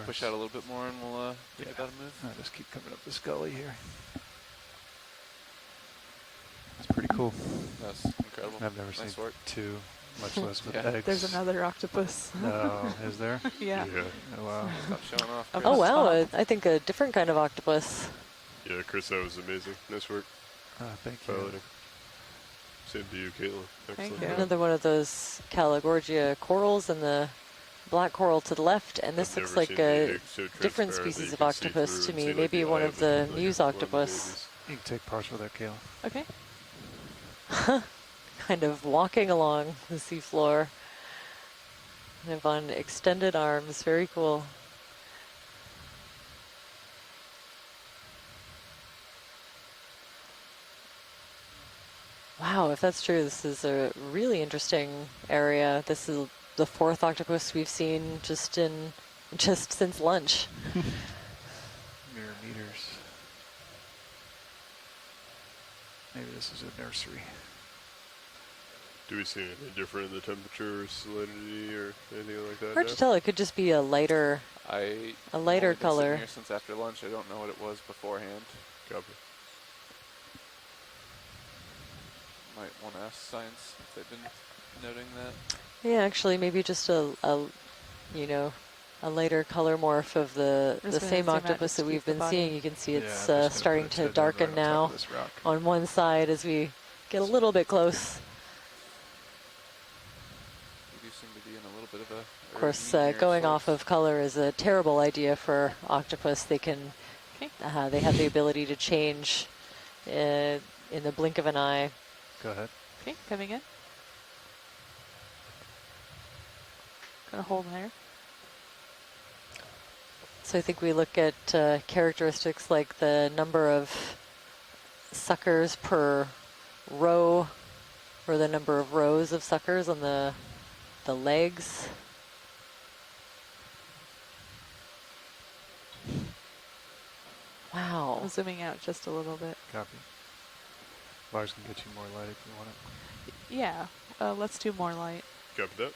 D: Push out a little bit more and we'll think about a move.
P: I'll just keep coming up this gully here. It's pretty cool.
D: That's incredible.
P: I've never
D: Nice
P: seen
D: work.
P: two, much less with
D: Yeah.
P: eggs.
O: There's another octopus.
P: No, is there?
O: Yeah.
P: Oh, wow.
D: Stop showing off.
O: Up
H: Oh
O: on
H: wow,
O: top.
H: I think a different kind of octopus.
B: Yeah, Chris, that was amazing. Nice work.
P: Thank you.
B: Piloting. Same to you, Caitlin. Excellent.
O: you.
B: job.
H: Another one of those Calagorgia corals and the black coral to the left, and this
B: I've
H: looks
B: never
H: like
B: seen the
H: a
B: egg so
H: different
B: transparent that
H: species
B: you
H: of
B: can see
H: octopus
B: through
H: to
B: and
H: me.
B: see, like,
H: Maybe
B: the
H: one
B: eye
H: of the
B: like
H: Muse
B: one of the
H: octopus.
P: You can take partial there, Kayla.
O: Okay.
H: Kind of walking along the seafloor. Kind of on extended arms. Very cool. Wow, if that's true, this is a really interesting area. This is the fourth octopus we've seen just since lunch.
P: Mirror meters. Maybe this is a nursery.
B: Do we see anything different in the temperature or salinity or anything like that?
H: Hard
B: now?
H: to tell. It could just be a lighter
D: I
H: lighter
D: only been sitting
H: color.
D: here since after lunch. I don't know what it was beforehand.
B: Copy.
D: Might want to ask science if they've been noting that.
H: Yeah, actually, maybe just a you know, a lighter color morph of the
O: I'm just gonna
H: same
O: zoom out
H: octopus
O: just to
H: that we've
O: keep the
H: been
O: body.
H: seeing. You can see
P: Yeah,
H: it's
P: I'm just gonna
H: starting
P: put its
H: to
P: head down
H: darken
P: right on top
H: now
P: of this rock.
H: on one side as we get a little bit close.
D: We do seem to be in a little bit of a.
H: Of course, going off of color is a terrible idea for octopus. They can,
O: Okay.
H: they have the ability to change in the blink of an eye.
P: Go ahead.
O: Okay, coming in. Gonna hold there.
H: So I think we look at characteristics like the number of suckers per row, or the number of rows of suckers on the legs. Wow.
O: I'm zooming out just a little bit.
P: Copy. Lars can get you more light if you want it.
O: Yeah, let's do more light,
B: Copy that.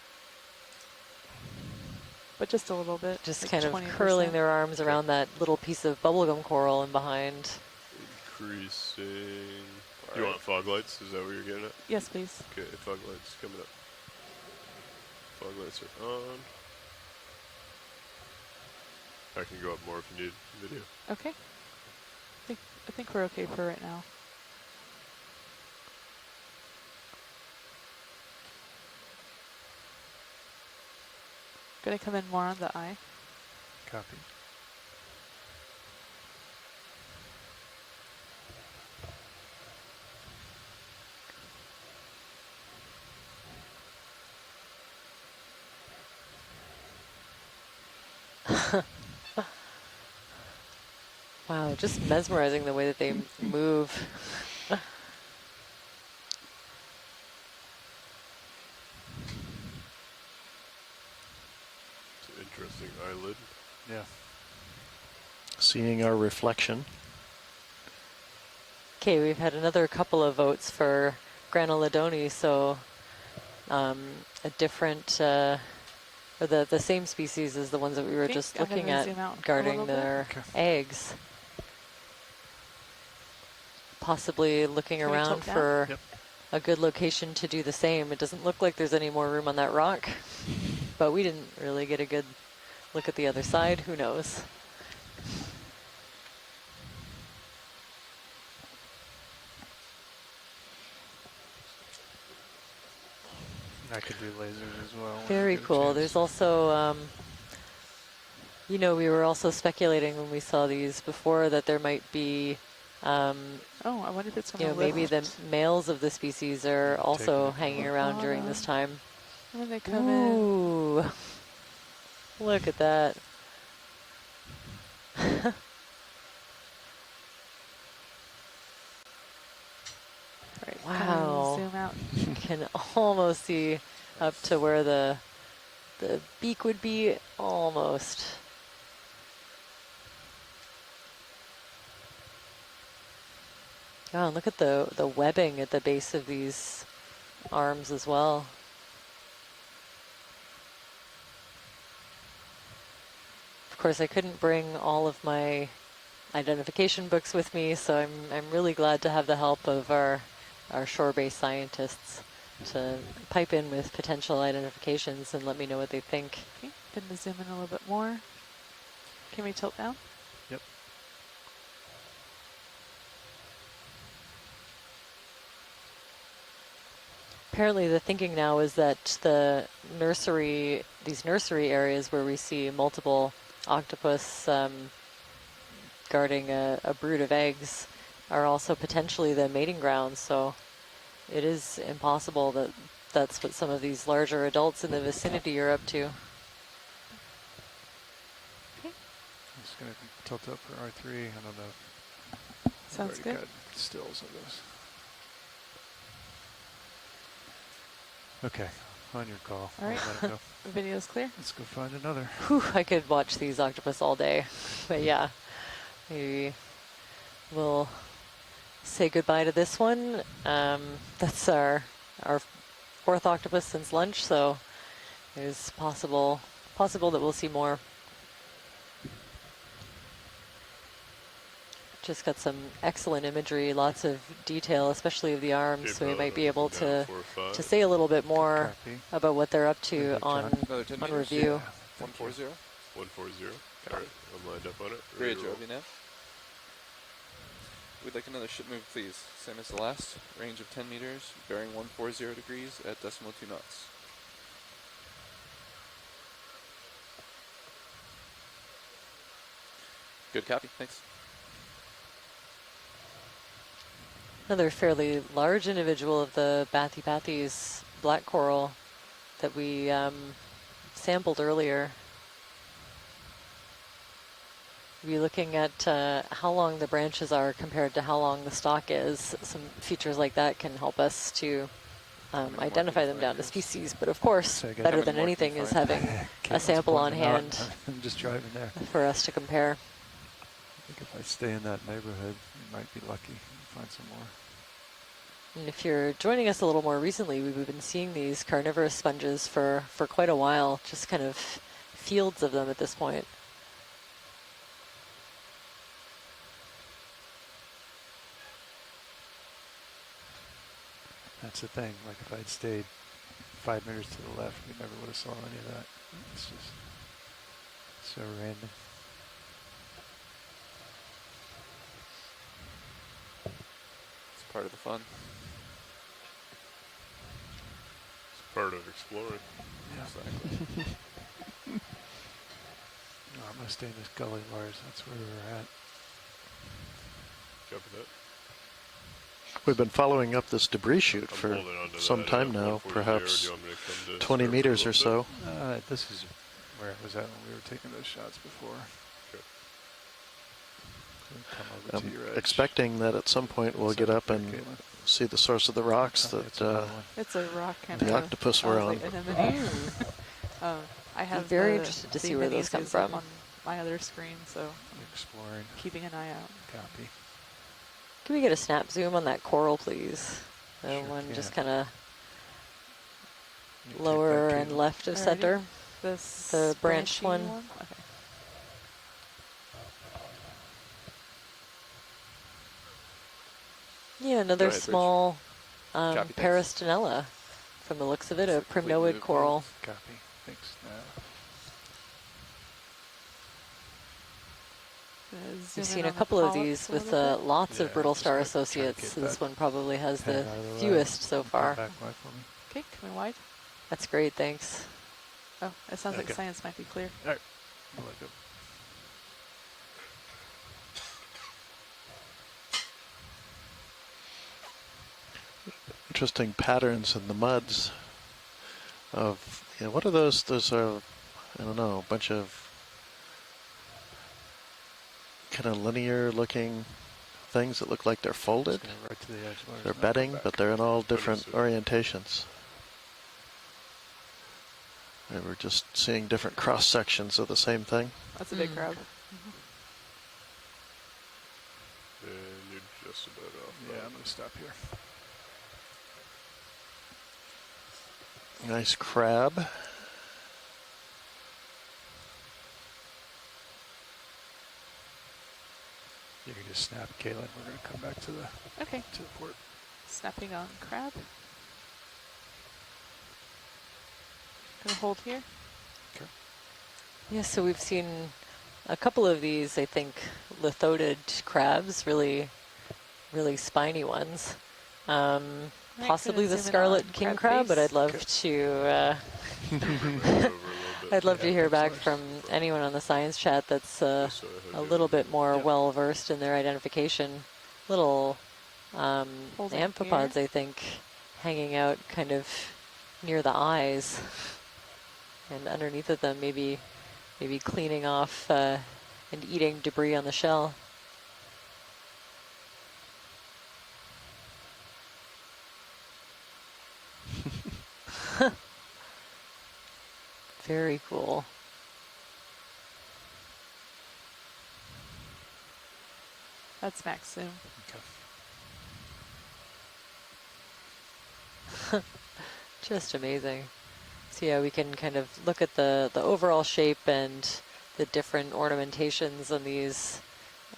O: but just a little bit.
H: Just
O: like
H: kind of
O: 20%.
H: curling their arms around that little piece of bubblegum coral in behind.
B: Increasing. You want fog lights? Is that what you're getting at?
O: Yes, please.
B: Okay, fog lights coming up. Fog lights are on. I can go up more if you need video.
O: Okay. I think we're okay for right now. Gonna come in more on the eye.
P: Copy.
H: Wow, just mesmerizing the way that they move.
B: It's an interesting eyelid.
P: Yeah.
I: Seeing our reflection.
H: Okay, we've had another couple of votes for Granulodoni, so a different, or the same species as the ones that we were just
O: I'm gonna
H: looking at
O: zoom out a
H: guarding
O: little bit.
H: their
P: Okay.
H: eggs. Possibly looking
O: Can we
H: around
O: tilt down?
H: for
P: Yep.
H: a good location to do the same. It doesn't look like there's any more room on that rock, but we didn't really get a good look at the other side. Who knows?
P: I could do lasers as well. when I
H: Very
P: get a
H: cool.
P: chance.
H: There's also, you know, we were also speculating when we saw these before that there might be,
O: Oh, I wonder if it's
H: you
O: gonna
H: know, maybe the
O: lift.
H: males of the species are also
P: it.
H: hanging around during this time.
O: When they come in.
H: Ooh, look at that.
O: Right,
H: Wow.
O: zoom out.
H: You can almost see up to where the beak would be, almost. Oh, and look at the webbing at the base of these arms as well. Of course, I couldn't bring all of my identification books with me, so I'm really glad to have the help of our shore-based scientists to pipe in with potential identifications and let me know what they think.
O: Okay, gonna zoom in a little bit more. Can we tilt down?
P: Yep.
H: Apparently the thinking now is that these nursery areas where we see multiple octopus guarding a brood of eggs are also potentially the mating grounds, so it is impossible that that's what some of these larger adults in the vicinity are up to.
P: I'm just going to tilt up for R3. I don't know. I've
O: Sounds
P: already
O: good.
P: got stills of this. Okay, on your call.
O: All right.
P: I'll let it go.
O: The video's clear.
P: Let's go find another.
H: Whew, I could watch these octopus all day, but yeah, maybe we'll say goodbye to this one. That's our fourth octopus since lunch, so it's possible that we'll see more. Just got some excellent imagery, lots of detail, especially of the arms, so we might be able to say a little bit more about what they're up to on review.
D: 140.
B: 140. All right, I'm lined up on it.
D: Bridge, over now. We'd like another ship move, please. Same as the last. Range of 10 meters, bearing 140 degrees at decimal 2 knots. Good copy, thanks.
H: Another fairly large individual of the Bathypathes black coral that we sampled earlier. Be looking at how long the branches are compared to how long the stalk is. Some features like that can help us to identify them down to species. But of course, better than anything is having a sample on hand.
P: I'm just driving there
H: for us to compare.
P: I think if I stay in that neighborhood, you might be lucky to find some more.
H: And if you're joining us a little more recently, we've been seeing these carnivorous sponges for quite a while, just kind of fields of them at this point.
P: That's the thing, like if I'd stayed 5 meters to the left, we never would have saw any of that. It's just so random.
D: It's part of the fun.
B: It's part of exploring.
P: Yeah.
B: Exactly.
P: No, I'm going to stay in this gully, Lars. That's where we're at.
B: Copy that.
I: We've been following up this debris chute for some time now, perhaps 20 meters or so.
P: This is where I was at when we were taking those shots before.
B: Okay.
P: Come over to your edge.
I: Expecting that at some point we'll get up and see the source of the rocks that
O: it's a rock
I: the octopus were on.
O: I have
H: I'm very interested to see where those come from.
O: On my other screen, so
P: exploring,
O: keeping an eye out.
P: Copy.
H: Can we get a snap zoom on that coral, please? The
P: Sure
H: one
P: can.
H: just kind of lower and left of center.
O: The
H: branched one.
O: Okay.
H: Yeah, another
D: ahead,
H: small
D: Copy, thanks.
H: Peristinella, from the looks of it, a primnoid coral.
P: Copy. Thanks.
H: We've seen a couple of these with lots of brittle star associates. So this one probably has the fewest so far.
O: Okay, coming wide.
H: That's great, thanks.
O: Oh, it sounds like science might be clear.
P: All right. I'll let go.
I: Interesting patterns in the muds of, what are those? Those are, I don't know, a bunch of kind of linear looking things that look like they're folded.
P: Right to the edge,
I: They're bedding, but they're in all different orientations. And we're just seeing different cross sections of the same thing.
O: That's a big crab.
B: And you're just about off.
P: Yeah, I'm going to stop here.
I: Nice crab.
P: You can just snap, Caitlin. We're going to come back to the
O: Okay.
P: to the port.
O: Snapping on crab. Gonna hold here.
P: Okay.
H: Yeah, so we've seen a couple of these, I think, lithodid crabs, really spiny ones. Possibly the scarlet king crab, but I'd love to I'd love to hear back from anyone on the science chat that's a little bit more well versed in their identification. Little amphipods, I think, hanging out kind of near the eyes, and underneath of them, maybe cleaning off and eating debris on the shell. Very cool.
O: That's max zoom.
H: Okay. Just amazing. So yeah, we can kind of look at the overall shape and the different ornamentations on these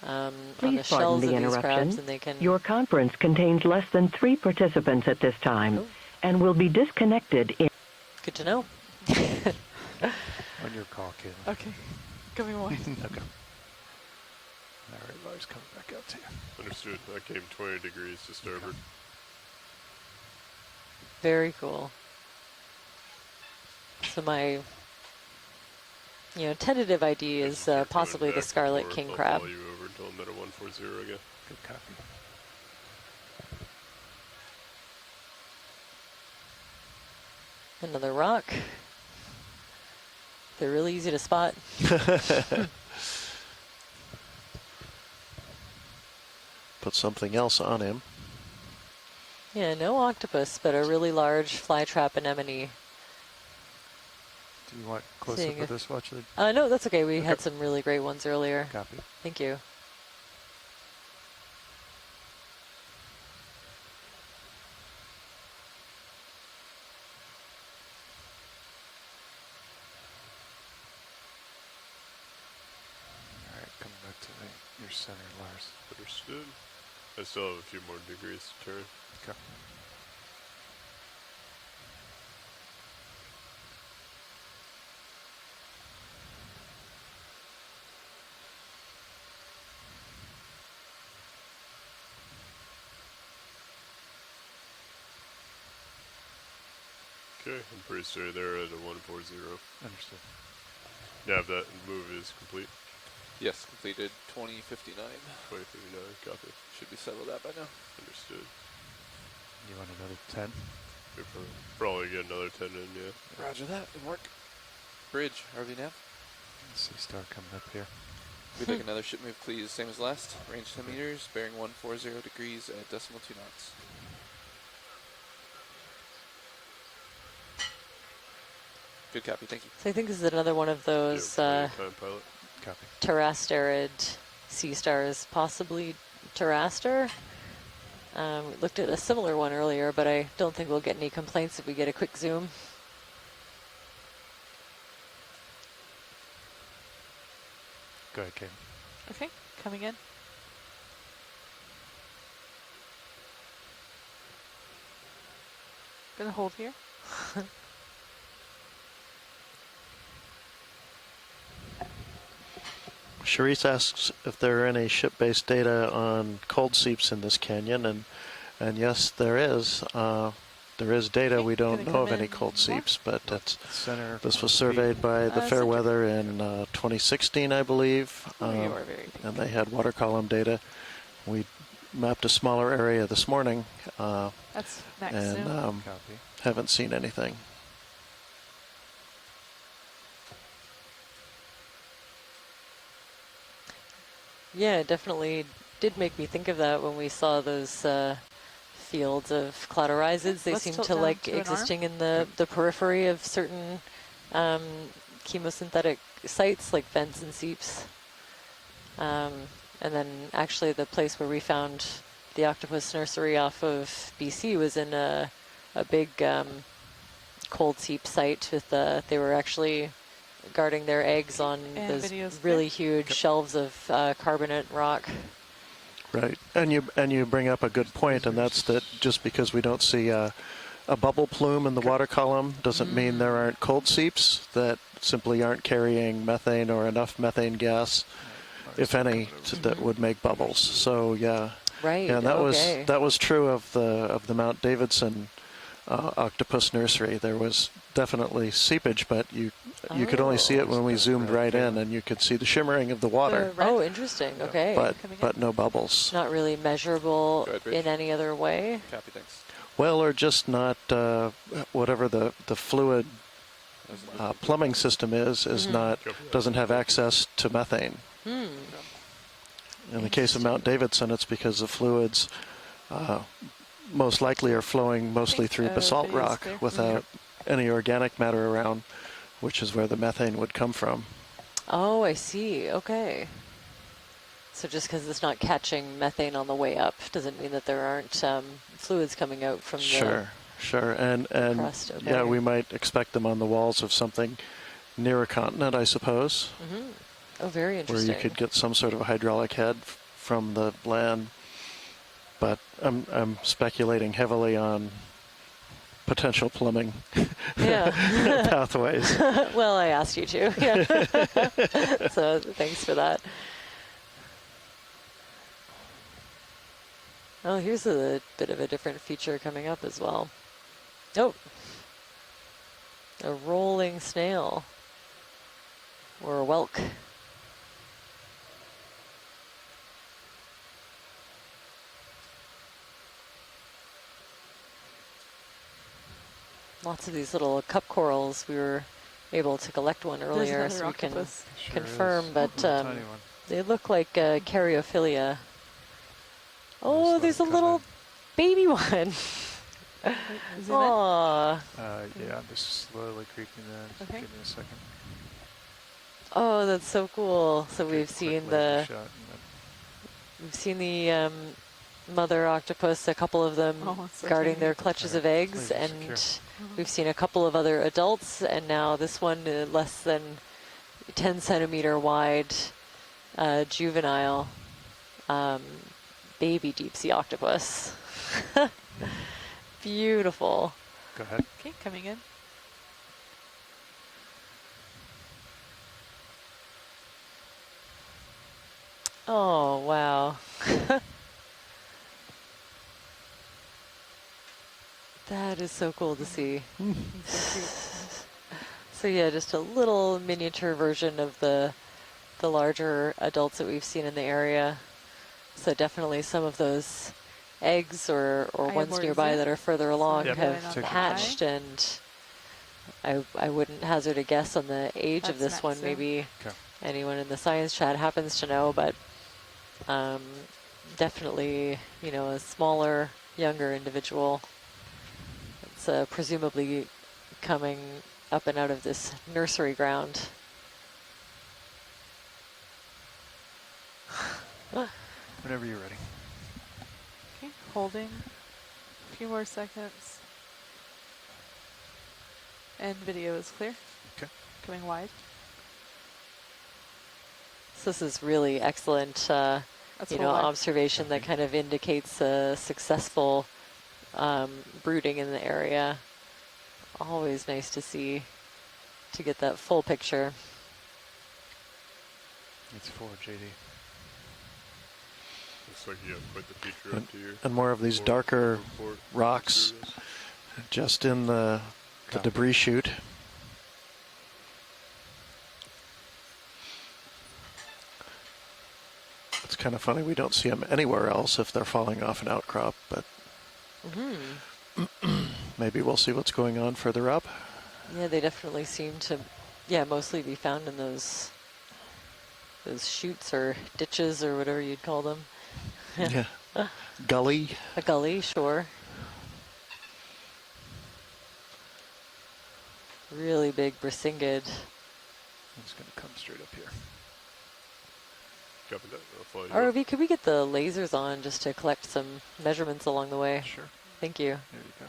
H: on the shells of these crabs, and they can.
Q: Your conference contains less than 3 participants at this time, and will be disconnected in.
H: Good to know.
P: On your call, Caitlin.
O: Okay. Coming wide.
P: Okay. All right, Lars, coming back out to you.
B: Understood. I came 20 degrees to starboard.
H: Very cool. So my, tentative ID is possibly the scarlet king crab.
B: I'll follow you over until I'm at a 140 again.
P: Good copy.
H: Another rock. They're really easy to spot.
I: put something else on him.
H: Yeah, no octopus, but a really large flytrap anemone.
P: Do you want close up with this watch lead?
H: No, that's okay. We had some really great ones earlier.
P: Copy.
H: Thank you.
P: All right, coming back to your center, Lars.
B: Understood. I still have a few more degrees to turn.
P: Okay.
B: Okay, I'm pretty sure they're at a 140.
P: Understood.
B: Nav that move is complete.
D: Yes, completed 2059.
B: 2059, copy.
D: Should be settled out by now.
B: Understood.
P: You want another 10?
B: We'll probably get another 10 in, yeah.
D: Roger that. It'll work. Bridge, RV nav.
P: Sea Star coming up here.
D: We take another ship move, please. Same as last. Range 10 meters, bearing 140 degrees at decimal 2 knots. Good copy, thank you.
H: So I think this is another one of those
B: time pilot.
P: Copy.
H: terrasterid sea stars, possibly terraster. We looked at a similar one earlier, but I don't think we'll get any complaints if we get a quick zoom.
P: Go ahead, Kate.
O: Okay, coming in. Gonna hold here.
I: Charisse asks if there are any ship-based data on cold seeps in this canyon, and yes, there is. There is data. We don't know of any cold seeps, but this was surveyed by the Fairweather in 2016, I believe, and they had water column data. We mapped a smaller area this morning,
O: That's max
I: and
O: zoom.
I: haven't seen anything.
H: Yeah, it definitely did make me think of that when we saw those fields of cladorhizids. They seem to like existing in the periphery of certain chemosynthetic sites like vents and seeps. And then actually the place where we found the octopus nursery off of BC was in a big cold seep site with they were actually guarding their eggs on those really huge shelves of carbonate rock.
I: Right, and you bring up a good point, and that's that just because we don't see a bubble plume in the water column doesn't mean there aren't cold seeps that simply aren't carrying methane or enough methane gas, if any, that would make bubbles. So yeah,
H: right.
I: Yeah, that was true of the Mount Davidson octopus nursery. There was definitely seepage, but you could only see it when we zoomed right in, and you could see the shimmering of the water.
H: Oh, interesting. Okay.
I: But no bubbles.
H: Not really measurable in any other way.
D: Copy, thanks.
I: Well, or just not whatever the fluid plumbing system is doesn't have access to methane. In the case of Mount Davidson, it's because the fluids most likely are flowing mostly through basalt rock without any organic matter around, which is where the methane would come from.
H: Oh, I see. Okay. So just because it's not catching methane on the way up doesn't mean that there aren't fluids coming out from the
I: Sure. And
H: crust. Okay.
I: Yeah, we might expect them on the walls of something near a continent, I suppose.
H: Oh, very interesting.
I: Where you could get some sort of a hydraulic head from the land. But I'm speculating heavily on potential plumbing pathways.
H: Well, I asked you to. Yeah. So thanks for that. Oh, here's a bit of a different feature coming up as well. Oh, a rolling snail or a whelk. Lots of these little cup corals. We were able to collect one earlier, so we can confirm, but they look like Caryophilia. Oh, there's a little baby one.
O: Zoom in.
H: Aww.
P: Yeah, I'm just slowly creeping in.
O: Okay.
P: Give me a second.
H: Oh, that's so cool. So
P: Okay,
H: we've seen
P: quick
H: the
P: laser shot
H: mother octopus, a couple of them
O: Oh, it's so
H: guarding
O: tiny.
H: their clutches of eggs,
P: Laser
H: and
P: secure.
H: we've seen a couple of other adults, and now this one, less than 10 centimeter wide juvenile baby deep sea octopus. Beautiful.
P: Go ahead.
O: Okay, coming in.
H: Oh, wow. That is so cool to see. So yeah, just a little miniature version of the larger adults that we've seen in the area. So definitely some of those eggs or ones nearby that are further along have hatched, and I wouldn't hazard a guess on the age of this one. Maybe anyone in the science chat happens to know, but definitely, you know, a smaller, younger individual. It's presumably coming up and out of this nursery ground.
P: Whenever you're ready.
O: Okay, holding. A few more seconds. And video is clear.
P: Okay.
O: Coming wide.
H: So this is really excellent, observation that kind of indicates a successful brooding in the area. Always nice to see, to get that full picture.
P: It's for JD.
B: Looks like you have quite the feature up to your...
I: And more of these darker rocks just in the debris chute. It's kind of funny, we don't see them anywhere else if they're falling off an outcrop, but maybe we'll see what's going on further up.
H: Yeah, they definitely seem to, mostly be found in those chutes or ditches or whatever you'd call them.
I: Yeah. Gully.
H: A gully, sure. Really big brisingid.
P: It's going to come straight up here.
B: Copy that. I'll follow you.
H: ROV, could we get the lasers on just to collect some measurements along the way?
P: Sure.
H: Thank you.
P: There you go.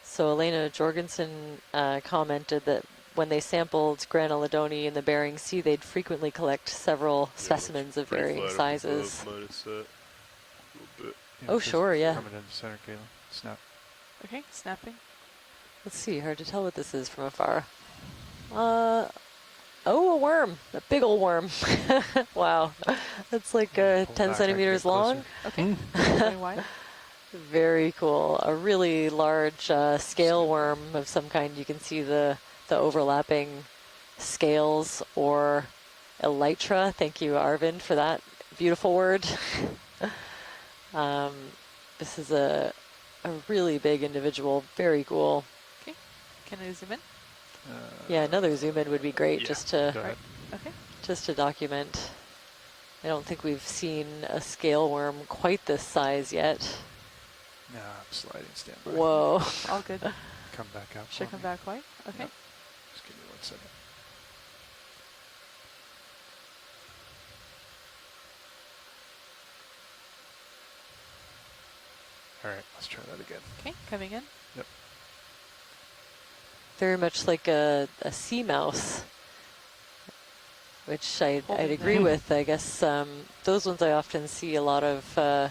H: So Elena Jorgensen commented that when they sampled Granulodoni in the Bering Sea, they'd frequently collect several specimens of varying sizes. Oh, sure, yeah.
P: Coming into center, Kayla. Snap.
O: Okay, snapping.
H: Let's see, hard to tell what this is from afar. Oh, a worm, a big old worm. Wow, that's like 10 centimeters long.
O: Okay, very wide.
H: Very cool. A really large scale worm of some kind. You can see the overlapping scales, or elytra. Thank you, Arvind, for that beautiful word. This is a really big individual. Very cool.
O: Okay, can I zoom in?
H: Yeah, another zoom in would be great, just to document. I don't think we've seen a scale worm quite this size yet.
P: No, I'm sliding standby.
H: Whoa.
O: All good.
P: Come back out.
O: Should I come back white? Okay.
P: Yep. Just give me 1 second. All right, let's try that again.
O: Okay, coming in.
P: Yep.
H: Very much like a sea mouse, which I'd agree with. I guess those ones I often see a lot of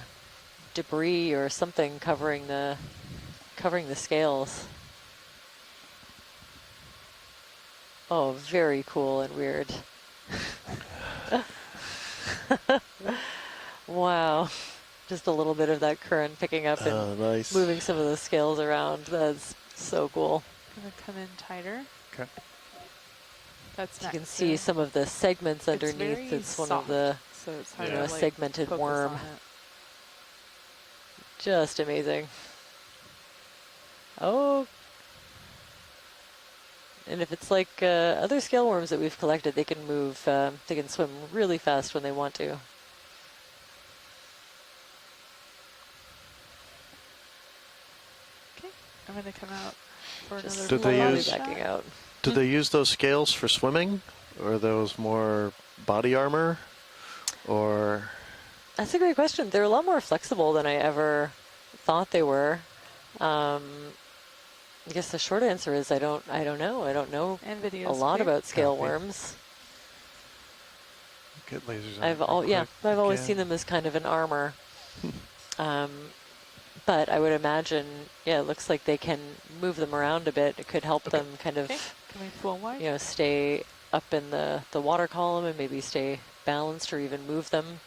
H: debris or something covering the scales. Oh, very cool and weird. Wow. Just a little bit of that current picking up and moving some of those scales around. That's so cool.
O: Gonna come in tighter.
P: Okay.
O: That's
H: you can see some of the segments underneath. It's one of the,
O: so it's hard to,
H: a segmented worm. Just amazing. Oh, And if it's like other scale worms that we've collected, they can move, they can swim really fast when they want to.
O: Okay, I'm going to come out for
H: Just
O: another
I: slowly
H: backing out.
I: Do they use those scales for swimming, or are those more body armor, or?
H: That's a great question. They're a lot more flexible than I ever thought they were. I guess the short answer is I don't know. I don't know a lot about scale worms.
P: Get lasers on
H: I've always seen them as kind of an armor. But I would imagine, yeah, it looks like they can move them around a bit. It could help them kind of,
O: Can we pull wide?
H: you know, stay up in the water column and maybe stay balanced or even move them.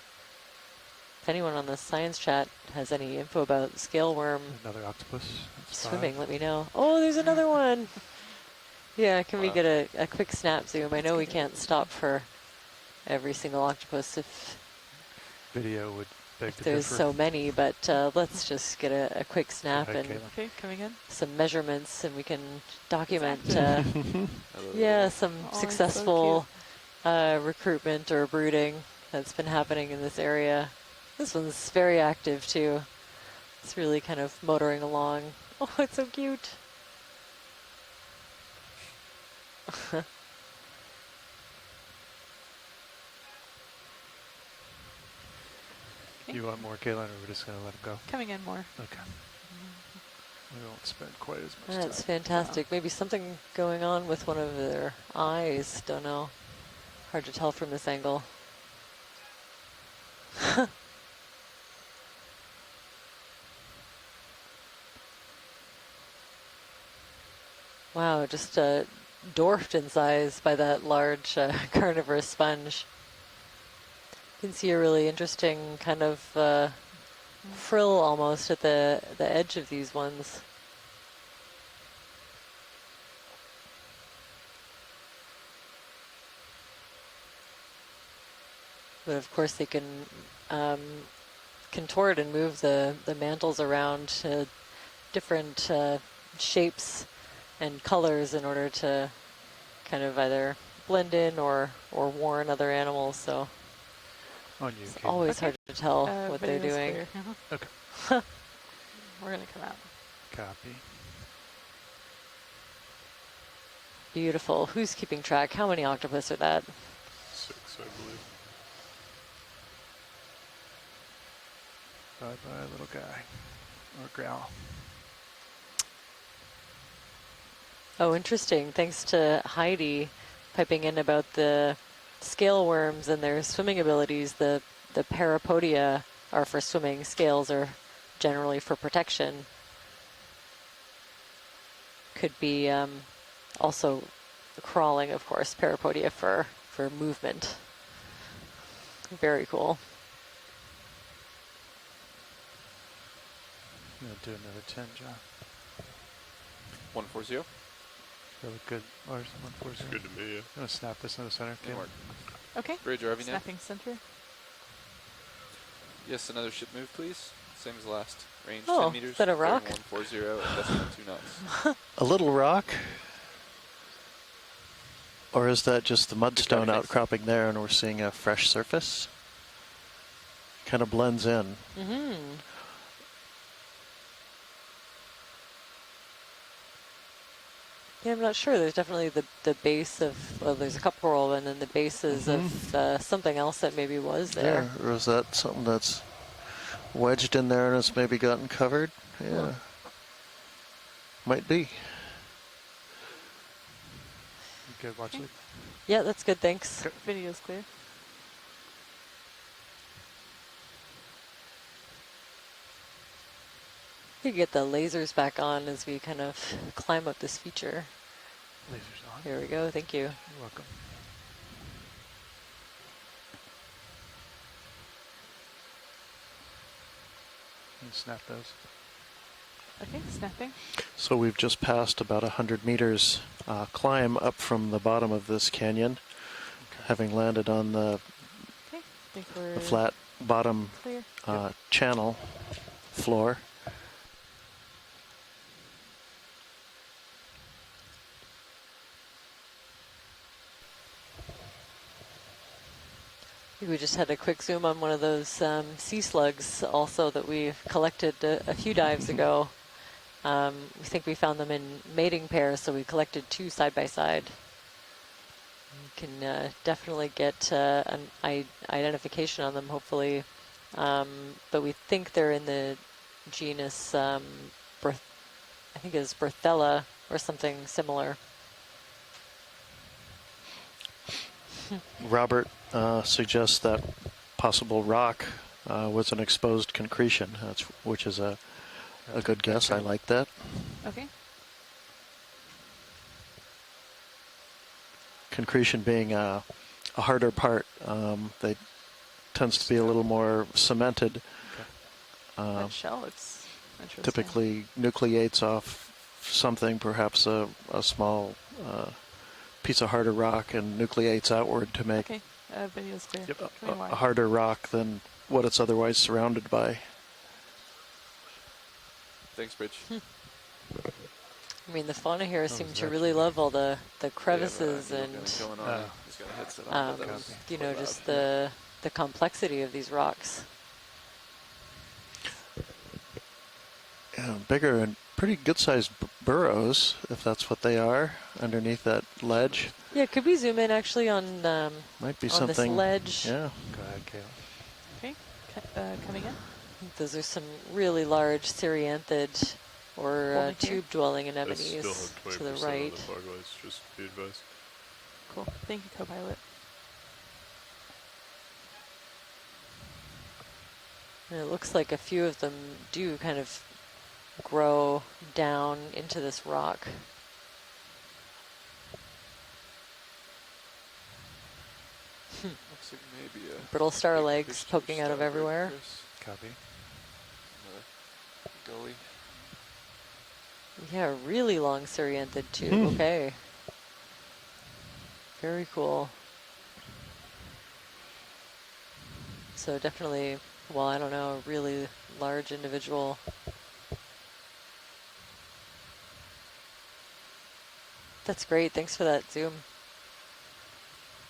H: If anyone on the science chat has any info about scale worm
P: another octopus
H: swimming, let me know. Oh, there's another one. Yeah, can we get a quick snap zoom? I know we can't stop for every single octopus if
P: video would beg to
H: there's
P: differ.
H: so many, but let's just get a quick snap and
O: okay, coming in.
H: some measurements, and we can document
O: Exactly.
H: some
O: Oh,
H: successful recruitment or brooding that's been happening in this area. This one's very active too. It's really kind of motoring along. Oh, it's so cute.
P: You want more, Kaylin, or we're just going to let him go?
O: Coming in more.
P: Okay. We won't spend quite as much time.
H: That's fantastic. Maybe something going on with one of their eyes. Don't know. Hard to tell from this angle. Wow, just dwarfed in size by that large carnivorous sponge. You can see a really interesting kind of frill almost at the edge of these ones. But of course they can contort and move the mantles around to different shapes and colors in order to kind of either blend in or warn other animals. So it's always hard to tell what they're doing.
P: Okay.
O: We're going to come out.
P: Copy.
H: Beautiful. Who's keeping track? How many octopus are that?
B: 6, I believe.
P: Bye-bye, little guy. Or growl.
H: Oh, interesting. Thanks to Heidi piping in about the scale worms and their swimming abilities. The parapodia are for swimming. Scales are generally for protection. Could be also crawling, of course. Parapodia for movement. Very cool.
P: I'm going to do another 10, John.
D: 140.
P: That look good, Lars. 140.
B: Good to me, yeah.
P: I'm going to snap this in the center.
O: Okay.
D: Bridge RV now.
O: Snapping center.
D: Yes, another ship move, please. Same as last. Range 10
H: Oh,
D: meters.
H: is that a rock?
D: 140 and decimal 2 knots.
I: A little rock? Or is that just the mudstone outcropping there and we're seeing a fresh surface? Kind of blends in.
H: Mm-hmm. Yeah, I'm not sure. There's definitely the base of, well, there's a cup coral and then the bases of something else that maybe was there.
I: Yeah, or is that something that's wedged in there and it's maybe gotten covered? Yeah. Might be.
P: Good, watch it.
H: Yeah, that's good, thanks.
O: Video's clear.
H: You can get the lasers back on as we kind of climb up this feature.
P: Lasers on.
H: Here we go, thank you.
P: You're welcome. Snap those.
O: Okay, snapping.
I: So we've just passed about 100 meters climb up from the bottom of this canyon, having landed on the flat bottom channel floor.
H: We just had a quick zoom on one of those sea slugs also that we collected a few dives ago. We think we found them in mating pairs, so we collected 2 side by side. You can definitely get an identification on them, hopefully. But we think they're in the genus, I think it's Berthella or something similar.
I: Robert suggests that possible rock was an exposed concretion, which is a good guess. I like that.
O: Okay.
I: Concretion being a harder part, they tends to be a little more cemented.
O: That shell looks interesting.
I: Typically nucleates off something, perhaps a small piece of harder rock, and nucleates outward to make
O: video's clear.
I: Yep. A harder rock than what it's otherwise surrounded by.
D: Thanks, Bridge.
H: I mean, the fauna here seem to really love all the crevices and you know, just the complexity of these rocks.
I: Yeah, bigger and pretty good-sized burrows, if that's what they are, underneath that ledge.
H: Yeah, could we zoom in actually on
I: might be
H: on
I: something.
H: This ledge?
I: Yeah.
P: Go ahead, Kayla.
O: Okay, coming in.
H: I think those are some really large Cereanthid or tube-dwelling anemones to the right.
B: Just be advised.
O: Cool. Thank you, co-pilot.
H: And it looks like a few of them do kind of grow down into this rock.
D: Looks like maybe a
H: brittle star legs poking out of everywhere.
P: Copy.
D: Gully.
H: Yeah, really long Cereanthid too. Okay. Very cool. So definitely, well, I don't know, a really large individual. That's great. Thanks for that zoom.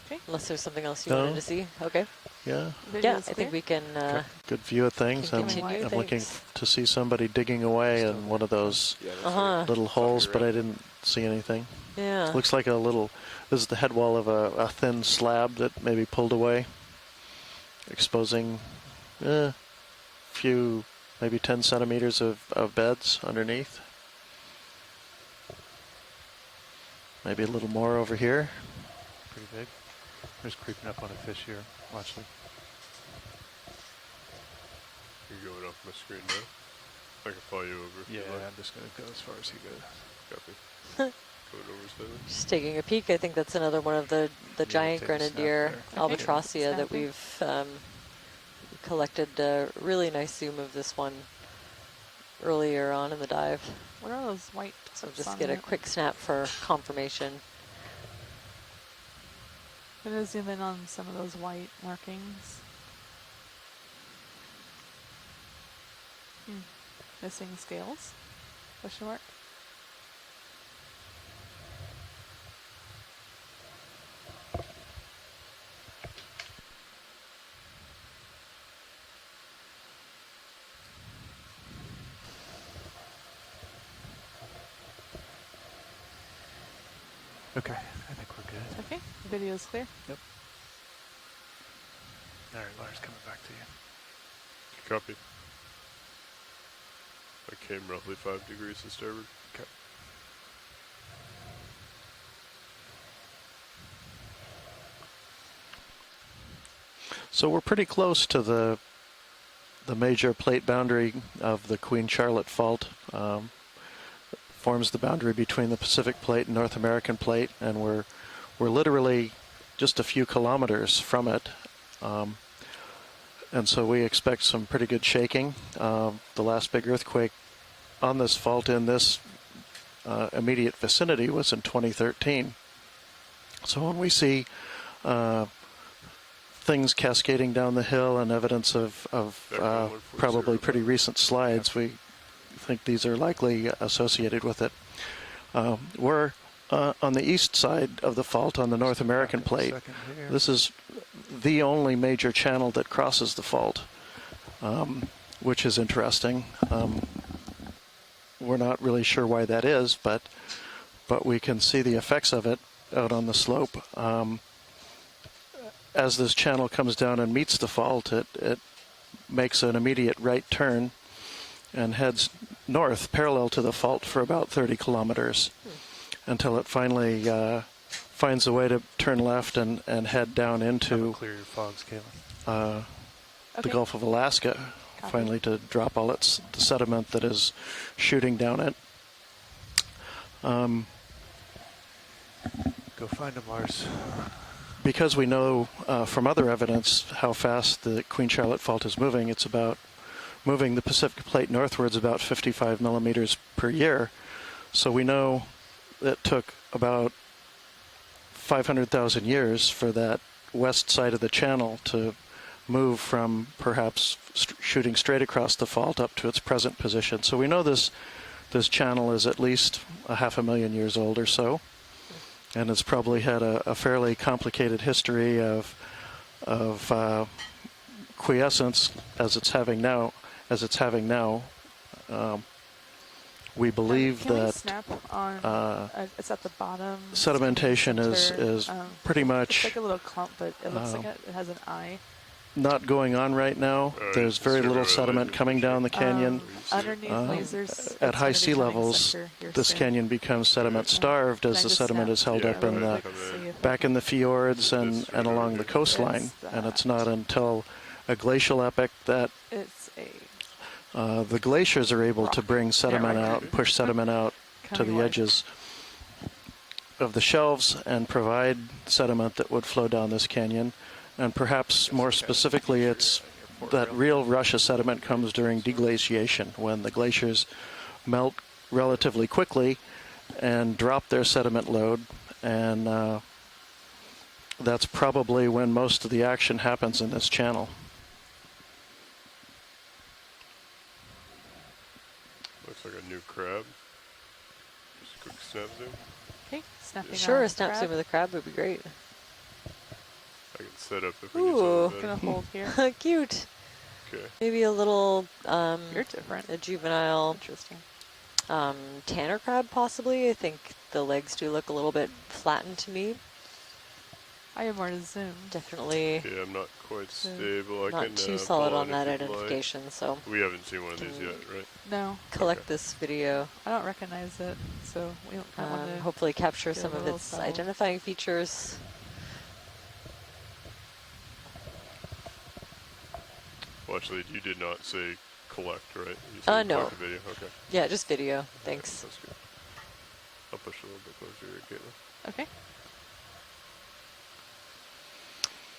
O: Okay.
H: Unless there's something else you wanted to see. Okay.
I: Yeah.
H: Yeah, I think we can.
I: Good view of things. I'm looking to see somebody digging away in one of those little holes, but I didn't see anything.
H: Yeah.
I: Looks like a little. This is the head wall of a thin slab that maybe pulled away, exposing a few, maybe 10 centimeters of beds underneath. Maybe a little more over here.
P: Pretty big. There's creeping up on a fish here. Watch them.
B: You're going off my screen now. I can follow you over.
P: Yeah, I'm just going to go as far as he goes.
B: Copy. Going over steadily.
H: Just taking a peek. I think that's another one of the giant grenadier albatrossia that we've collected. A really nice zoom of this one earlier on in the dive.
O: What are those white?
H: So just get a quick snap for confirmation.
O: I'm going to zoom in on some of those white markings. Missing scales? Question mark?
P: Okay, I think we're good.
O: Okay, the video's clear.
P: Yep. All right, Lars, coming back to you.
B: Copy. I came roughly 5 degrees to starboard.
P: Okay.
I: So we're pretty close to the major plate boundary of the Queen Charlotte Fault. Forms the boundary between the Pacific Plate and North American Plate, and we're literally just a few kilometers from it. And so we expect some pretty good shaking. The last big earthquake on this fault in this immediate vicinity was in 2013. So when we see things cascading down the hill and evidence of probably pretty recent slides, we think these are likely associated with it. We're on the east side of the fault on the North American plate. This is the only major channel that crosses the fault, which is interesting. We're not really sure why that is, but we can see the effects of it out on the slope. As this channel comes down and meets the fault, it makes an immediate right turn and heads north parallel to the fault for about 30 kilometers until it finally finds a way to turn left and head down into
P: clear your fogs, Caitlin.
I: the Gulf of Alaska, finally to drop all the sediment that is shooting down it.
P: Go find them, Lars.
I: Because we know from other evidence how fast the Queen Charlotte Fault is moving, it's about moving the Pacific Plate northwards about 55 millimeters per year. So we know it took about 500,000 years for that west side of the channel to move from perhaps shooting straight across the fault up to its present position. So we know this channel is at least 500,000 years old or so, and it's probably had a fairly complicated history of quiescence as it's having now. We believe
O: Can we
I: that
O: snap on, it's at the bottom.
I: sedimentation is pretty much
O: it's like a little clump, but it looks like it has an eye.
I: not going on right now. There's very little sediment coming down the canyon.
O: Underneath lasers,
I: At high sea levels, this canyon becomes sediment starved as the sediment is held up in back in the fjords and along the coastline. And it's not until a glacial epoch that the glaciers are able to bring sediment out, push sediment out to the edges of the shelves and provide sediment that would flow down this canyon. And perhaps more specifically, it's that real rush of sediment comes during deglaciation, when the glaciers melt relatively quickly and drop their sediment load. And that's probably when most of the action happens in this channel.
B: Looks like a new crab. Just a quick snap zoom.
O: Okay, snapping
H: Sure,
O: on
H: a snap
O: crab.
H: zoom of the crab would be great.
B: I can set up if we
H: Ooh.
B: need something
O: Gonna
B: better.
O: hold here.
H: Cute.
B: Okay.
H: Maybe a little
O: You're different.
H: a juvenile
O: Interesting.
H: tanner crab possibly. I think the legs do look a little bit flattened to me.
O: I have more to zoom.
H: Definitely
B: Yeah, I'm not quite stable. I
H: not
B: can
H: too solid
B: pull
H: on
B: in
H: that
B: if you'd
H: identification, so
B: like. We haven't seen one of these yet, right?
O: No.
H: collect this video.
O: I don't recognize it, so we don't want to
H: Hopefully capture
O: get a
H: some of
O: little
H: its
O: settled.
H: identifying features.
B: Well, actually, you did not say collect, right? You said
H: No.
B: collect the video. Okay.
H: Yeah, just video. Thanks.
B: That's good. I'll push a little bit closer here, Caitlin.
O: Okay.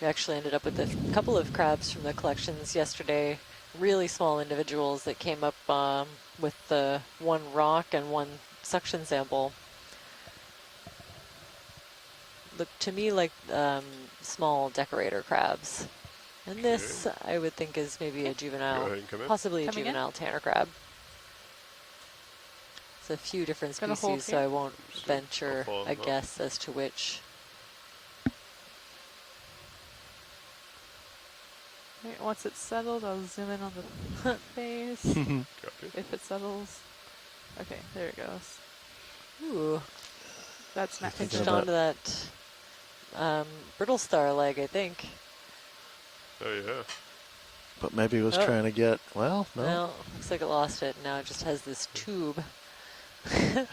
H: We actually ended up with a couple of crabs from the collections yesterday. Really small individuals that came up with the one rock and one suction sample. Looked to me like small decorator crabs. And this, I would think, is maybe a juvenile,
B: Go ahead and come in.
H: possibly a
O: Coming in.
H: juvenile tanner crab. It's a few different
O: Gonna hold
H: species, so
O: here.
H: I won't venture
B: follow
H: a
B: them up.
H: guess as to which.
O: Okay, once it's settled, I'll zoom in on the face.
B: Copy.
O: If it settles. Okay, there it goes.
H: Ooh,
O: That's not
I: thinking
H: hitched
I: about-
H: onto that brittle star leg, I think.
B: Oh, yeah.
I: But maybe it was
H: Oh.
I: trying to get, well, no.
H: Well, looks like it lost it. Now it just has this tube.
I: I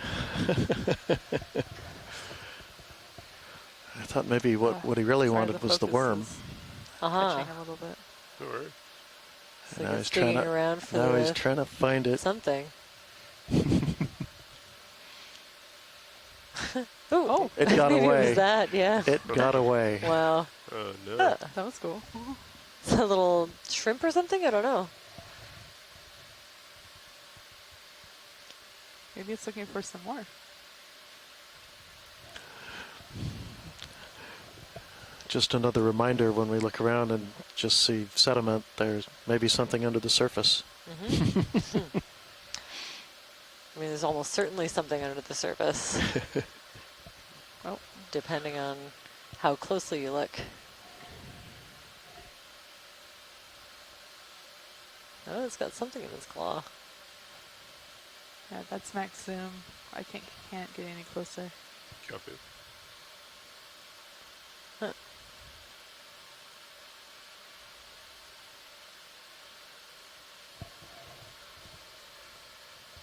I: thought maybe what he really
O: Sorry,
I: wanted was the
O: focus
I: worm.
O: is
H: Uh-huh.
O: twitching a little bit.
B: No worries.
H: It's
I: Now
H: like
I: he's
H: it's
I: trying
H: digging
I: to-
H: around for
I: Now
H: the
I: he's trying to find it.
H: something.
O: Oh,
I: It got
H: maybe
I: away.
H: It was that, yeah.
I: It got away.
H: Wow.
B: Oh, no.
O: that was cool.
H: It's a little shrimp or something? I don't know.
O: Maybe it's looking for some more.
I: Just another reminder when we look around and just see sediment, there's maybe something under the surface.
H: Mm-hmm. I mean, there's almost certainly something under the surface.
O: Oh.
H: Depending on how closely you look. Oh, it's got something in its claw.
O: Yeah, that's max zoom. I can't get any closer.
B: Copy.
H: Huh.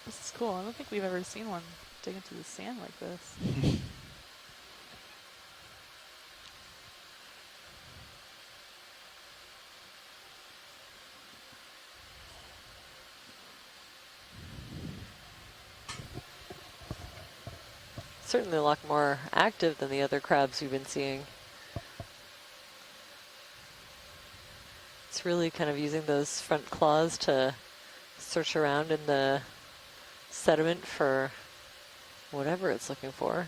O: This is cool. I don't think we've ever seen one dig into the sand like this.
H: Certainly a lot more active than the other crabs we've been seeing. It's really kind of using those front claws to search around in the sediment for whatever it's looking for.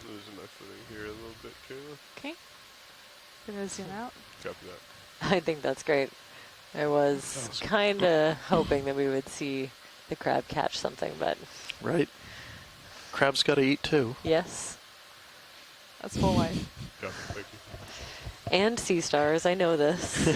B: Losing my footing here a little bit, Kayla.
O: Okay. Gonna zoom out.
B: Copy that.
H: I think that's great. I was kind of hoping that we would see the crab catch something, but...
I: Right. Crab's got to eat too.
H: Yes.
O: That's full life.
B: Copy, thank you.
H: And sea stars, I know this.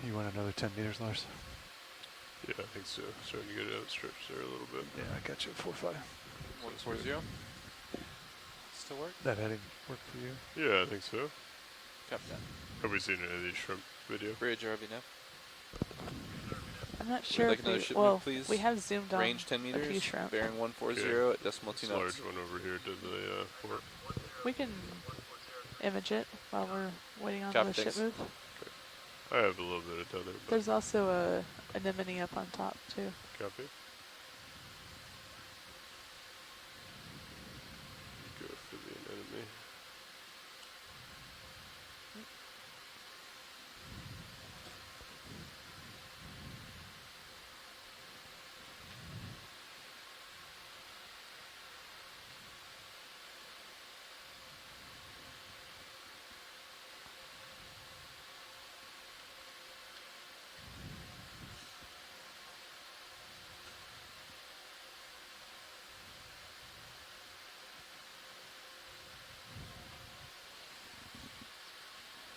P: You want another 10 meters, Lars?
B: Yeah, I think so. Starting to get outstretched there a little bit.
P: Yeah, I got you at 4.5.
D: 140. Still work?
P: That heading work for you?
B: Yeah, I think so.
D: Copy that.
B: Have we seen any of these shrimp video?
D: Bridge RVNF.
O: I'm not sure
D: Like
O: if
D: another
O: we,
D: ship
O: well,
D: move, please.
O: we have zoomed on
D: Range 10 meters.
O: a few shrimp.
D: Bearing 140
B: Okay.
D: at decimal 2
B: This
D: knots.
B: large one over here does a port.
O: We can image it while we're waiting on
D: Copy,
O: the ship
D: thanks.
O: move.
B: I have a little bit of tether. But
O: There's also a anemone up on top too.
B: copy. Go for the anemone.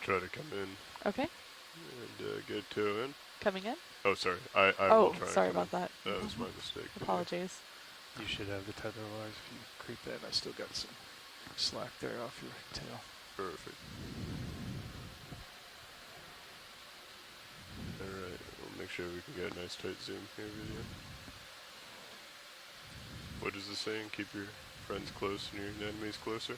B: Try to come in.
O: Okay.
B: And get toe in.
O: Coming in?
B: Oh, sorry. I
O: oh,
B: will try.
O: Sorry
B: and come
O: about that.
B: in. That was my mistake.
O: Apologies.
P: You should have the tether, Lars, if you creep that. I still got some slack there off your tail.
B: Perfect. Alright, we'll make sure we can get a nice tight zoom here with you. What is the saying? Keep your friends close and your enemies closer?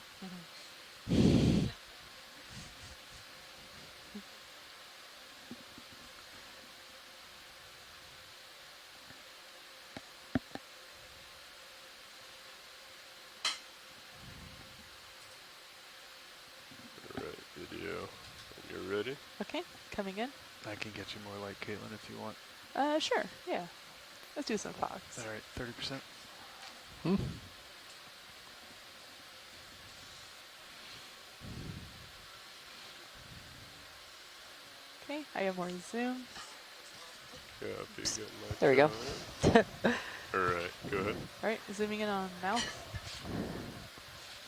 B: Alright, video. And you're ready?
O: Okay, coming in.
P: I can get you more light, Caitlin, if you want.
O: Sure, yeah. Let's do some fogs.
P: All right, 30%.
O: Okay, I have more zoom.
H: There we go.
B: Alright, go ahead.
O: Alright, zooming in on mouth.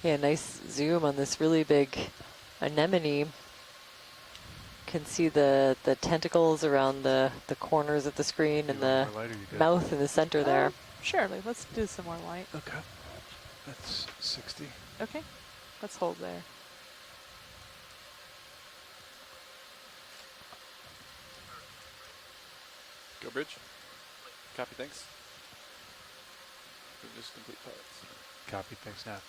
H: Yeah, nice zoom on this really big anemone. Can see the tentacles around the corners of the screen and the mouth in the center there.
O: Surely, let's do some more light.
P: Okay. That's 60.
O: Okay, let's hold there.
D: Go bridge. Copy, thanks. Just complete pilots.
P: Copy, thanks, Nat.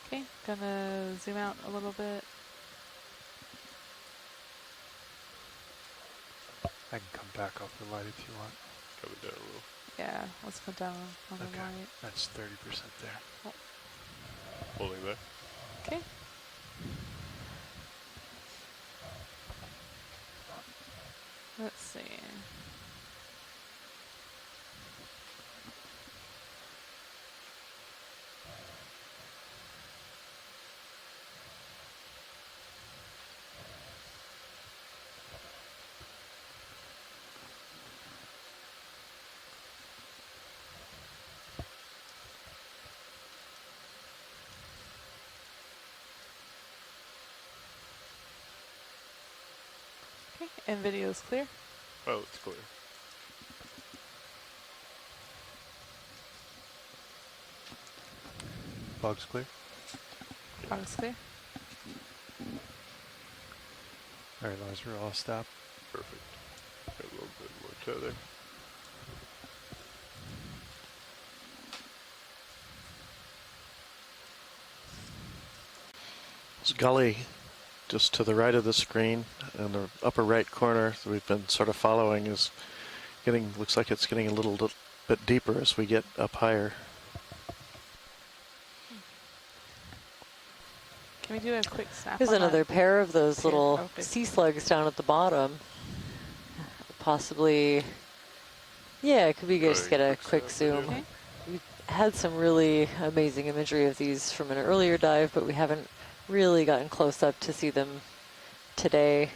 O: Okay, gonna zoom out a little bit.
P: I can come back off the light if you want.
B: Coming down a little.
O: Yeah, let's come down on the light.
P: That's 30% there.
O: Oh.
B: Holding there.
O: Okay. Let's see. Okay, and video is clear.
B: Oh, it's clear.
P: Fog's clear.
O: Fog's clear.
P: All right, Lars, we're all stopped.
B: Perfect. Got a little bit more tether.
I: This gully just to the right of the screen in the upper right corner that we've been sort of following is getting, looks like it's getting a little bit deeper as we get up higher.
O: Can we do a quick snap?
H: There's
O: on
H: another
O: that?
H: pair of those little
O: Okay.
H: sea slugs down at the bottom. Possibly, yeah, it could be good to just get a quick zoom.
O: Okay.
H: We had some really amazing imagery of these from an earlier dive, but we haven't really gotten close up to see them today.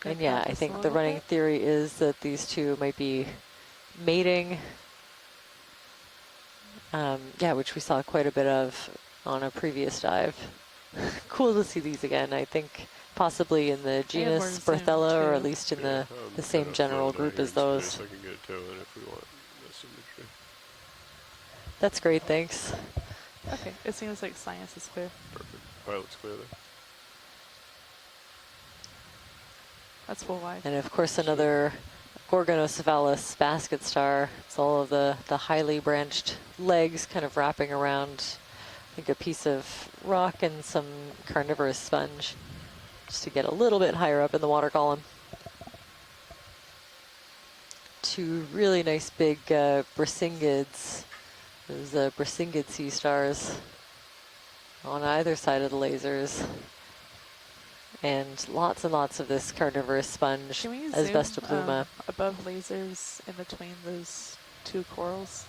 H: And yeah, I think the running theory is that these two might be mating. Yeah, which we saw quite a bit of on a previous dive. Cool to see these again. I think possibly in the genus Berthella, or at least in the same general group as those.
B: I can get a toe in if we want this imagery.
H: That's great, thanks.
O: Okay, it seems like science is clear.
B: Perfect. Pilot's clear there.
O: That's full wide.
H: And of course another Gorgonocephalus basket star. It's all of the highly branched legs kind of wrapping around, I think, a piece of rock and some carnivorous sponge, just to get a little bit higher up in the water column. Two really nice big Brisinghids. Those Brisingid sea stars on either side of the lasers. And lots of this carnivorous sponge,
O: Can we
H: as
O: zoom
H: Vestipluma.
O: above lasers in between those two corals?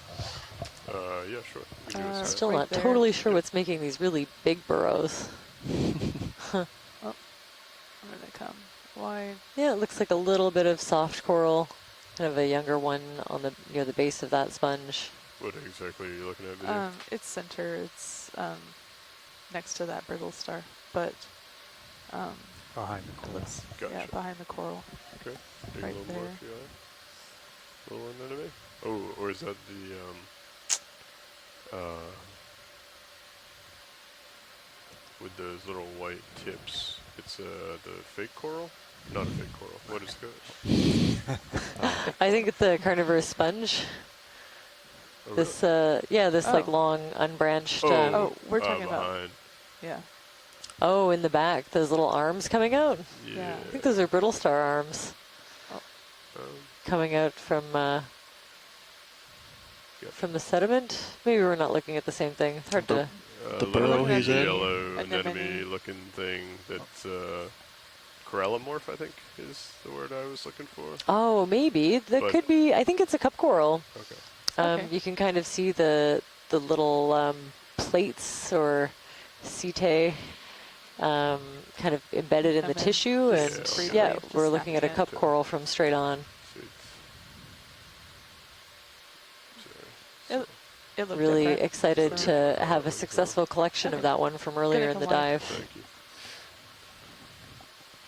B: Yeah, sure.
H: Still
O: right
H: not
O: there.
H: totally sure what's making these really big burrows.
O: Oh, where did they come? Wide.
H: Yeah, it looks like a little bit of soft coral, kind of a younger one on the near the base of that sponge.
B: What exactly are you looking at? Video?
O: It's center. It's next to that brittle star, but
P: behind the coral.
O: Yeah, behind the coral.
B: Okay. Dig
O: Right
B: a little
O: there.
B: more if you like. Little one enemy. Oh, or is that the with those little white tips? It's the fake coral. Not a fake coral. What is it?
H: I think it's a carnivorous sponge.
B: Oh,
H: This,
B: really?
H: yeah, this like
O: Oh.
H: long unbranched.
O: We're talking about.
B: behind.
O: Yeah.
H: Oh, in the back, those little arms coming out.
O: Yeah.
H: I think those are brittle star arms coming out from the sediment. Maybe we're not looking at the same thing. It's hard to.
I: The burrow he's in.
B: Yellow anemone-looking thing that's corallimorph, I think, is the word I was looking for.
H: Oh, maybe that
B: But-
H: could be. I think it's a cup coral.
B: Okay.
O: Okay.
H: You can kind of see the little plates or setae kind of embedded in the tissue, and yeah, we're looking at a cup coral from straight on.
O: It looked
H: Really
O: different.
H: excited to have a successful collection of that one from earlier in the dive.
B: Thank you.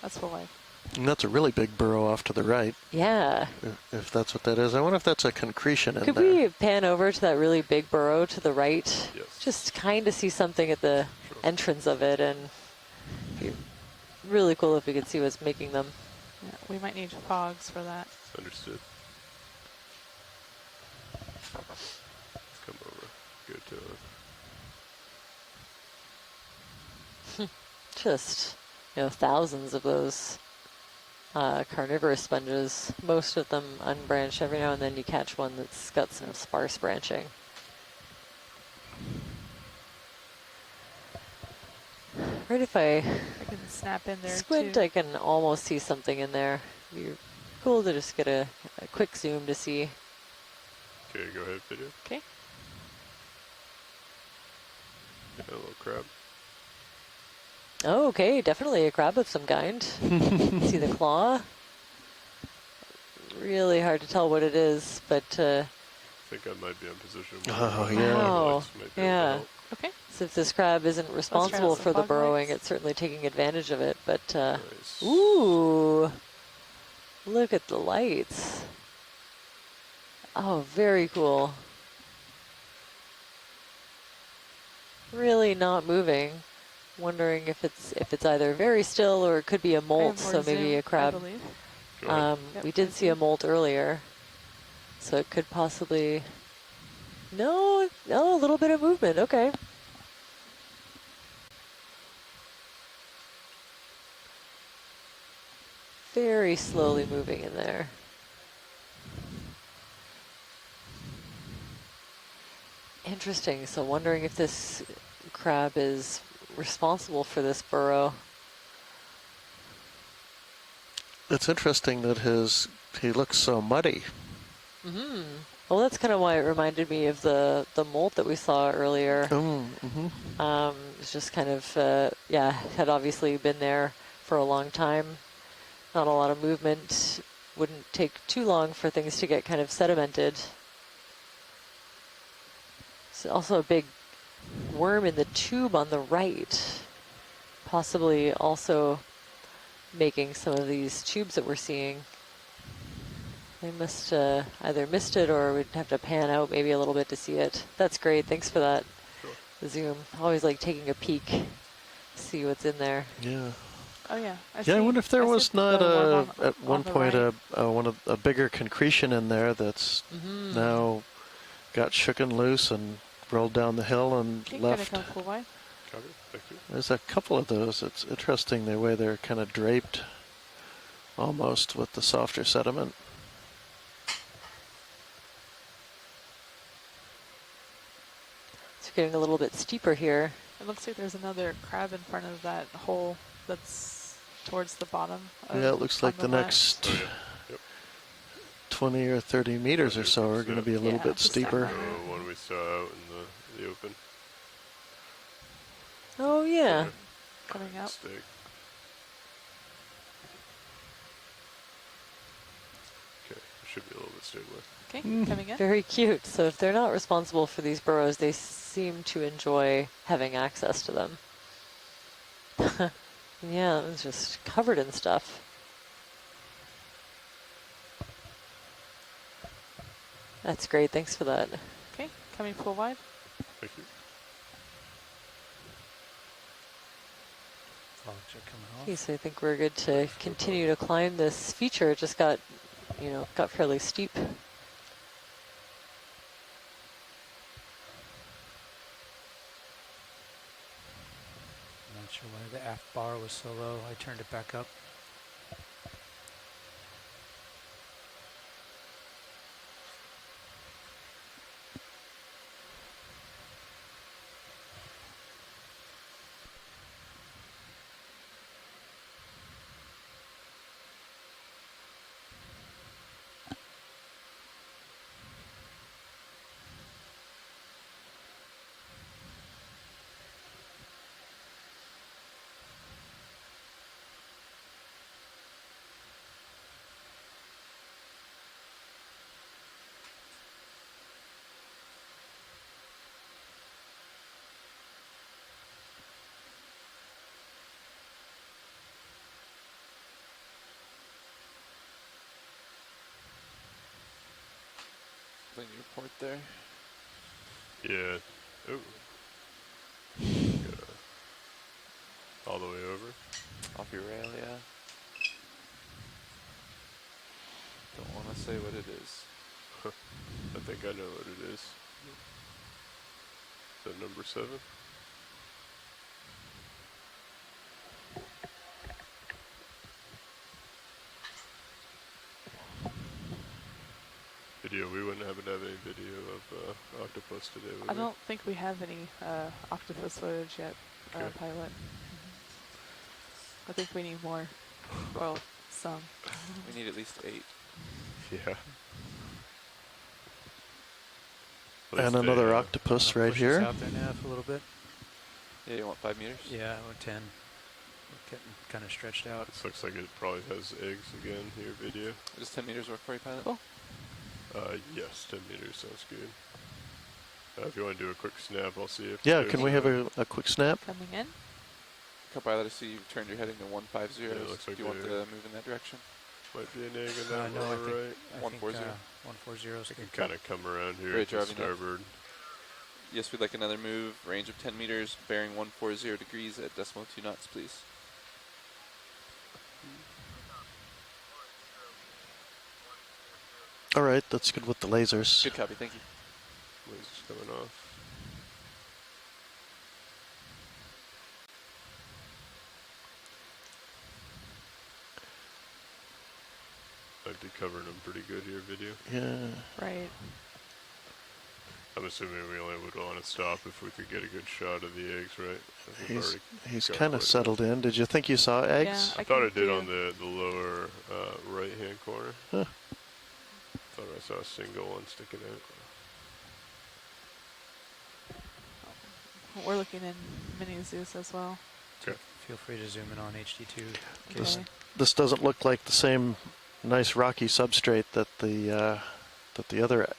O: That's full life.
I: And that's a really big burrow off to the right.
H: Yeah.
I: If that's what that is. I wonder if that's a concretion in
H: Could
I: there.
H: we pan over to that really big burrow to the right?
B: Yes.
H: Just kind of see something at the entrance of it, and it'd be really cool if we could see what's making them.
O: Yeah, we might need fogs for that.
B: Understood. Come over. Go to it.
H: Just, thousands of those carnivorous sponges, most of them unbranched. Every now and then you catch one that's got some sparse branching. Right, if I
O: can snap in there
H: squint,
O: too.
H: I can almost see something in there. It'd be cool to just get a quick zoom to see.
B: Okay, go ahead, video.
O: Okay.
B: Yeah, a little crab.
H: Oh, okay, definitely a crab of some kind. See the claw? Really hard to tell what it is, but
B: I think I might be in position.
I: Oh, yeah.
H: wow.
B: Might be able to
H: Yeah.
B: help.
O: Okay.
H: So if this crab isn't responsible
O: some
H: for the
O: fog
H: burrowing,
O: lights.
H: it's certainly taking advantage of it. But
B: Nice.
H: ooh, look at the lights. Oh, very cool. Really not moving. Wondering if it's either very still or it could be a molt. So maybe a crab.
O: I believe.
H: We did see a molt earlier, so it could possibly. No, a little bit of movement. Okay. Very slowly moving in there. Interesting. So wondering if this crab is responsible for this burrow.
I: It's interesting that he looks so muddy.
H: Mm-hmm. Well, that's kind of why it reminded me of the molt that we saw earlier. It's just kind of, had obviously been there for a long time. Not a lot of movement. Wouldn't take too long for things to get kind of sedimented. There's also a big worm in the tube on the right, possibly also making some of these tubes that we're seeing. They must either missed it or we'd have to pan out maybe a little bit to see it. That's great. Thanks for that zoom. Always like taking a peek, see what's in there.
I: Yeah.
O: Oh yeah.
I: I wonder if there was not at one point
O: right.
I: a bigger concretion in there that's now got shooken loose and rolled down the hill and
O: Okay,
I: left.
O: Can I come full wide?
B: Copy. Thank you.
I: There's a couple of those. It's interesting the way they're kind of draped almost with the softer sediment.
H: It's getting a little bit steeper here.
O: It looks like there's another crab in front of that hole that's towards the bottom.
I: Yeah, it looks like the next 20 or 30 meters or so are going to be a little bit steeper.
B: The one we saw out in the open.
H: Oh yeah.
O: Coming up.
B: Mistake. Okay, should be a little bit stabler.
O: Okay, coming in.
H: Very cute. So if they're not responsible for these burrows, they seem to enjoy having access to them. Yeah, it's just covered in stuff. That's great. Thanks for that.
O: Okay, coming full wide.
B: Thank you.
P: Fogs are coming off.
H: Okay, so I think we're good to continue to climb this feature. It just got got fairly steep.
A: Not sure why the aft bar was so low. I turned it back up.
D: Clean your port there.
B: Yeah. Oh. All the way over.
D: Off your rail, yeah. Don't want to say what it is.
B: I think I know what it is. Is that number 7? Video. We wouldn't happen to have any video of octopus today, would
O: I
B: we?
O: don't think we have any octopus footage yet, pilot. I think we need more. Well, some.
D: We need at least 8.
B: Yeah.
I: And another octopus right
A: Push
I: here.
A: this out there now for a little bit.
D: Yeah, you want 5 meters?
A: Yeah, I went 10. We're getting kind of stretched out.
B: This looks like it probably has eggs again here, video.
D: Does 10 meters work for you, pilot?
O: Cool.
B: Yes, 10 meters sounds good. If you want to do a quick snap, I'll see if...
I: Yeah, can we have a quick snap?
O: Coming in.
D: Co-pilot, I see you've turned your heading to 150.
B: Yeah, it looks like
D: do you want to move in that direction?
B: Might be an egg in that
A: No, I
B: lower right.
A: think
D: 140.
A: 140 is
B: You
A: good.
B: can kind of come around here
D: Great
B: to
D: job, you know.
B: starboard.
D: Yes, we'd like another move. Range of 10 meters, bearing 140 degrees at decimal 2 knots, please.
I: All right, that's good with the lasers.
D: Good copy, thank you.
B: Lasers coming off. Might be covering them pretty good here, video.
I: Yeah.
O: Right.
B: I'm assuming we only would want to stop if we could get a good shot of the eggs, right?
I: He's kind of settled in. Did you think you saw eggs?
B: I thought it did on the lower right-hand corner.
I: Huh.
B: Thought I saw a single one sticking out.
O: We're looking in Mini Zeus as well.
B: Okay.
A: Feel free to zoom in on HD2.
I: This doesn't look like the same nice rocky substrate that the other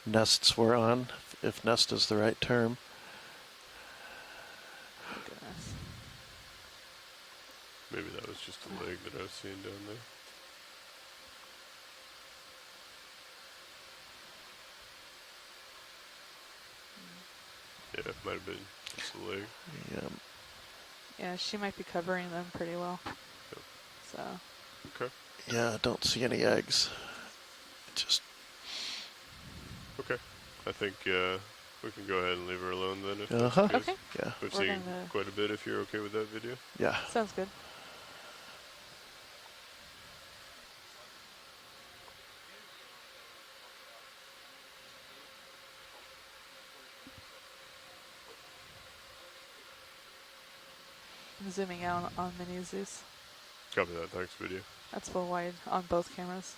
I: nests were on, if nest is the right term.
O: Goodness.
B: Maybe that was just a leg that I was seeing down there. Yeah, it might have been just a leg.
I: Yeah.
O: Yeah, she might be covering them pretty well.
B: Yep.
O: So.
B: Okay.
I: Yeah, I don't see any eggs. Just.
B: Okay. I think we can go ahead and leave her alone then. If
I: Uh-huh.
B: that's good.
O: Okay.
I: Yeah.
B: We've
O: We're
B: seen
O: gonna-
B: quite a bit if you're okay with that video.
I: Yeah.
O: Sounds good. I'm zooming out on Mini Zeus.
B: Copy that. Thanks, video.
O: That's full wide on both cameras.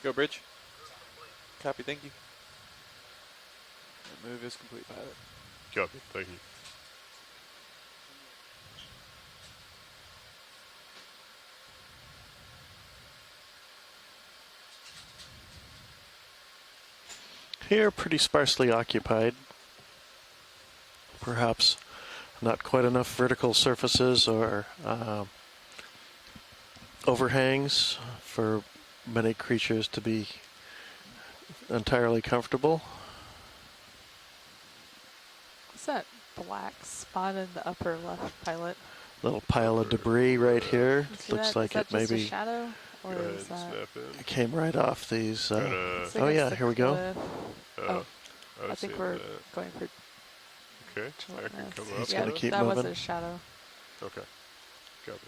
D: Go bridge. Copy, thank you. The move is complete, pilot.
B: Copy. Thank you.
I: Here, pretty sparsely occupied. Perhaps not quite enough vertical surfaces or overhangs for many creatures to be entirely comfortable.
O: What's that black spot in the upper left pilot?
I: Little pile of debris right here. Looks
O: that,
I: like it
O: is that just
I: maybe
O: a shadow, or is that?
I: It came right off these.
O: It's
I: Oh yeah,
O: against
I: here we
O: the
I: go.
O: cliff. Oh, I think we're going for.
B: Okay, I can come up.
I: It's
O: Yeah,
I: gonna keep
O: that
I: moving.
O: was a shadow.
B: Okay, copy.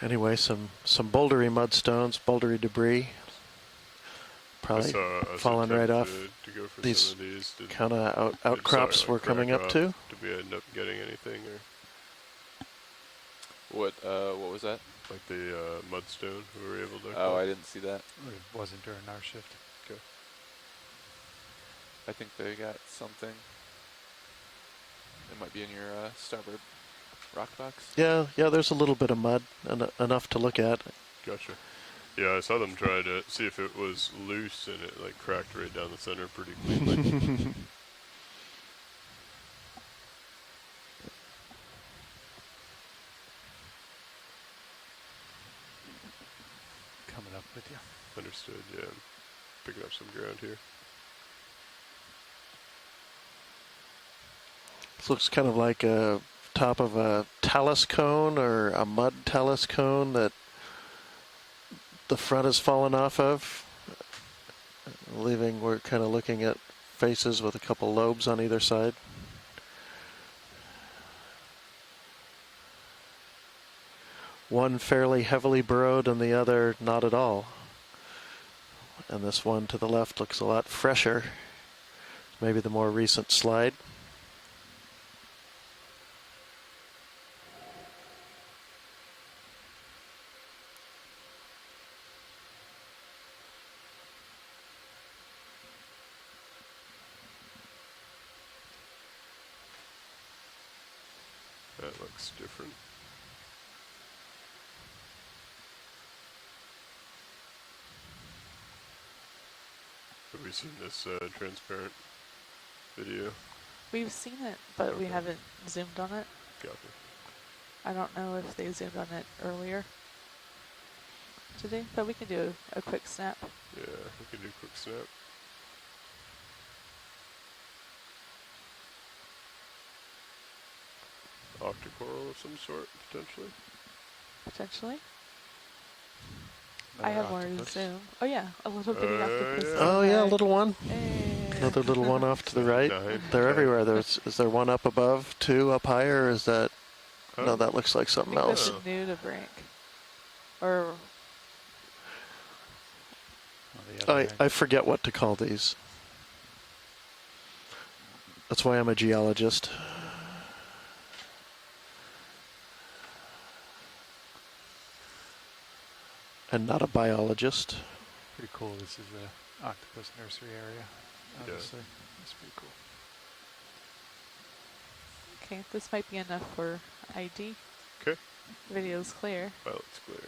I: Anyway, some bouldery mudstones, bouldery debris. Probably falling right off
B: to go for
I: these,
B: some of these.
I: kind of outcrops we're coming up to.
B: Did we end up getting anything, or
D: What was that?
B: like the mudstone we were able to?
D: Oh, I didn't see that.
P: It wasn't during our shift.
B: Okay.
D: I think they got something. It might be in your starboard rock box.
I: Yeah, there's a little bit of mud, enough to look at.
B: Gotcha. Yeah, I saw them try to see if it was loose, and it like cracked right down the center pretty cleanly.
P: Coming up with you.
B: Understood. Yeah, I'm picking up some ground here.
I: This looks kind of like a top of a talus cone or a mud talus cone that the front has fallen off of, leaving, we're kind of looking at faces with a couple lobes on either side. One fairly heavily burrowed and the other not at all. And this one to the left looks a lot fresher, maybe the more recent slide.
B: That looks different. Have we seen this transparent video?
O: We've seen it, but we haven't zoomed on it.
B: Copy.
O: I don't know if they zoomed on it earlier today, but we can do a quick snap.
B: Yeah, we can do a quick snap. Octocoral of some sort, potentially.
O: Potentially.
P: Another
O: I have more
P: octopus.
O: zoom. Oh yeah, a little bitty octopus.
B: yeah.
I: Oh yeah, a little one.
O: Hey.
I: Another little one off to the right.
B: Nine.
I: They're everywhere. Is there one up above, two up higher, or is that... No, that looks like
O: I
I: something
O: think
I: else.
O: that's new to brink. Or
I: I forget what to call these. That's why I'm a geologist. And not a biologist.
P: Pretty cool. This is the octopus nursery area. Obviously, that's pretty cool.
O: okay, this might be enough for ID.
B: Okay.
O: Video's clear.
B: Pilot's clear.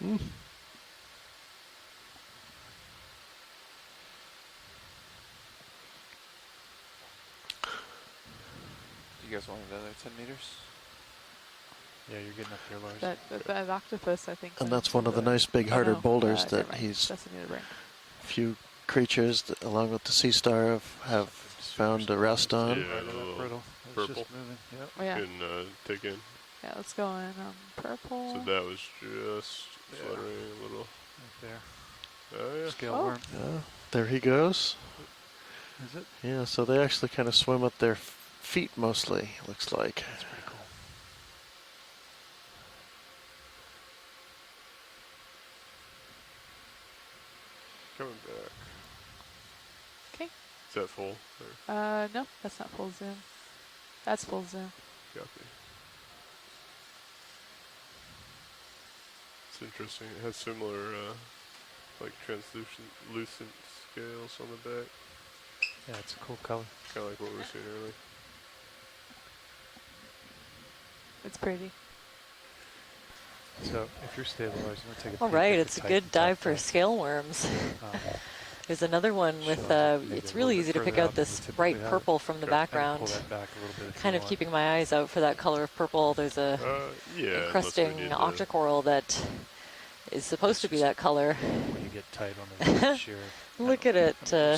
I: Mm.
D: You guys wanted another 10 meters?
P: Yeah, you're getting up there, Lars.
O: That octopus, I think.
I: And
O: went
I: that's one of the
O: into
I: nice big
O: oh,
I: harder
O: no,
I: boulders
O: never
I: that
O: mind.
I: he's...
O: That's a new to brink.
I: Few creatures that, along with the sea star, have found a rest on.
B: Yeah, a little
P: brittle. It's
B: purple.
P: just moving. Yep.
O: Oh, yeah.
B: You can take in.
O: Yeah, let's go in purple.
B: So that was just fluttering a little.
P: Right there.
B: Oh yeah.
P: Scale
O: Oh.
P: worm.
I: Yeah, there he goes.
P: Is it?
I: Yeah, so they actually kind of swim with their feet mostly, looks like.
P: That's pretty cool.
B: Coming back.
O: Okay.
B: Is that full? Or
O: No, that's not full zoom. That's full zoom.
B: copy. It's interesting. It has similar, like translucent scales on the back.
P: Yeah, it's a cool color.
B: Kind of like what we were seeing earlier.
O: It's pretty.
P: So if you're stabilized, I'm going to take a
H: All
P: peek
H: right,
P: at
H: it's
P: the
H: a good
P: Titan
H: dive
P: top
H: for
P: dive.
H: scale worms. There's another one with,
P: maybe
H: it's
P: a
H: really
P: little
H: easy
P: bit
H: to pick
P: further
H: out
P: out than we
H: this
P: typically
H: bright
P: have it.
H: purple from the
P: Okay. I can
H: background.
P: pull that back a little bit if you
H: Kind of
P: want.
H: keeping my eyes out for that color of purple. There's a
B: Yeah,
H: encrusting
B: unless we need
H: octocoral that is supposed to be that color.
P: When you get tight on the shear.
H: Look at it,
P: Still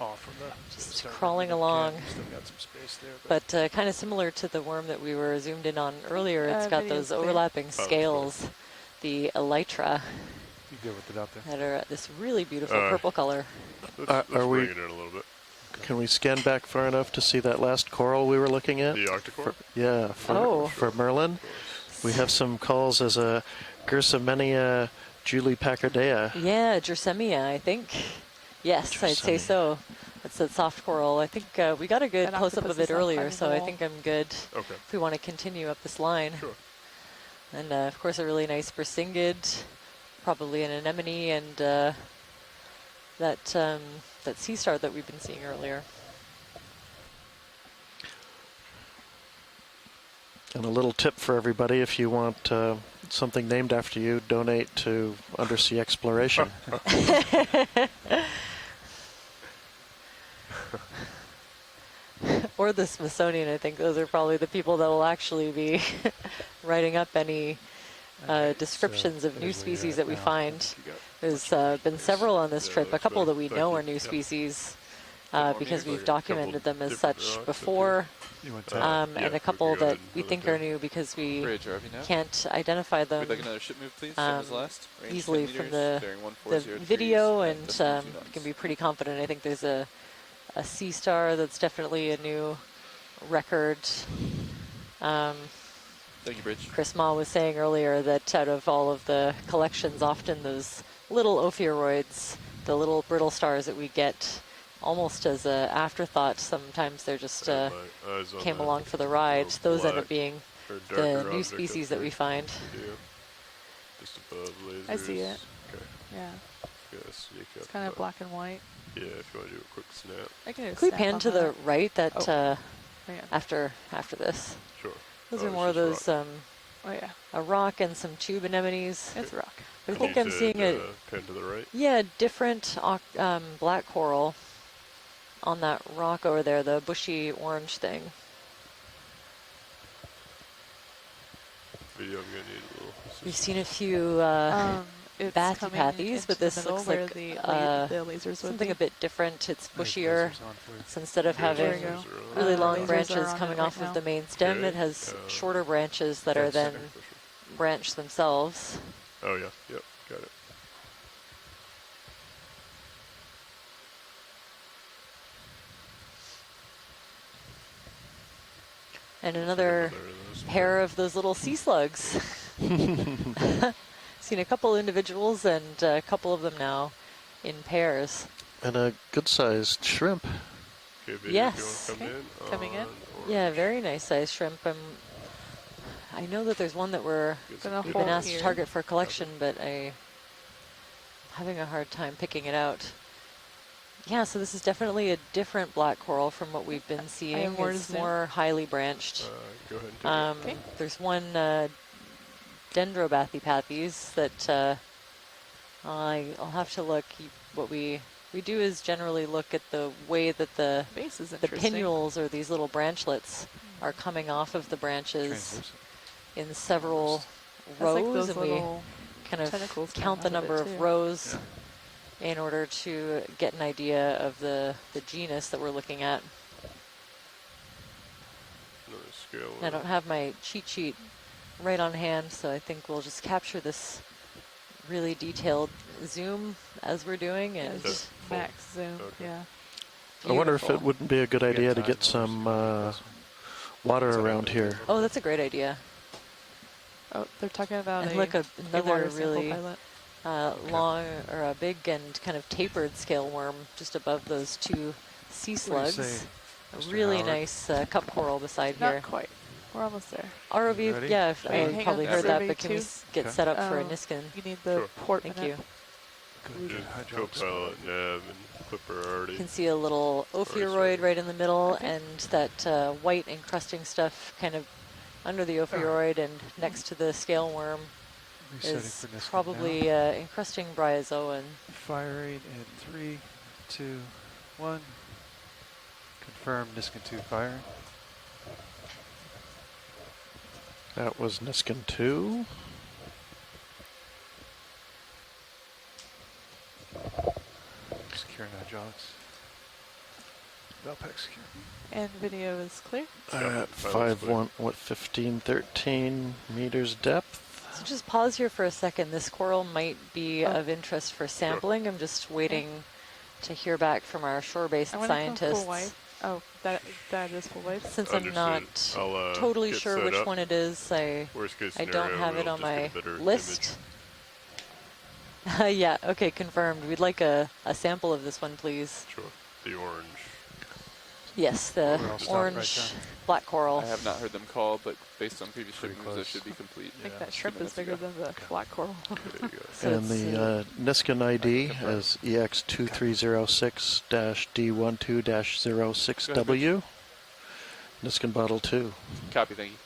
P: off from the
H: just
P: start
H: crawling
P: of the
H: along.
P: camp. Still got some space there,
H: But kind of similar to the worm that we were zoomed in on earlier. It's got
O: video's
H: those
O: clear.
H: overlapping scales, the elytra,
P: you good with it out there?
H: that are this really beautiful purple color.
B: Let's
I: Are we?
B: bring it in a little bit.
I: Can we scan back far enough to see that last coral we were looking at?
B: The octocoral?
I: Yeah, for Merlin. We have some calls as a Gersamenia Julie Packardea.
H: Yeah, Gersemia, I think. Yes, I'd say so. It's that soft coral. I think we got a good
O: That
H: close-up of
O: octopus
H: it
O: is not
H: earlier,
O: climbing
H: so
O: the
H: I
O: wall.
H: think I'm good
B: Okay.
H: if we want to continue up this line.
B: Sure.
H: And of course a really nice persingid, probably an anemone, and that sea star that we've been seeing earlier.
I: And a little tip for everybody, if you want something named after you, donate to Undersea Exploration.
H: Or the Smithsonian. I think those are probably the people that will actually be writing up any descriptions of new species that we find. There's been several on this trip, a couple that we know are new species because we've documented them as such before, and a couple that we think are new because we can't identify them easily from the video, and can be pretty confident. I think there's a sea star that's definitely a new record.
D: Thank you, Bridge.
H: Chris Ma was saying earlier that out of all of the collections, often those little ophiuroids, the little brittle stars that we get almost as an afterthought, sometimes they're just came along for the ride. Those end up being the new species that we find.
B: Just above lasers.
O: I see it.
B: Okay.
O: Yeah.
B: Sneak
O: It's
B: up
O: kind of
B: about-
O: black and white.
B: Yeah, if you want to do a quick snap.
O: I can do a
H: Can we
O: snap
H: pan
O: on
H: to the right? That
O: yeah.
H: after this.
B: Sure.
H: Those are more of those
O: oh yeah,
H: a rock and some tube anemones.
O: it's a rock.
H: I think I'm seeing a
B: pan to the right.
H: yeah, different black coral on that rock over there, the bushy orange thing.
B: Video, I'm gonna need a little.
H: We've seen a few
O: It's
H: bathypathes, but this looks like
O: the lasers would
H: something
O: be.
H: a bit different. It's bushier. So instead of having
O: There you go.
H: really long
O: lasers are
H: branches
O: on
H: coming
O: it right
H: off
O: now.
H: of the main stem, it has shorter branches that are then branched themselves.
B: Oh yeah, yep, got it.
H: And another pair of those little sea slugs. Seen a couple individuals and a couple of them now in pairs.
I: And a good-sized shrimp.
B: Okay, video,
H: Yes.
B: if you want to come in.
O: Coming in.
H: Yeah, very nice sized shrimp. I know that there's one that we've been asked to target for a collection, but I'm having a hard time picking it out. Yeah, so this is definitely a different black coral from what we've been seeing.
O: more to
H: It's
O: zoom.
H: more highly branched.
B: Go ahead and take it.
H: There's one Dendrobathypathes that I'll have to look. What we do is generally look at the way that the
O: base is
H: the
O: interesting.
H: pinnules or these little branchlets are coming off of the branches in several
O: That's like
H: rows,
O: those
H: and we
O: little
H: kind of
O: tentacles
H: count the
O: coming out of
H: number
O: it,
H: of
O: too.
H: rows in order to get an idea of the genus that we're looking at.
B: Another scale.
H: I don't have my cheat sheet right on hand, so I think we'll just capture this really detailed zoom as we're doing, and
O: Just max zoom. Yeah.
I: I wonder if it
H: Beautiful.
I: wouldn't be a good idea to get some water around here.
H: Oh, that's a great idea.
O: Oh, they're talking about
H: And
O: a
H: look, another
O: water sample
H: really
O: pilot.
H: long or a big and kind of tapered scale worm just above those two sea
P: What do you
H: slugs.
P: say,
H: A
P: Mr.
H: really
P: Howard?
H: nice cup coral beside
O: Not
H: here.
O: quite. We're almost there.
H: ROV,
P: Ready?
H: yeah,
O: Wait,
H: I
O: hang
H: probably
O: on,
H: heard that,
O: survey
H: but can we
O: two?
H: get set up for a
O: Um,
H: Niskin?
O: You need the port
H: Thank
O: minute.
H: you.
B: Copilot, nav, and Clipper already.
H: You can see a little ophiuroid right in the middle, and that white encrusting stuff kind of under the ophiuroid and next to the scale worm is probably encrusting bryozoan.
P: Firing in 3, 2, 1. Confirm Niskin 2 firing.
I: That was Niskin 2.
P: Securing hydraulics. Valpac secure.
O: And video is clear.
I: At 15, 13 meters depth.
H: So just pause here for a second. This coral might be of interest for sampling. I'm just waiting to hear back from our shore-based scientists.
O: Full white. Oh, that is full white.
H: Since I'm not totally sure which one it is, I don't have it on my list. Yeah, okay, confirmed. We'd like a sample of this one, please.
B: Sure. The orange.
H: Yes, the orange black coral.
D: I have not heard them call, but based on previous shipments, that should be complete.
O: I think that shrimp is bigger than the black coral.
I: And the Niskin ID is EX2306-D12-06W. Niskin bottle 2.
D: Copy, thank you.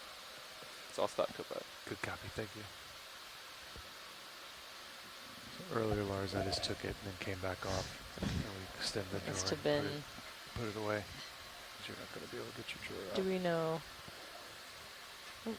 D: It's all stop Copilot.
P: Good copy, thank you. So earlier, Lars, I just took it and then came back off. And we extended the drawer.
H: Must have been.
P: Put it away. You're not going to be able to get your drawer out.
H: Do we know? Ooh.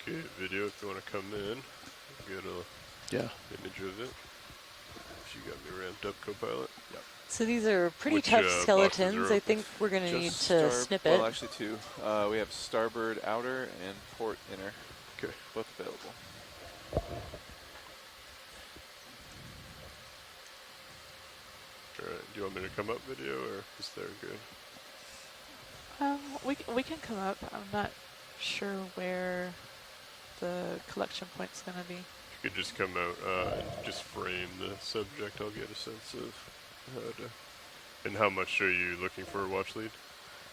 B: Okay, video if you want to come in. Get a image of it. You got me ramped up, Copilot. Yep.
H: So these are pretty tough skeletons. I think we're going to need to snip it.
D: Well, actually two. We have starboard outer and port inner.
B: Okay.
D: Both available.
B: Alright, do you want me to come up video or is there good?
O: We can come up. I'm not sure where the collection point's going to be.
B: If you could just come out and just frame the subject, I'll get a sense of how to. And how much are you looking for a watch lead?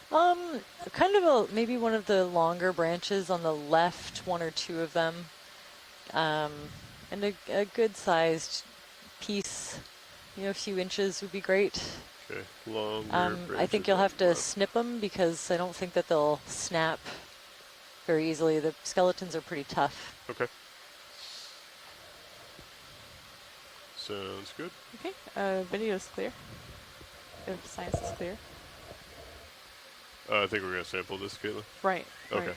H: Kind of maybe one of the longer branches on the left, one or two of them. And a good-sized piece, a few inches would be great.
B: Okay, longer
H: I think you'll have to snip them because I don't think that they'll snap very easily. The skeletons are pretty tough.
B: Okay. Sounds good.
O: Okay, video is clear. If science is clear.
B: I think we're going to sample this, Caitlin.
O: Right.
B: Okay.
O: Right.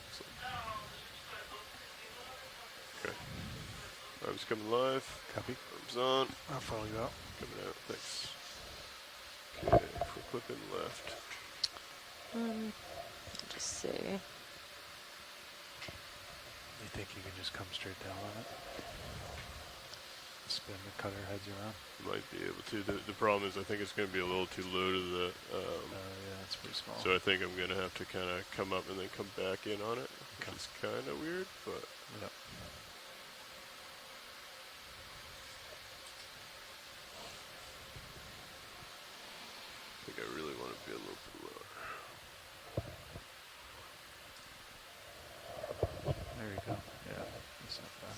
B: Excellent. Okay. Arms coming live.
P: Copy.
B: Arms on.
P: I'll follow you out.
B: Coming out. Thanks. Okay, if we're clipping left.
H: Just see.
P: You think you can just come straight down on it? Spin the cutter heads around?
B: Might be able to. The problem is I think it's going to be a little too low to the...
P: yeah, it's pretty small.
B: So I think I'm going to have to kind of come up and then come back in on it. Okay. It's kind of weird, but...
P: Yep.
B: I think I really want to be a little bit lower.
P: There you go. Yeah, that's not bad.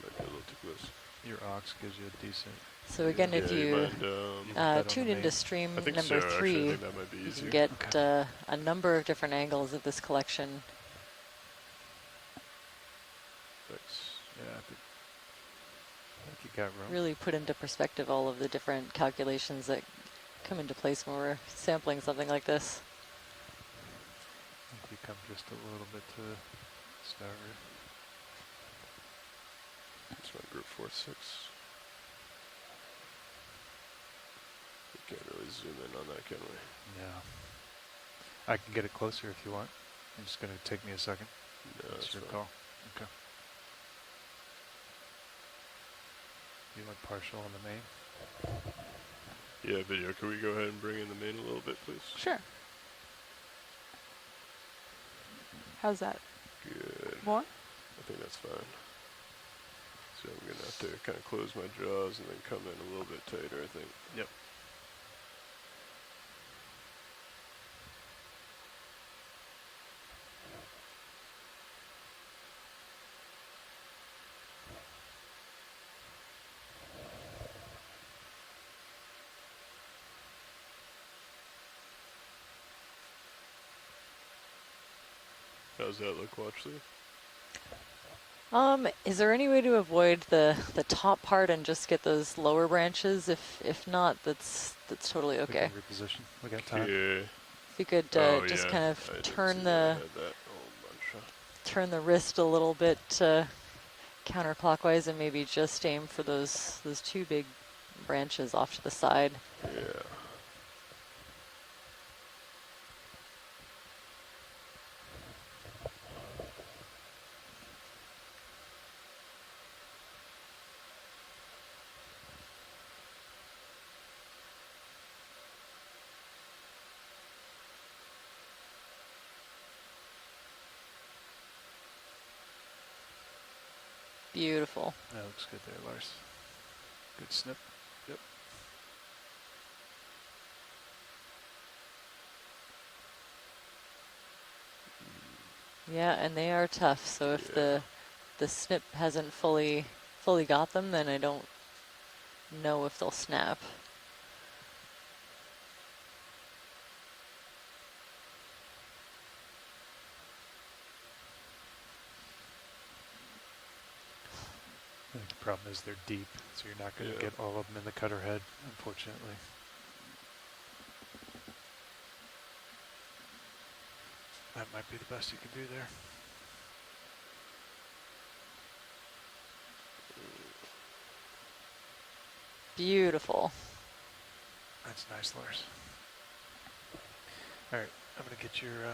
B: Might be a little too close.
P: Your aux gives you a decent...
H: So again, if you tune into stream number 3, you can get a number of different angles of this collection.
B: Thanks.
P: Yeah, I think you got room.
H: Really put into perspective all of the different calculations that come into place when we're sampling something like this.
P: I think you come just a little bit to the starboard.
B: That's my group 4-6. We can't really zoom in on that, can we?
P: Yeah. I can get it closer if you want. It's just going to take me a second.
B: No,
P: that's your call. Okay. You want partial on the main?
B: Yeah, video. Can we go ahead and bring in the main a little bit, please?
O: Sure. How's that?
B: Good.
O: More?
B: I think that's fine. So So I'm going to have to kind of close my jaws and then come in a little bit tighter, I think.
P: Yep.
B: How's that look, Watchley?
H: Is there any way to avoid the top part and just get those lower branches? If not, that's totally okay.
P: We can reposition. We got time.
B: Yeah.
H: If you could just kind of turn the wrist a little bit counterclockwise and maybe just aim for those two big branches off to the side.
B: Yeah.
H: Beautiful.
P: That looks good there, Lars. Good snip. Yep.
H: Yeah, and they are tough. So if the snip hasn't fully got them, then I don't know if they'll snap.
P: I think the problem is they're deep, so you're not going to get all of them in the cutter head, unfortunately. That might be the best you can do there.
H: Beautiful.
P: That's nice, Lars. All right, I'm going to get your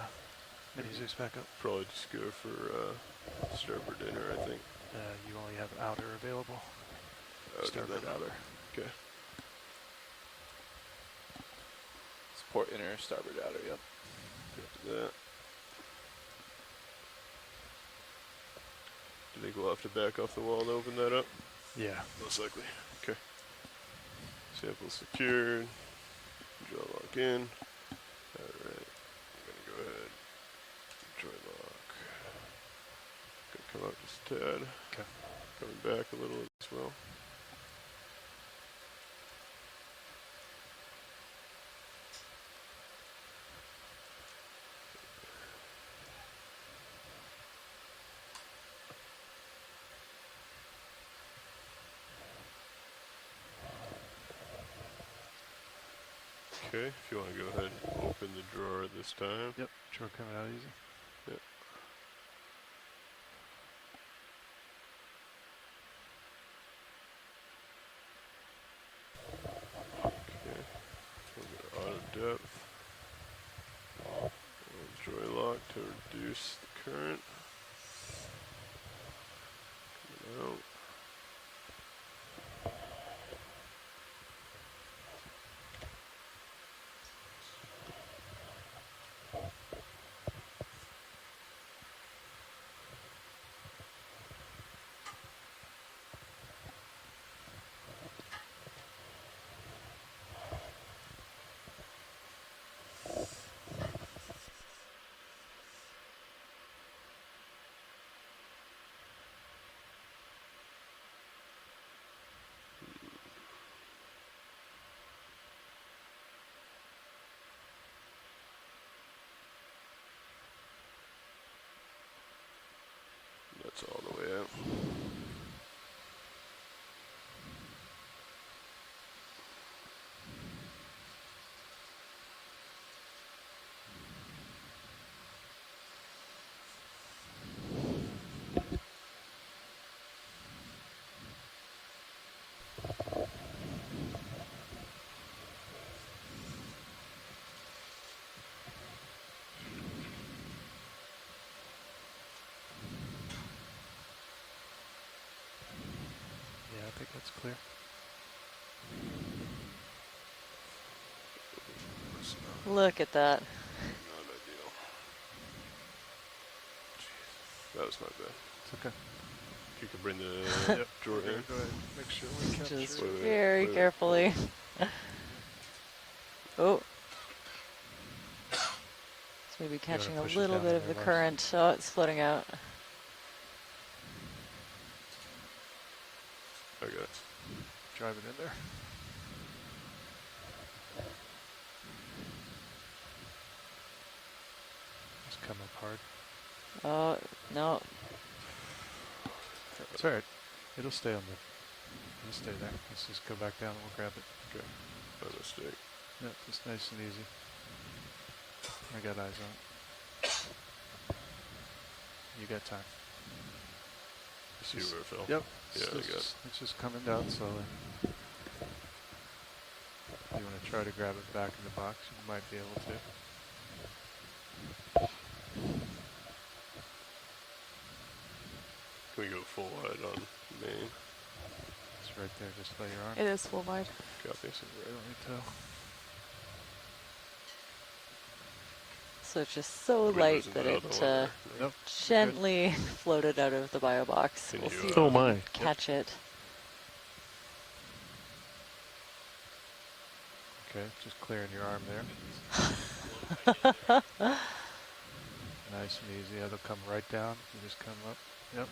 P: mini Zeus back up.
B: Probably just go for starboard inner, I think.
P: You only have outer available. Starboard outer.
B: Okay.
D: Support inner, starboard outer, yep.
B: After that. Do you think we'll have to back off the wall and open that up?
P: Yeah.
B: Most likely. Okay. Sample secured. Jaw lock in. Alright. I'm going to go ahead. Joy lock. Gonna come out just a tad.
P: Okay.
B: Coming back a little as well. Okay, if you want to go ahead and open the drawer this time.
P: Yep, drawer coming out easy.
B: Yep. Okay, we'll go auto depth. Joy lock to reduce the current. Coming out. That's all the way out.
P: Yeah, I think that's clear.
H: Look at that.
B: Not ideal. Jeez, that was my bad.
P: It's okay.
B: You can bring the drawer in.
P: Go ahead. Make sure we capture
H: Just
P: it.
H: very carefully. Oh. It's maybe catching a little bit of the current. Oh, it's floating out.
B: I got it.
P: Drive it in there. Just come up hard.
H: Oh, no.
P: It's alright. It'll stay on the... It'll stay there. Let's just go back down and we'll grab it.
B: Okay. No mistake.
P: Yep, just nice and easy. I got eyes on it. You got time.
B: See where it fell?
P: Yep.
B: Yeah, I got it.
P: It's just coming down slowly. If you want to try to grab it back in the box, you might be able to.
B: Can we go full wide on main?
P: It's right there, just by your arm.
O: It is full wide.
B: Copy.
P: So right on your toe.
H: So it's just so light that it gently floated out of the bio box. We'll see if we can catch it.
P: Okay, just clearing your arm there. Nice and easy. It'll come right down. You just come up. Yep.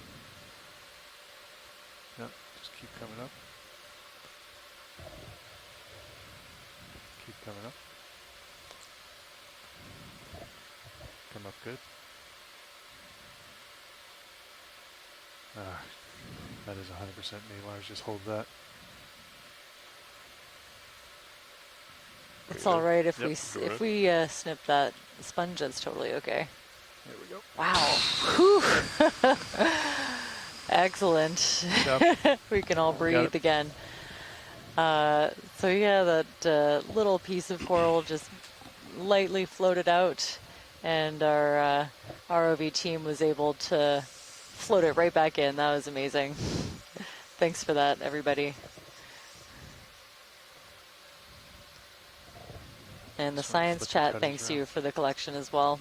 P: Yep. Just keep coming up. Keep coming up. Come up good. That is 100% me. Lars, just hold that.
H: It's all right if we snip that sponge. That's totally okay.
P: There we go.
H: Wow. Whew. Excellent.
P: Yep.
H: We can all breathe again. So yeah, that little piece of coral just lightly floated out, and our ROV team was able to float it right back in. That was amazing. Thanks for that, everybody. And the science chat thanks you for the collection as well.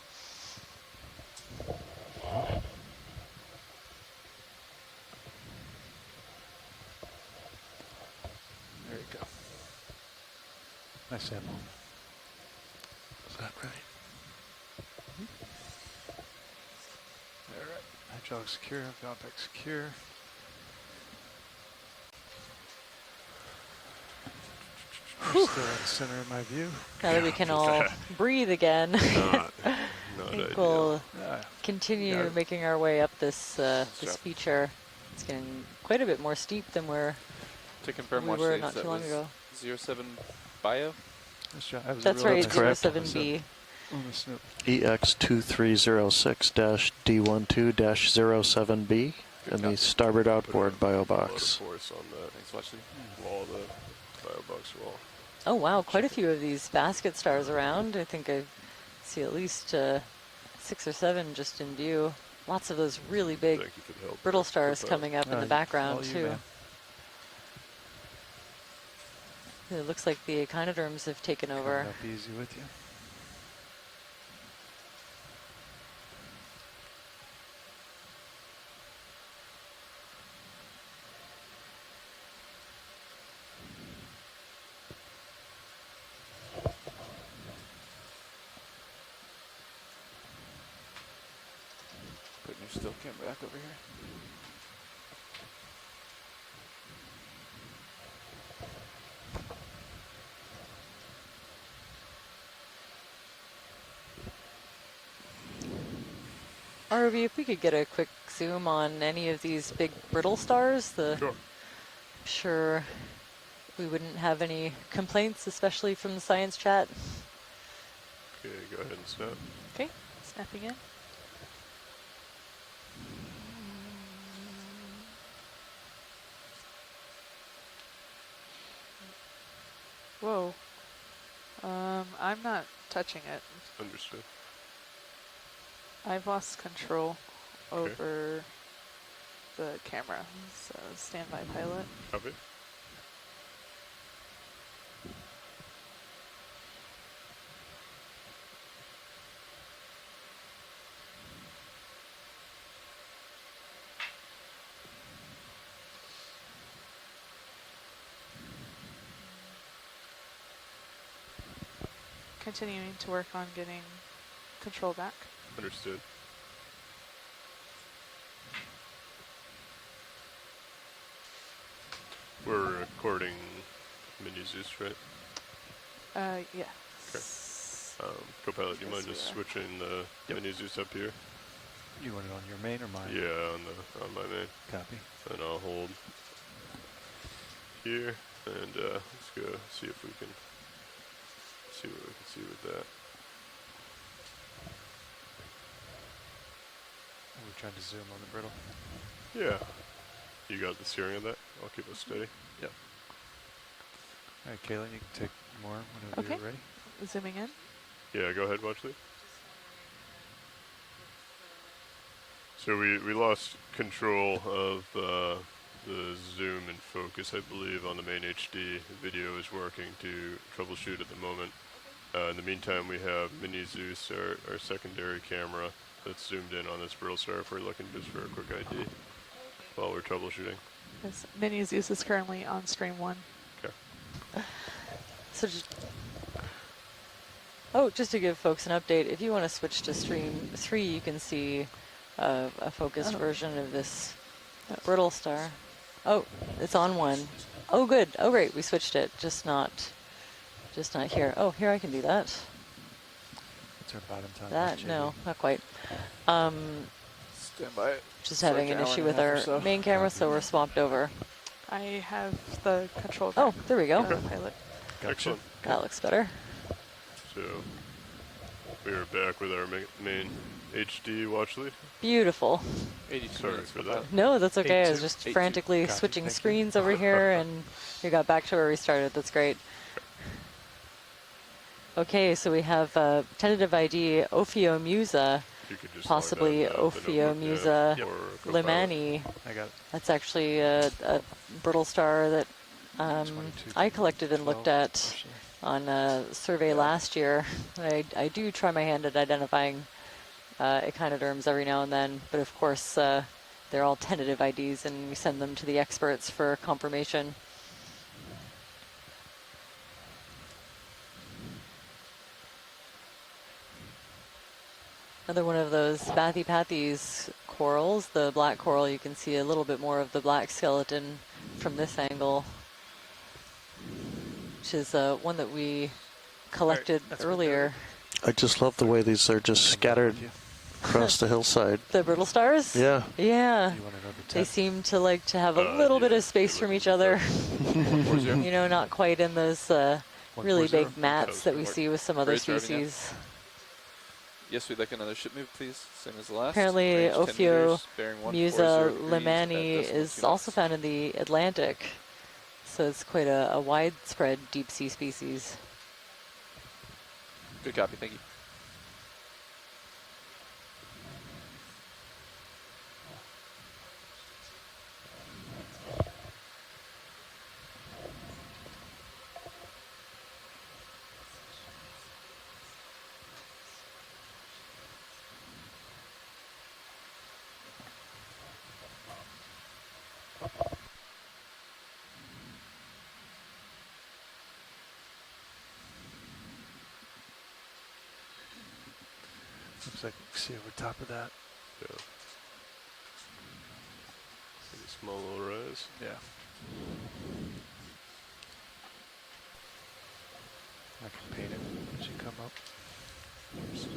P: There you go. Nice sample. Is that right? All right. Hydraulic secure, Valpac secure. We're still in the center of my view.
H: Now that we can all breathe again, I think we'll continue making our way up this this feature. It's getting quite a bit more steep than where
D: to confirm
H: we were not too long ago.
D: 07 bio?
H: That's right, 07B.
I: EX2306-D12-07B in the starboard outboard bio box.
B: Thanks, watching. Wall, the bio box wall.
H: Oh wow, quite a few of these basket stars around. I think I see at least 6 or 7 just in view. Lots of those really big brittle stars coming up in the background too. It looks like the echinoderms have taken over.
P: Coming up easy with you.
D: Putting your still camera back over here.
H: ROV, if we could get a quick zoom on any of these big brittle stars, I'm sure we wouldn't have any complaints, especially from the science chat.
B: Okay, go ahead and snap.
O: Okay, snapping in. Whoa. I'm not touching it.
B: Understood.
O: I've lost control over the camera, so standby pilot.
B: Copy.
O: continuing to work on getting control back.
B: Understood. We're recording Mini Zeus, right?
O: Yeah.
B: Okay. Copilot, do you mind just switching the Mini Zeus up here?
P: You want it on your main or mine?
B: Yeah, on my main.
P: Copy.
B: And I'll hold here, and let's go see if we can see what we can see with that.
P: Are we trying to zoom on the brittle?
B: Yeah. You got the steering of that? I'll keep us steady.
P: Yep. All right, Kaylin, you can take more whenever you're ready.
O: Zooming in.
B: Yeah, go ahead, Watchley. So we lost control of the zoom and focus, I believe, on the main HD. The video is working to troubleshoot at the moment. In the meantime, we have Mini Zeus, our secondary camera, that's zoomed in on this brittle star if we're looking just for a quick ID while we're troubleshooting.
O: This Mini Zeus is currently on stream 1.
B: Okay.
H: So just to give folks an update, if you want to switch to stream 3, you can see a focused version of this brittle star. Oh, it's on 1. Oh, good. Oh, great. We switched it. Just not here. Oh, here I can do that.
P: What's our bottom time?
H: That no, not quite.
D: Stand by.
H: Just having an issue with our main camera, so we're swapped over.
O: I have the control.
H: Oh, there we go.
O: Pilot.
B: Excellent.
H: That looks better.
B: So we are back with our main HD watch lead.
H: Beautiful.
B: Sorry for that.
H: No, that's okay. I was just frantically switching screens over here, and we got back to where we started. That's great. Okay, so we have tentative ID Ophiomusa, possibly Ophiomusa limani.
P: I got it.
H: That's actually a brittle star that I collected and looked at on a survey last year. I do try my hand at identifying echinoderms every now and then, but of course they're all tentative IDs and we send them to the experts for confirmation. Another one of those Bathypathes corals, the black coral. You can see a little bit more of the black skeleton from this angle, which is one that we collected earlier.
I: I just love the way these are just scattered across the hillside.
H: The brittle stars?
I: Yeah.
H: Yeah. They seem to like to have a little bit of space from each other. You know, not quite in those really big mats that we see with some other species.
D: Yes, we'd like another ship move, please. Same as the last.
H: Apparently, Ophiomusa limani is also found in the Atlantic, so it's quite a widespread deep sea species.
D: Good copy, thank you.
P: Looks like you can see over top of that.
B: Yeah. Maybe a small little rise.
P: Yeah. I can paint it as you come up.
B: Let's do it.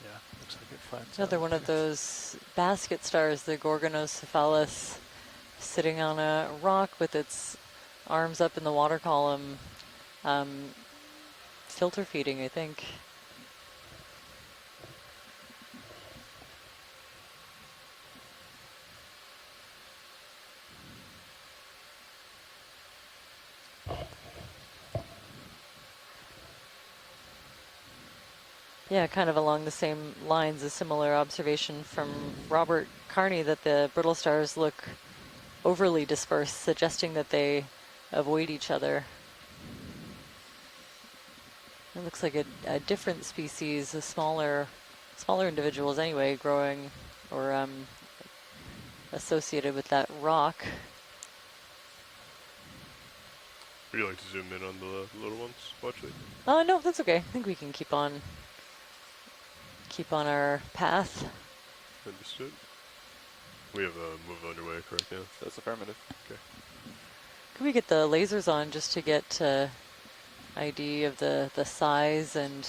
P: Yeah, looks like it flattens
H: Another
P: out.
H: one of those basket stars, the Gorgonocephalus, sitting on a rock with its arms up in the water column, filter feeding, I think. Yeah, kind of along the same lines, a similar observation from Robert Carney that the brittle stars look overly dispersed, suggesting that they avoid each other. It looks like a different species, a smaller individuals anyway, growing or associated with that rock.
B: Would you like to zoom in on the little ones? Watch it.
H: No, that's okay. I think we can keep on our path.
B: Understood. We have a move underway correct now.
D: That's affirmative.
B: Okay.
H: Can we get the lasers on just to get ID of the size, and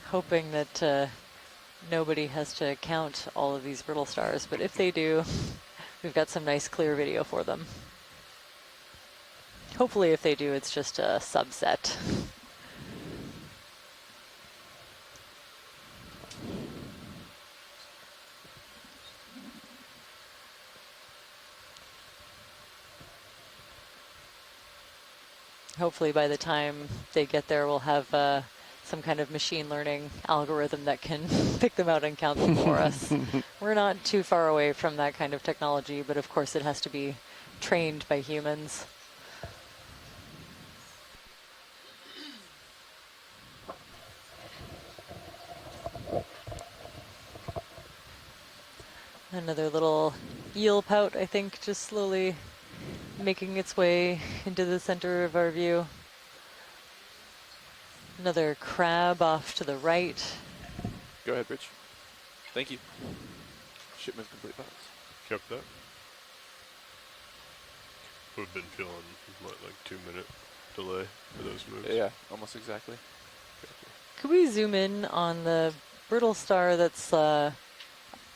H: hoping that nobody has to count all of these brittle stars, but if they do, we've got some nice clear video for them. Hopefully if they do, it's just a subset. Hopefully by the time they get there, we'll have some kind of machine learning algorithm that can pick them out and count them for us. We're not too far away from that kind of technology, but of course it has to be trained by humans. Another little eel pout, I think, just slowly making its way into the center of our view. Another crab off to the right.
D: Go ahead, Rich. Thank you. Shipment complete, box.
B: Kept that. We've been feeling, what, like 2-minute delay for those moves?
D: Yeah, almost exactly.
H: Could we zoom in on the brittle star that's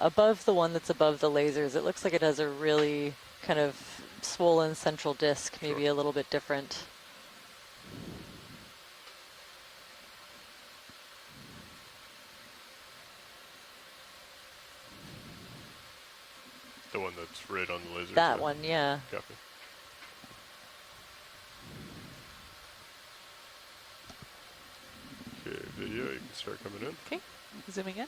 H: above the one that's above the lasers? It looks like it has a really kind of swollen central disc, maybe a little bit different.
B: The one that's right on the laser?
H: That one, yeah.
B: Copy. Okay, video, you can start coming in.
O: Okay, zooming in.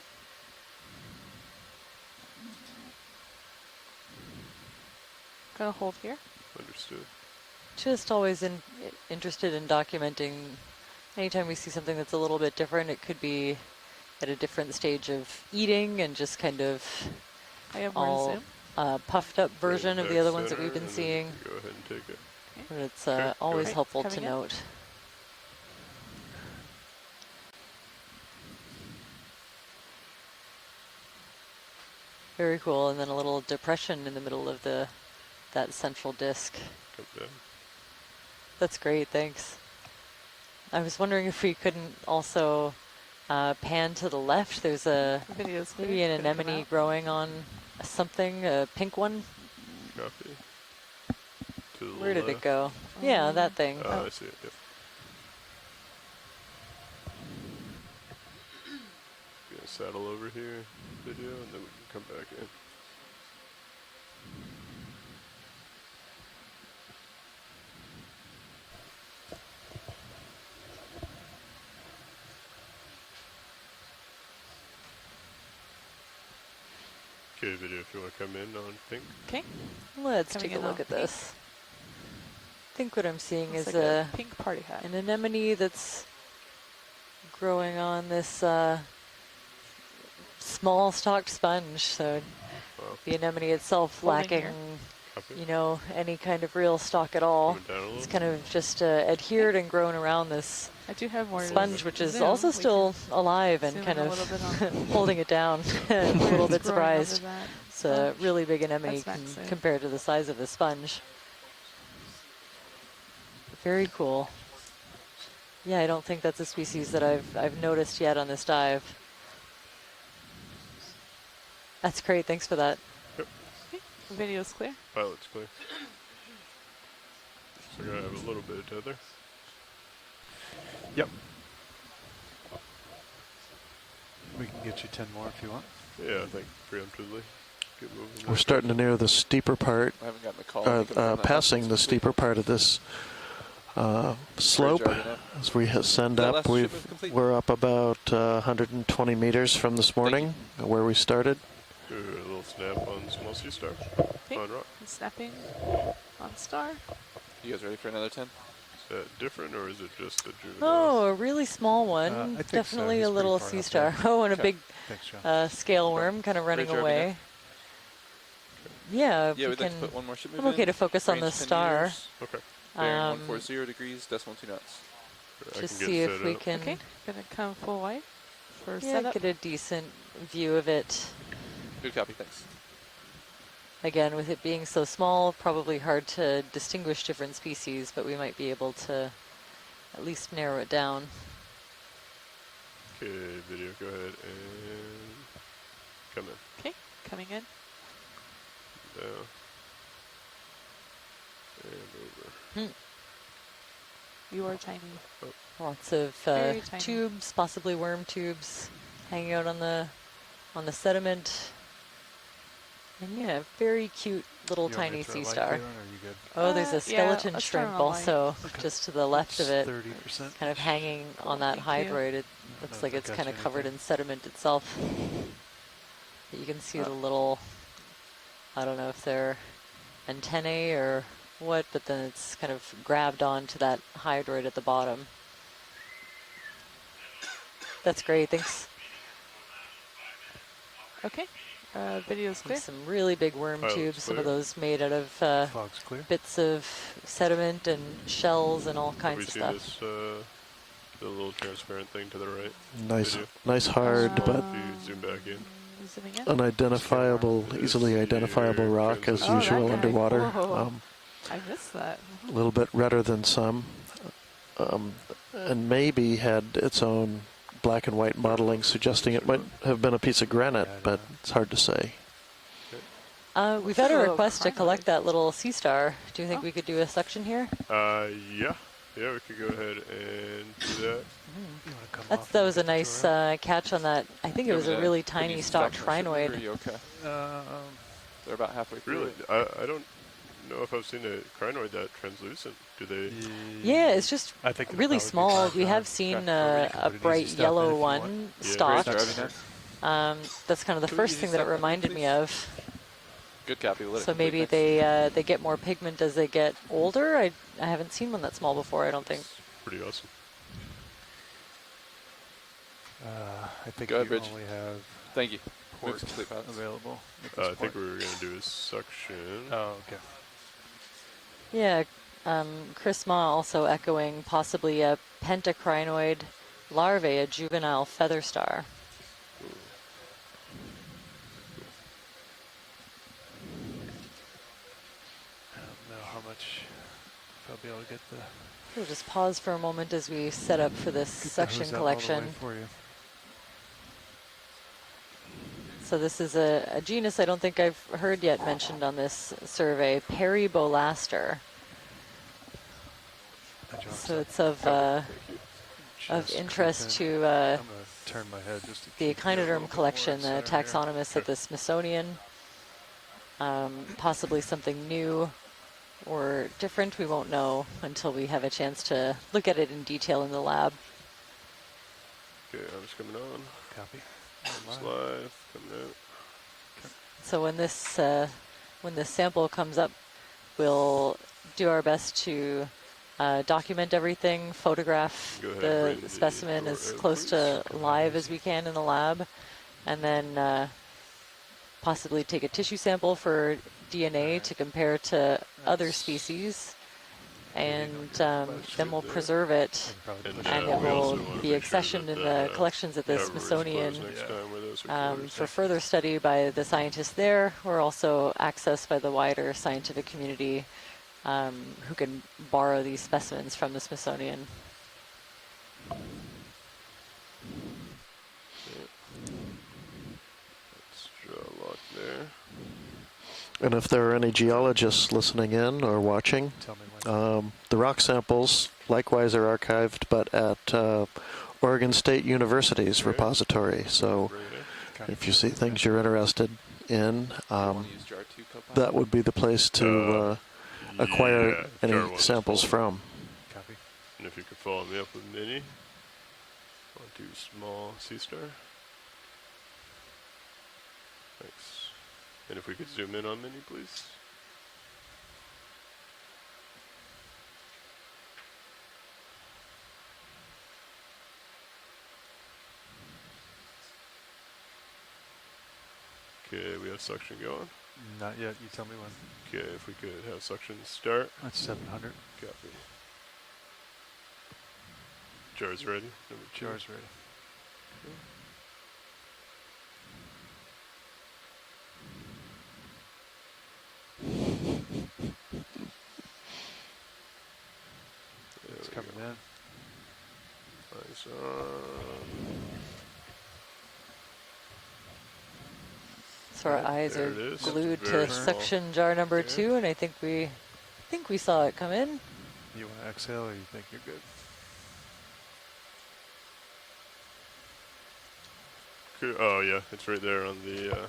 O: Gonna hold here.
B: Understood.
H: Just always interested in documenting anytime we see something that's a little bit different. It could be at a different stage of eating and just kind of
O: I have more
H: all
O: zoom.
H: puffed up version of the other ones that we've been seeing.
B: Go ahead and take it.
H: But it's always helpful to note. Very cool, and then a little depression in the middle of that central disc.
B: Okay.
H: That's great, thanks. I was wondering if we couldn't also pan to the left. There's maybe an anemone growing on something, a pink one.
B: Copy.
H: Where did it go? Yeah, that thing.
B: Oh, I see it, yep. Gonna saddle over here, video, and then we can come back in. Okay, video, if you want to come in on pink.
O: Okay.
H: Let's
O: Coming
H: take a
O: in
H: look
O: on
H: at this. I think what I'm seeing
O: Looks
H: is
O: like a pink party hat.
H: an anemone that's growing on this small stalked sponge. So the anemone itself
O: Holding
H: lacking,
O: here.
H: you know, any kind of real stalk at all. It's kind of just adhered and grown around this
O: I do have more
H: sponge, which is
O: zoom.
H: also
O: We
H: still alive and
O: zoom
H: kind
O: in a
H: of
O: little bit on
H: holding it down. I'm a little bit
O: It's growing over
H: surprised.
O: that
H: It's a really big anemone
O: That's max zoom.
H: compared to the size of the sponge. Very cool. Yeah, I don't think that's a species that I've noticed yet on this dive. That's great. Thanks for that.
B: Yep.
O: Okay. Video's clear.
B: Pilot's clear. So we're gonna have a little bit of tether.
P: Yep. We can get you 10 more if you want.
B: Yeah, I think preemptively. Get moving.
I: We're starting to near the steeper part,
D: I haven't gotten the call.
I: passing the steeper part of this slope. As we send up, we're up about 120 meters from this morning, where we started.
B: Do a little snap on small sea star.
O: Okay.
B: On rock.
O: Snapping on star.
D: You guys ready for another 10?
B: Is that different, or is it just a juvenile?
H: Oh, a really small one.
P: I think so.
H: Definitely
P: He's
H: a little
P: pretty far
H: sea
P: up
H: star.
P: there.
H: Oh, and a
P: Okay.
H: big
P: Thanks, John.
H: scale worm kind of running
D: Great job,
H: away.
D: Nina.
H: Yeah,
D: Yeah,
H: we
D: we'd
H: can.
D: like to put one more ship move
H: I'm okay
D: in.
H: to focus on the
D: Range 10
H: star.
D: meters.
B: Okay.
D: Bearing 140 degrees, decimal 2 knots.
H: Just see if we can.
O: Okay, gonna come full white for
H: Yeah,
O: setup.
H: get a decent view of it.
D: Good copy, thanks.
H: Again, with it being so small, probably hard to distinguish different species, but we might be able to at least narrow it down.
B: Okay, video, go ahead and come in.
O: Okay, coming in.
B: Down. And over.
O: You are tiny.
B: Oh.
H: Lots of
O: Very tiny.
H: tubes, possibly worm tubes, hanging out on the sediment. And yeah, very cute little tiny sea star. Oh, there's a skeleton
O: let's turn
H: shrimp
O: on
H: also, just to the left of it,
P: 30%.
H: kind of hanging on that hydroid. It looks like it's kind of covered in sediment itself. But you can see the little, I don't know if they're antennae or what, but then it's kind of grabbed onto that hydroid at the bottom. That's great, thanks.
O: Okay, video's clear.
H: Some really big worm tubes, some of those made out of bits of sediment and shells and all kinds of stuff.
B: This, the little transparent thing to the right?
I: Nice hard, but
B: If you zoom back in.
I: unidentifiable, easily identifiable rock as usual underwater.
O: I missed that.
I: A little bit redder than some, and maybe had its own black and white modeling suggesting it might have been a piece of granite, but it's hard to say.
H: We've had a request to collect that little sea star. Do you think we could do a suction here?
B: Yeah. Yeah, we could go ahead and do that.
H: That was a nice catch on that. I think it was a really tiny stalked crinoid.
D: Are you okay? They're about halfway through.
B: Really? I don't know if I've seen a crinoid that translucent. Do they?
H: Yeah, it's just really small. We have seen a bright yellow one stalked. That's kind of the first thing that it reminded me of.
D: Good copy.
H: So maybe they get more pigment as they get older. I haven't seen one that small before, I don't think.
B: Pretty awesome.
P: I think
D: Go ahead,
P: you
D: Bridge.
P: only have
D: Thank you.
P: ports
D: Complete pilots.
P: available.
B: I think we were going to do a suction.
P: Oh, okay.
H: Yeah, Chris Ma also echoing possibly a pentacrinoid larvae, a juvenile feather star.
P: I don't know how much, if I'll be able to get the...
H: We'll just pause for a moment as we set up for this suction collection.
P: For you.
H: So this is a genus I don't think I've heard yet mentioned on this survey, Peribolaster. So it's of interest to
P: turn my head just to
H: the echinoderm collection, the taxonomists at the Smithsonian. Possibly something new or different, we won't know until we have a chance to look at it in detail in the lab.
B: Okay, I'm just coming on.
P: Copy.
B: It's live, coming out.
H: So when this sample comes up, we'll do our best to document everything, photograph the specimen as close to live as we can in the lab, and then possibly take a tissue sample for DNA to compare to other species, and then we'll preserve it, and it will be accessioned in the collections at the Smithsonian for further study by the scientists there, or also accessed by the wider scientific community who can borrow these specimens from the Smithsonian.
B: Let's draw a lock there.
I: And if there are any geologists listening in or watching, the rock samples likewise are archived, but at Oregon State University's repository. So if you see things you're interested in, that would be the place to acquire any samples from.
P: Copy.
B: And if you could follow me up with Mini, I'll do small sea star. Thanks. And if we could zoom in on Mini, please. Okay, we have suction going.
P: Not yet. You tell me when.
B: Okay, if we could have suction start.
P: That's 700.
B: Copy. Jar's ready. Number 2.
P: Jar's ready. It's coming in.
B: Nice on.
H: So our eyes
B: there
H: are
B: it is.
H: glued
B: Very
H: to
B: small.
H: suction jar number 2, and I think we saw it come in.
P: You want to exhale, or you think you're good?
B: Oh yeah, it's right there on the.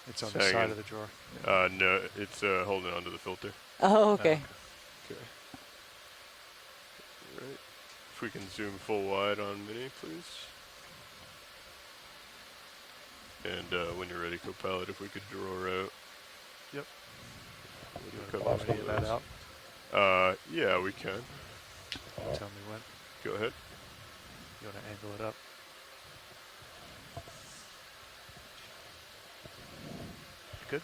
P: It's on the side of the drawer.
B: No, it's holding onto the filter.
H: Oh, okay.
B: Okay. Right. If we can zoom full wide on Mini, please. And when you're ready, Copilot, if we could draw out.
P: Yep.
B: We
P: You
B: can
P: want
B: cut
P: to blow any of that out?
B: Yeah, we can.
P: Tell me when.
B: Go ahead.
P: You want to angle it up? Good?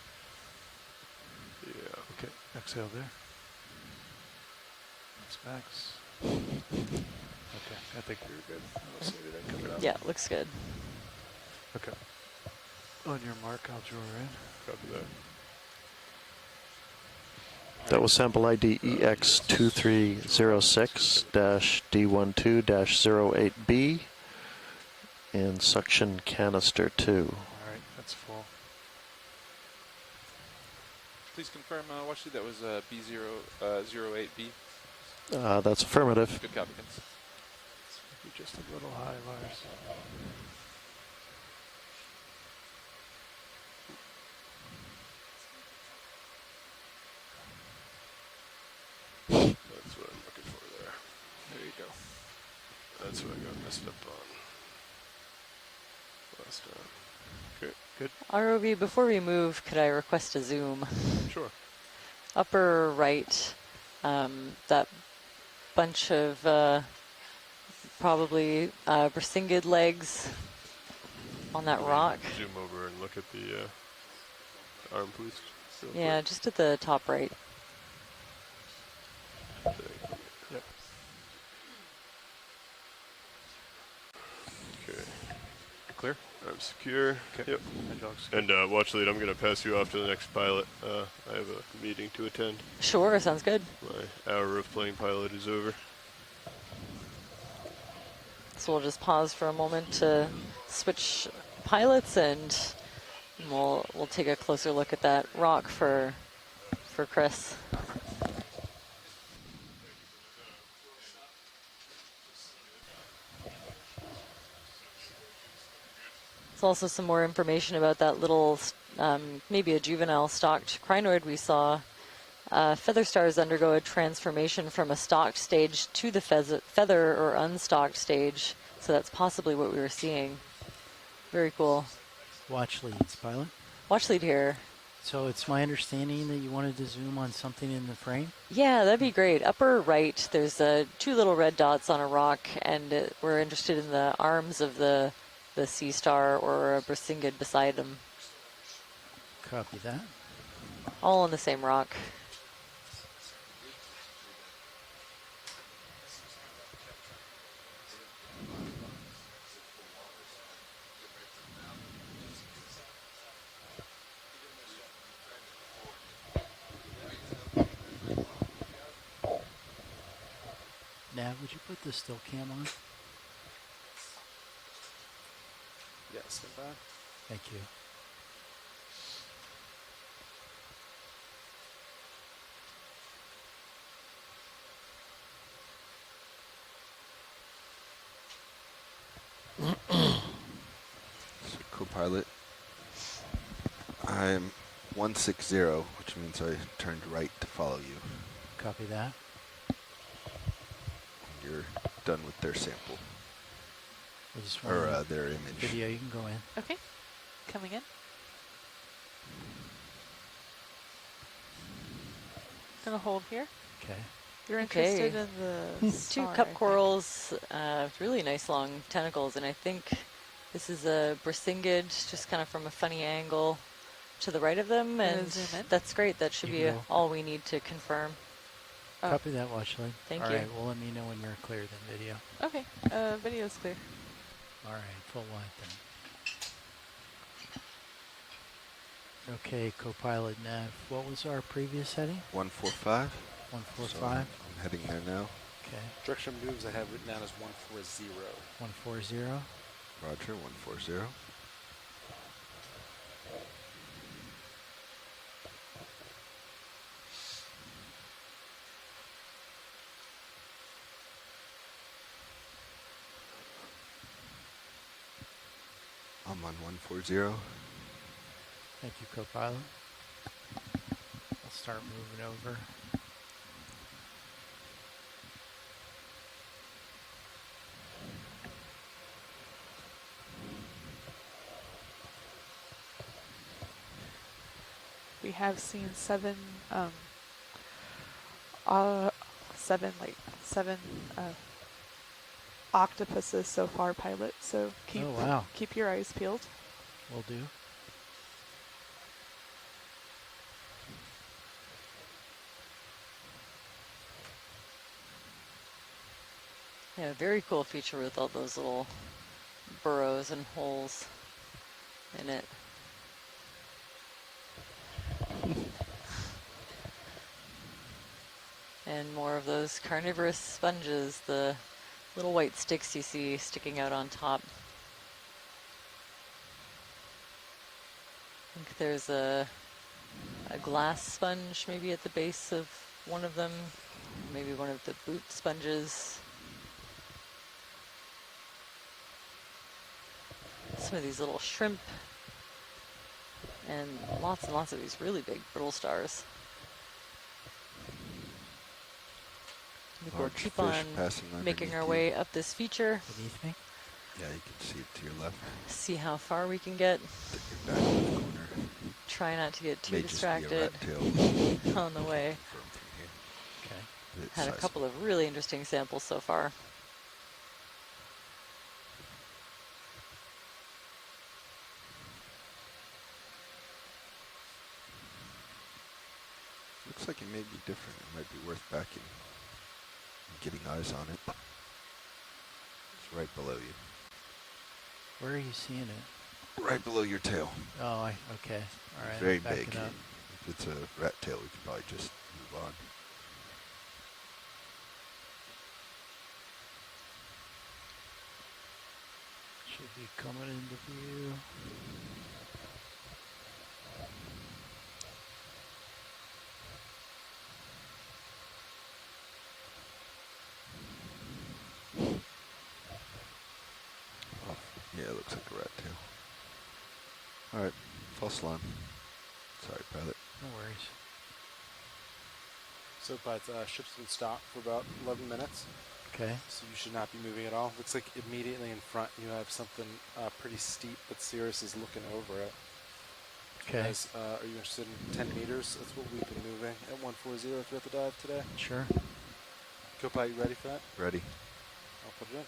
B: Yeah.
P: Okay, exhale there. That's max. Okay, I think you're good. I don't see anything coming up.
H: Yeah, looks good.
P: Okay. On your mark, I'll draw in.
B: Copy that.
I: That was sample ID EX2306-D12-08B and suction canister 2.
P: All right, that's full.
D: Please confirm, Washley, that was B008B.
I: That's affirmative.
D: Good copy, Vince.
P: You're just a little high, Lars.
B: That's what I'm looking for there. There you go. That's what I got messed up on last time. Okay, good.
H: ROV, before we move, could I request a zoom?
B: Sure.
H: Upper right, that bunch of probably Brisingid legs on that rock.
B: Zoom over and look at the arm, please.
H: Yeah, just at the top right.
B: Yep. Okay.
P: Clear?
B: I'm secure.
P: Okay.
B: Yep.
P: Hydraulics
B: And watch lead, I'm going to pass you off to the next pilot. I have a meeting to attend.
H: Sure, sounds good.
B: My hour of playing pilot is over.
H: So we'll just pause for a moment to switch pilots, and we'll take a closer look at that rock for Chris. There's also some more information about that little, maybe a juvenile stocked crinoid we saw. Feather stars undergo a transformation from a stocked stage to the feather or unstocked stage, so that's possibly what we were seeing. Very cool.
R: Watch leads, pilot.
H: Watch lead here.
R: So it's my understanding that you wanted to zoom on something in the frame?
H: Yeah, that'd be great. Upper right, there's 2 little red dots on a rock, and we're interested in the arms of the sea star or a Brisingid beside them.
R: Copy that.
H: All on the same rock.
R: Nav, would you put the still cam on?
E: Yeah, stand by.
R: Thank you.
J: So, co-pilot, I'm 160, which means I turned right to follow you.
R: Copy that.
J: You're done with their sample.
R: I just
J: Or
R: want
J: their image.
R: video, you can go in.
O: Okay, coming in. Gonna hold here.
R: Okay.
O: You're interested
H: Okay.
O: in the
H: 2
O: star,
H: cup
O: I think.
H: corals, really nice long tentacles, and I think this is a Brisingid, just kind of from a funny angle. to the right of them,
O: Gonna
H: and
O: zoom in?
H: that's great. That should
R: You
H: be
R: will.
H: all we need to confirm.
O: Oh.
R: Copy that, watch lead.
H: Thank
R: All
H: you.
R: right, well, let me know when you're clear then, video.
O: Okay, video's clear.
R: All right, full wide then. Okay, Copilot Nav. What was our previous heading?
J: 145.
R: 145.
J: So I'm heading there now.
R: Okay.
E: Direction of moves I have written down as 140.
R: 140.
J: Roger, 140. I'm on 140.
R: Thank you, Copilot. I'll start moving over.
O: We have seen seven octopuses so far, pilot. So keep your eyes peeled.
R: Will do.
H: Yeah, very cool feature with all those little burrows and holes in it. And more of those carnivorous sponges, the little white sticks you see sticking out on top. I think there's a glass sponge maybe at the base of one of them, maybe one of the boot sponges. Some of these little shrimp, and lots of these really big brittle stars. We'll keep on making our way up this feature.
R: Beneath me?
J: Yeah, you can see it to your left.
H: See how far we can get. Try not to get too distracted on the way.
R: Okay.
H: Had a couple of really interesting samples so far.
J: Looks like it may be different. It might be worth backing and getting eyes on it. It's right below you.
R: Where are you seeing it?
J: Right below your tail.
R: Oh, okay. All right.
J: Very
R: back
J: big.
R: it up.
J: If it's a rat tail, we could probably just move on.
R: Should be coming into view.
J: Oh, yeah, it looks like a rat tail. All right, false alarm. Sorry, pilot.
R: No worries.
E: So, but ship's been stopped for about 11 minutes.
R: Okay.
E: So you should not be moving at all. Looks like immediately in front you have something pretty steep, but Cirrus is looking over it.
R: Okay.
E: Guys, are you interested in 10 meters? That's what we've been moving at 140 throughout the dive today.
R: Sure.
E: Copilot, you ready for that?
J: Ready.
E: I'll put it in.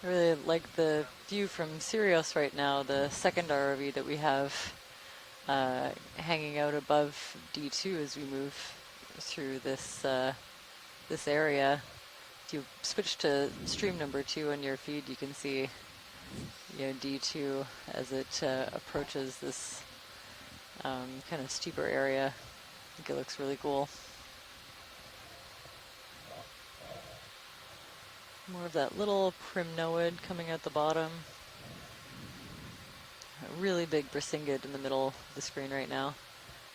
H: I really like the view from Sirius right now, the second ROV that we have hanging out above D2 as we move through this this area. If you switch to stream number 2 on your feed, you can see D2 as it approaches this kind of steeper area. I think it looks really cool. More of that little primnoid coming out the bottom. A really big brisingid in the middle of the screen right now.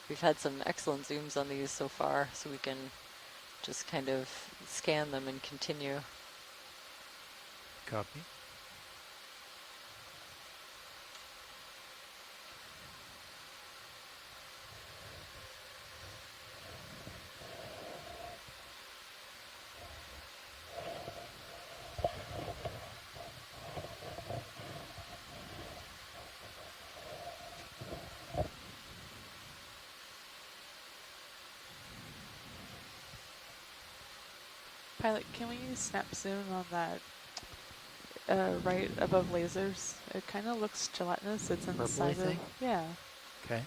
H: We've had some excellent zooms on these so far, so we can just kind of scan them and continue.
R: Copy.
O: Pilot, can we use snap zoom on that right above lasers? It kind of looks gelatinous. It's inside of... Yeah.
R: Okay.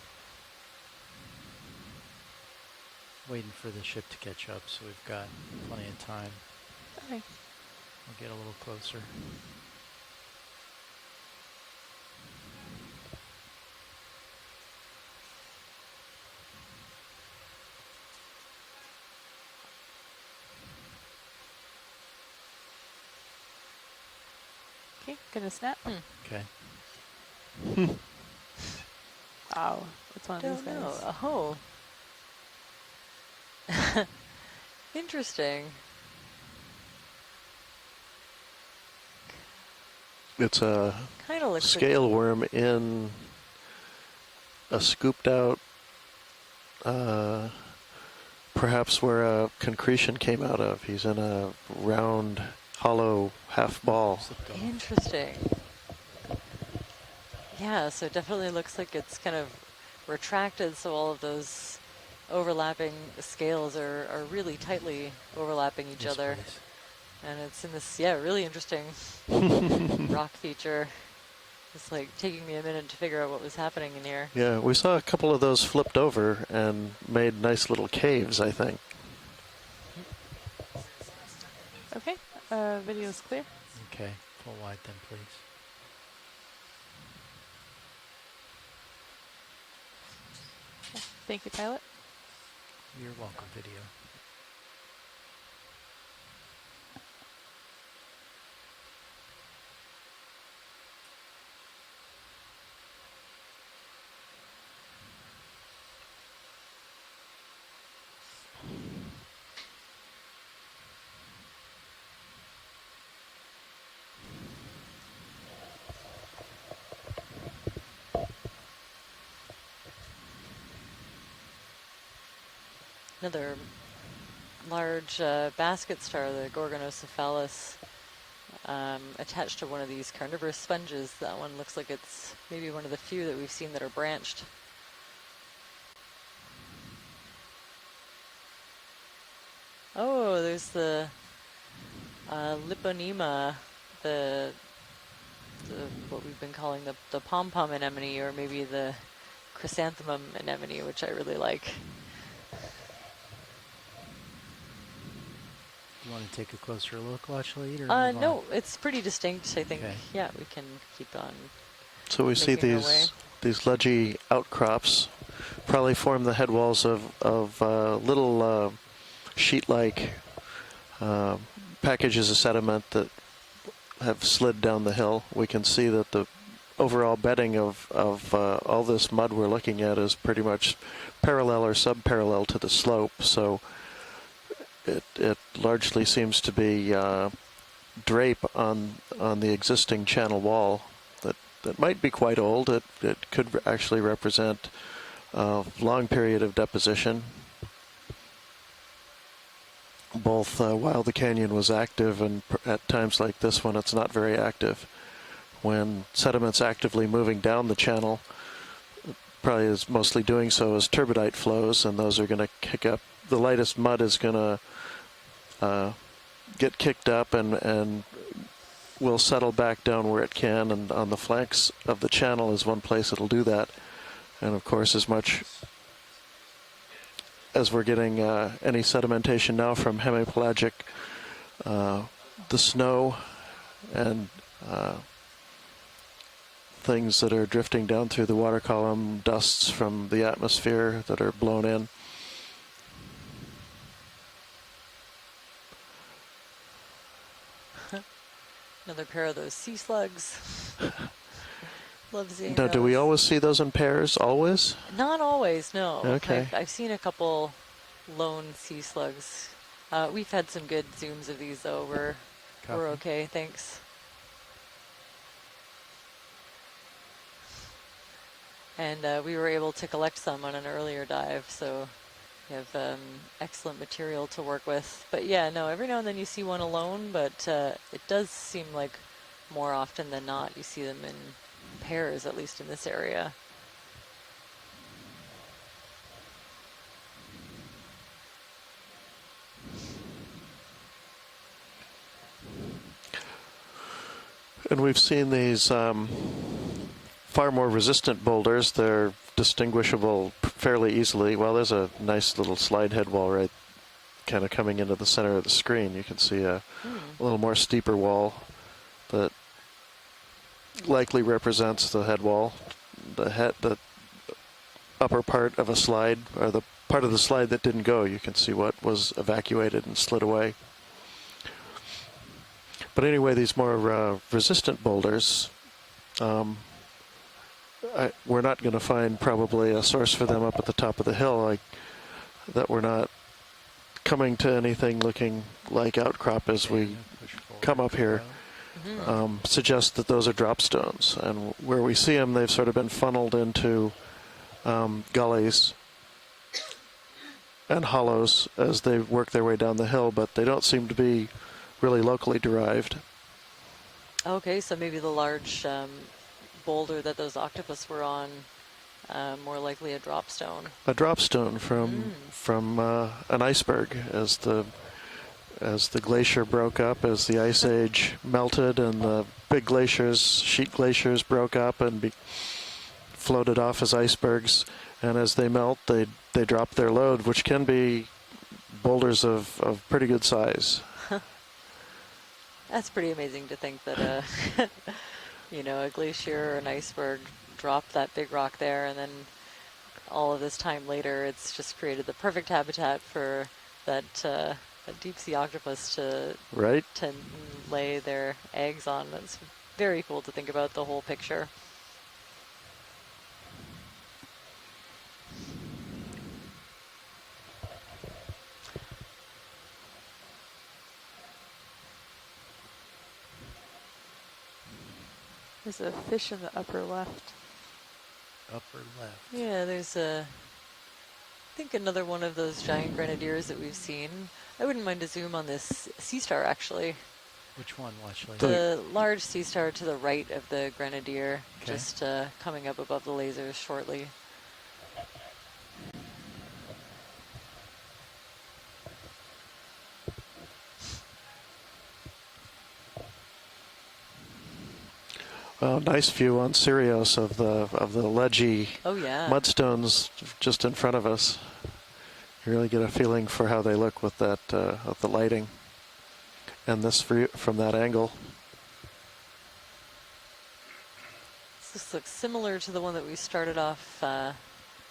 R: Waiting for the ship to catch up, so we've got plenty of time.
O: Okay.
R: We'll get a little closer.
O: Okay, gonna snap.
R: Okay.
O: Wow, it's one of these guys.
H: Oh. Interesting.
I: It's a
H: Kinda looks
I: scale worm in a scooped out, perhaps where a concretion came out of. He's in a round, hollow half ball.
H: Interesting. Yeah, so it definitely looks like it's kind of retracted, so all of those overlapping scales are really tightly overlapping each other.
R: Please.
H: And it's in this, really interesting rock feature. It's like taking me a minute to figure out what was happening in here.
I: Yeah, we saw a couple of those flipped over and made nice little caves, I think.
O: Okay, video's clear.
R: Okay, full wide then, please.
O: Thank you, pilot.
R: You're welcome, video.
H: Another large basket star, the Gorgonocephalus, attached to one of these carnivorous sponges. That one looks like it's maybe one of the few that we've seen that are branched. Oh, there's the Liponema, the what we've been calling the pom-pom anemone, or maybe the chrysanthemum anemone, which I really like.
R: You want to take a closer look, Watch Lead? Or
H: no, it's pretty distinct, I think.
R: Okay.
H: Yeah, we can keep on.
I: So we see these ledgy outcrops probably form the head walls of little sheet-like packages of sediment that have slid down the hill. We can see that the overall bedding of all this mud we're looking at is pretty much parallel or sub-parallel to the slope. So it largely seems to be drape on the existing channel wall that might be quite old. It could actually represent a long period of deposition, both while the canyon was active and at times like this when it's not very active. When sediment's actively moving down the channel, probably is mostly doing so as turbidite flows, and those are going to kick up. The lightest mud is going to get kicked up and will settle back down where it can, and on the flanks of the channel is one place it'll do that. And of course, as much as we're getting any sedimentation now from hemipelagic, the snow and things that are drifting down through the water column, dusts from the atmosphere that are blown in.
H: Another pair of those sea slugs. Love seeing
I: Now,
H: those.
I: do we always see those in pairs? Always?
H: Not always, no.
I: Okay.
H: I've seen a couple lone sea slugs. We've had some good zooms of these, though. We're okay, thanks. And we were able to collect some on an earlier dive, so we have excellent material to work with. But yeah, no, every now and then you see one alone, but it does seem like more often than not you see them in pairs, at least in this area.
I: And we've seen these far more resistant boulders. They're distinguishable fairly easily. Well, there's a nice little slide head wall right kind of coming into the center of the screen. You can see a little more steeper wall that likely represents the head wall. The upper part of a slide, or the part of the slide that didn't go, you can see what was evacuated and slid away. But anyway, these more resistant boulders, we're not going to find probably a source for them up at the top of the hill, that we're not coming to anything looking like outcrop as we come up here. Suggest that those are drop stones. And where we see them, they've sort of been funneled into gullies and hollows as they work their way down the hill, but they don't seem to be really locally derived.
H: Okay, so maybe the large boulder that those octopus were on, more likely a drop stone.
I: A drop stone from an iceberg as the glacier broke up, as the ice age melted, and the big glaciers, sheet glaciers, broke up and floated off as icebergs. And as they melt, they drop their load, which can be boulders of pretty good size.
H: That's pretty amazing to think that a glacier or an iceberg dropped that big rock there, and then all of this time later, it's just created the perfect habitat for that deep sea octopus to lay their eggs on. It's very cool to think about the whole picture.
O: There's a fish in the upper left.
R: Upper left.
H: Yeah, there's I think another one of those giant grenadiers that we've seen. I wouldn't mind to zoom on this sea star, actually.
R: Which one, Watchley?
H: The large sea star to the right of the grenadier, just coming up above the lasers shortly.
I: Well, nice view on Sirius of the ledgy mudstones just in front of us. You really get a feeling for how they look with that with the lighting, and this from that angle.
H: This looks similar to the one that we started off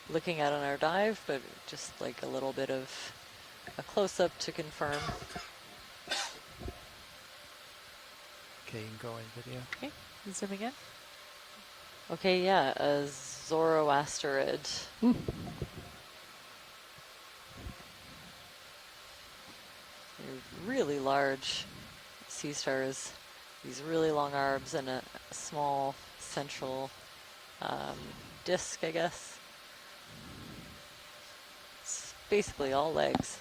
H: looking at on our dive, but just like a little bit of a close-up to confirm.
R: Okay, you can go in video.
O: Okay, zooming in.
H: Okay, yeah, a Zoroasterid. Really large sea stars, these really long arms and a small central disc, I guess. It's basically all legs.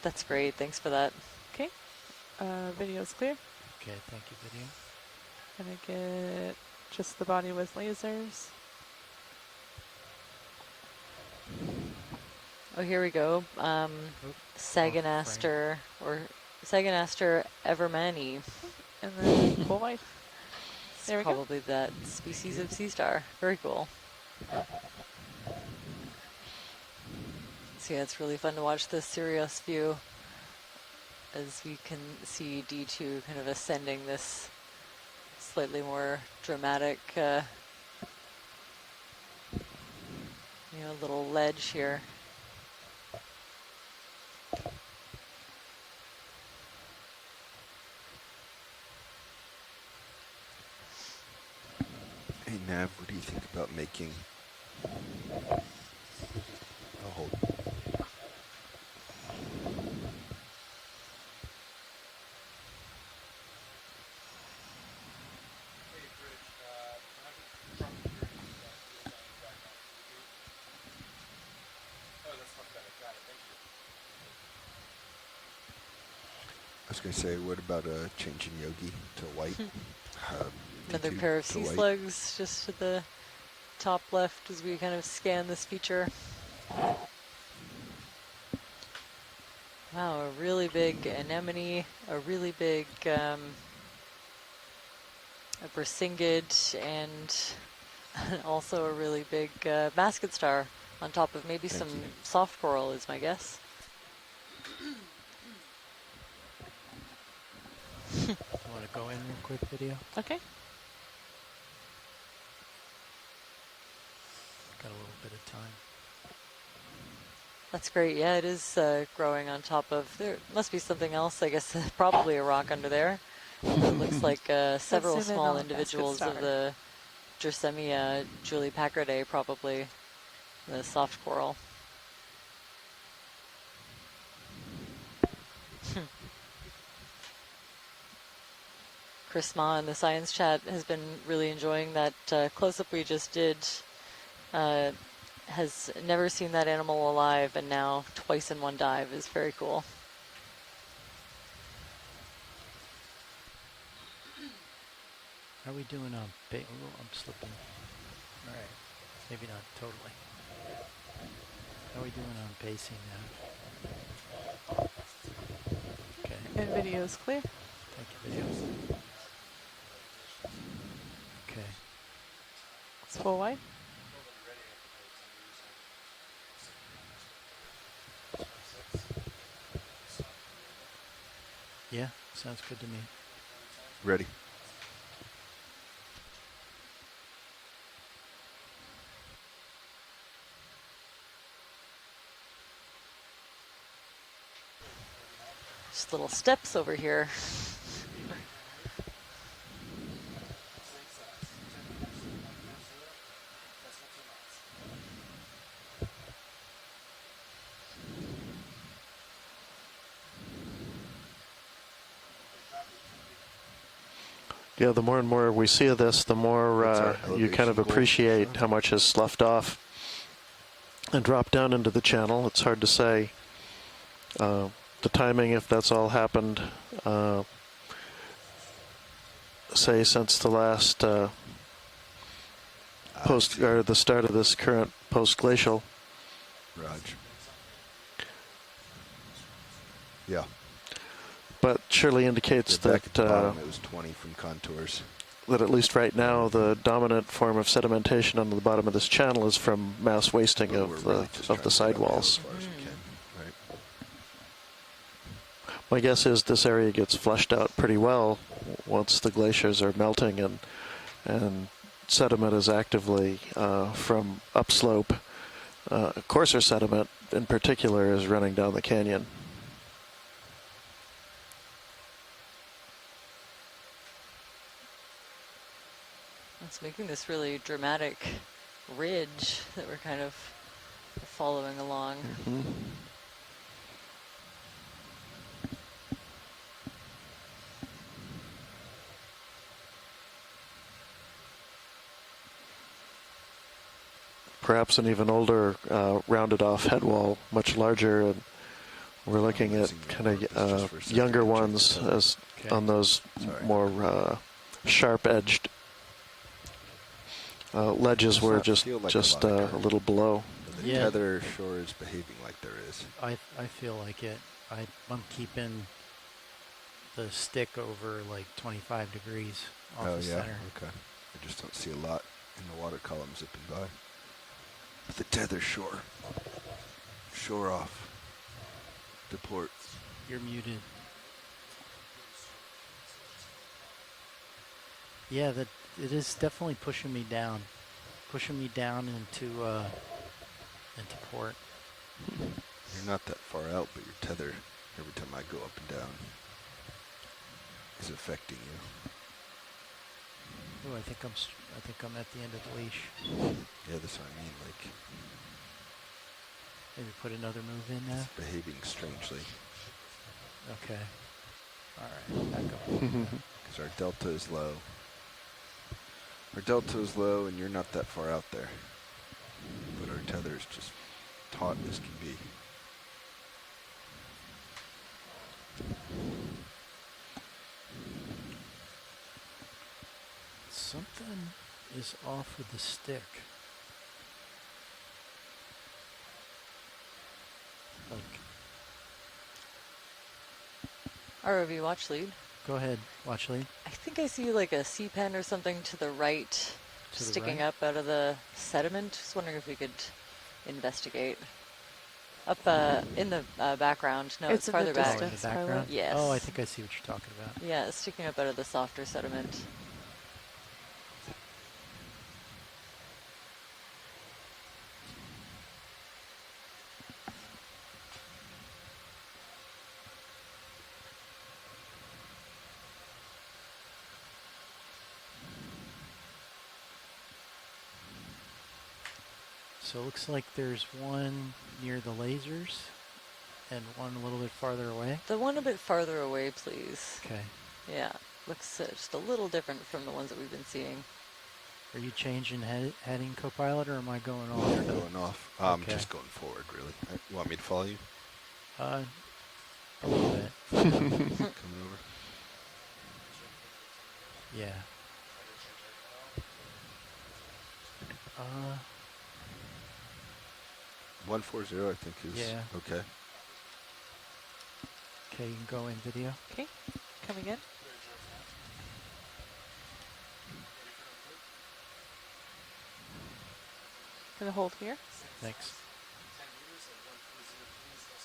H: That's great, thanks for that.
O: Okay, video's clear.
R: Okay, thank you, video.
O: Gonna get just the body with lasers.
H: Oh, here we go. Saganaster, or Saganaster evermanni.
O: And then cool white. There we go.
H: Probably that species of sea star. Very cool. So yeah, it's really fun to watch the Sirius view as we can see D2 kind of ascending this slightly more dramatic, little ledge here.
J: Hey Nav, what do you think about making? I'll hold. I was going to say, what about changing Yogi to white?
H: Another pair of sea slugs just to the top left as we kind of scan this feature. Wow, a really big anemone, a really big a brisingid, and also a really big basket star on top of maybe some soft coral is my guess.
R: You want to go in real quick, video?
O: Okay.
R: Got a little bit of time.
H: That's great. Yeah, it is growing on top of. There must be something else. I guess probably a rock under there. It looks like several
O: zoom in
H: small
O: on
H: individuals
O: basket
H: of
O: star.
H: the Drossemia julipacridae, probably the soft coral. Chris Ma in the science chat has been really enjoying that close-up we just did. Has never seen that animal alive, and now twice in one dive is very cool.
R: How are we doing on oh, I'm slipping. All right. Maybe not totally. How are we doing on pacing now? Okay.
O: And video is clear.
R: Thank you, video. Okay.
O: It's full wide.
R: Yeah, sounds good to me.
J: Ready.
H: Just little steps over here.
I: Yeah, the more and more we see of this, the more you kind of appreciate how much is sloughed off and dropped down into the channel. It's hard to say the timing, if that's all happened, say since the last post or the start of this current post-glacial.
J: Raj. Yeah.
I: But surely indicates
J: Back
I: that
J: at the bottom, it was 20 from contours.
I: that at least right now the dominant form of sedimentation on the bottom of this channel is from mass wasting of the sidewalls. My guess is this area gets flushed out pretty well once the glaciers are melting and sediment is actively from upslope. Coarser sediment in particular is running down the canyon.
H: It's making this really dramatic ridge that we're kind of following along.
I: Mm-hmm. Perhaps an even older rounded off head wall, much larger, and we're looking at kind of younger ones as on those more sharp edged ledges were just a little below.
J: The tether shore is behaving like there is.
R: I feel like it. I'm keeping the stick over like 25 degrees off the center.
J: Okay. I just don't see a lot in the water column zipping by. But the tether shore. Shore off. Deport.
R: You're muted. Yeah, that it is definitely pushing me down into port.
J: You're not that far out, but your tether, every time I go up and down, is affecting you.
R: Oh, I think I'm at the end of the leash.
J: Yeah, that's what I mean. Like,
R: maybe put another move in now.
J: It's behaving strangely.
R: Okay. All right, back up.
J: Because our delta is low. Our delta is low, and you're not that far out there. But our tether is just taut as can be.
R: Something is off with the stick. Like
H: ROV watch lead.
R: Go ahead, watch lead.
H: I think I see like a sea pen or something to the right,
R: To the
H: sticking
R: right?
H: up out of the sediment. Just wondering if we could investigate. Up in the background. No, it's
O: It's in the
H: farther back.
O: distance,
R: Oh, in the background?
O: Pilot.
H: Yes.
R: Oh, I think I see what you're talking about.
H: Yeah, it's sticking up out of the softer sediment.
R: So it looks like there's one near the lasers and one a little bit farther away.
H: The one a bit farther away, please.
R: Okay.
H: Yeah, looks just a little different from the ones that we've been seeing.
R: Are you changing heading, co-pilot, or am I going off?
J: You're going off.
R: Okay.
J: Just going forward, really. You want me to follow you?
R: A little bit.
J: Coming over.
R: Yeah.
J: 140, I think is
R: Yeah.
J: okay.
R: Okay, you can go in video.
O: Okay, coming in. Gonna hold here.
R: Thanks.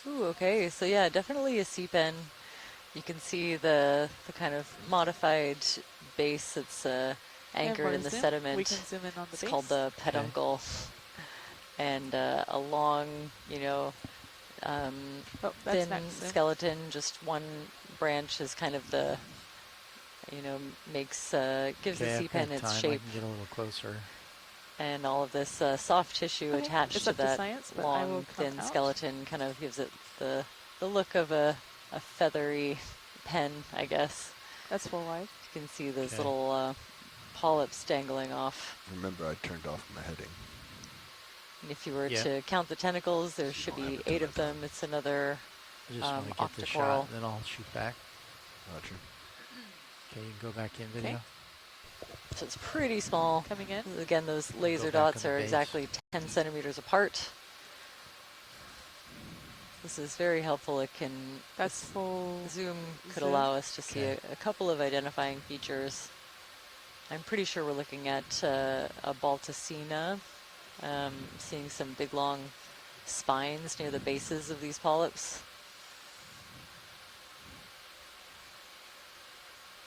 H: Ooh, okay. So yeah, definitely a sea pen. You can see the kind of modified base that's anchored in the
O: zoom.
H: sediment.
O: We can zoom in on the
H: It's
O: base.
H: called the peduncle. And a long,
O: that's
H: thin
O: next zoom.
H: skeleton. Just one branch is kind of the, gives
R: Okay,
H: the sea
R: I've
H: pen
R: got
H: its
R: time.
H: shape.
R: I can get a little closer.
H: And all of this soft tissue
O: Okay,
H: attached
O: it's
H: to
O: up to
H: that
O: science, but I will
H: long,
O: come
H: thin
O: out.
H: skeleton kind of gives it the look of a feathery pen, I guess.
O: That's full wide.
H: You can see those
J: Okay.
H: little polyps dangling off.
J: Remember, I turned off my heading.
H: And if you were
R: Yeah.
H: to count the tentacles, there should be 8 of them. It's another
R: I just want to get the shot,
H: octocoral.
R: and then I'll shoot back.
J: Roger.
R: Okay, you can go back in video.
H: So it's pretty small.
O: Coming in.
H: Again, those laser
R: back on
H: dots
R: the
H: are
R: base.
H: exactly 10 centimeters apart. This is very helpful. It can,
O: That's
H: this
O: full
H: zoom could
O: zoom.
H: allow us to see a couple of identifying features. I'm pretty sure we're looking at a Balticina, seeing some big long spines near the bases of these polyps.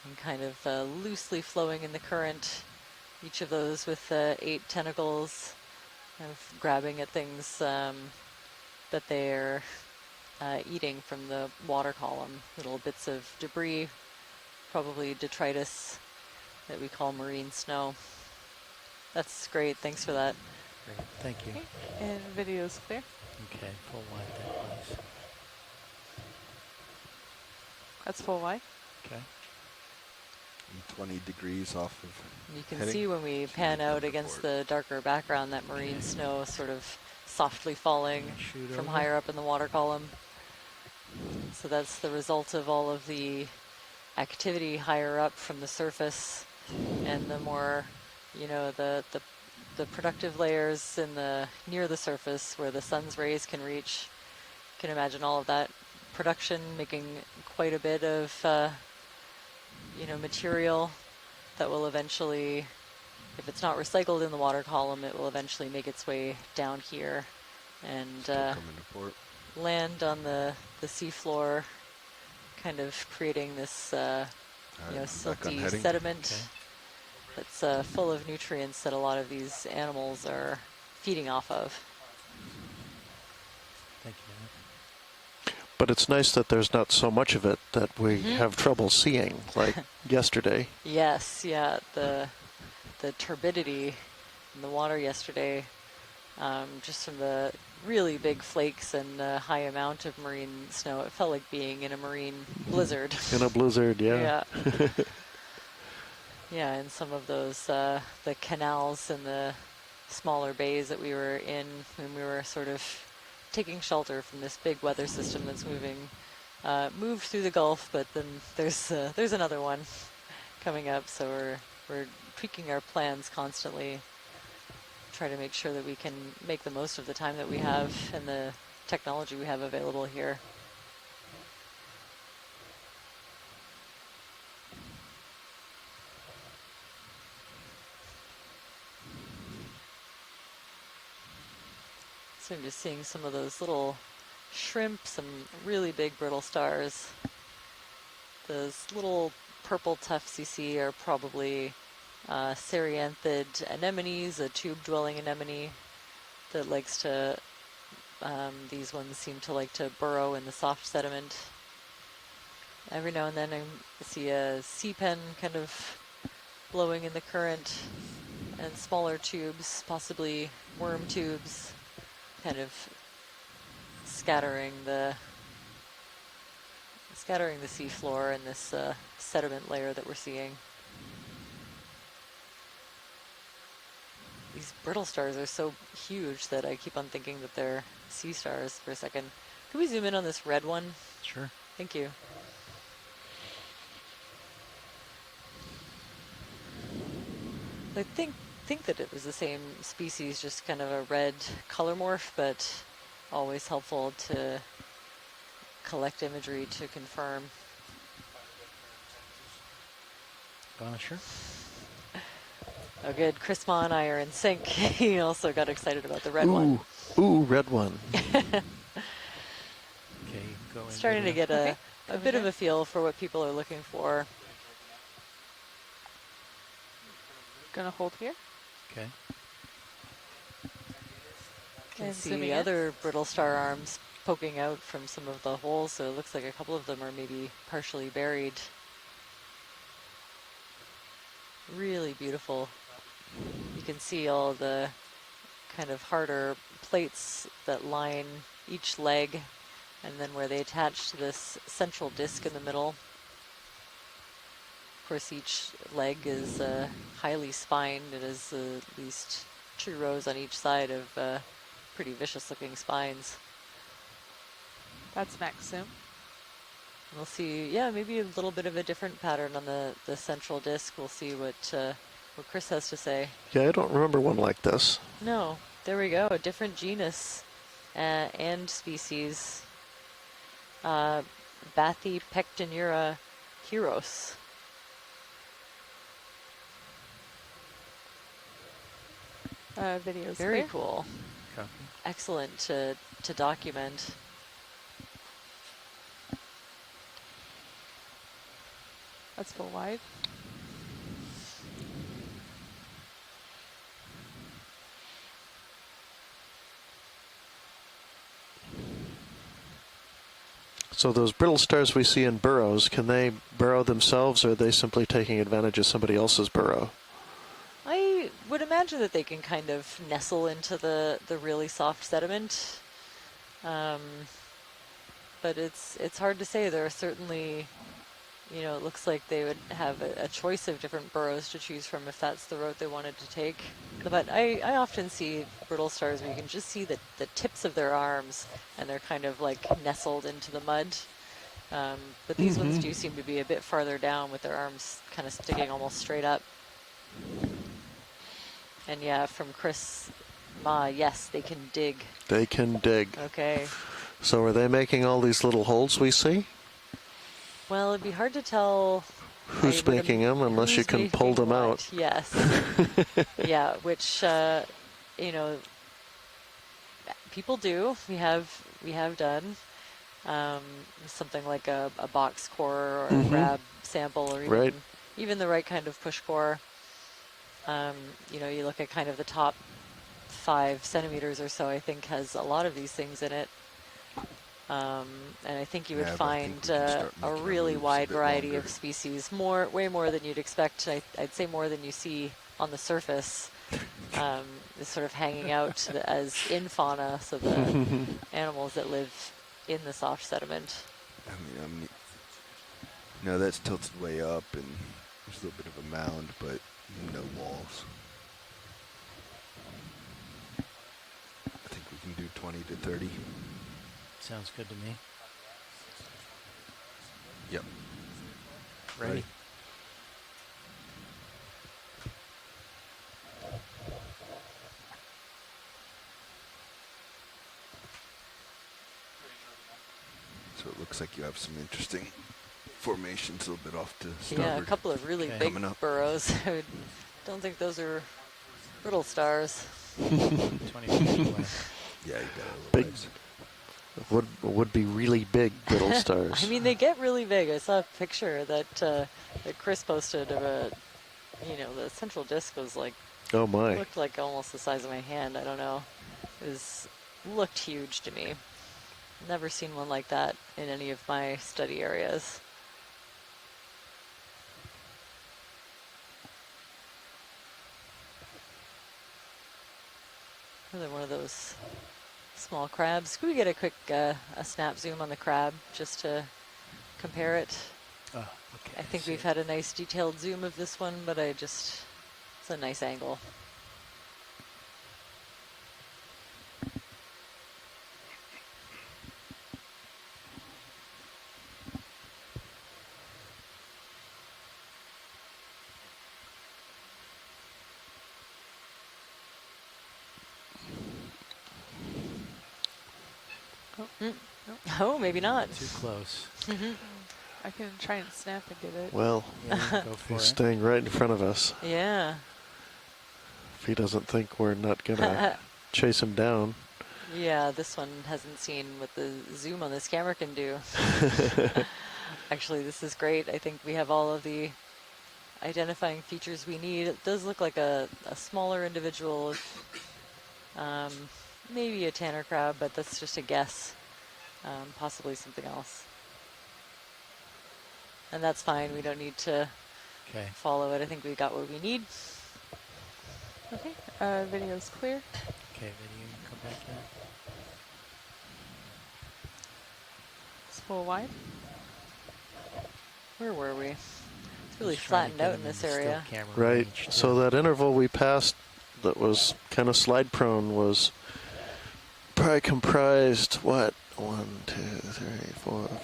H: And kind of loosely flowing in the current, each of those with 8 tentacles, kind of grabbing at things that they're eating from the water column. Little bits of debris, probably detritus that we call marine snow. That's great, thanks for that.
R: Great, thank you.
O: Okay, and video's clear.
R: Okay, full wide then, please.
O: That's full wide.
R: Okay.
J: I'm 20 degrees off of
H: You can
J: heading.
H: see when we pan out against the darker background that marine snow sort of softly falling
R: Shoot
H: from
R: over.
H: higher up in the water column. So that's the result of all of the activity higher up from the surface, and the more, the productive layers in the near the surface where the sun's rays can reach. You can imagine all of that production making quite a bit of material that will eventually, if it's not recycled in the water column, it will eventually make its way down here and
J: Coming to port.
H: land on the seafloor, kind of creating this
J: Alright, back on
H: silty
J: heading.
H: sediment that's full of nutrients that a lot of these animals are feeding off of.
R: Thank you, man.
I: But it's nice that there's not so much of it that we
H: Mhm.
I: have trouble seeing, like yesterday.
H: Yes, yeah, the turbidity in the water yesterday, just from the really big flakes and the high amount of marine snow, it felt like being in a marine blizzard.
I: In a blizzard, yeah.
H: Yeah. Yeah, and some of those, the canals and the smaller bays that we were in when we were sort of taking shelter from this big weather system that's moved through the Gulf, but then there's another one coming up, so we're tweaking our plans constantly, try to make sure that we can make the most of the time that we have and the technology we have available here. So I'm just seeing some of those little shrimp, some really big brittle stars. Those little purple tufts you see are probably Cerianthid anemones, a tube-dwelling anemone that likes to, these ones seem to like to burrow in the soft sediment. Every now and then I see a sea pen kind of blowing in the current, and smaller tubes, possibly worm tubes, kind of scattering the seafloor in this sediment layer that we're seeing. These brittle stars are so huge that I keep on thinking that they're sea stars for a second. Can we zoom in on this red one?
R: Sure.
H: Thank you. I think that it was the same species, just kind of a red color morph, but always helpful to collect imagery to confirm.
R: Sure.
H: Oh, good. Chris Ma and I are in sync. He also got excited about the red one.
I: Ooh, red one.
R: Okay, go in.
H: Starting to get a bit of a feel for what people are looking for.
O: Gonna hold here.
R: Okay.
H: Can
O: And
H: see
O: zooming
H: the
O: in.
H: other brittle star arms poking out from some of the holes, so it looks like a couple of them are maybe partially buried. Really beautiful. You can see all the kind of harder plates that line each leg, and then where they attach to this central disc in the middle. Of course, each leg is highly spined. It is at least 2 rows on each side of pretty vicious-looking spines.
O: That's max zoom.
H: We'll see, yeah, maybe a little bit of a different pattern on the central disc. We'll see what Chris has to say.
I: Yeah, I don't remember one like this.
H: No, there we go, a different genus and species. Bathypectinura heros.
O: Videos
H: Very
O: here.
H: cool.
R: Copy.
H: Excellent to document.
O: That's full wide.
I: So those brittle stars we see in burrows, can they burrow themselves, or are they simply taking advantage of somebody else's burrow?
H: I would imagine that they can kind of nestle into the really soft sediment. But it's hard to say. There are certainly, you know, it looks like they would have a choice of different burrows to choose from if that's the route they wanted to take. But I often see brittle stars where you can just see the tips of their arms, and they're kind of like nestled into the mud. But these ones do seem to be a bit farther down with their arms kind of sticking almost straight up. And yeah, from Chris Ma, yes, they can dig.
I: They can dig.
H: Okay.
I: So are they making all these little holes we see?
H: Well, it'd be hard to tell
I: Who's making them unless you can pull them out.
H: Yes. Yeah, which, you know, people do. We have done something like a box core or a grab sample, or even the right kind of push core. You know, you look at kind of the top 5 centimeters or so, I think has a lot of these things in it. And I think you would find a really wide variety of species, way more than you'd expect. I'd say more than you see on the surface, is sort of hanging out as in fauna, so the animals that live in the soft sediment.
J: I mean, no, that's tilted way up, and there's a little bit of a mound, but no walls. I think we can do 20 to 30.
R: Sounds good to me.
J: Yep.
R: Ready.
J: So it looks like you have some interesting formations a little bit off to starboard.
H: Yeah, a couple of really big burrows. I don't think those are brittle stars.
R: 20 feet away.
J: Yeah, you got
I: big, would be really big little stars.
H: I mean, they get really big. I saw a picture that that Chris posted of a, the central disk was like,
I: Oh my!
H: looked like almost the size of my hand. I don't know. Looked huge to me. Never seen one like that in any of my study areas. Another one of those small crabs. Could we get a quick a snap zoom on the crab just to compare it?
R: Oh, okay.
H: I think we've had a nice detailed zoom of this one, but it's a nice angle. Oh, maybe not.
R: Too close.
O: I can try and snap and get it.
I: Well,
R: yeah, go for
I: he's
R: it.
I: staying right in front of us.
H: Yeah.
I: If he doesn't think we're not gonna chase him down.
H: Yeah, this one hasn't seen what the zoom on this camera can do. Actually, this is great. I think we have all of the identifying features we need. It does look like a smaller individual, maybe a tanner crab, but that's just a guess. Possibly something else. And that's fine. We don't need to follow it. I think we got what we need.
O: Okay, video's clear.
R: Okay, video, come back in.
O: It's full wide.
H: Where were we? It's really
R: Just trying to
H: flattened
R: get
H: out
R: him
H: in this
R: the still
H: area.
R: camera
I: Right.
R: range,
I: So
R: too.
I: that interval we passed that was kind of slide prone was probably comprised, what? 1, 2, 3, 4, 5.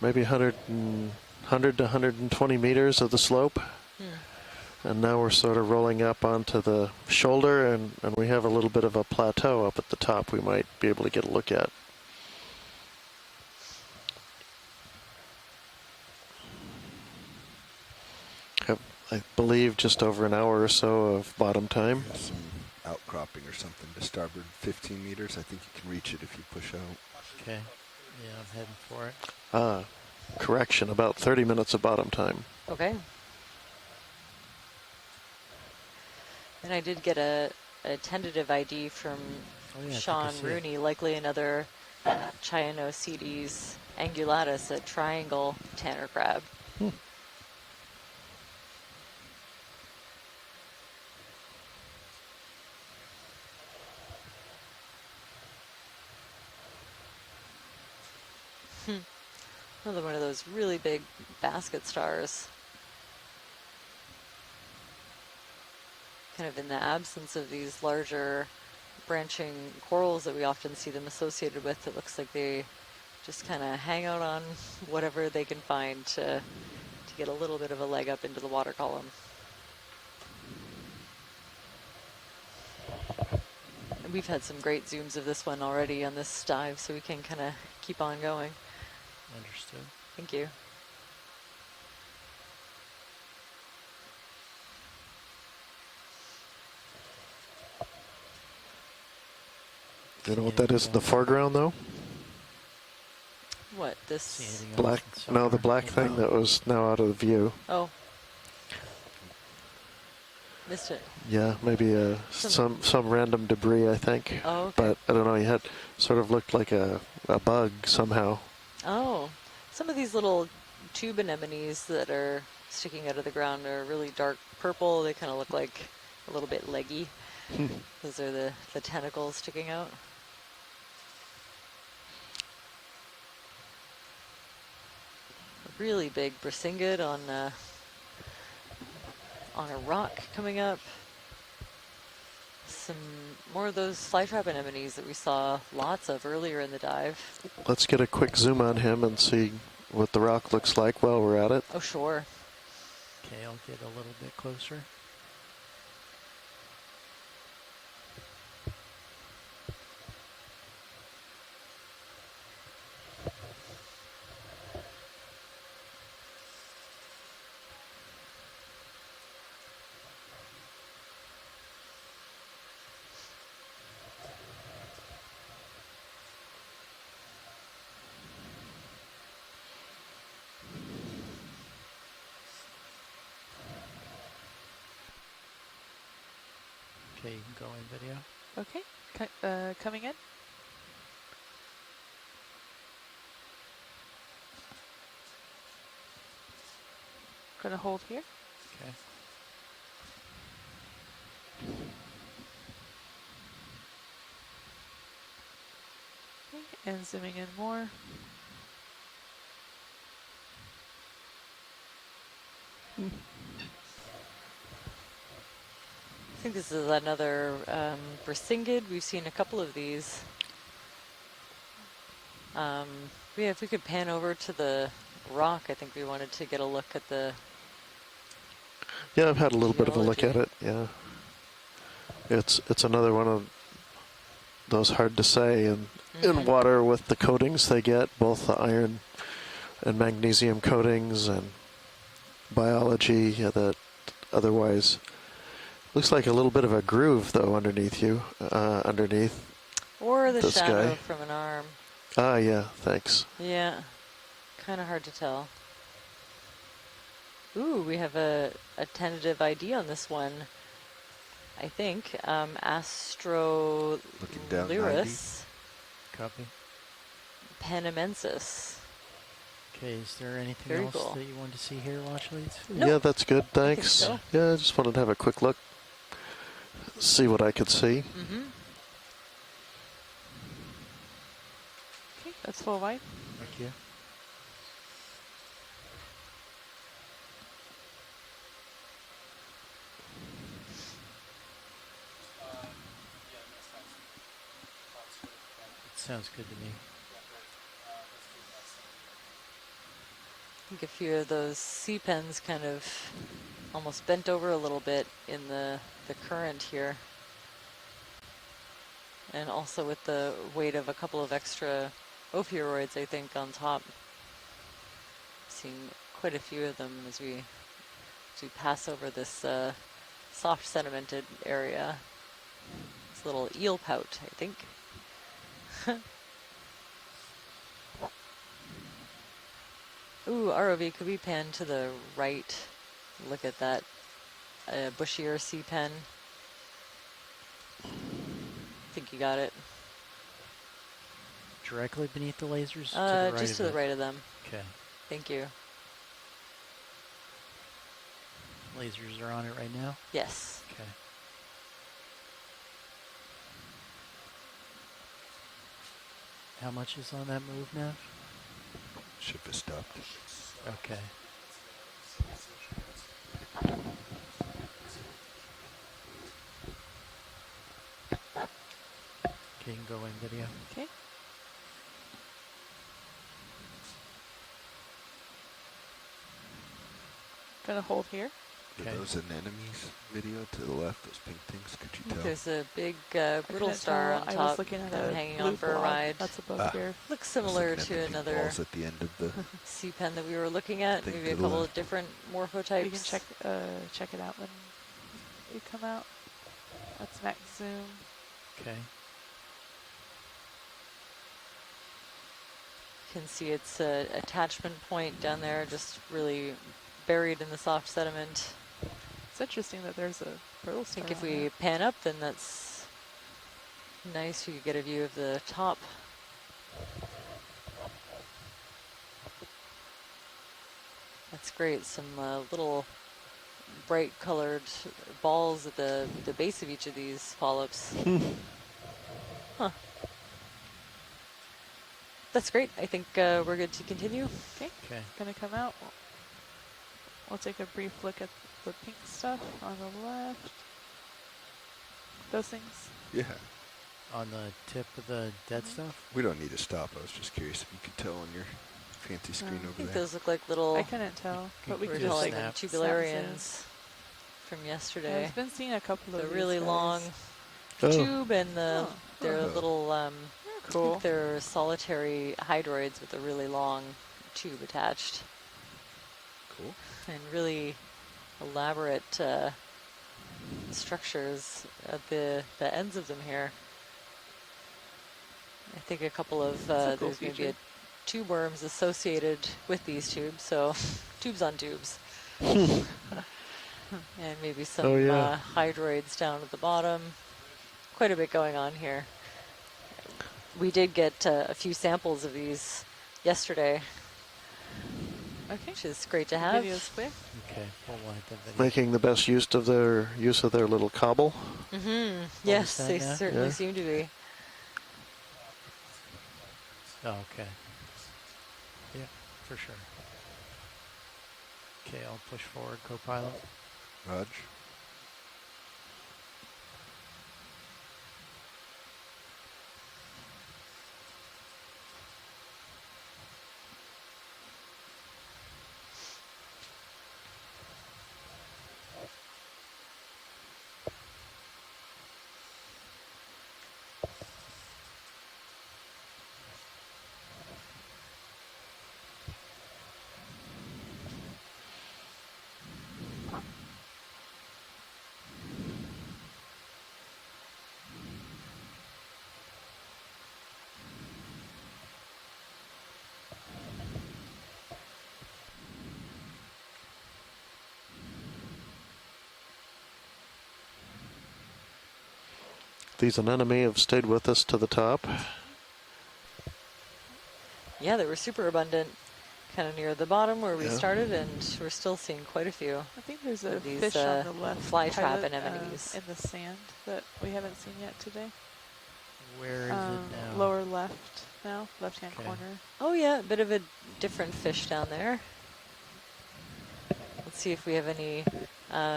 I: Maybe 100 to 120 meters of the slope. And now we're sort of rolling up onto the shoulder, and we have a little bit of a plateau up at the top we might be able to get a look at. Have, I believe, just over an hour or so of bottom time.
J: Some outcropping or something to starboard 15 meters. I think you can reach it if you push out.
R: Okay. Yeah, I'm heading for it.
I: Correction, about 30 minutes of bottom time.
H: Okay. And I did get a tentative ID from Sean Rooney, likely another Chianocetes angulatus, a triangle tanner crab. Another one of those really big basket stars. Kind of in the absence of these larger branching corals that we often see them associated with, it looks like they just kind of hang out on whatever they can find to get a little bit of a leg up into the water column. And we've had some great zooms of this one already on this dive, so we can kind of keep on going.
R: Understood.
H: Thank you.
I: Do you know what that is in the foreground, though?
H: What, this?
I: Black? No, the black thing that was now out of view.
H: Oh. Missed it.
I: Yeah, maybe some random debris, I think.
H: Oh, okay.
I: But I don't know. He had sort of looked like a bug somehow.
H: Oh, some of these little tube anemones that are sticking out of the ground are really dark purple. They kind of look like a little bit leggy. Those are the tentacles sticking out. A really big brasingid on a rock coming up. Some more of those flytrap anemones that we saw lots of earlier in the dive.
I: Let's get a quick zoom on him and see what the rock looks like while we're at it.
H: Oh, sure.
R: Okay, I'll get a little bit closer. Okay, you can go in video.
O: Okay, coming in. Gonna hold here.
R: Okay.
O: Okay, and zooming in more.
H: I think this is another Brisingid. We've seen a couple of these. Yeah, if we could pan over to the rock, I think we wanted to get a look at the...
I: Yeah, I've had a little bit of a look at it, yeah. It's another one of those hard to say in water with the coatings they get, both the iron and magnesium coatings and biology that otherwise looks like a little bit of a groove though underneath you, underneath
H: Or the
I: this
H: shadow
I: guy.
H: from an arm.
I: Ah, yeah, thanks.
H: Yeah, kind of hard to tell. Ooh, we have a tentative ID on this one. I think Astrolyrus
R: Copy.
H: Panamensis.
R: Okay, is there anything
H: Very
R: else
H: cool.
R: that you want to see here, watch leads?
I: Yeah, that's good, thanks.
H: so.
I: Yeah, I just wanted to have a quick look, see what I could see.
O: Okay, that's full wide.
R: Thank you. Sounds good to me.
H: I think a few of those sea pens kind of almost bent over a little bit in the current here. And also with the weight of a couple of extra ophiuroids, I think, on top. Seen quite a few of them as we pass over this soft sedimented area. This little eel pout, I think. Ooh, ROV, could we pan to the right? Look at that bushier sea pen. I think you got it.
R: Directly beneath the lasers? To the right
H: just to the right of them.
R: Okay.
H: Thank you.
R: Lasers are on it right now?
H: Yes.
R: Okay. How much is on that move now?
J: Ship is stopped.
R: Okay. Okay, you can go in video.
O: Okay. Gonna hold here.
J: Are those anemones video to the left, those pink things? Could you tell?
H: There's a big brittle
O: couldn't
H: star
O: tell.
H: on
O: I
H: top
O: was looking at a
H: hanging
O: blue
H: on for a
O: blob
H: ride.
O: that's above here.
H: Looks similar to another
J: balls at the end of the
H: sea pen that we were looking at.
J: Think
H: Maybe a
J: to the
H: couple
J: left.
H: of different morphotypes.
O: You can check it out when you come out. That's max zoom.
R: Okay.
H: You can see its attachment point down there, just really buried in the soft sediment.
O: It's interesting that there's a brittle
H: I
O: star
H: think if
O: on
H: we
O: it.
H: pan up, then that's nice. You could get a view of the top. That's great. Some little bright colored balls at the base of each of these polyps. Huh. That's great. I think we're good to continue.
O: Okay.
R: Okay.
O: Gonna come out. We'll take a brief look at the pink stuff on the left. Those things.
J: Yeah.
R: On the tip of the dead stuff?
J: We don't need to stop. I was just curious if you could tell on your fancy screen
H: I
J: over
H: think
J: there.
H: those look like little.
O: I couldn't tell, but we
H: We're
O: could
H: calling
O: just
H: them
O: snap
H: tubularians from yesterday.
O: I've been seeing a couple of
H: the
O: these
H: really
O: guys.
H: long
I: Oh.
H: tube and the they're
J: Oh.
H: little I
O: cool.
H: think they're solitary hydroids with a really long tube attached.
J: Cool.
H: And really elaborate structures at the ends of them here. I think a couple of
O: That's a cool
H: there's going to be
O: feature.
H: tube worms associated with these tubes, so tubes on tubes. And maybe some
I: Oh, yeah.
H: hydroids down at the bottom. Quite a bit going on here. We did get a few samples of these yesterday.
O: Okay.
H: Which is great to have.
O: Video's clear.
R: Okay, we'll light the video.
I: Making the best use of their little cobble.
H: Mm-hmm. Yes, they certainly seem to be.
R: Oh, okay. Yeah, for sure. Okay, I'll push forward, co-pilot.
J: Raj.
I: These anemone have stayed with us to the top.
H: Yeah, they were super abundant kind of near the bottom where we started, and we're still seeing quite a few.
O: I think there's a
H: these,
O: fish on the left
H: flytrap
O: pilot,
H: anemones.
O: in the sand that we haven't seen yet today.
R: Where is it now?
O: Lower left now, left-hand corner.
H: Oh yeah, a bit of a different fish down there. Let's see if we have any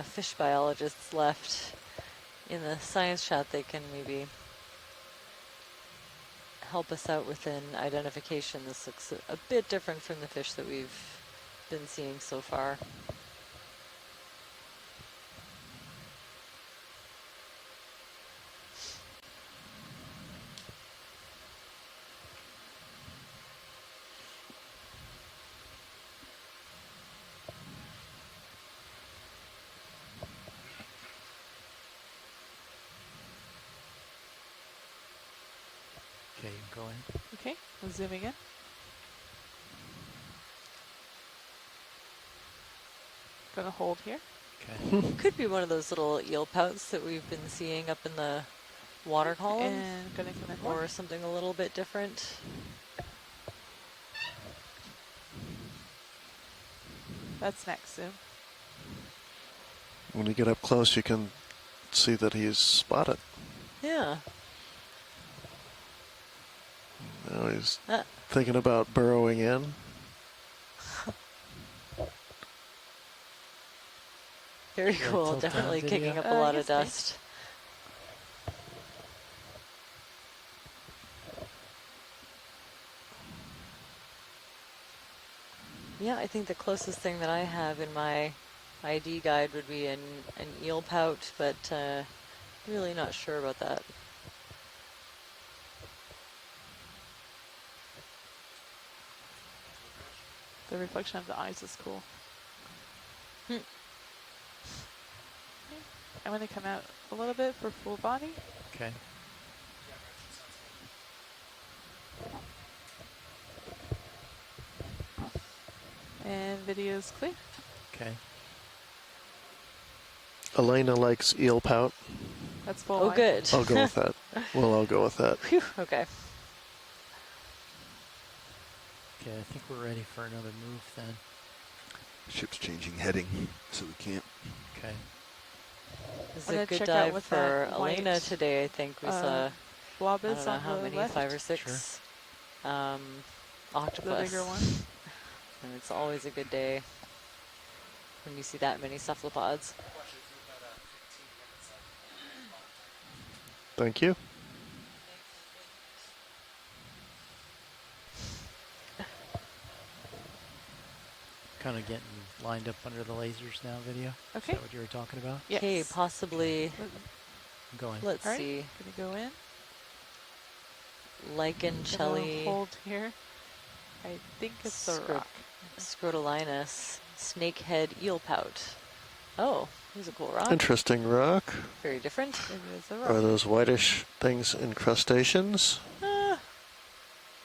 H: fish biologists left in the science chat. They can maybe help us out with an identification. This looks a bit different from the fish that we've been seeing so far.
R: Okay, you can go in.
O: Okay, I'm zooming in. Gonna hold here.
R: Okay.
H: Could be one of those little eel pouts that we've been seeing up in the water column.
O: And gonna come in more.
H: Or something a little bit different.
O: That's next zoom.
I: When you get up close, you can see that he's spotted.
H: Yeah.
I: Now he's thinking about burrowing in.
H: Very cool. Definitely kicking up a lot of dust. Yeah, I think the closest thing that I have in my ID guide would be an eel pout, but really not sure about that.
O: The reflection of the eyes is cool.
H: Hmm.
O: I'm going to come out a little bit for full body.
R: Okay.
O: And video's clear.
R: Okay.
I: Elena likes eel pout.
O: That's full.
H: Oh, good.
I: I'll go with that. Well, I'll go with that.
H: Whew, okay.
R: Okay, I think we're ready for another move then.
J: Ship's changing heading, so we can't.
R: Okay.
H: This is a good dive for Elena today. I think we saw,
O: blob
H: I
O: is
H: don't know
O: on
H: how
O: the
H: many,
O: left.
H: 5 or 6 octopus.
O: The bigger one.
H: And it's always a good day when you see that many cephalopods.
I: Thank you.
R: Kind of getting lined up under the lasers now, video.
O: Okay.
R: Is that what you were talking about?
O: Yes.
H: Okay, possibly.
R: Go in.
H: Let's see.
O: Gonna go in.
H: Lichencelli.
O: Hold here. I think it's a rock.
H: Scrotolinus snakehead eel pout. Oh, here's a cool rock.
I: Interesting rock.
H: Very different.
O: It is a rock.
I: Are those whitish things incrustations?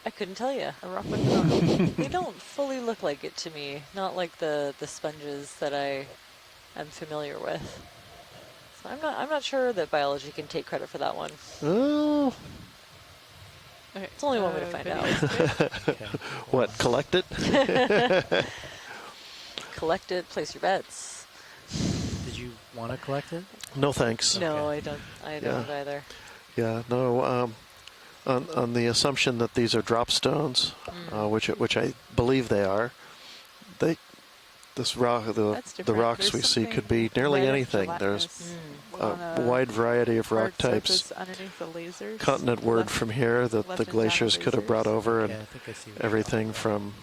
H: I couldn't tell you.
O: A rock with a rock.
H: They don't fully look like it to me. Not like the sponges that I am familiar with. So I'm not sure that biology can take credit for that one.
I: Oh.
O: Okay.
H: It's only one way to find out.
I: Okay. What? Collect it?
H: Collect it. Place your bets.
R: Did you want to collect it?
I: No, thanks.
H: No, I don't. I don't either.
I: Yeah. No. On the assumption that these are drop stones, which I believe they are, this rock, the rocks we see could be nearly anything. There's a wide variety of rock types. Continent-ward from here that the glaciers could have brought over, and everything from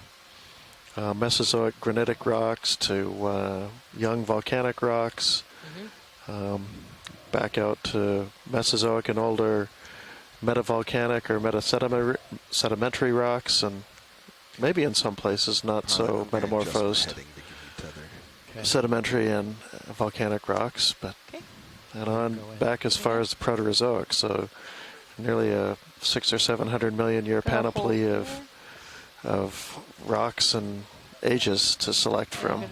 I: Mesozoic granitic rocks to young volcanic rocks, back out to Mesozoic and older metavolcanic or metasedimentary rocks, and maybe in some places not so metamorphosed sedimentary and volcanic rocks, but and on back as far as the Proterozoic, so nearly a 600 or 700 million year panoply of rocks and ages to select from.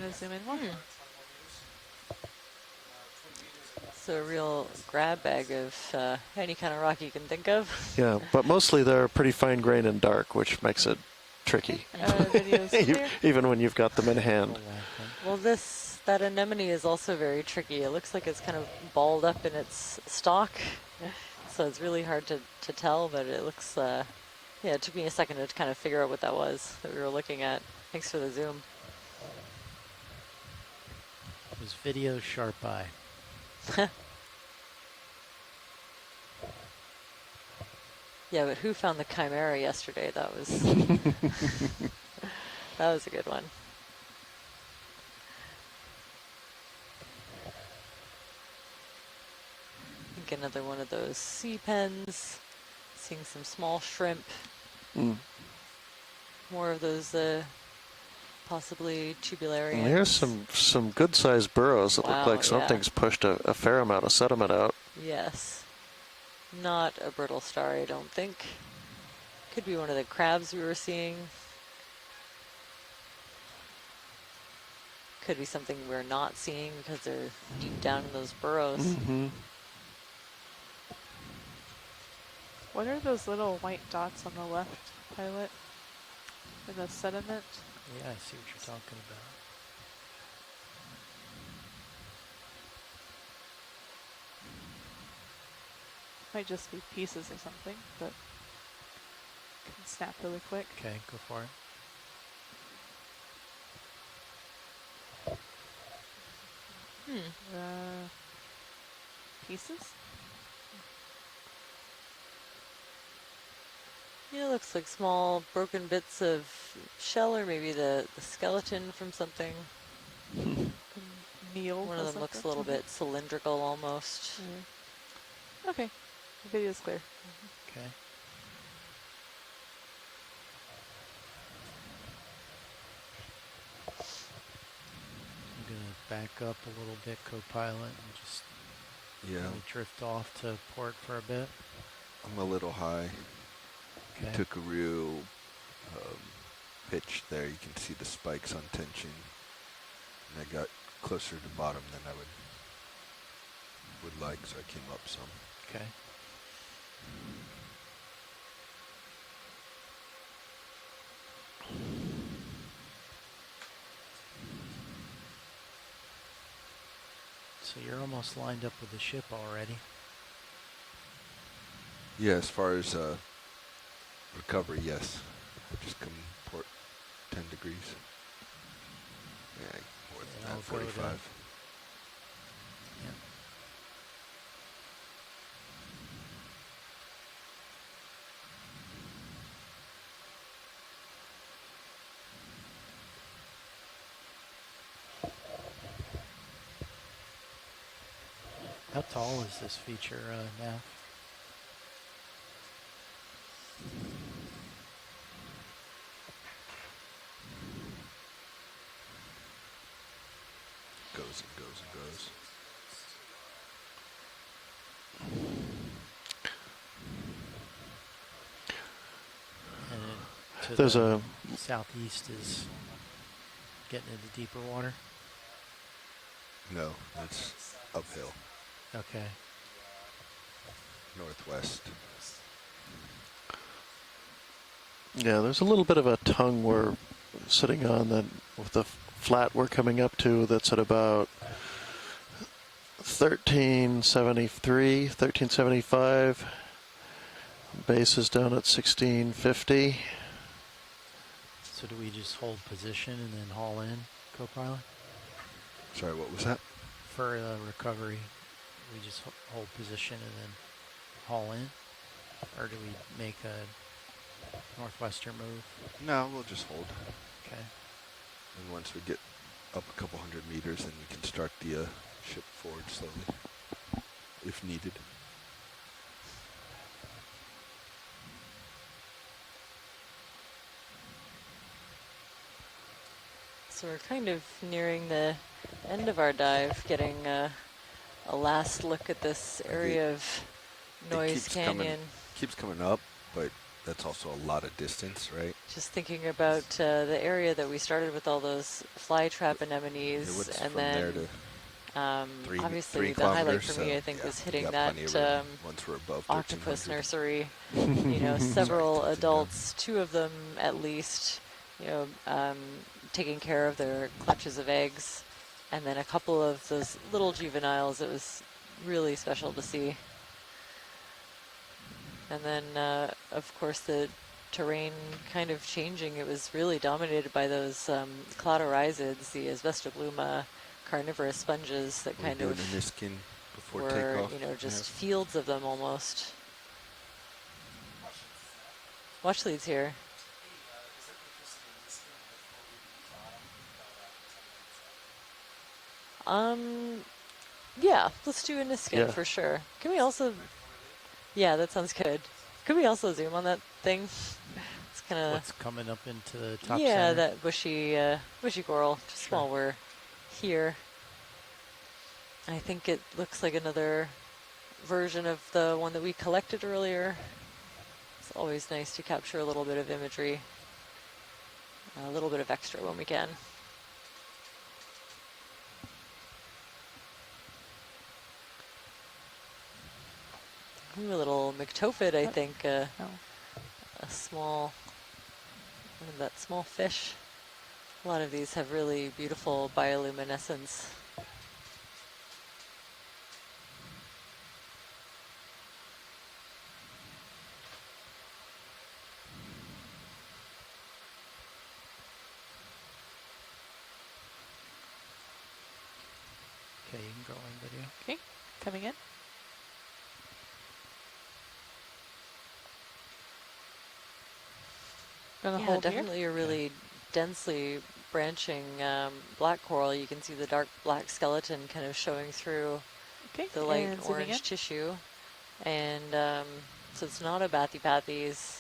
H: It's a real grab bag of any kind of rock you can think of.
I: Yeah, but mostly they're pretty fine grained and dark, which makes it tricky. Even when you've got them in hand.
H: Well, that anemone is also very tricky. It looks like it's kind of balled up in its stalk, so it's really hard to tell, but it looks, yeah, it took me a second to kind of figure out what that was that we were looking at. Thanks for the zoom.
R: It was video sharp eye.
H: Yeah, but who found the chimera yesterday? That was that was a good one. I think another one of those sea pens. Seeing some small shrimp. More of those possibly tubularians.
I: There's some good-sized burrows that look like something's pushed a fair amount of sediment out.
H: Yes. Not a brittle star, I don't think. Could be one of the crabs we were seeing. Could be something we're not seeing because they're deep down in those burrows.
O: What are those little white dots on the left, Pilot? In the sediment?
R: Yeah, I see what you're talking about.
O: Might just be pieces of something, but can snap really quick.
R: Okay, go for it.
O: Pieces?
H: Yeah, it looks like small broken bits of shell, or maybe the skeleton from something.
O: Meal.
H: One of them looks a little bit cylindrical almost.
O: Okay, the video's clear.
R: Okay. I'm going to back up a little bit, co-pilot, and just maybe drift off to port for a bit.
J: I'm a little high.
R: Okay.
J: Took a real pitch there. You can see the spikes on tension. And I got closer to bottom than I would like, so I came up some.
R: Okay. So you're almost lined up with the ship already.
J: Yeah, as far as recovery, yes. I just come port 10 degrees. Yeah, more than that, 45.
R: Yeah. How tall is this feature now?
J: Goes and goes and goes.
R: And
I: There's a
R: southeast is getting into deeper water.
J: No, it's uphill.
R: Okay.
J: Northwest.
I: Yeah, there's a little bit of a tongue we're sitting on that with the flat we're coming up to that's at about 1373, 1375. Base is down at 1650.
R: So do we just hold position and then haul in, co-pilot?
J: Sorry, what was that?
R: For recovery, we just hold position and then haul in? Or do we make a northwestern move?
J: No, we'll just hold.
R: Okay.
J: And once we get up a couple hundred meters, then we can start the ship forward slowly, if needed.
H: So we're kind of nearing the end of our dive, getting a last look at this area of Noyes Canyon.
J: Keeps coming up, but that's also a lot of distance, right?
H: Just thinking about the area that we started with all those fly trap anemones, and then obviously the highlight for me, I think, was hitting that
J: once we're above
H: octopus nursery. You know, several adults, 2 of them at least, you know, taking care of their clutches of eggs, and then a couple of those little juveniles. It was really special to see. And then, of course, the terrain kind of changing. It was really dominated by those cladorhizids, the Asbestobluma carnivorous sponges that kind of
J: before
H: were,
J: takeoff.
H: you know, just fields of them almost. Watch leads here. Yeah, let's do a Niskin for sure. Can we also, yeah, that sounds good. Can we also zoom on that thing? It's kind of
R: what's coming up into the top
H: yeah,
R: center?
H: that bushy coral, just while we're here. I think it looks like another version of the one that we collected earlier. It's always nice to capture a little bit of imagery, a little bit of extra when we can. Ooh, a little McTophid, I think. A small, that small fish. A lot of these have really beautiful bioluminescence.
R: Okay, you can go in video.
O: Okay, coming in.
H: Yeah, definitely a really densely branching black coral. You can see the dark black skeleton kind of showing through the light orange tissue. And so it's not a Bathypathes.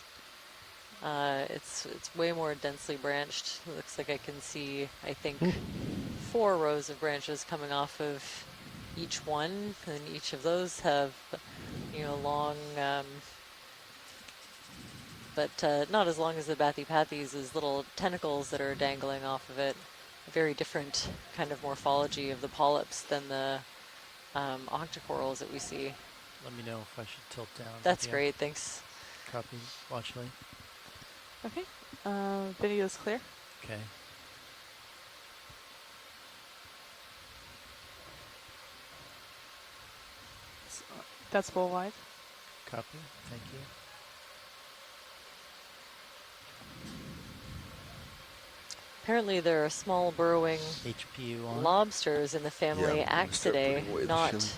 H: It's way more densely branched. It looks like I can see, I think, 4 rows of branches coming off of each one. And each of those have, you know, long... but not as long as the Bathypathes' little tentacles that are dangling off of it. A very different kind of morphology of the polyps than the octocorals that we see.
R: Let me know if I should tilt down.
H: That's great, thanks.
R: Copy, watch lane.
O: Okay, video is clear.
R: Okay.
O: That's full wide.
R: Copy, thank you.
H: Apparently there are small burrowing
R: HPU on.
H: lobsters in the family Axidae, not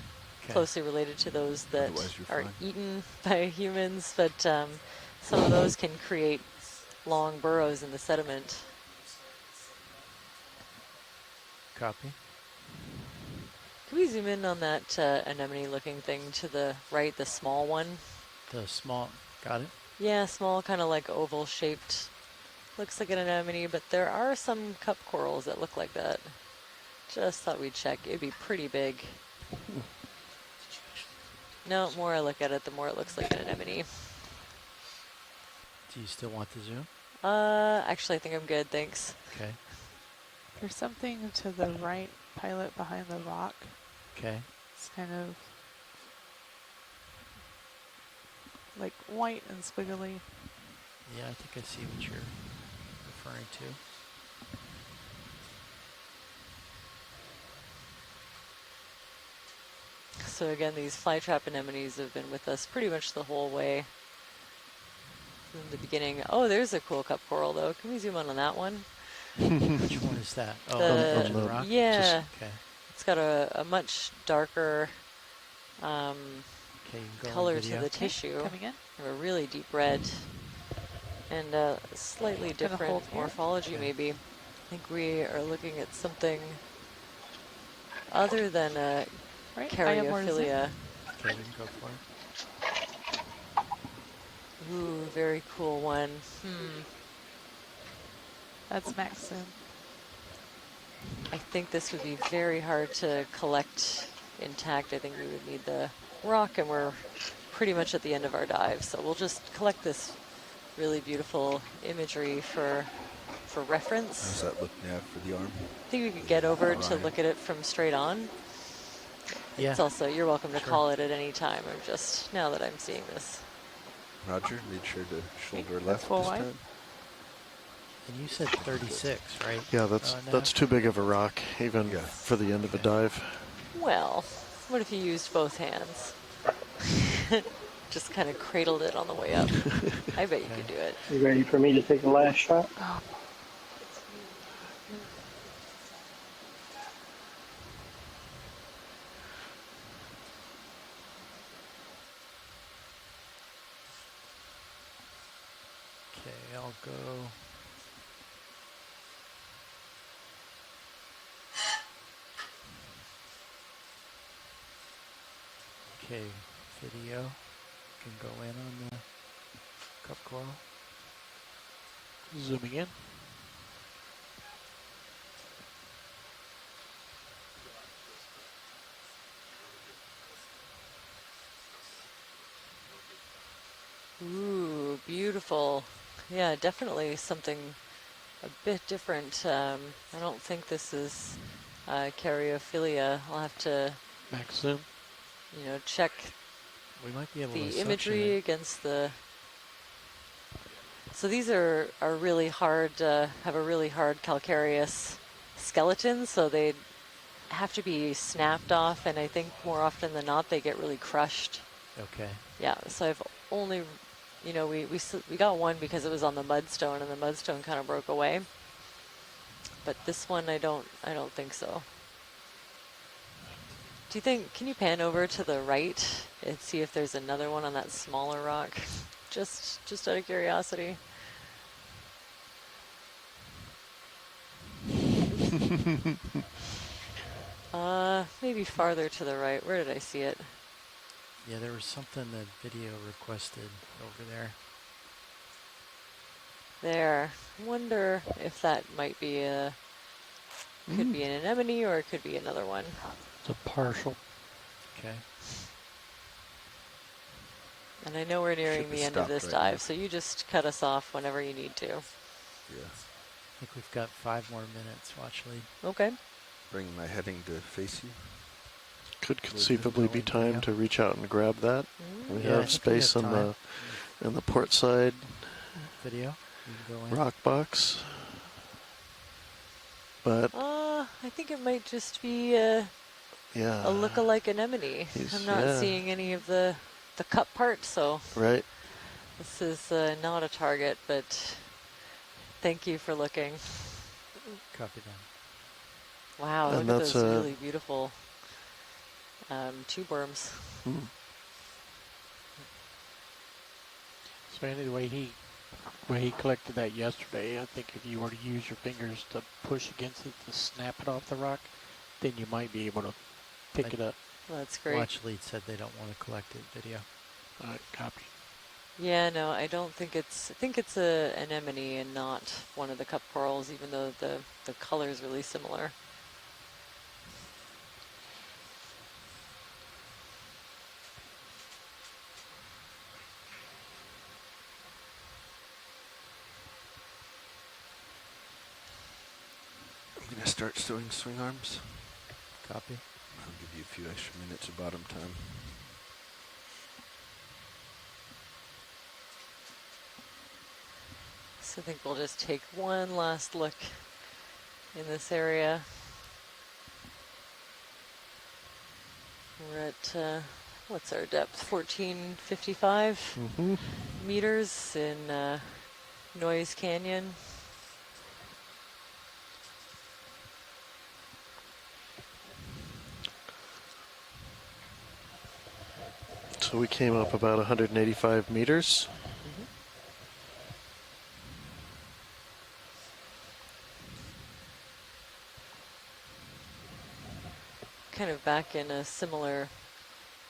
H: closely related to those that are eaten by humans, but some of those can create long burrows in the sediment.
R: Copy.
H: Can we zoom in on that anemone-looking thing to the right, the small one?
R: The small, got it?
H: Yeah, small, kind of like oval-shaped. Looks like an anemone, but there are some cup corals that look like that. Just thought we'd check. It'd be pretty big. No, more I look at it, the more it looks like an anemone.
R: Do you still want the zoom?
H: Actually, I think I'm good, thanks.
R: Okay.
O: There's something to the right pilot behind the rock.
R: Okay.
O: It's kind of like white and squiggly.
R: Yeah, I think I see what you're referring to.
H: So again, these flytrap anemones have been with us pretty much the whole way from the beginning. Oh, there's a cool cup coral though. Can we zoom in on that one?
R: Which one is that? Oh,
H: the,
R: the rock?
H: Yeah.
R: Okay.
H: It's got a much darker color to the tissue.
O: Coming in.
H: A really deep red and slightly different morphology maybe. I think we are looking at something other than a Caryophilia.
R: Okay, we can go for it.
H: Ooh, very cool one.
O: That's Maxim.
H: I think this would be very hard to collect intact. I think we would need the rock, and we're pretty much at the end of our dive. So we'll just collect this really beautiful imagery for reference.
J: How's that look now for the arm?
H: I think we could get over to look at it from straight on.
R: Yeah.
H: It's also, you're welcome to call it at any time. I'm just, now that I'm seeing this.
J: Roger, made sure to shoulder left
O: full
J: this
O: wide.
J: time.
R: And you said 36, right?
I: Yeah, that's too big of a rock, even for the end of a dive.
H: Well, what if you used both hands? Just kind of cradled it on the way up. I bet you could do it.
S: You ready for me to take the last shot?
H: Oh.
R: Okay, I'll go. Okay, video can go in on the cup coral.
F: Zooming in.
H: Ooh, beautiful. Yeah, definitely something a bit different. I don't think this is Caryophilia. I'll have to
F: Maxim.
H: Check
R: we might be able to
H: the imagery against the. So these are really hard. Have a really hard calcareous skeleton, so they have to be snapped off, and I think more often than not they get really crushed.
R: Okay.
H: Yeah. So I've only, we got one because it was on the mudstone, and the mudstone kind of broke away. But this one, I don't think so. Do you think, can you pan over to the right and see if there's another one on that smaller rock? Just out of curiosity. Maybe farther to the right. Where did I see it?
R: Yeah, there was something that video requested over there.
H: There. Wonder if that might be could be an anemone or it could be another one.
F: It's a partial.
R: Okay.
H: And I know we're nearing the end of this dive, so you just cut us off whenever you need to.
J: Yeah.
R: I think we've got 5 more minutes. Watch lead.
H: Okay.
J: Bringing my heading to face you.
I: Could conceivably be time to reach out and grab that. We have space on the port side.
R: Video. You can go in.
I: Rock box. But
H: I think it might just be a look-alike anemone. I'm not seeing any of the cup part, so
I: right.
H: This is not a target, but thank you for looking.
R: Copy that.
H: Wow,
I: And
H: look at those really beautiful tube worms.
F: So anyway, the way he collected that yesterday, I think if you were to use your fingers to push against it to snap it off the rock, then you might be able to pick it up.
H: Well, that's great.
R: Watch lead said they don't want to collect it. Video.
F: Copy.
H: Yeah, no, I don't think it's. I think it's a anemone and not one of the cup corals, even though the color is really similar.
J: I'm gonna start sewing swing arms.
R: Copy.
J: I'll give you a few extra minutes of bottom time.
H: So I think we'll just take one last look in this area. We're at, what's our depth? 1455 meters in Noyes Canyon.
I: So we came up about 185 meters.
H: Kind of back in a similar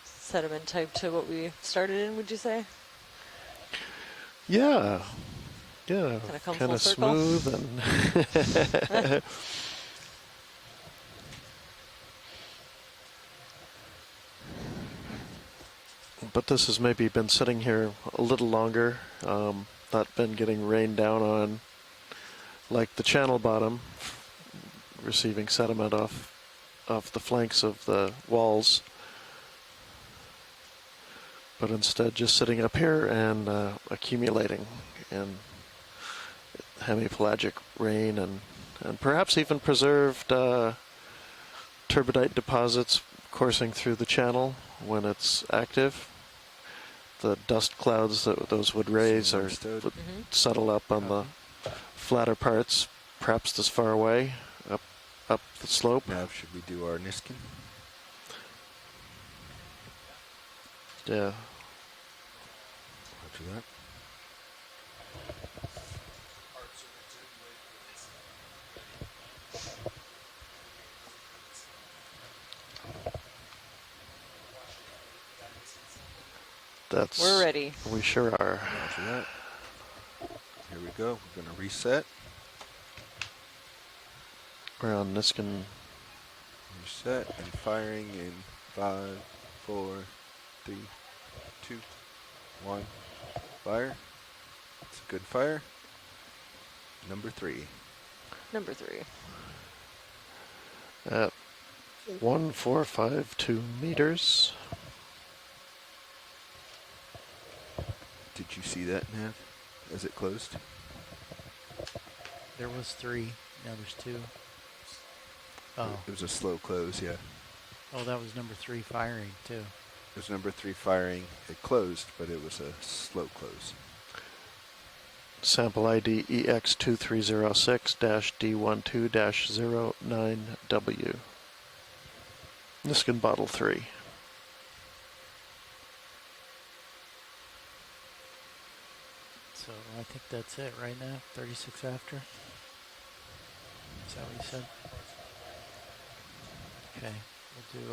H: sediment type to what we started in, would you say?
I: Yeah. Yeah.
H: Kind of come
I: Kind
H: full
I: of
H: circle.
I: smooth and but this has maybe been sitting here a little longer, not been getting rained down on like the channel bottom, receiving sediment off the flanks of the walls, but instead just sitting up here and accumulating in hemipelagic rain and perhaps even preserved turbidite deposits coursing through the channel when it's active. The dust clouds that those would raise would settle up on the flatter parts, perhaps this far away, up the slope.
J: Now, should we do our Niskin?
I: Yeah.
J: Roger that.
H: We're ready.
I: We sure are.
J: Roger that. Here we go. We're going to reset.
I: We're on Niskin.
J: Reset and firing in 5, 4, 3, 2, 1. Fire. It's a good fire. Number 3.
H: Number 3.
I: At 1452 meters.
J: Did you see that, Nav, as it closed?
R: There was 3. Now there's 2. Oh.
J: It was a slow close, yeah.
R: Oh, that was number 3 firing, too.
J: It was number 3 firing. It closed, but it was a slow close.
I: Sample ID EX2306-D12-09W. Niskin bottle 3.
R: So I think that's it right now. 36 after. Is that what you said? Okay, we'll do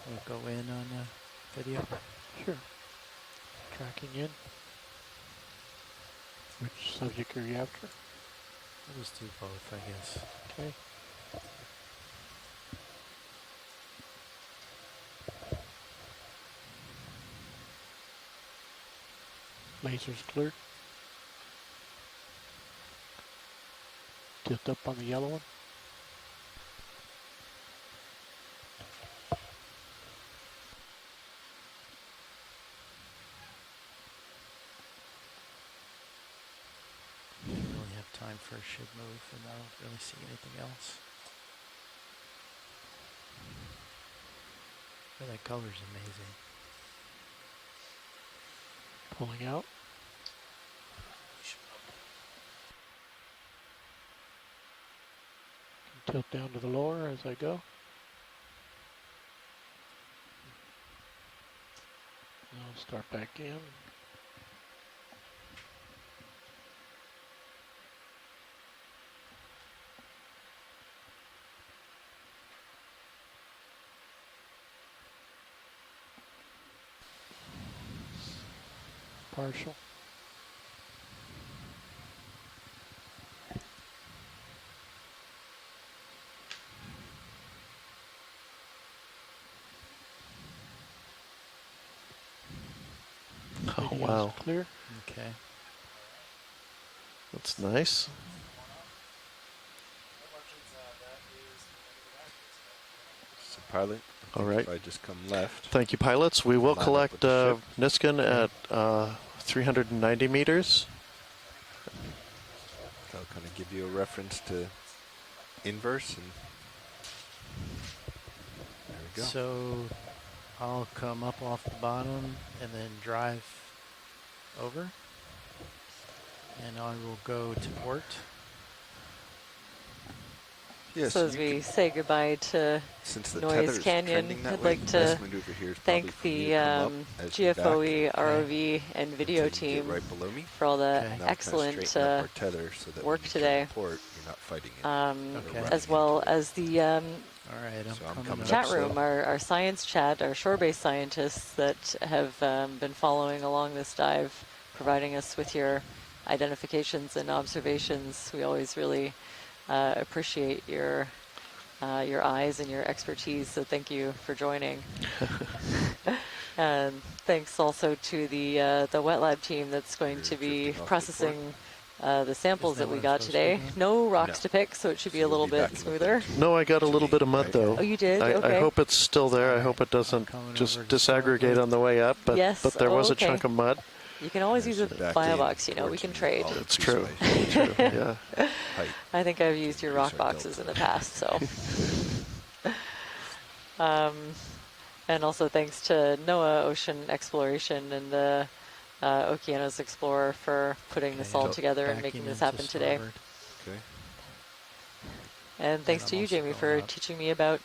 R: we'll go in on video.
F: Sure. Tracking in. Which subject are you after?
R: We'll just do both, I guess.
F: Okay. Laser's cleared. Tilt up on the yellow one.
R: We don't really have time for a should move, and I don't really see anything else. But that color's amazing.
F: Pulling out. Tilt down to the lower as I go. I'll start back in. Partial.
I: Wow.
R: Clear. Okay.
I: That's nice.
J: So pilot, I
I: All
J: think
I: right.
J: if I just come left.
I: Thank you, pilots. We will
J: line up
I: collect
J: with the ship.
I: Niskin at 390 meters.
J: I'll kind of give you a reference to inverse, and there we go.
R: So I'll come up off the bottom and then drive over. And I will go to port.
J: Yes,
H: so as we say goodbye to Noyes Canyon, I'd like to thank the GFOE, ROV, and video team
J: right below me.
H: for all the
J: Now
H: excellent
J: tether so that
H: work
J: when you
H: today,
J: port, you're not fighting it.
H: as well as the
R: All right,
J: I'm coming
H: chat
J: up
H: room,
J: slow.
H: our science chat, our shore-based scientists that have been following along this dive, providing us with your identifications and observations. We always really appreciate your eyes and your expertise, so thank you for joining. And thanks also to the wet lab team that's going to be processing the samples that we got today. No rocks to pick, so it should be a little bit smoother.
I: No, I got a little bit of mud though.
H: Oh, you did?
I: I
H: Okay.
I: hope it's still there. I hope it doesn't just disaggregate on the way up, but,
H: Yes.
I: but there was a
H: Okay.
I: chunk of mud.
H: You can always use a bio box, you know, we can trade.
I: It's true. True. Yeah.
H: I think I've used your rock boxes in the past, so. And also thanks to NOAA Ocean Exploration and the Okeanos Explorer for putting this all together and making this happen today.
J: Okay.
H: And thanks to you, Jamie, for teaching me about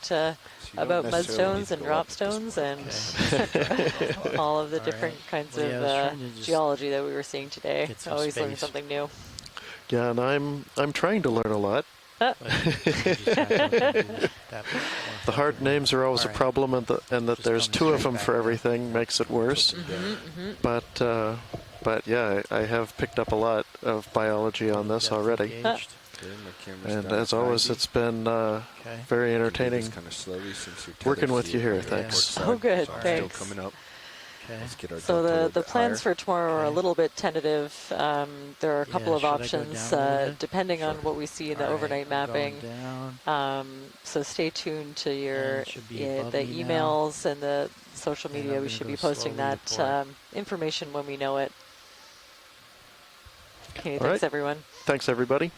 H: mudstones and drop stones and all of the different kinds of geology that we were seeing today. I always learn something new.
I: Yeah, and I'm trying to learn a lot. The hard names are always a problem, and that there's two of them for everything makes it worse. But yeah, I have picked up a lot of biology on this already. And as always, it's been very entertaining working with you here. Thanks.
H: Oh, good. Thanks.
J: Still coming up. Let's get our
H: So the plans for tomorrow are a little bit tentative. There are a couple of options depending on what we see in the overnight mapping. So stay tuned to your the emails and the social media. We should be posting that information when we know it. Okay, thanks everyone.
I: Thanks everybody.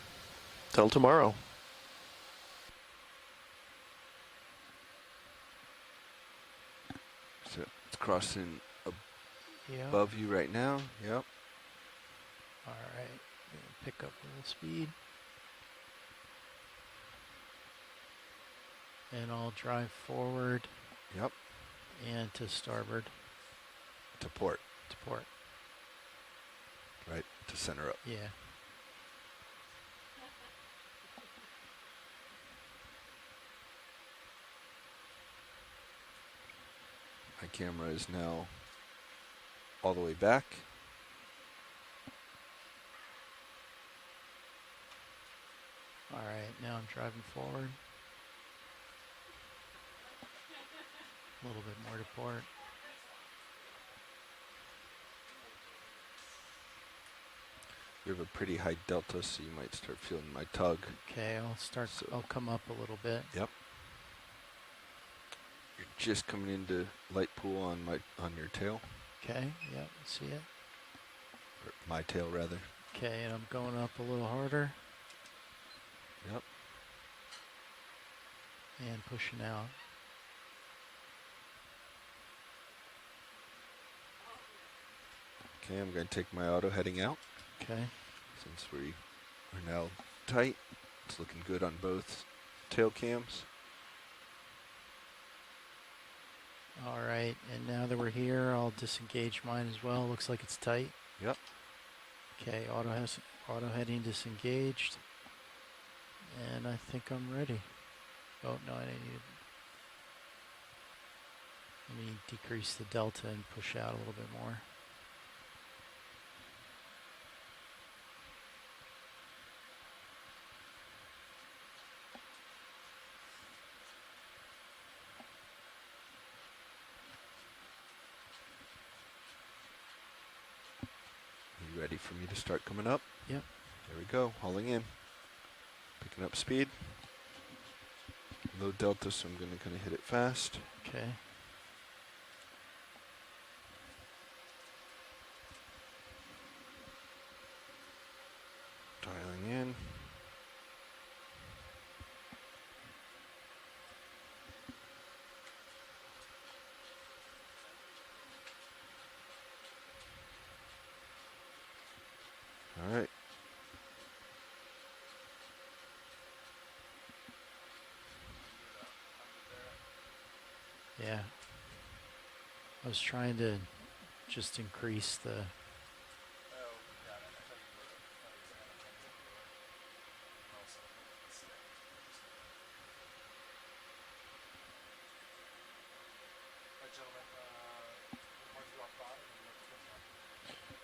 I: Till tomorrow.
J: So it's crossing above you right now. Yep.
R: All right. Pick up a little speed. And I'll drive forward.
J: Yep.
R: And to starboard.
J: To port.
R: To port.
J: Right. To center up.
R: Yeah.
J: My camera is now all the way back.
R: All right, now I'm driving forward. A little bit more to port.
J: We have a pretty high delta, so you might start feeling my tug.
R: Okay, I'll come up a little bit.
J: Yep. You're just coming into light pool on your tail.
R: Okay, yep, see it.
J: Or my tail, rather.
R: Okay, and I'm going up a little harder.
J: Yep.
R: And pushing out.
J: Okay, I'm going to take my auto heading out.
R: Okay.
J: Since we are now tight, it's looking good on both tail cams.
R: All right, and now that we're here, I'll disengage mine as well. Looks like it's tight.
J: Yep.
R: Okay, auto heading disengaged. And I think I'm ready. Oh, no, I need to decrease the delta and push out a little bit more.
J: ready for me to start coming up?
R: Yep.
J: There we go, hauling in. Picking up speed. Low delta, so I'm going to kind of hit it fast.
R: Okay.
J: Dialing in. All right.
R: Yeah. I was trying to just increase the...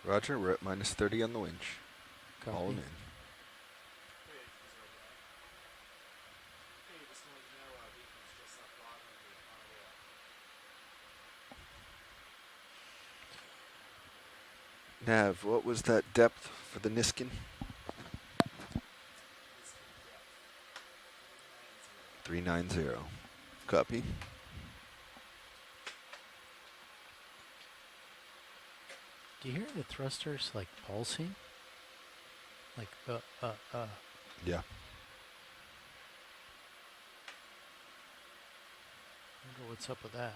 J: Roger, we're at minus 30 on the winch.
R: Copy.
J: Hauling in. Nav, what was that depth for the Niskin? 390. Copy.
R: Do you hear the thrusters like pulsing? Like,
J: Yeah.
R: I wonder what's up with that.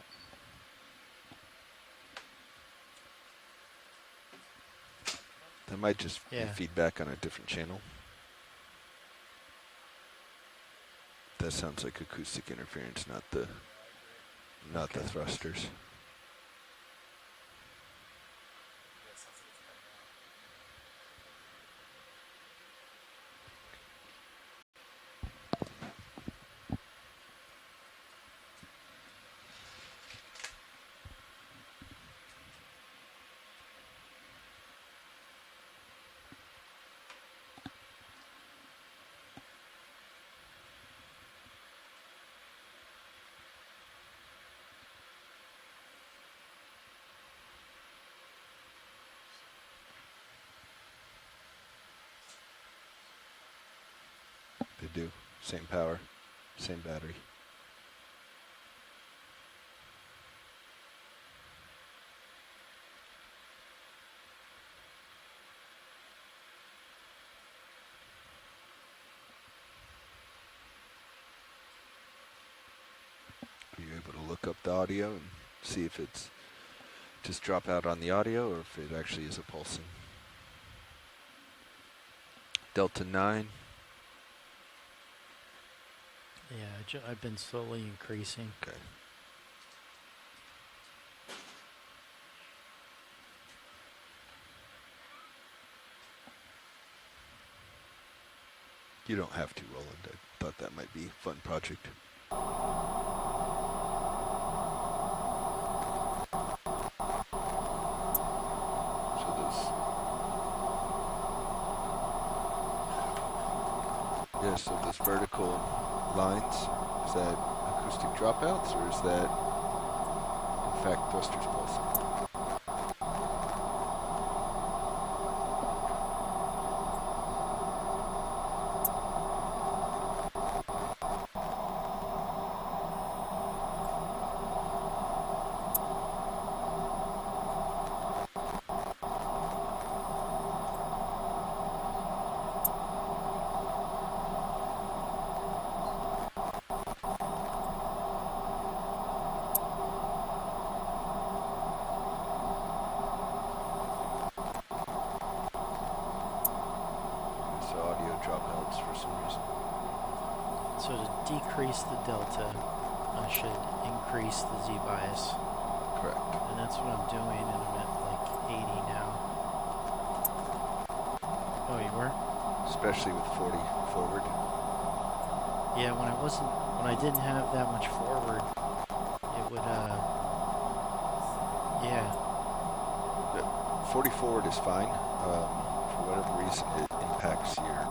J: That might just
R: Yeah.
J: be feedback on a different channel. That sounds like acoustic interference, not the thrusters. They do. Same power, same battery. Are you able to look up the audio and see if it's just drop out on the audio or if it actually is a pulsing? Delta 9.
R: Yeah, I've been slowly increasing.
J: Okay. You don't have to, Roland. I thought that might be a fun project. So those vertical lines, is that acoustic dropouts or is that in fact thrusters pulsing?
R: So to decrease the delta, I should increase the Z-bias.
J: Correct.
R: And that's what I'm doing, and I'm at like 80 now. Oh, you were?
J: Especially with 40 forward.
R: Yeah, when I didn't have that much forward, it would, yeah.
J: 40 forward is fine. For whatever reason, it impacts your...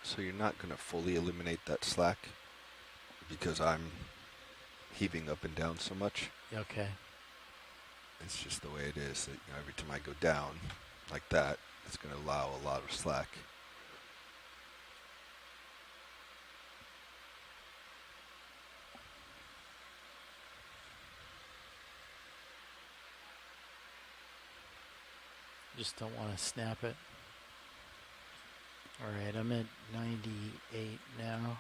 J: So you're not going to fully eliminate that slack because I'm heaving up and down so much.
R: Okay.
J: It's just the way it is. That, you know, every time I go down like that, it's going to allow a lot of slack.
R: Just don't want to snap it. All right, I'm at 98 now.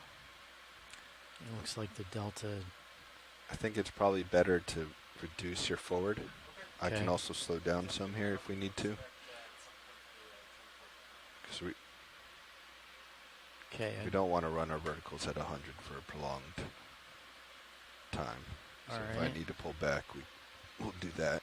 R: It looks like the delta.
J: I think it's probably better to reduce your forward. I can also slow down some here if we need to. Because we don't want to run our verticals at 100 for a prolonged time. So if I need to pull back, we'll do that.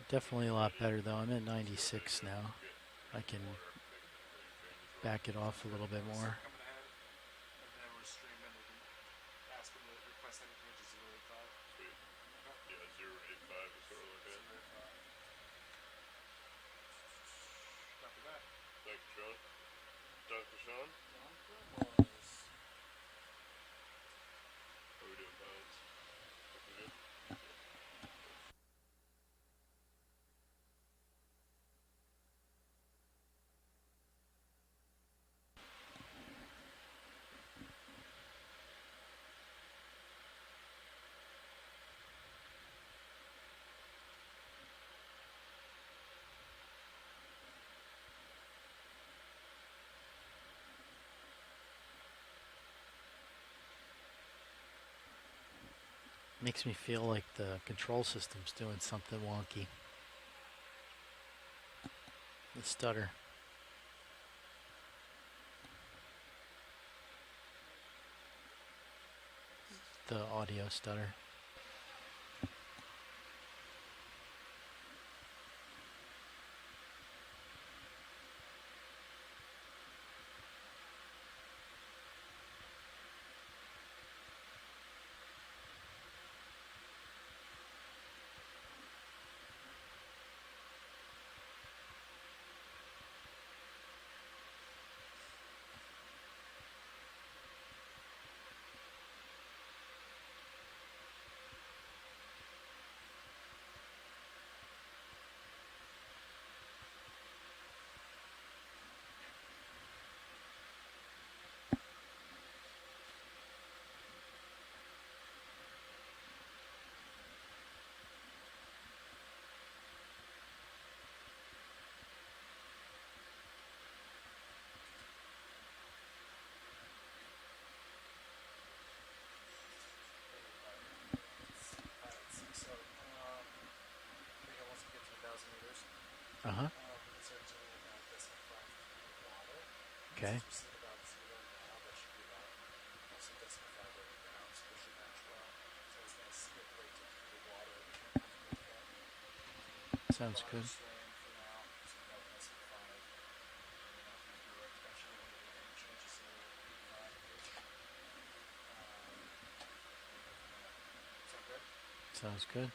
R: Definitely a lot better though. I'm at 96 now. I can back it off a little bit more.
B: Dr. Sean? How are we doing, Bones? Looking good?
R: Makes me feel like the control system's doing something wonky. The stutter. The audio stutter. Uh-huh. Okay. Sounds good. Sounds good.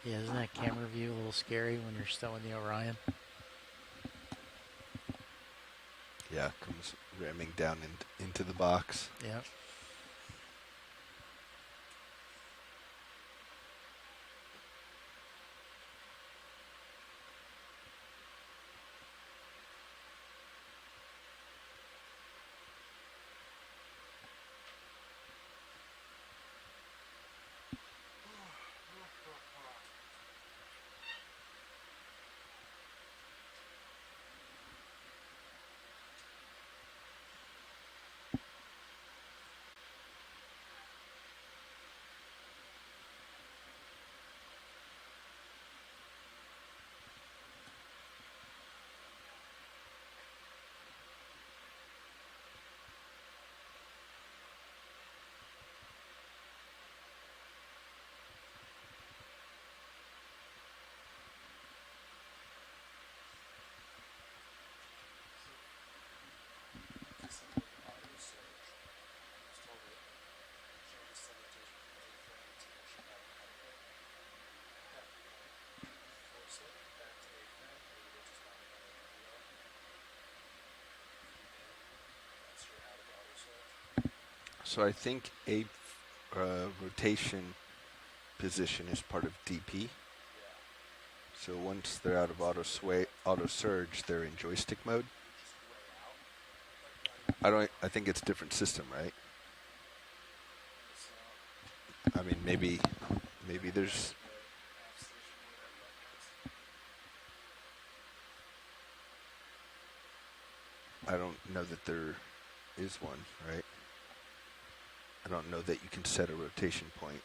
R: Yeah, isn't that camera view a little scary when you're stowing the Orion?
J: Yeah, comes ramming down into the box.
R: Yep.
J: So I think a rotation position is part of DP. So once they're out of auto surge, they're in joystick mode. I think it's a different system, right? I mean, maybe there's. I don't know that there is one, right? I don't know that you can set a rotation point.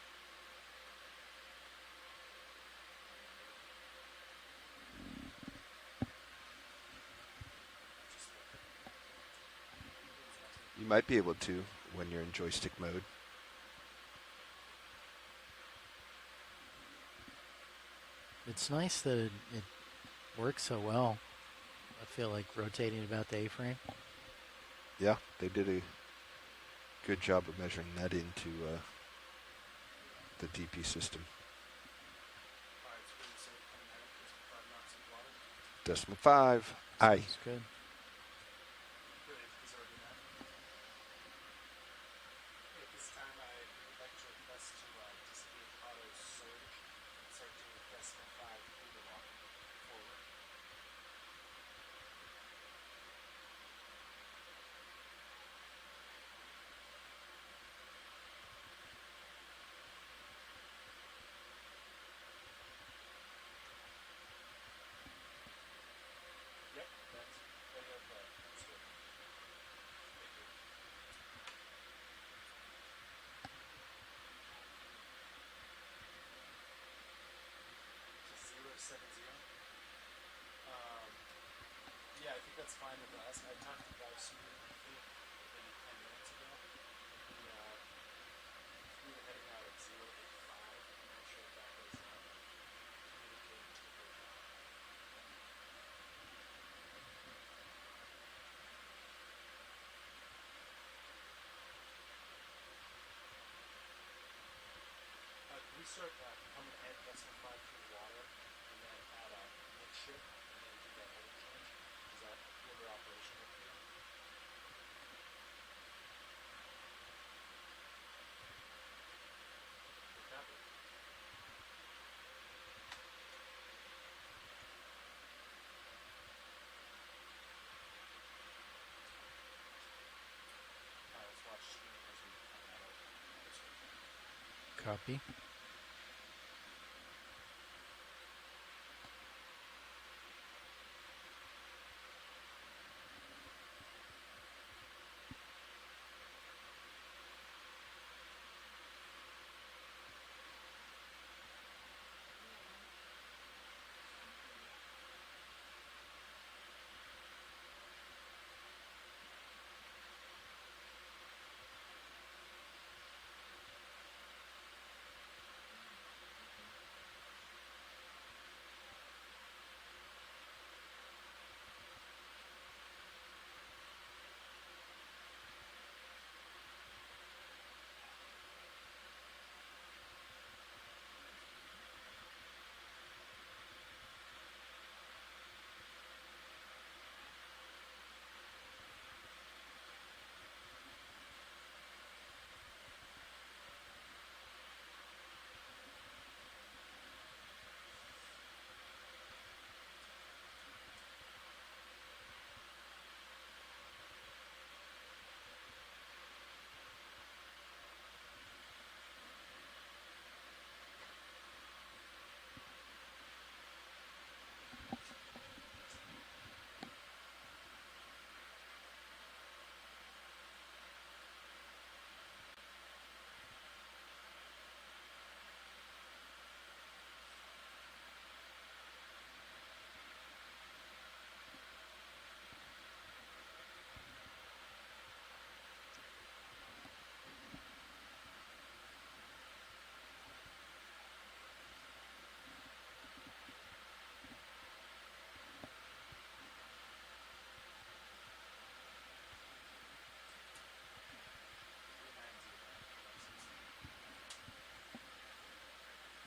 J: You might be able to when you're in joystick mode.
R: It's nice that it works so well. I feel like rotating about the A-frame.
J: Yeah, they did a good job of measuring that into the DP system. 5. Aye.
R: That's good.
E: Yeah, I think that's fine with us. I talked to the guy super briefly maybe 10 minutes ago. We were heading out at 085. I'm not sure if that was communicated to her. We start coming ahead, decimal 5 through the water, and then add a midship, and then do that heading change. Is that order operational for you? Copy. Let's watch screen as we come out of.
R: Copy.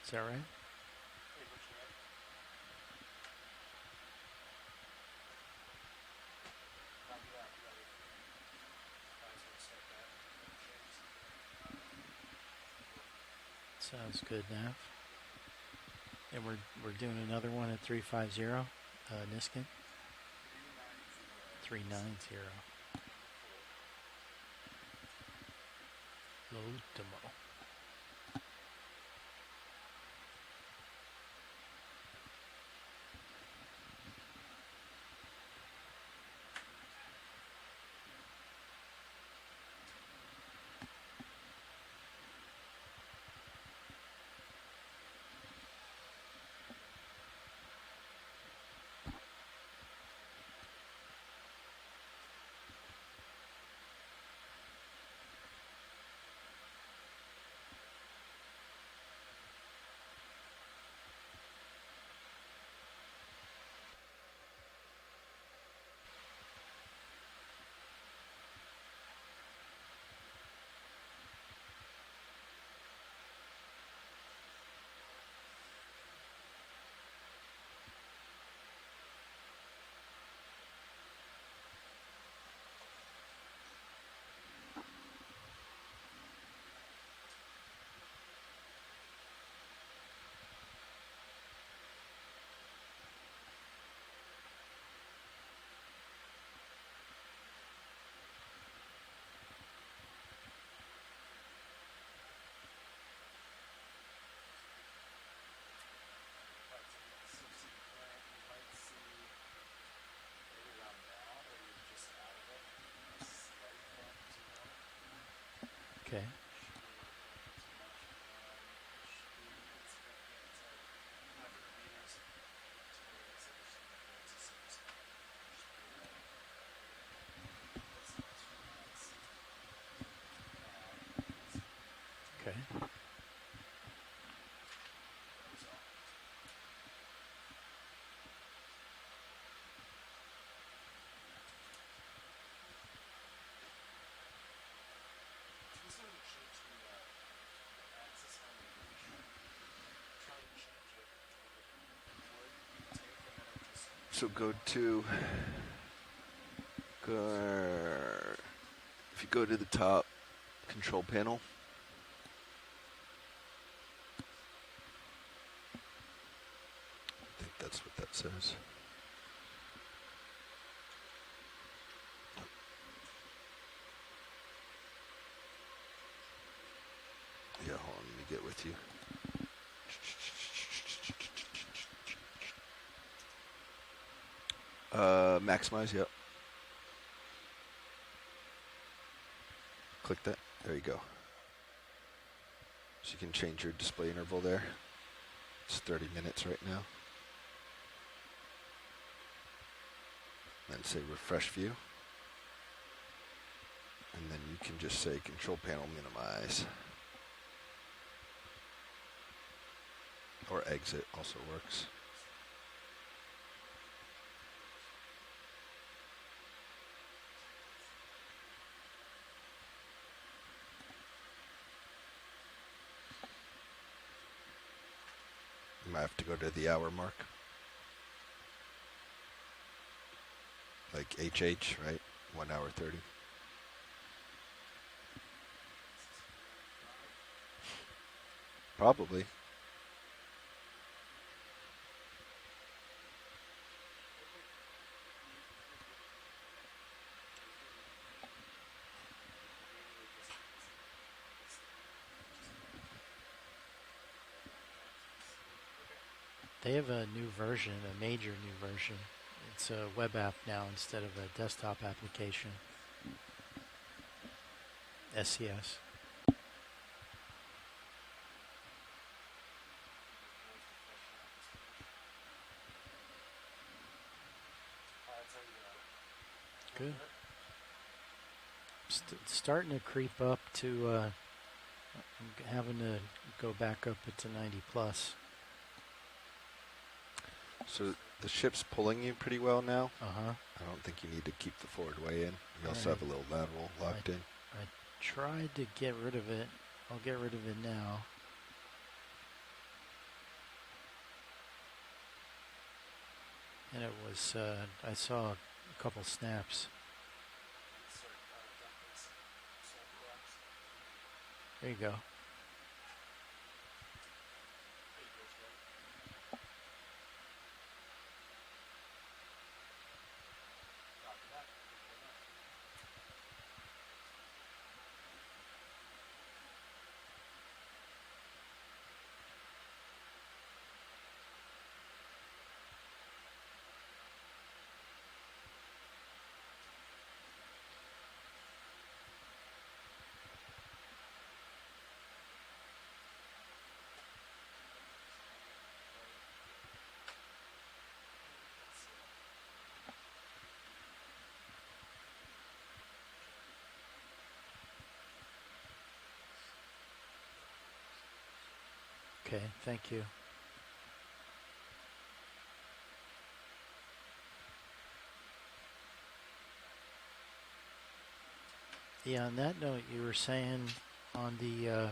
R: Is that right? Sounds good, Nav. And we're doing another one at 350, Niskin. 390. Load demo. Okay. Okay.
J: So go to, if you go to the top control panel, I think that's what that says. Yeah, hold on, let me get with you. Maximize, yep. Click that. There you go. So you can change your display interval there. It's 30 minutes right now. Then say refresh view. And then you can just say control panel minimize. Or exit also works. You might have to go to the hour mark. Like HH, right? 1 hour 30. Probably.
R: They have a new version, a major new version. It's a web app now instead of a desktop application. SCS. Good. Starting to creep up to having to go back up to 90 plus.
J: So the ship's pulling you pretty well now.
R: Uh-huh.
J: I don't think you need to keep the forward way in. You also have a little lateral locked in.
R: I tried to get rid of it. I'll get rid of it now. And it was, I saw a couple snaps. There you go. Okay, thank you. Yeah, on that note, you were saying on the,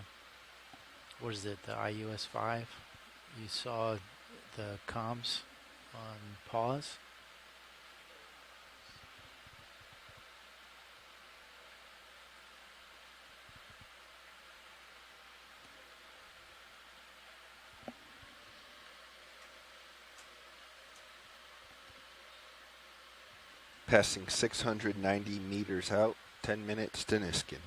R: what is it, the IUS-5, you saw the comms on pause?
J: Passing 690 meters out, 10 minutes to Niskin.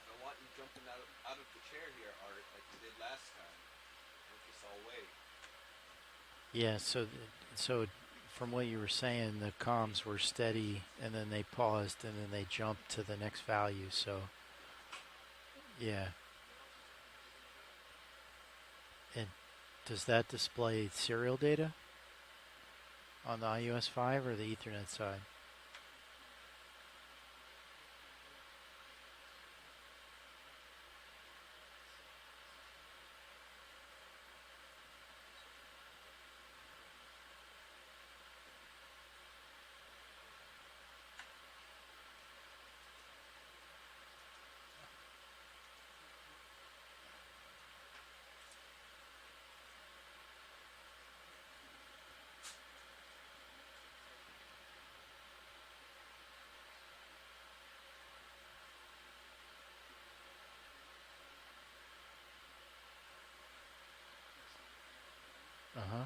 E: I want you jumping out of the chair here, Art, like you did last time. Make us all wait.
R: Yeah, so from what you were saying, the comms were steady, and then they paused, and then they jumped to the next value, so, yeah. And does that display serial data on the IUS-5 or the Ethernet side? Uh-huh.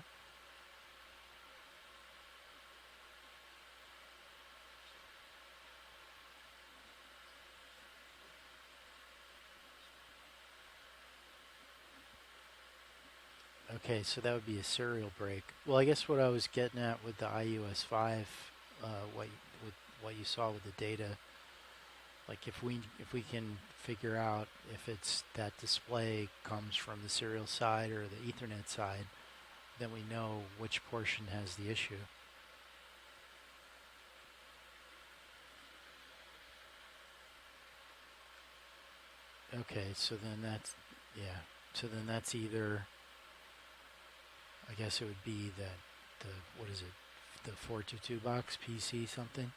R: Okay, so that would be a serial break. Well, I guess what I was getting at with the IUS-5, what you saw with the data, like if we can figure out if it's that display comes from the serial side or the Ethernet side, then we know which portion has the issue. Okay, so then that's, yeah, so then that's either, I guess it would be the what is it, the 422 box PC something?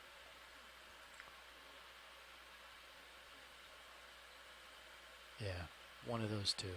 R: Yeah, one of those two.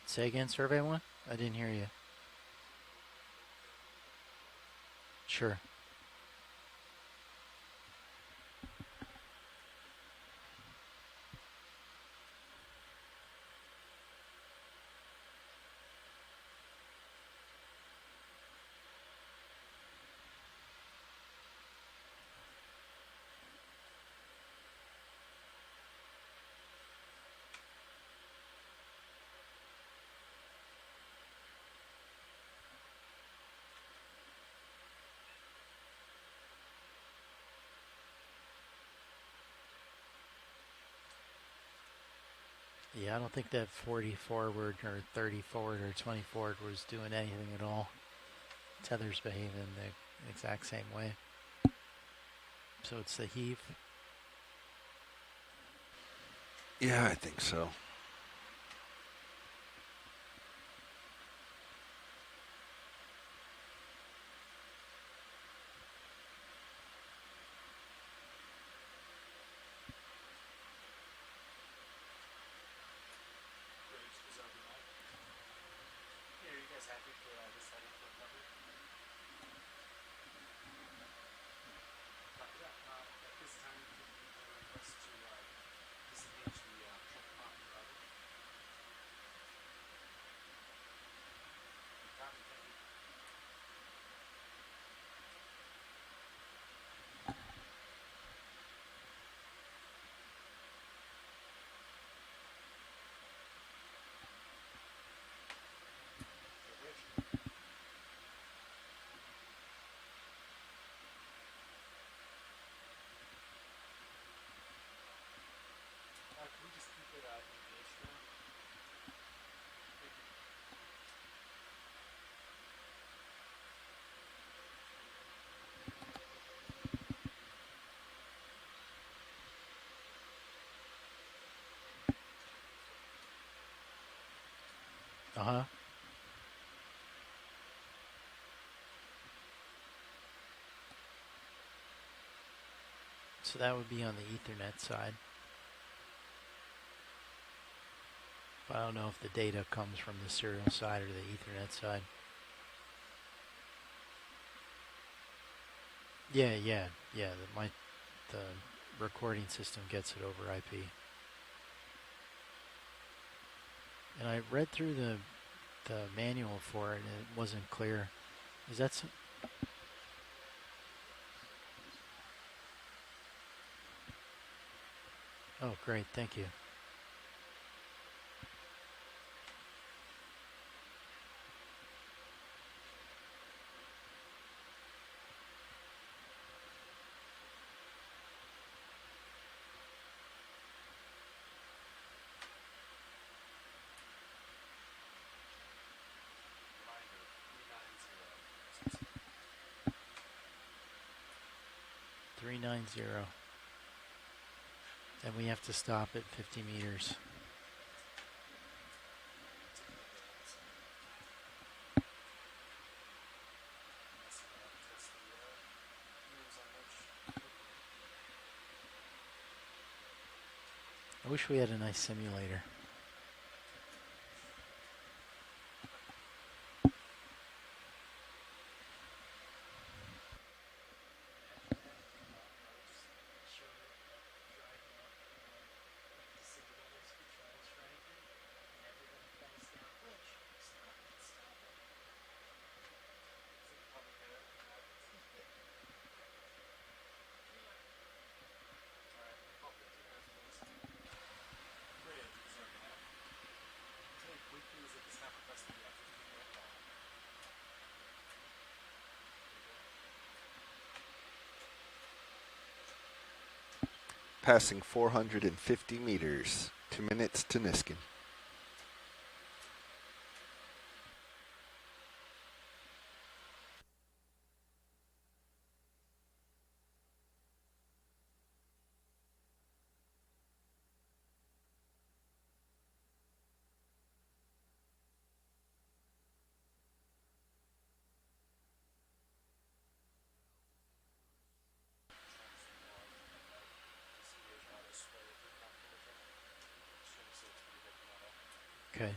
R: Say again, survey one? I didn't hear you. Sure. Yeah, I don't think that 40 forward or 30 forward or 20 forward was doing anything at all. Tether's behaving the exact same way. So it's the heave.
E: Yeah, I think so.
R: Uh-huh. So that would be on the Ethernet side. But I don't know if the data comes from the serial side or the Ethernet side. Yeah. The recording system gets it over IP. And I read through the manual for it, and it wasn't clear. Is that some? Oh, great! Thank you. $390. And we have to stop at 50 meters. I wish we had a nice simulator.
J: Passing 450 meters. 2 minutes to Niskin.
R: Okay.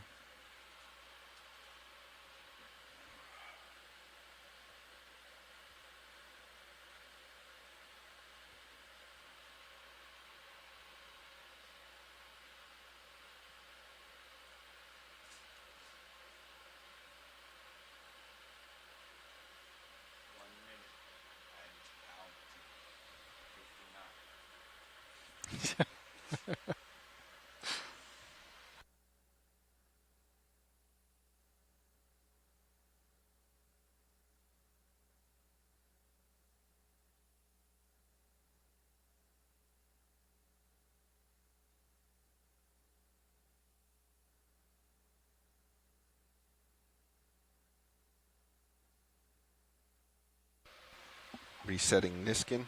J: Resetting Niskin.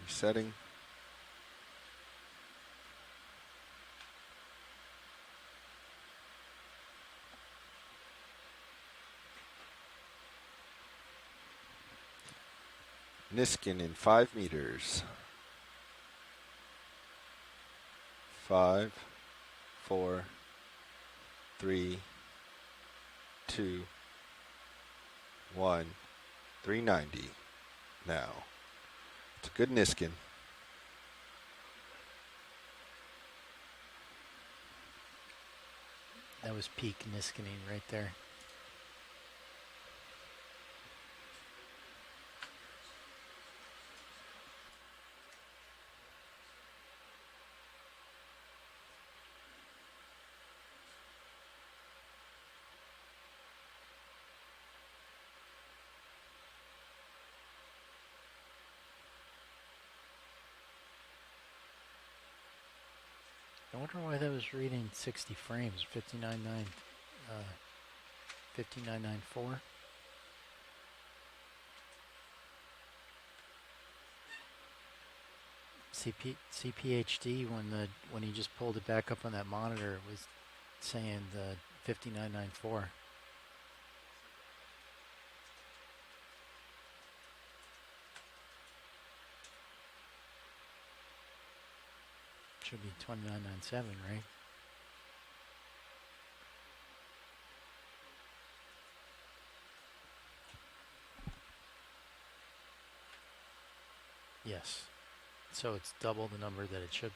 J: Resetting. Niskin in 5 meters. 5, 4, 3, 2, 1. 390 now. It's a good Niskin.
R: That was peak Niskining right there. I wonder why that was reading 60 frames, 59.94. CPHD when he just pulled it back up on that monitor was saying the 59.94. Should be 29.97, right? Yes. So it's double the number that it should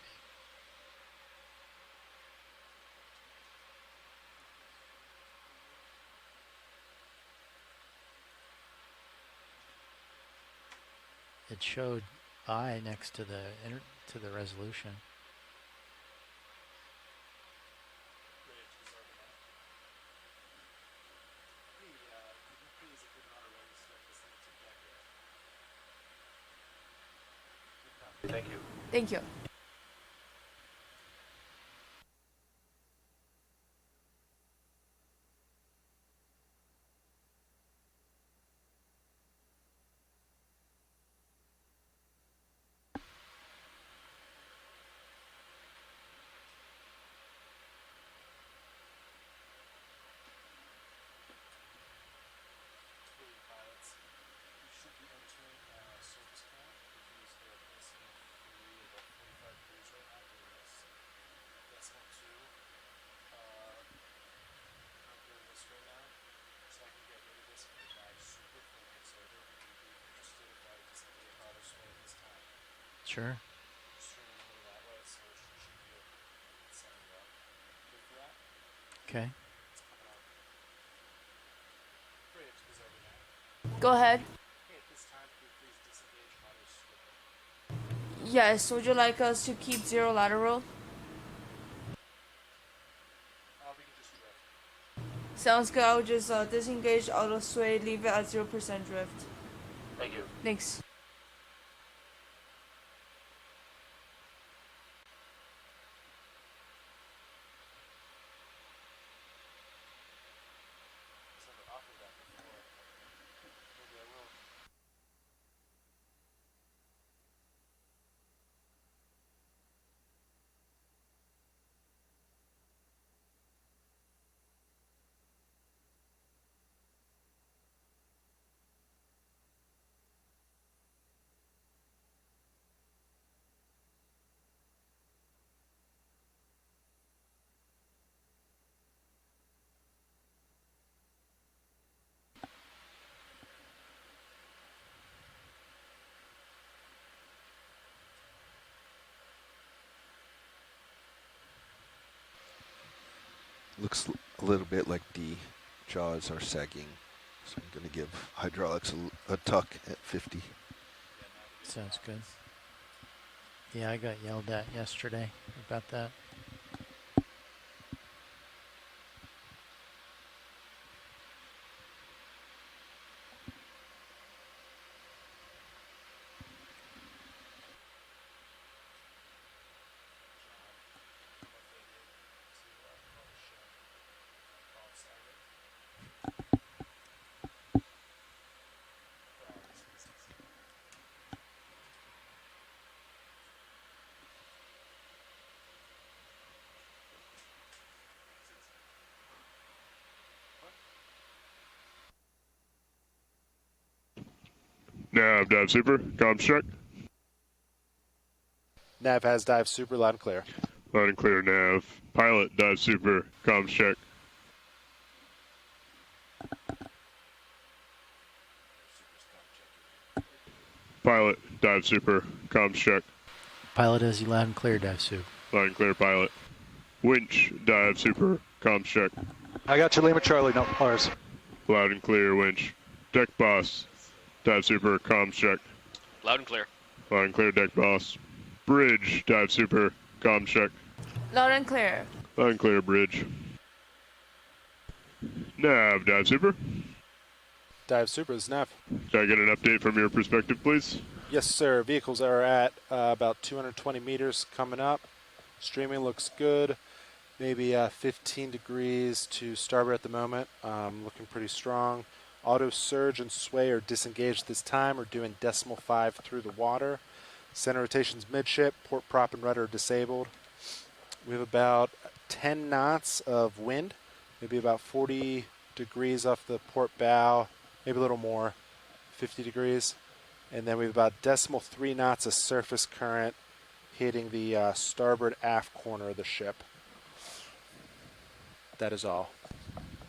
R: be. It showed I next to the resolution.
A: Thank you.
C: Thank you.
R: Sure. Okay.
C: Go ahead. Yes, would you like us to keep 0 lateral? Sounds good. I'll just disengage auto sway, leave it at 0% drift.
A: Thank you.
C: Thanks.
J: Looks a little bit like the jaws are sagging. So I'm going to give hydraulics a tuck at 50.
R: Sounds good. Yeah, I got yelled at yesterday about that.
B: Nav, dive super, comms check.
E: Nav has dive super, loud and clear.
B: Loud and clear, Nav. Pilot, dive super, comms check. Pilot, dive super, comms check.
R: Pilot has you loud and clear, dive soup.
B: Loud and clear, pilot. Winch, dive super, comms check.
T: I got you, Lima Charlie, no R's.
B: Loud and clear, winch. Deck boss, dive super, comms check.
U: Loud and clear.
B: Loud and clear, deck boss. Bridge, dive super, comms check.
C: Loud and clear.
B: Loud and clear, bridge. Nav, dive super.
E: Dive super is Nav.
B: Can I get an update from your perspective, please?
E: Yes, sir. Vehicles are at about 220 meters coming up. Streaming looks good. Maybe 15 degrees to starboard at the moment. Looking pretty strong. Auto surge and sway are disengaged this time. We're doing 0.5 through the water. Center rotation's midship. Port prop and rudder are disabled. We have about 10 knots of wind. Maybe about 40 degrees off the port bow. Maybe a little more. 50 degrees. And then we have about 0.3 knots of surface current hitting the starboard aft corner of the ship. That is all.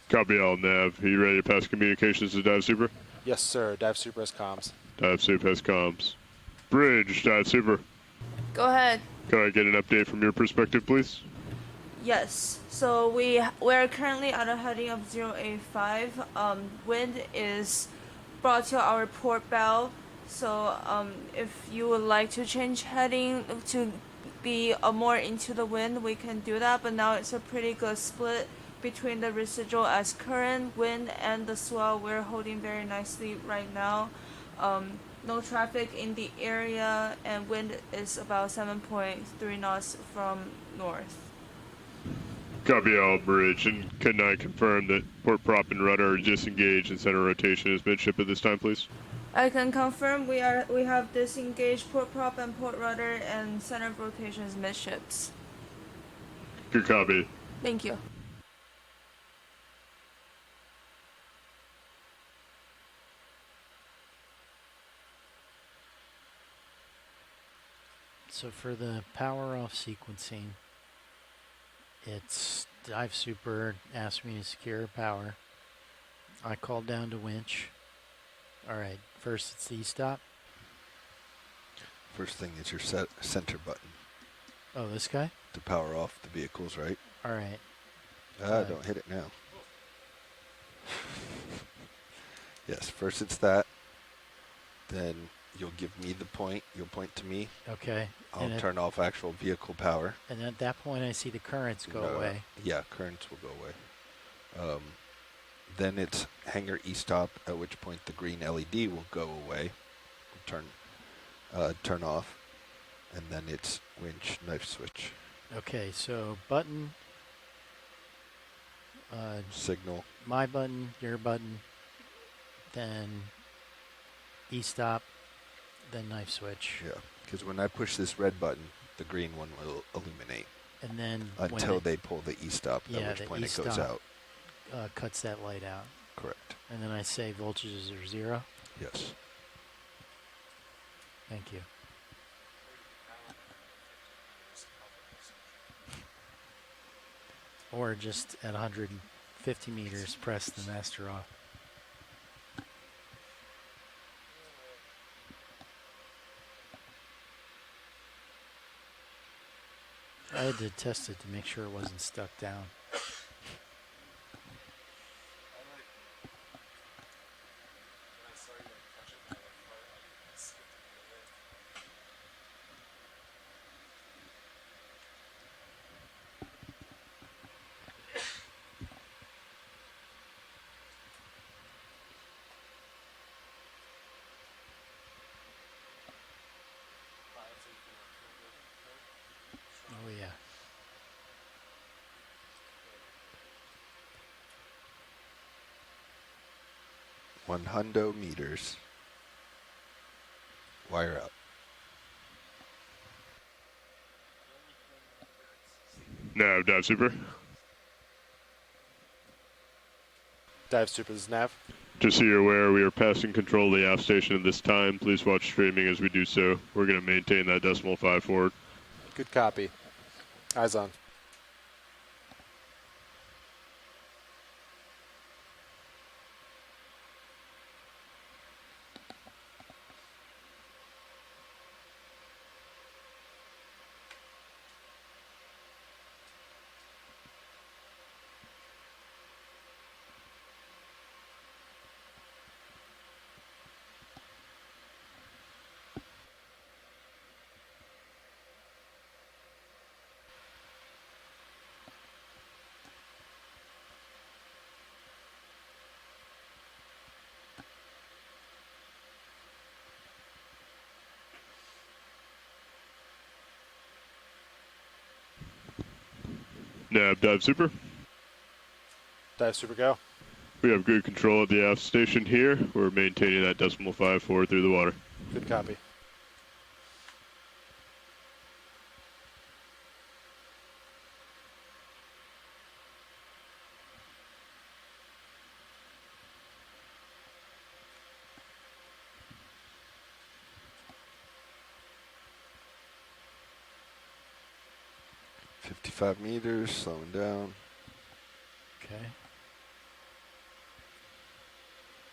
B: Copy all, Nav. Are you ready to pass communications to dive super?
E: Yes, sir. Dive super has comms.
B: Dive super has comms. Bridge, dive super.
C: Go ahead.
B: Can I get an update from your perspective, please?
C: Yes. So we're currently at a heading of 085. Wind is brought to our port bow. So if you would like to change heading to be more into the wind, we can do that. But now it's a pretty good split between the residual as current, wind, and the swell. We're holding very nicely right now. No traffic in the area, and wind is about 7.3 knots from north.
B: Copy all, bridge. And can I confirm that port prop and rudder are disengaged and center rotation is midship at this time, please?
C: I can confirm we have disengaged port prop and port rudder, and center of rotation is midships.
B: Good copy.
C: Thank you.
R: So for the power off sequencing, it's dive super asked me to secure power. I called down to winch. All right, first it's the E-stop.
J: First thing is your center button.
R: Oh, this guy?
J: To power off the vehicles, right?
R: All right.
J: Don't hit it now. Yes, first it's that. Then you'll give me the point. You'll point to me.
R: Okay.
J: I'll turn off actual vehicle power.
R: And at that point, I see the currents go away.
J: Yeah, currents will go away. Then it's hangar E-stop, at which point the green LED will go away, turn off, and then it's winch, knife switch.
R: Okay, so button,
J: signal,
R: my button, your button, then E-stop, then knife switch.
J: Yeah, because when I push this red button, the green one will illuminate.
R: And then
J: until they pull the E-stop, at which point it goes out.
R: Cuts that light out.
J: Correct.
R: And then I say voltages are 0.
J: Yes.
R: Thank you. Or just at 150 meters, press the master off. I had to test it to make sure it wasn't stuck down.
J: 100 meters. Wire out.
B: Nav, dive super.
E: Dive super, this is Nav.
B: Just so you're aware, we are passing control of the aft station at this time. Please watch streaming as we do so. We're going to maintain that decimal 5 forward.
E: Good copy. Eyes on.
B: Nav, dive super.
E: Dive super, go.
B: We have good control of the aft station here. We're maintaining that decimal 5 forward through the water.
E: Good copy.
J: $55 meters, slowing down.
R: Okay.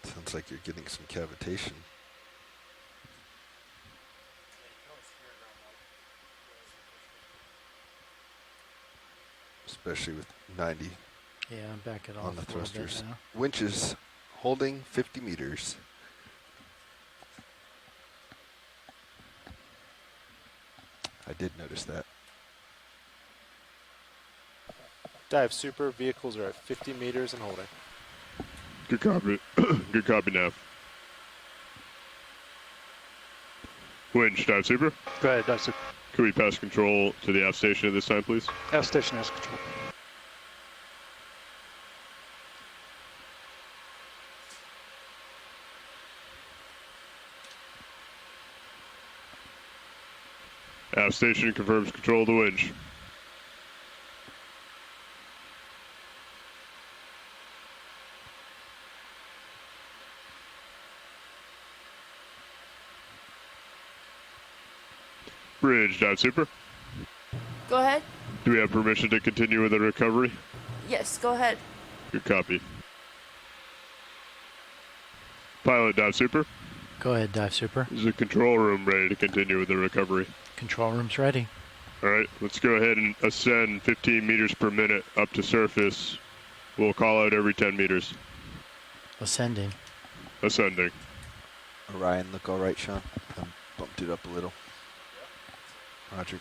J: Sounds like you're getting some cavitation. Especially with 90
R: Yeah, I'm backing off
J: on the
R: a little bit
J: thrusters.
R: now.
J: Winches holding 50 meters. I did notice that.
E: Dive super, vehicles are at 50 meters and holding.
B: Good copy. Good copy, Nav. Winch, dive super.
P: Go ahead, dive super.
B: Could we pass control to the aft station at this time, please?
P: Aft station has control.
B: Aft station confirms control of the winch. Bridge, dive super.
C: Go ahead.
B: Do we have permission to continue with the recovery?
C: Yes, go ahead.
B: Good copy. Pilot, dive super.
R: Go ahead, dive super.
B: Is the control room ready to continue with the recovery?
R: Control room's ready.
B: All right, let's go ahead and ascend 15 meters per minute up to surface. We'll call out every 10 meters.
R: Ascending.
B: Ascending.
J: Orion, look all right, Sean. Bumped it up a little. Roger.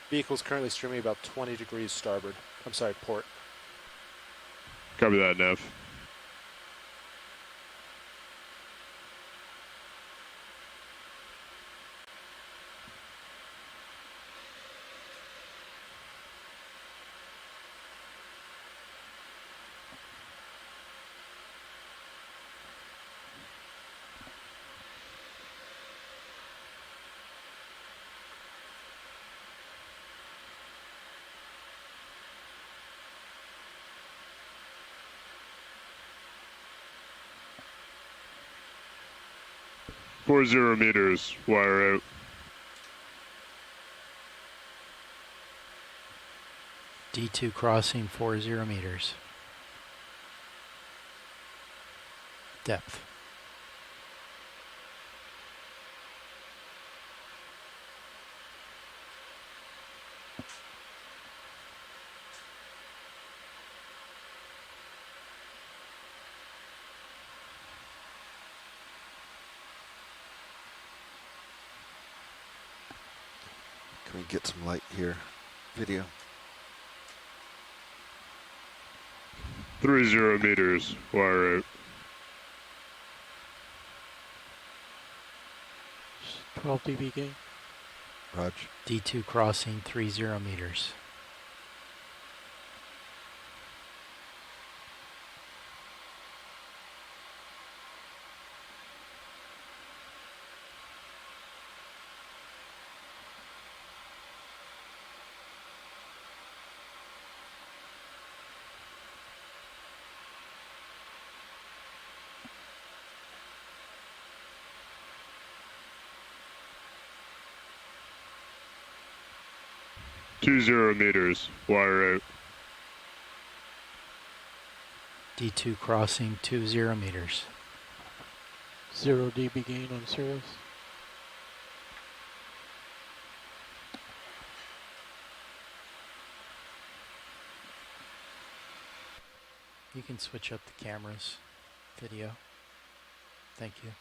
E: Vehicle's currently streaming about 20 degrees starboard. I'm sorry, port.
B: Copy that, Nav. Four 0 meters, wire out.
R: D2 crossing 40 meters. Depth.
J: Can we get some light here? Video.
B: 30 meters, wire out.
R: 12 dB gain.
J: Roger.
R: D2 crossing 30 meters.
B: 20 meters, wire out.
R: D2 crossing 20 meters.
F: 0 dB gain on Cirrus.
R: You can switch up the camera's video. Thank you.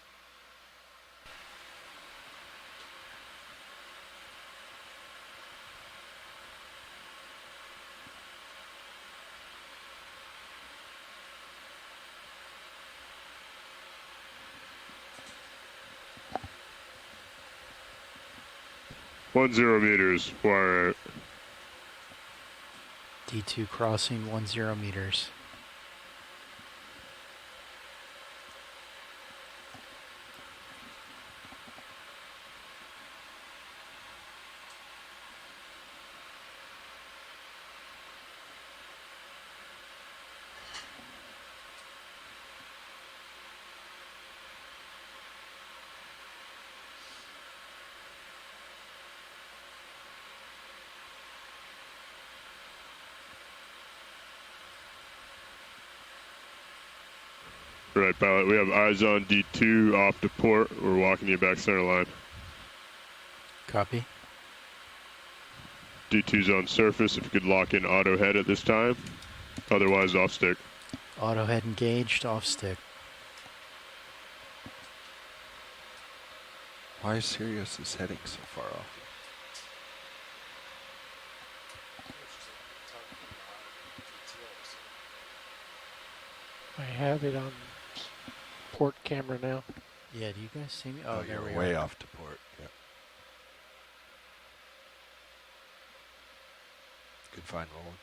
B: Zero meters, wire out.
R: D2 crossing 10 meters.
B: Right, pilot. We have eyes on D2 off to port. We're walking you back center line.
R: Copy.
B: D2's on surface. If you could lock in auto head at this time. Otherwise, off stick.
R: Auto head engaged, off stick.
J: Why is Sirius's heading so far off?
F: I have it on port camera now.
R: Yeah, do you guys see me?
J: Oh,
R: there we
J: you're way
R: are.
J: off to port. Yep. Good find, Roland.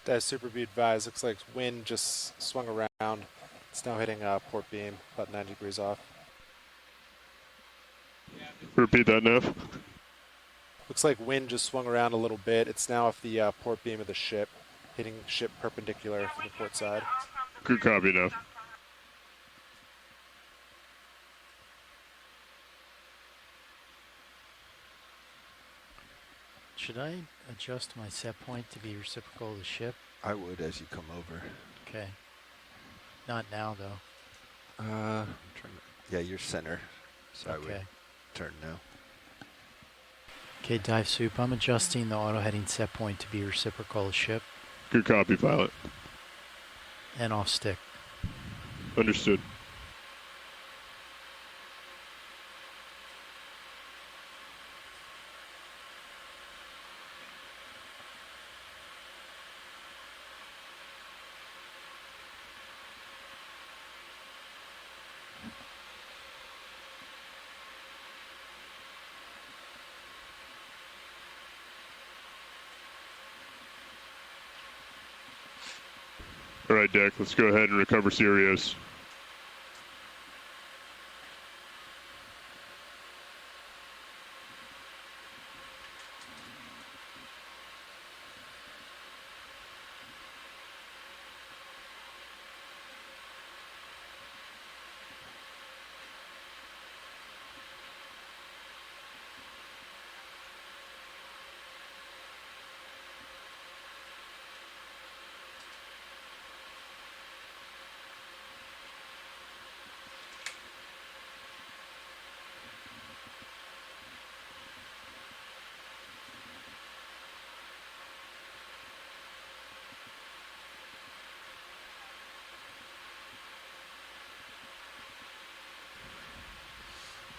E: That super be advised. Looks like wind just swung around. It's now hitting port beam, about 90 degrees off.
B: Repeat that, Nev.
E: Looks like wind just swung around a little bit. It's now off the port beam of the ship, hitting ship perpendicular from the port side.
B: Good copy, Nev.
R: Should I adjust my set point to be reciprocal of the ship?
J: I would as you come over.
R: Okay. Not now, though.
J: I'm trying to, yeah, you're center, so I would
R: Okay.
J: turn now.
R: Okay, dive soup. I'm adjusting the auto heading set point to be reciprocal of ship
B: Good copy, pilot.
R: and off stick.
B: Understood. All right, Deck, let's go ahead and recover Sirius.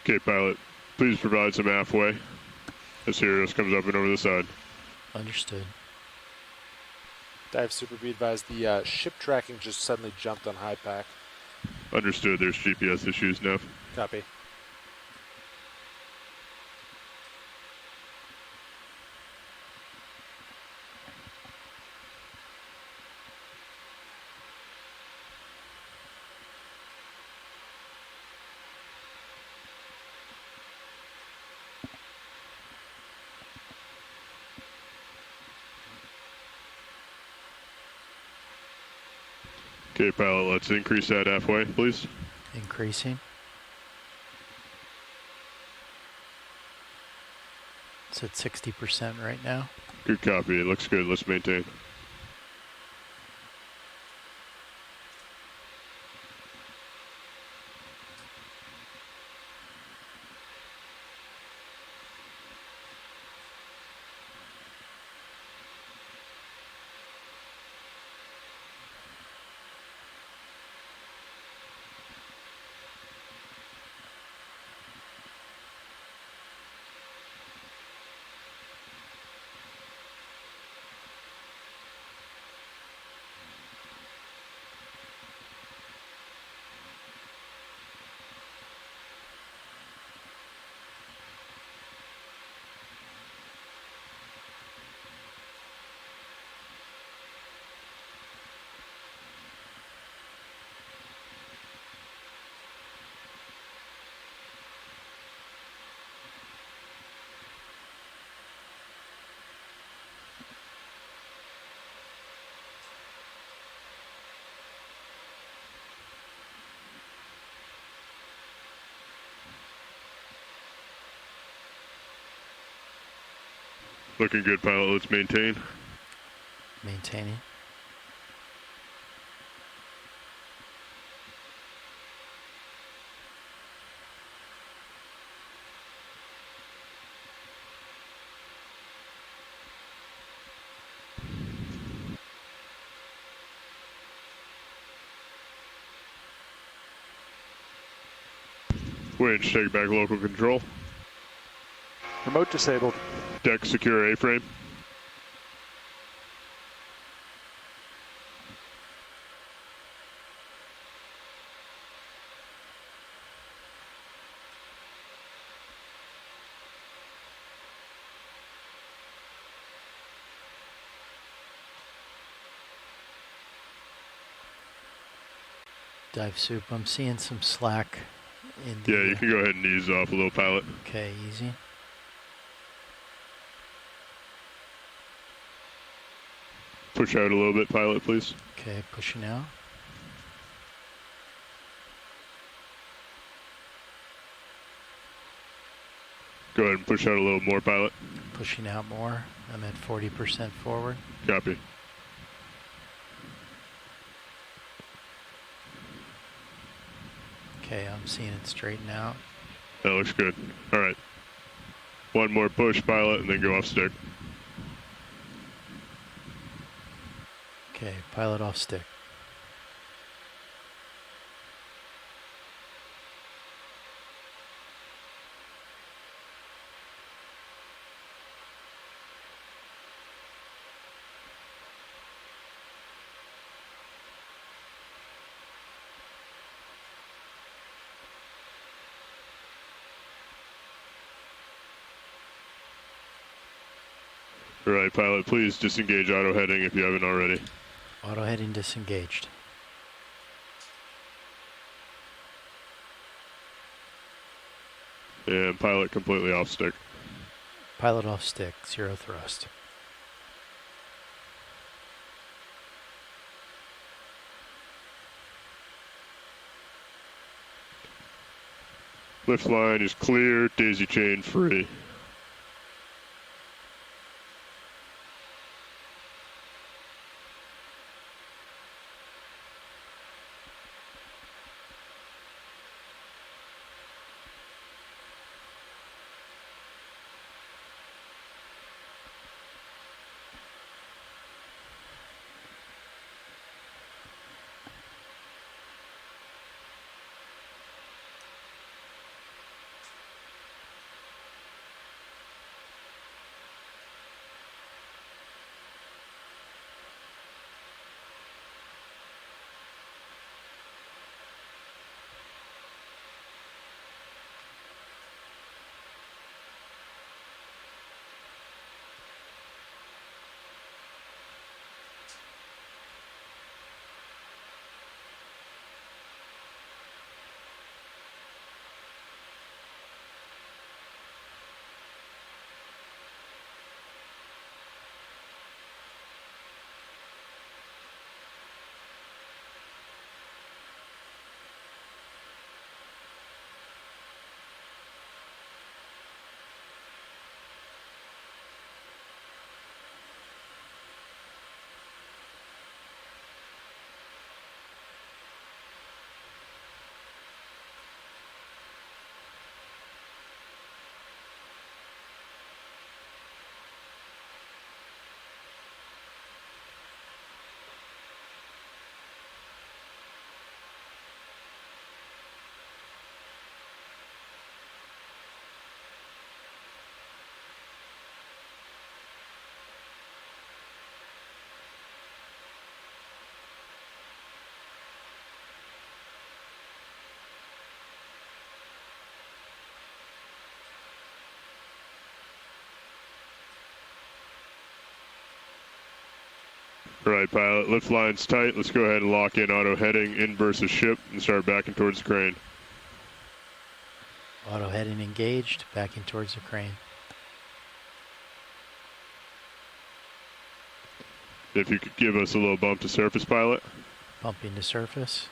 B: Okay, pilot, please provide some halfway as Sirius comes up and over the side.
R: Understood.
E: Dive Super, be advised, the ship tracking just suddenly jumped on high pack.
B: Understood, there's GPS issues now.
E: Copy.
B: Okay, pilot, let's increase that halfway, please.
R: Increasing. It's at 60% right now.
B: Good copy, it looks good, let's maintain. Looking good, pilot, let's maintain.
R: Maintaining.
B: Winch, take back local control.
T: Remote disabled.
B: Deck secure A-frame.
R: Dive Soup, I'm seeing some slack in the...
B: Yeah, you can go ahead and ease off a little, pilot.
R: Okay, easy.
B: Push out a little bit, pilot, please.
R: Okay, pushing out.
B: Go ahead and push out a little more, pilot.
R: Pushing out more. I'm at 40% forward.
B: Copy.
R: Okay, I'm seeing it straighten out.
B: That looks good. All right. One more push, pilot, and then go off stick.
R: Okay, pilot off stick.
B: All right, pilot, please disengage auto heading if you haven't already.
R: Auto heading disengaged.
B: And pilot completely off stick.
R: Pilot off stick, 0 thrust.
B: Lift line is clear, daisy chain free. All right, pilot, lift line's tight. Let's go ahead and lock in auto heading in versus ship and start backing towards the crane.
R: Auto heading engaged, backing towards the crane.
B: If you could give us a little bump to surface, pilot.
R: Bumping to surface.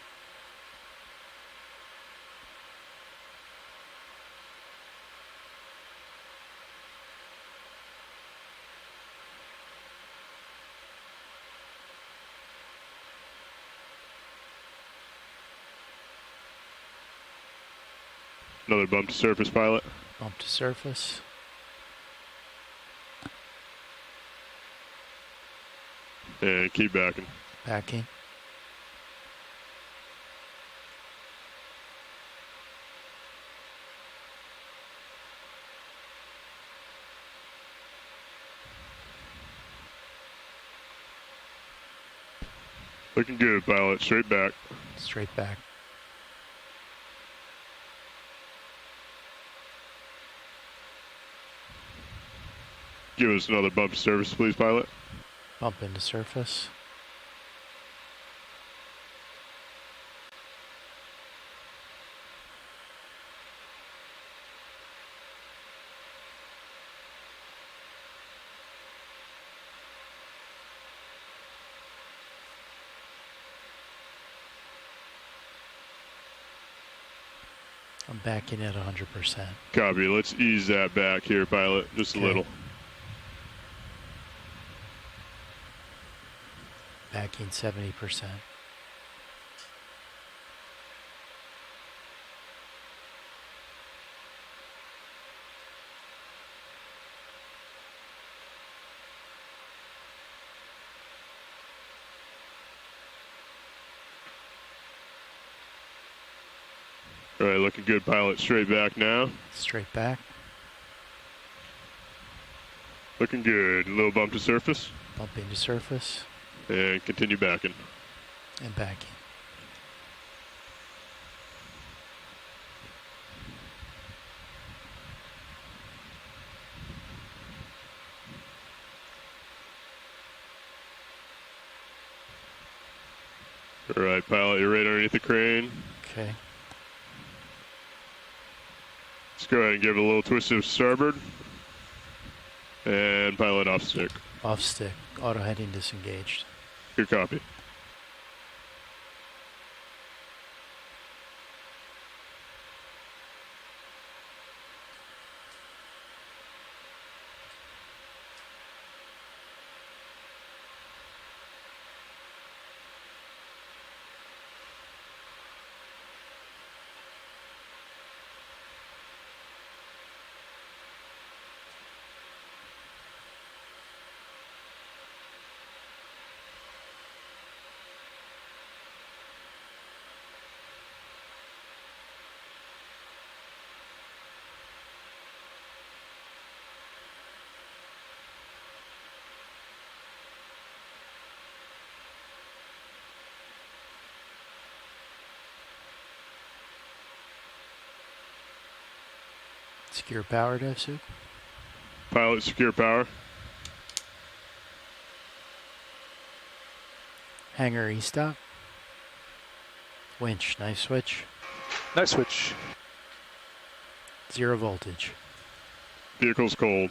B: Another bump to surface, pilot.
R: Bump to surface.
B: And keep backing.
R: Backing.
B: Looking good, pilot. Straight back.
R: Straight back.
B: Give us another bump to surface, please, pilot.
R: Bump into surface. I'm backing at 100%.
B: Copy. Let's ease that back here, pilot. Just a little.
R: Backing 70%.
B: All right, looking good, pilot. Straight back now.
R: Straight back.
B: Looking good. A little bump to surface.
R: Bump into surface.
B: And continue backing.
R: And backing.
B: All right, pilot, you're right underneath the crane.
R: Okay.
B: Let's go ahead and give it a little twist to starboard. And pilot off stick.
R: Off stick. Auto heading disengaged.
B: Good copy.
R: Secure power, DevSuit.
B: Pilot, secure power.
R: Hangar E-stop. Winch, knife switch.
E: Knife switch.
R: 0 voltage.
B: Vehicle's cold.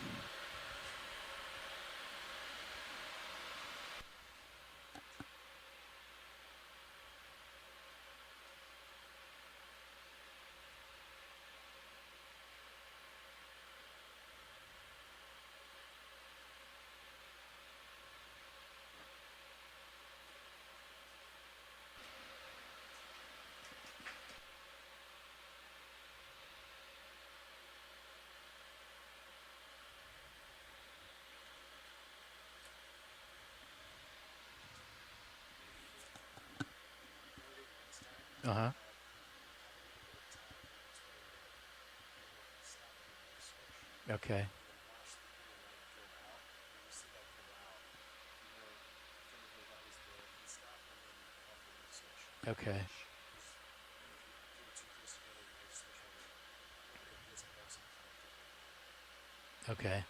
R: Uh-huh. Okay. Okay. Okay.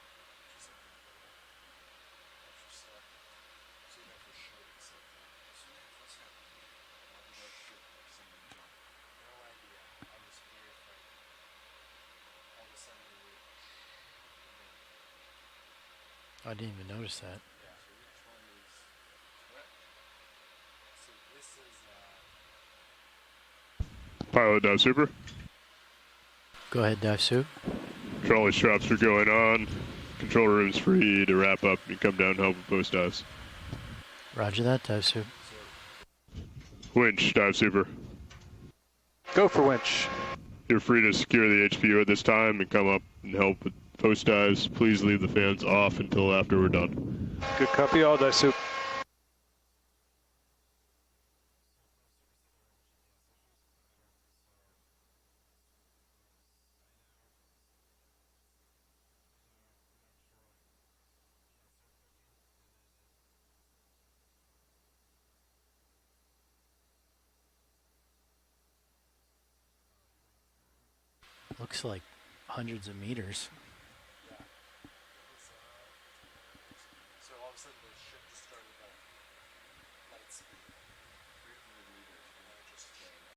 R: I didn't even notice that.
B: Pilot dive super.
R: Go ahead, dive suit.
B: Trolley straps are going on. Control room's free to wrap up and come down and help with post dives.
R: Roger that, dive suit.
B: Winch, dive super.
E: Go for winch.
B: You're free to secure the HPU at this time and come up and help with post dives. Please leave the fans off until after we're done.
E: Good copy, all dive suit.
R: Looks like hundreds of meters.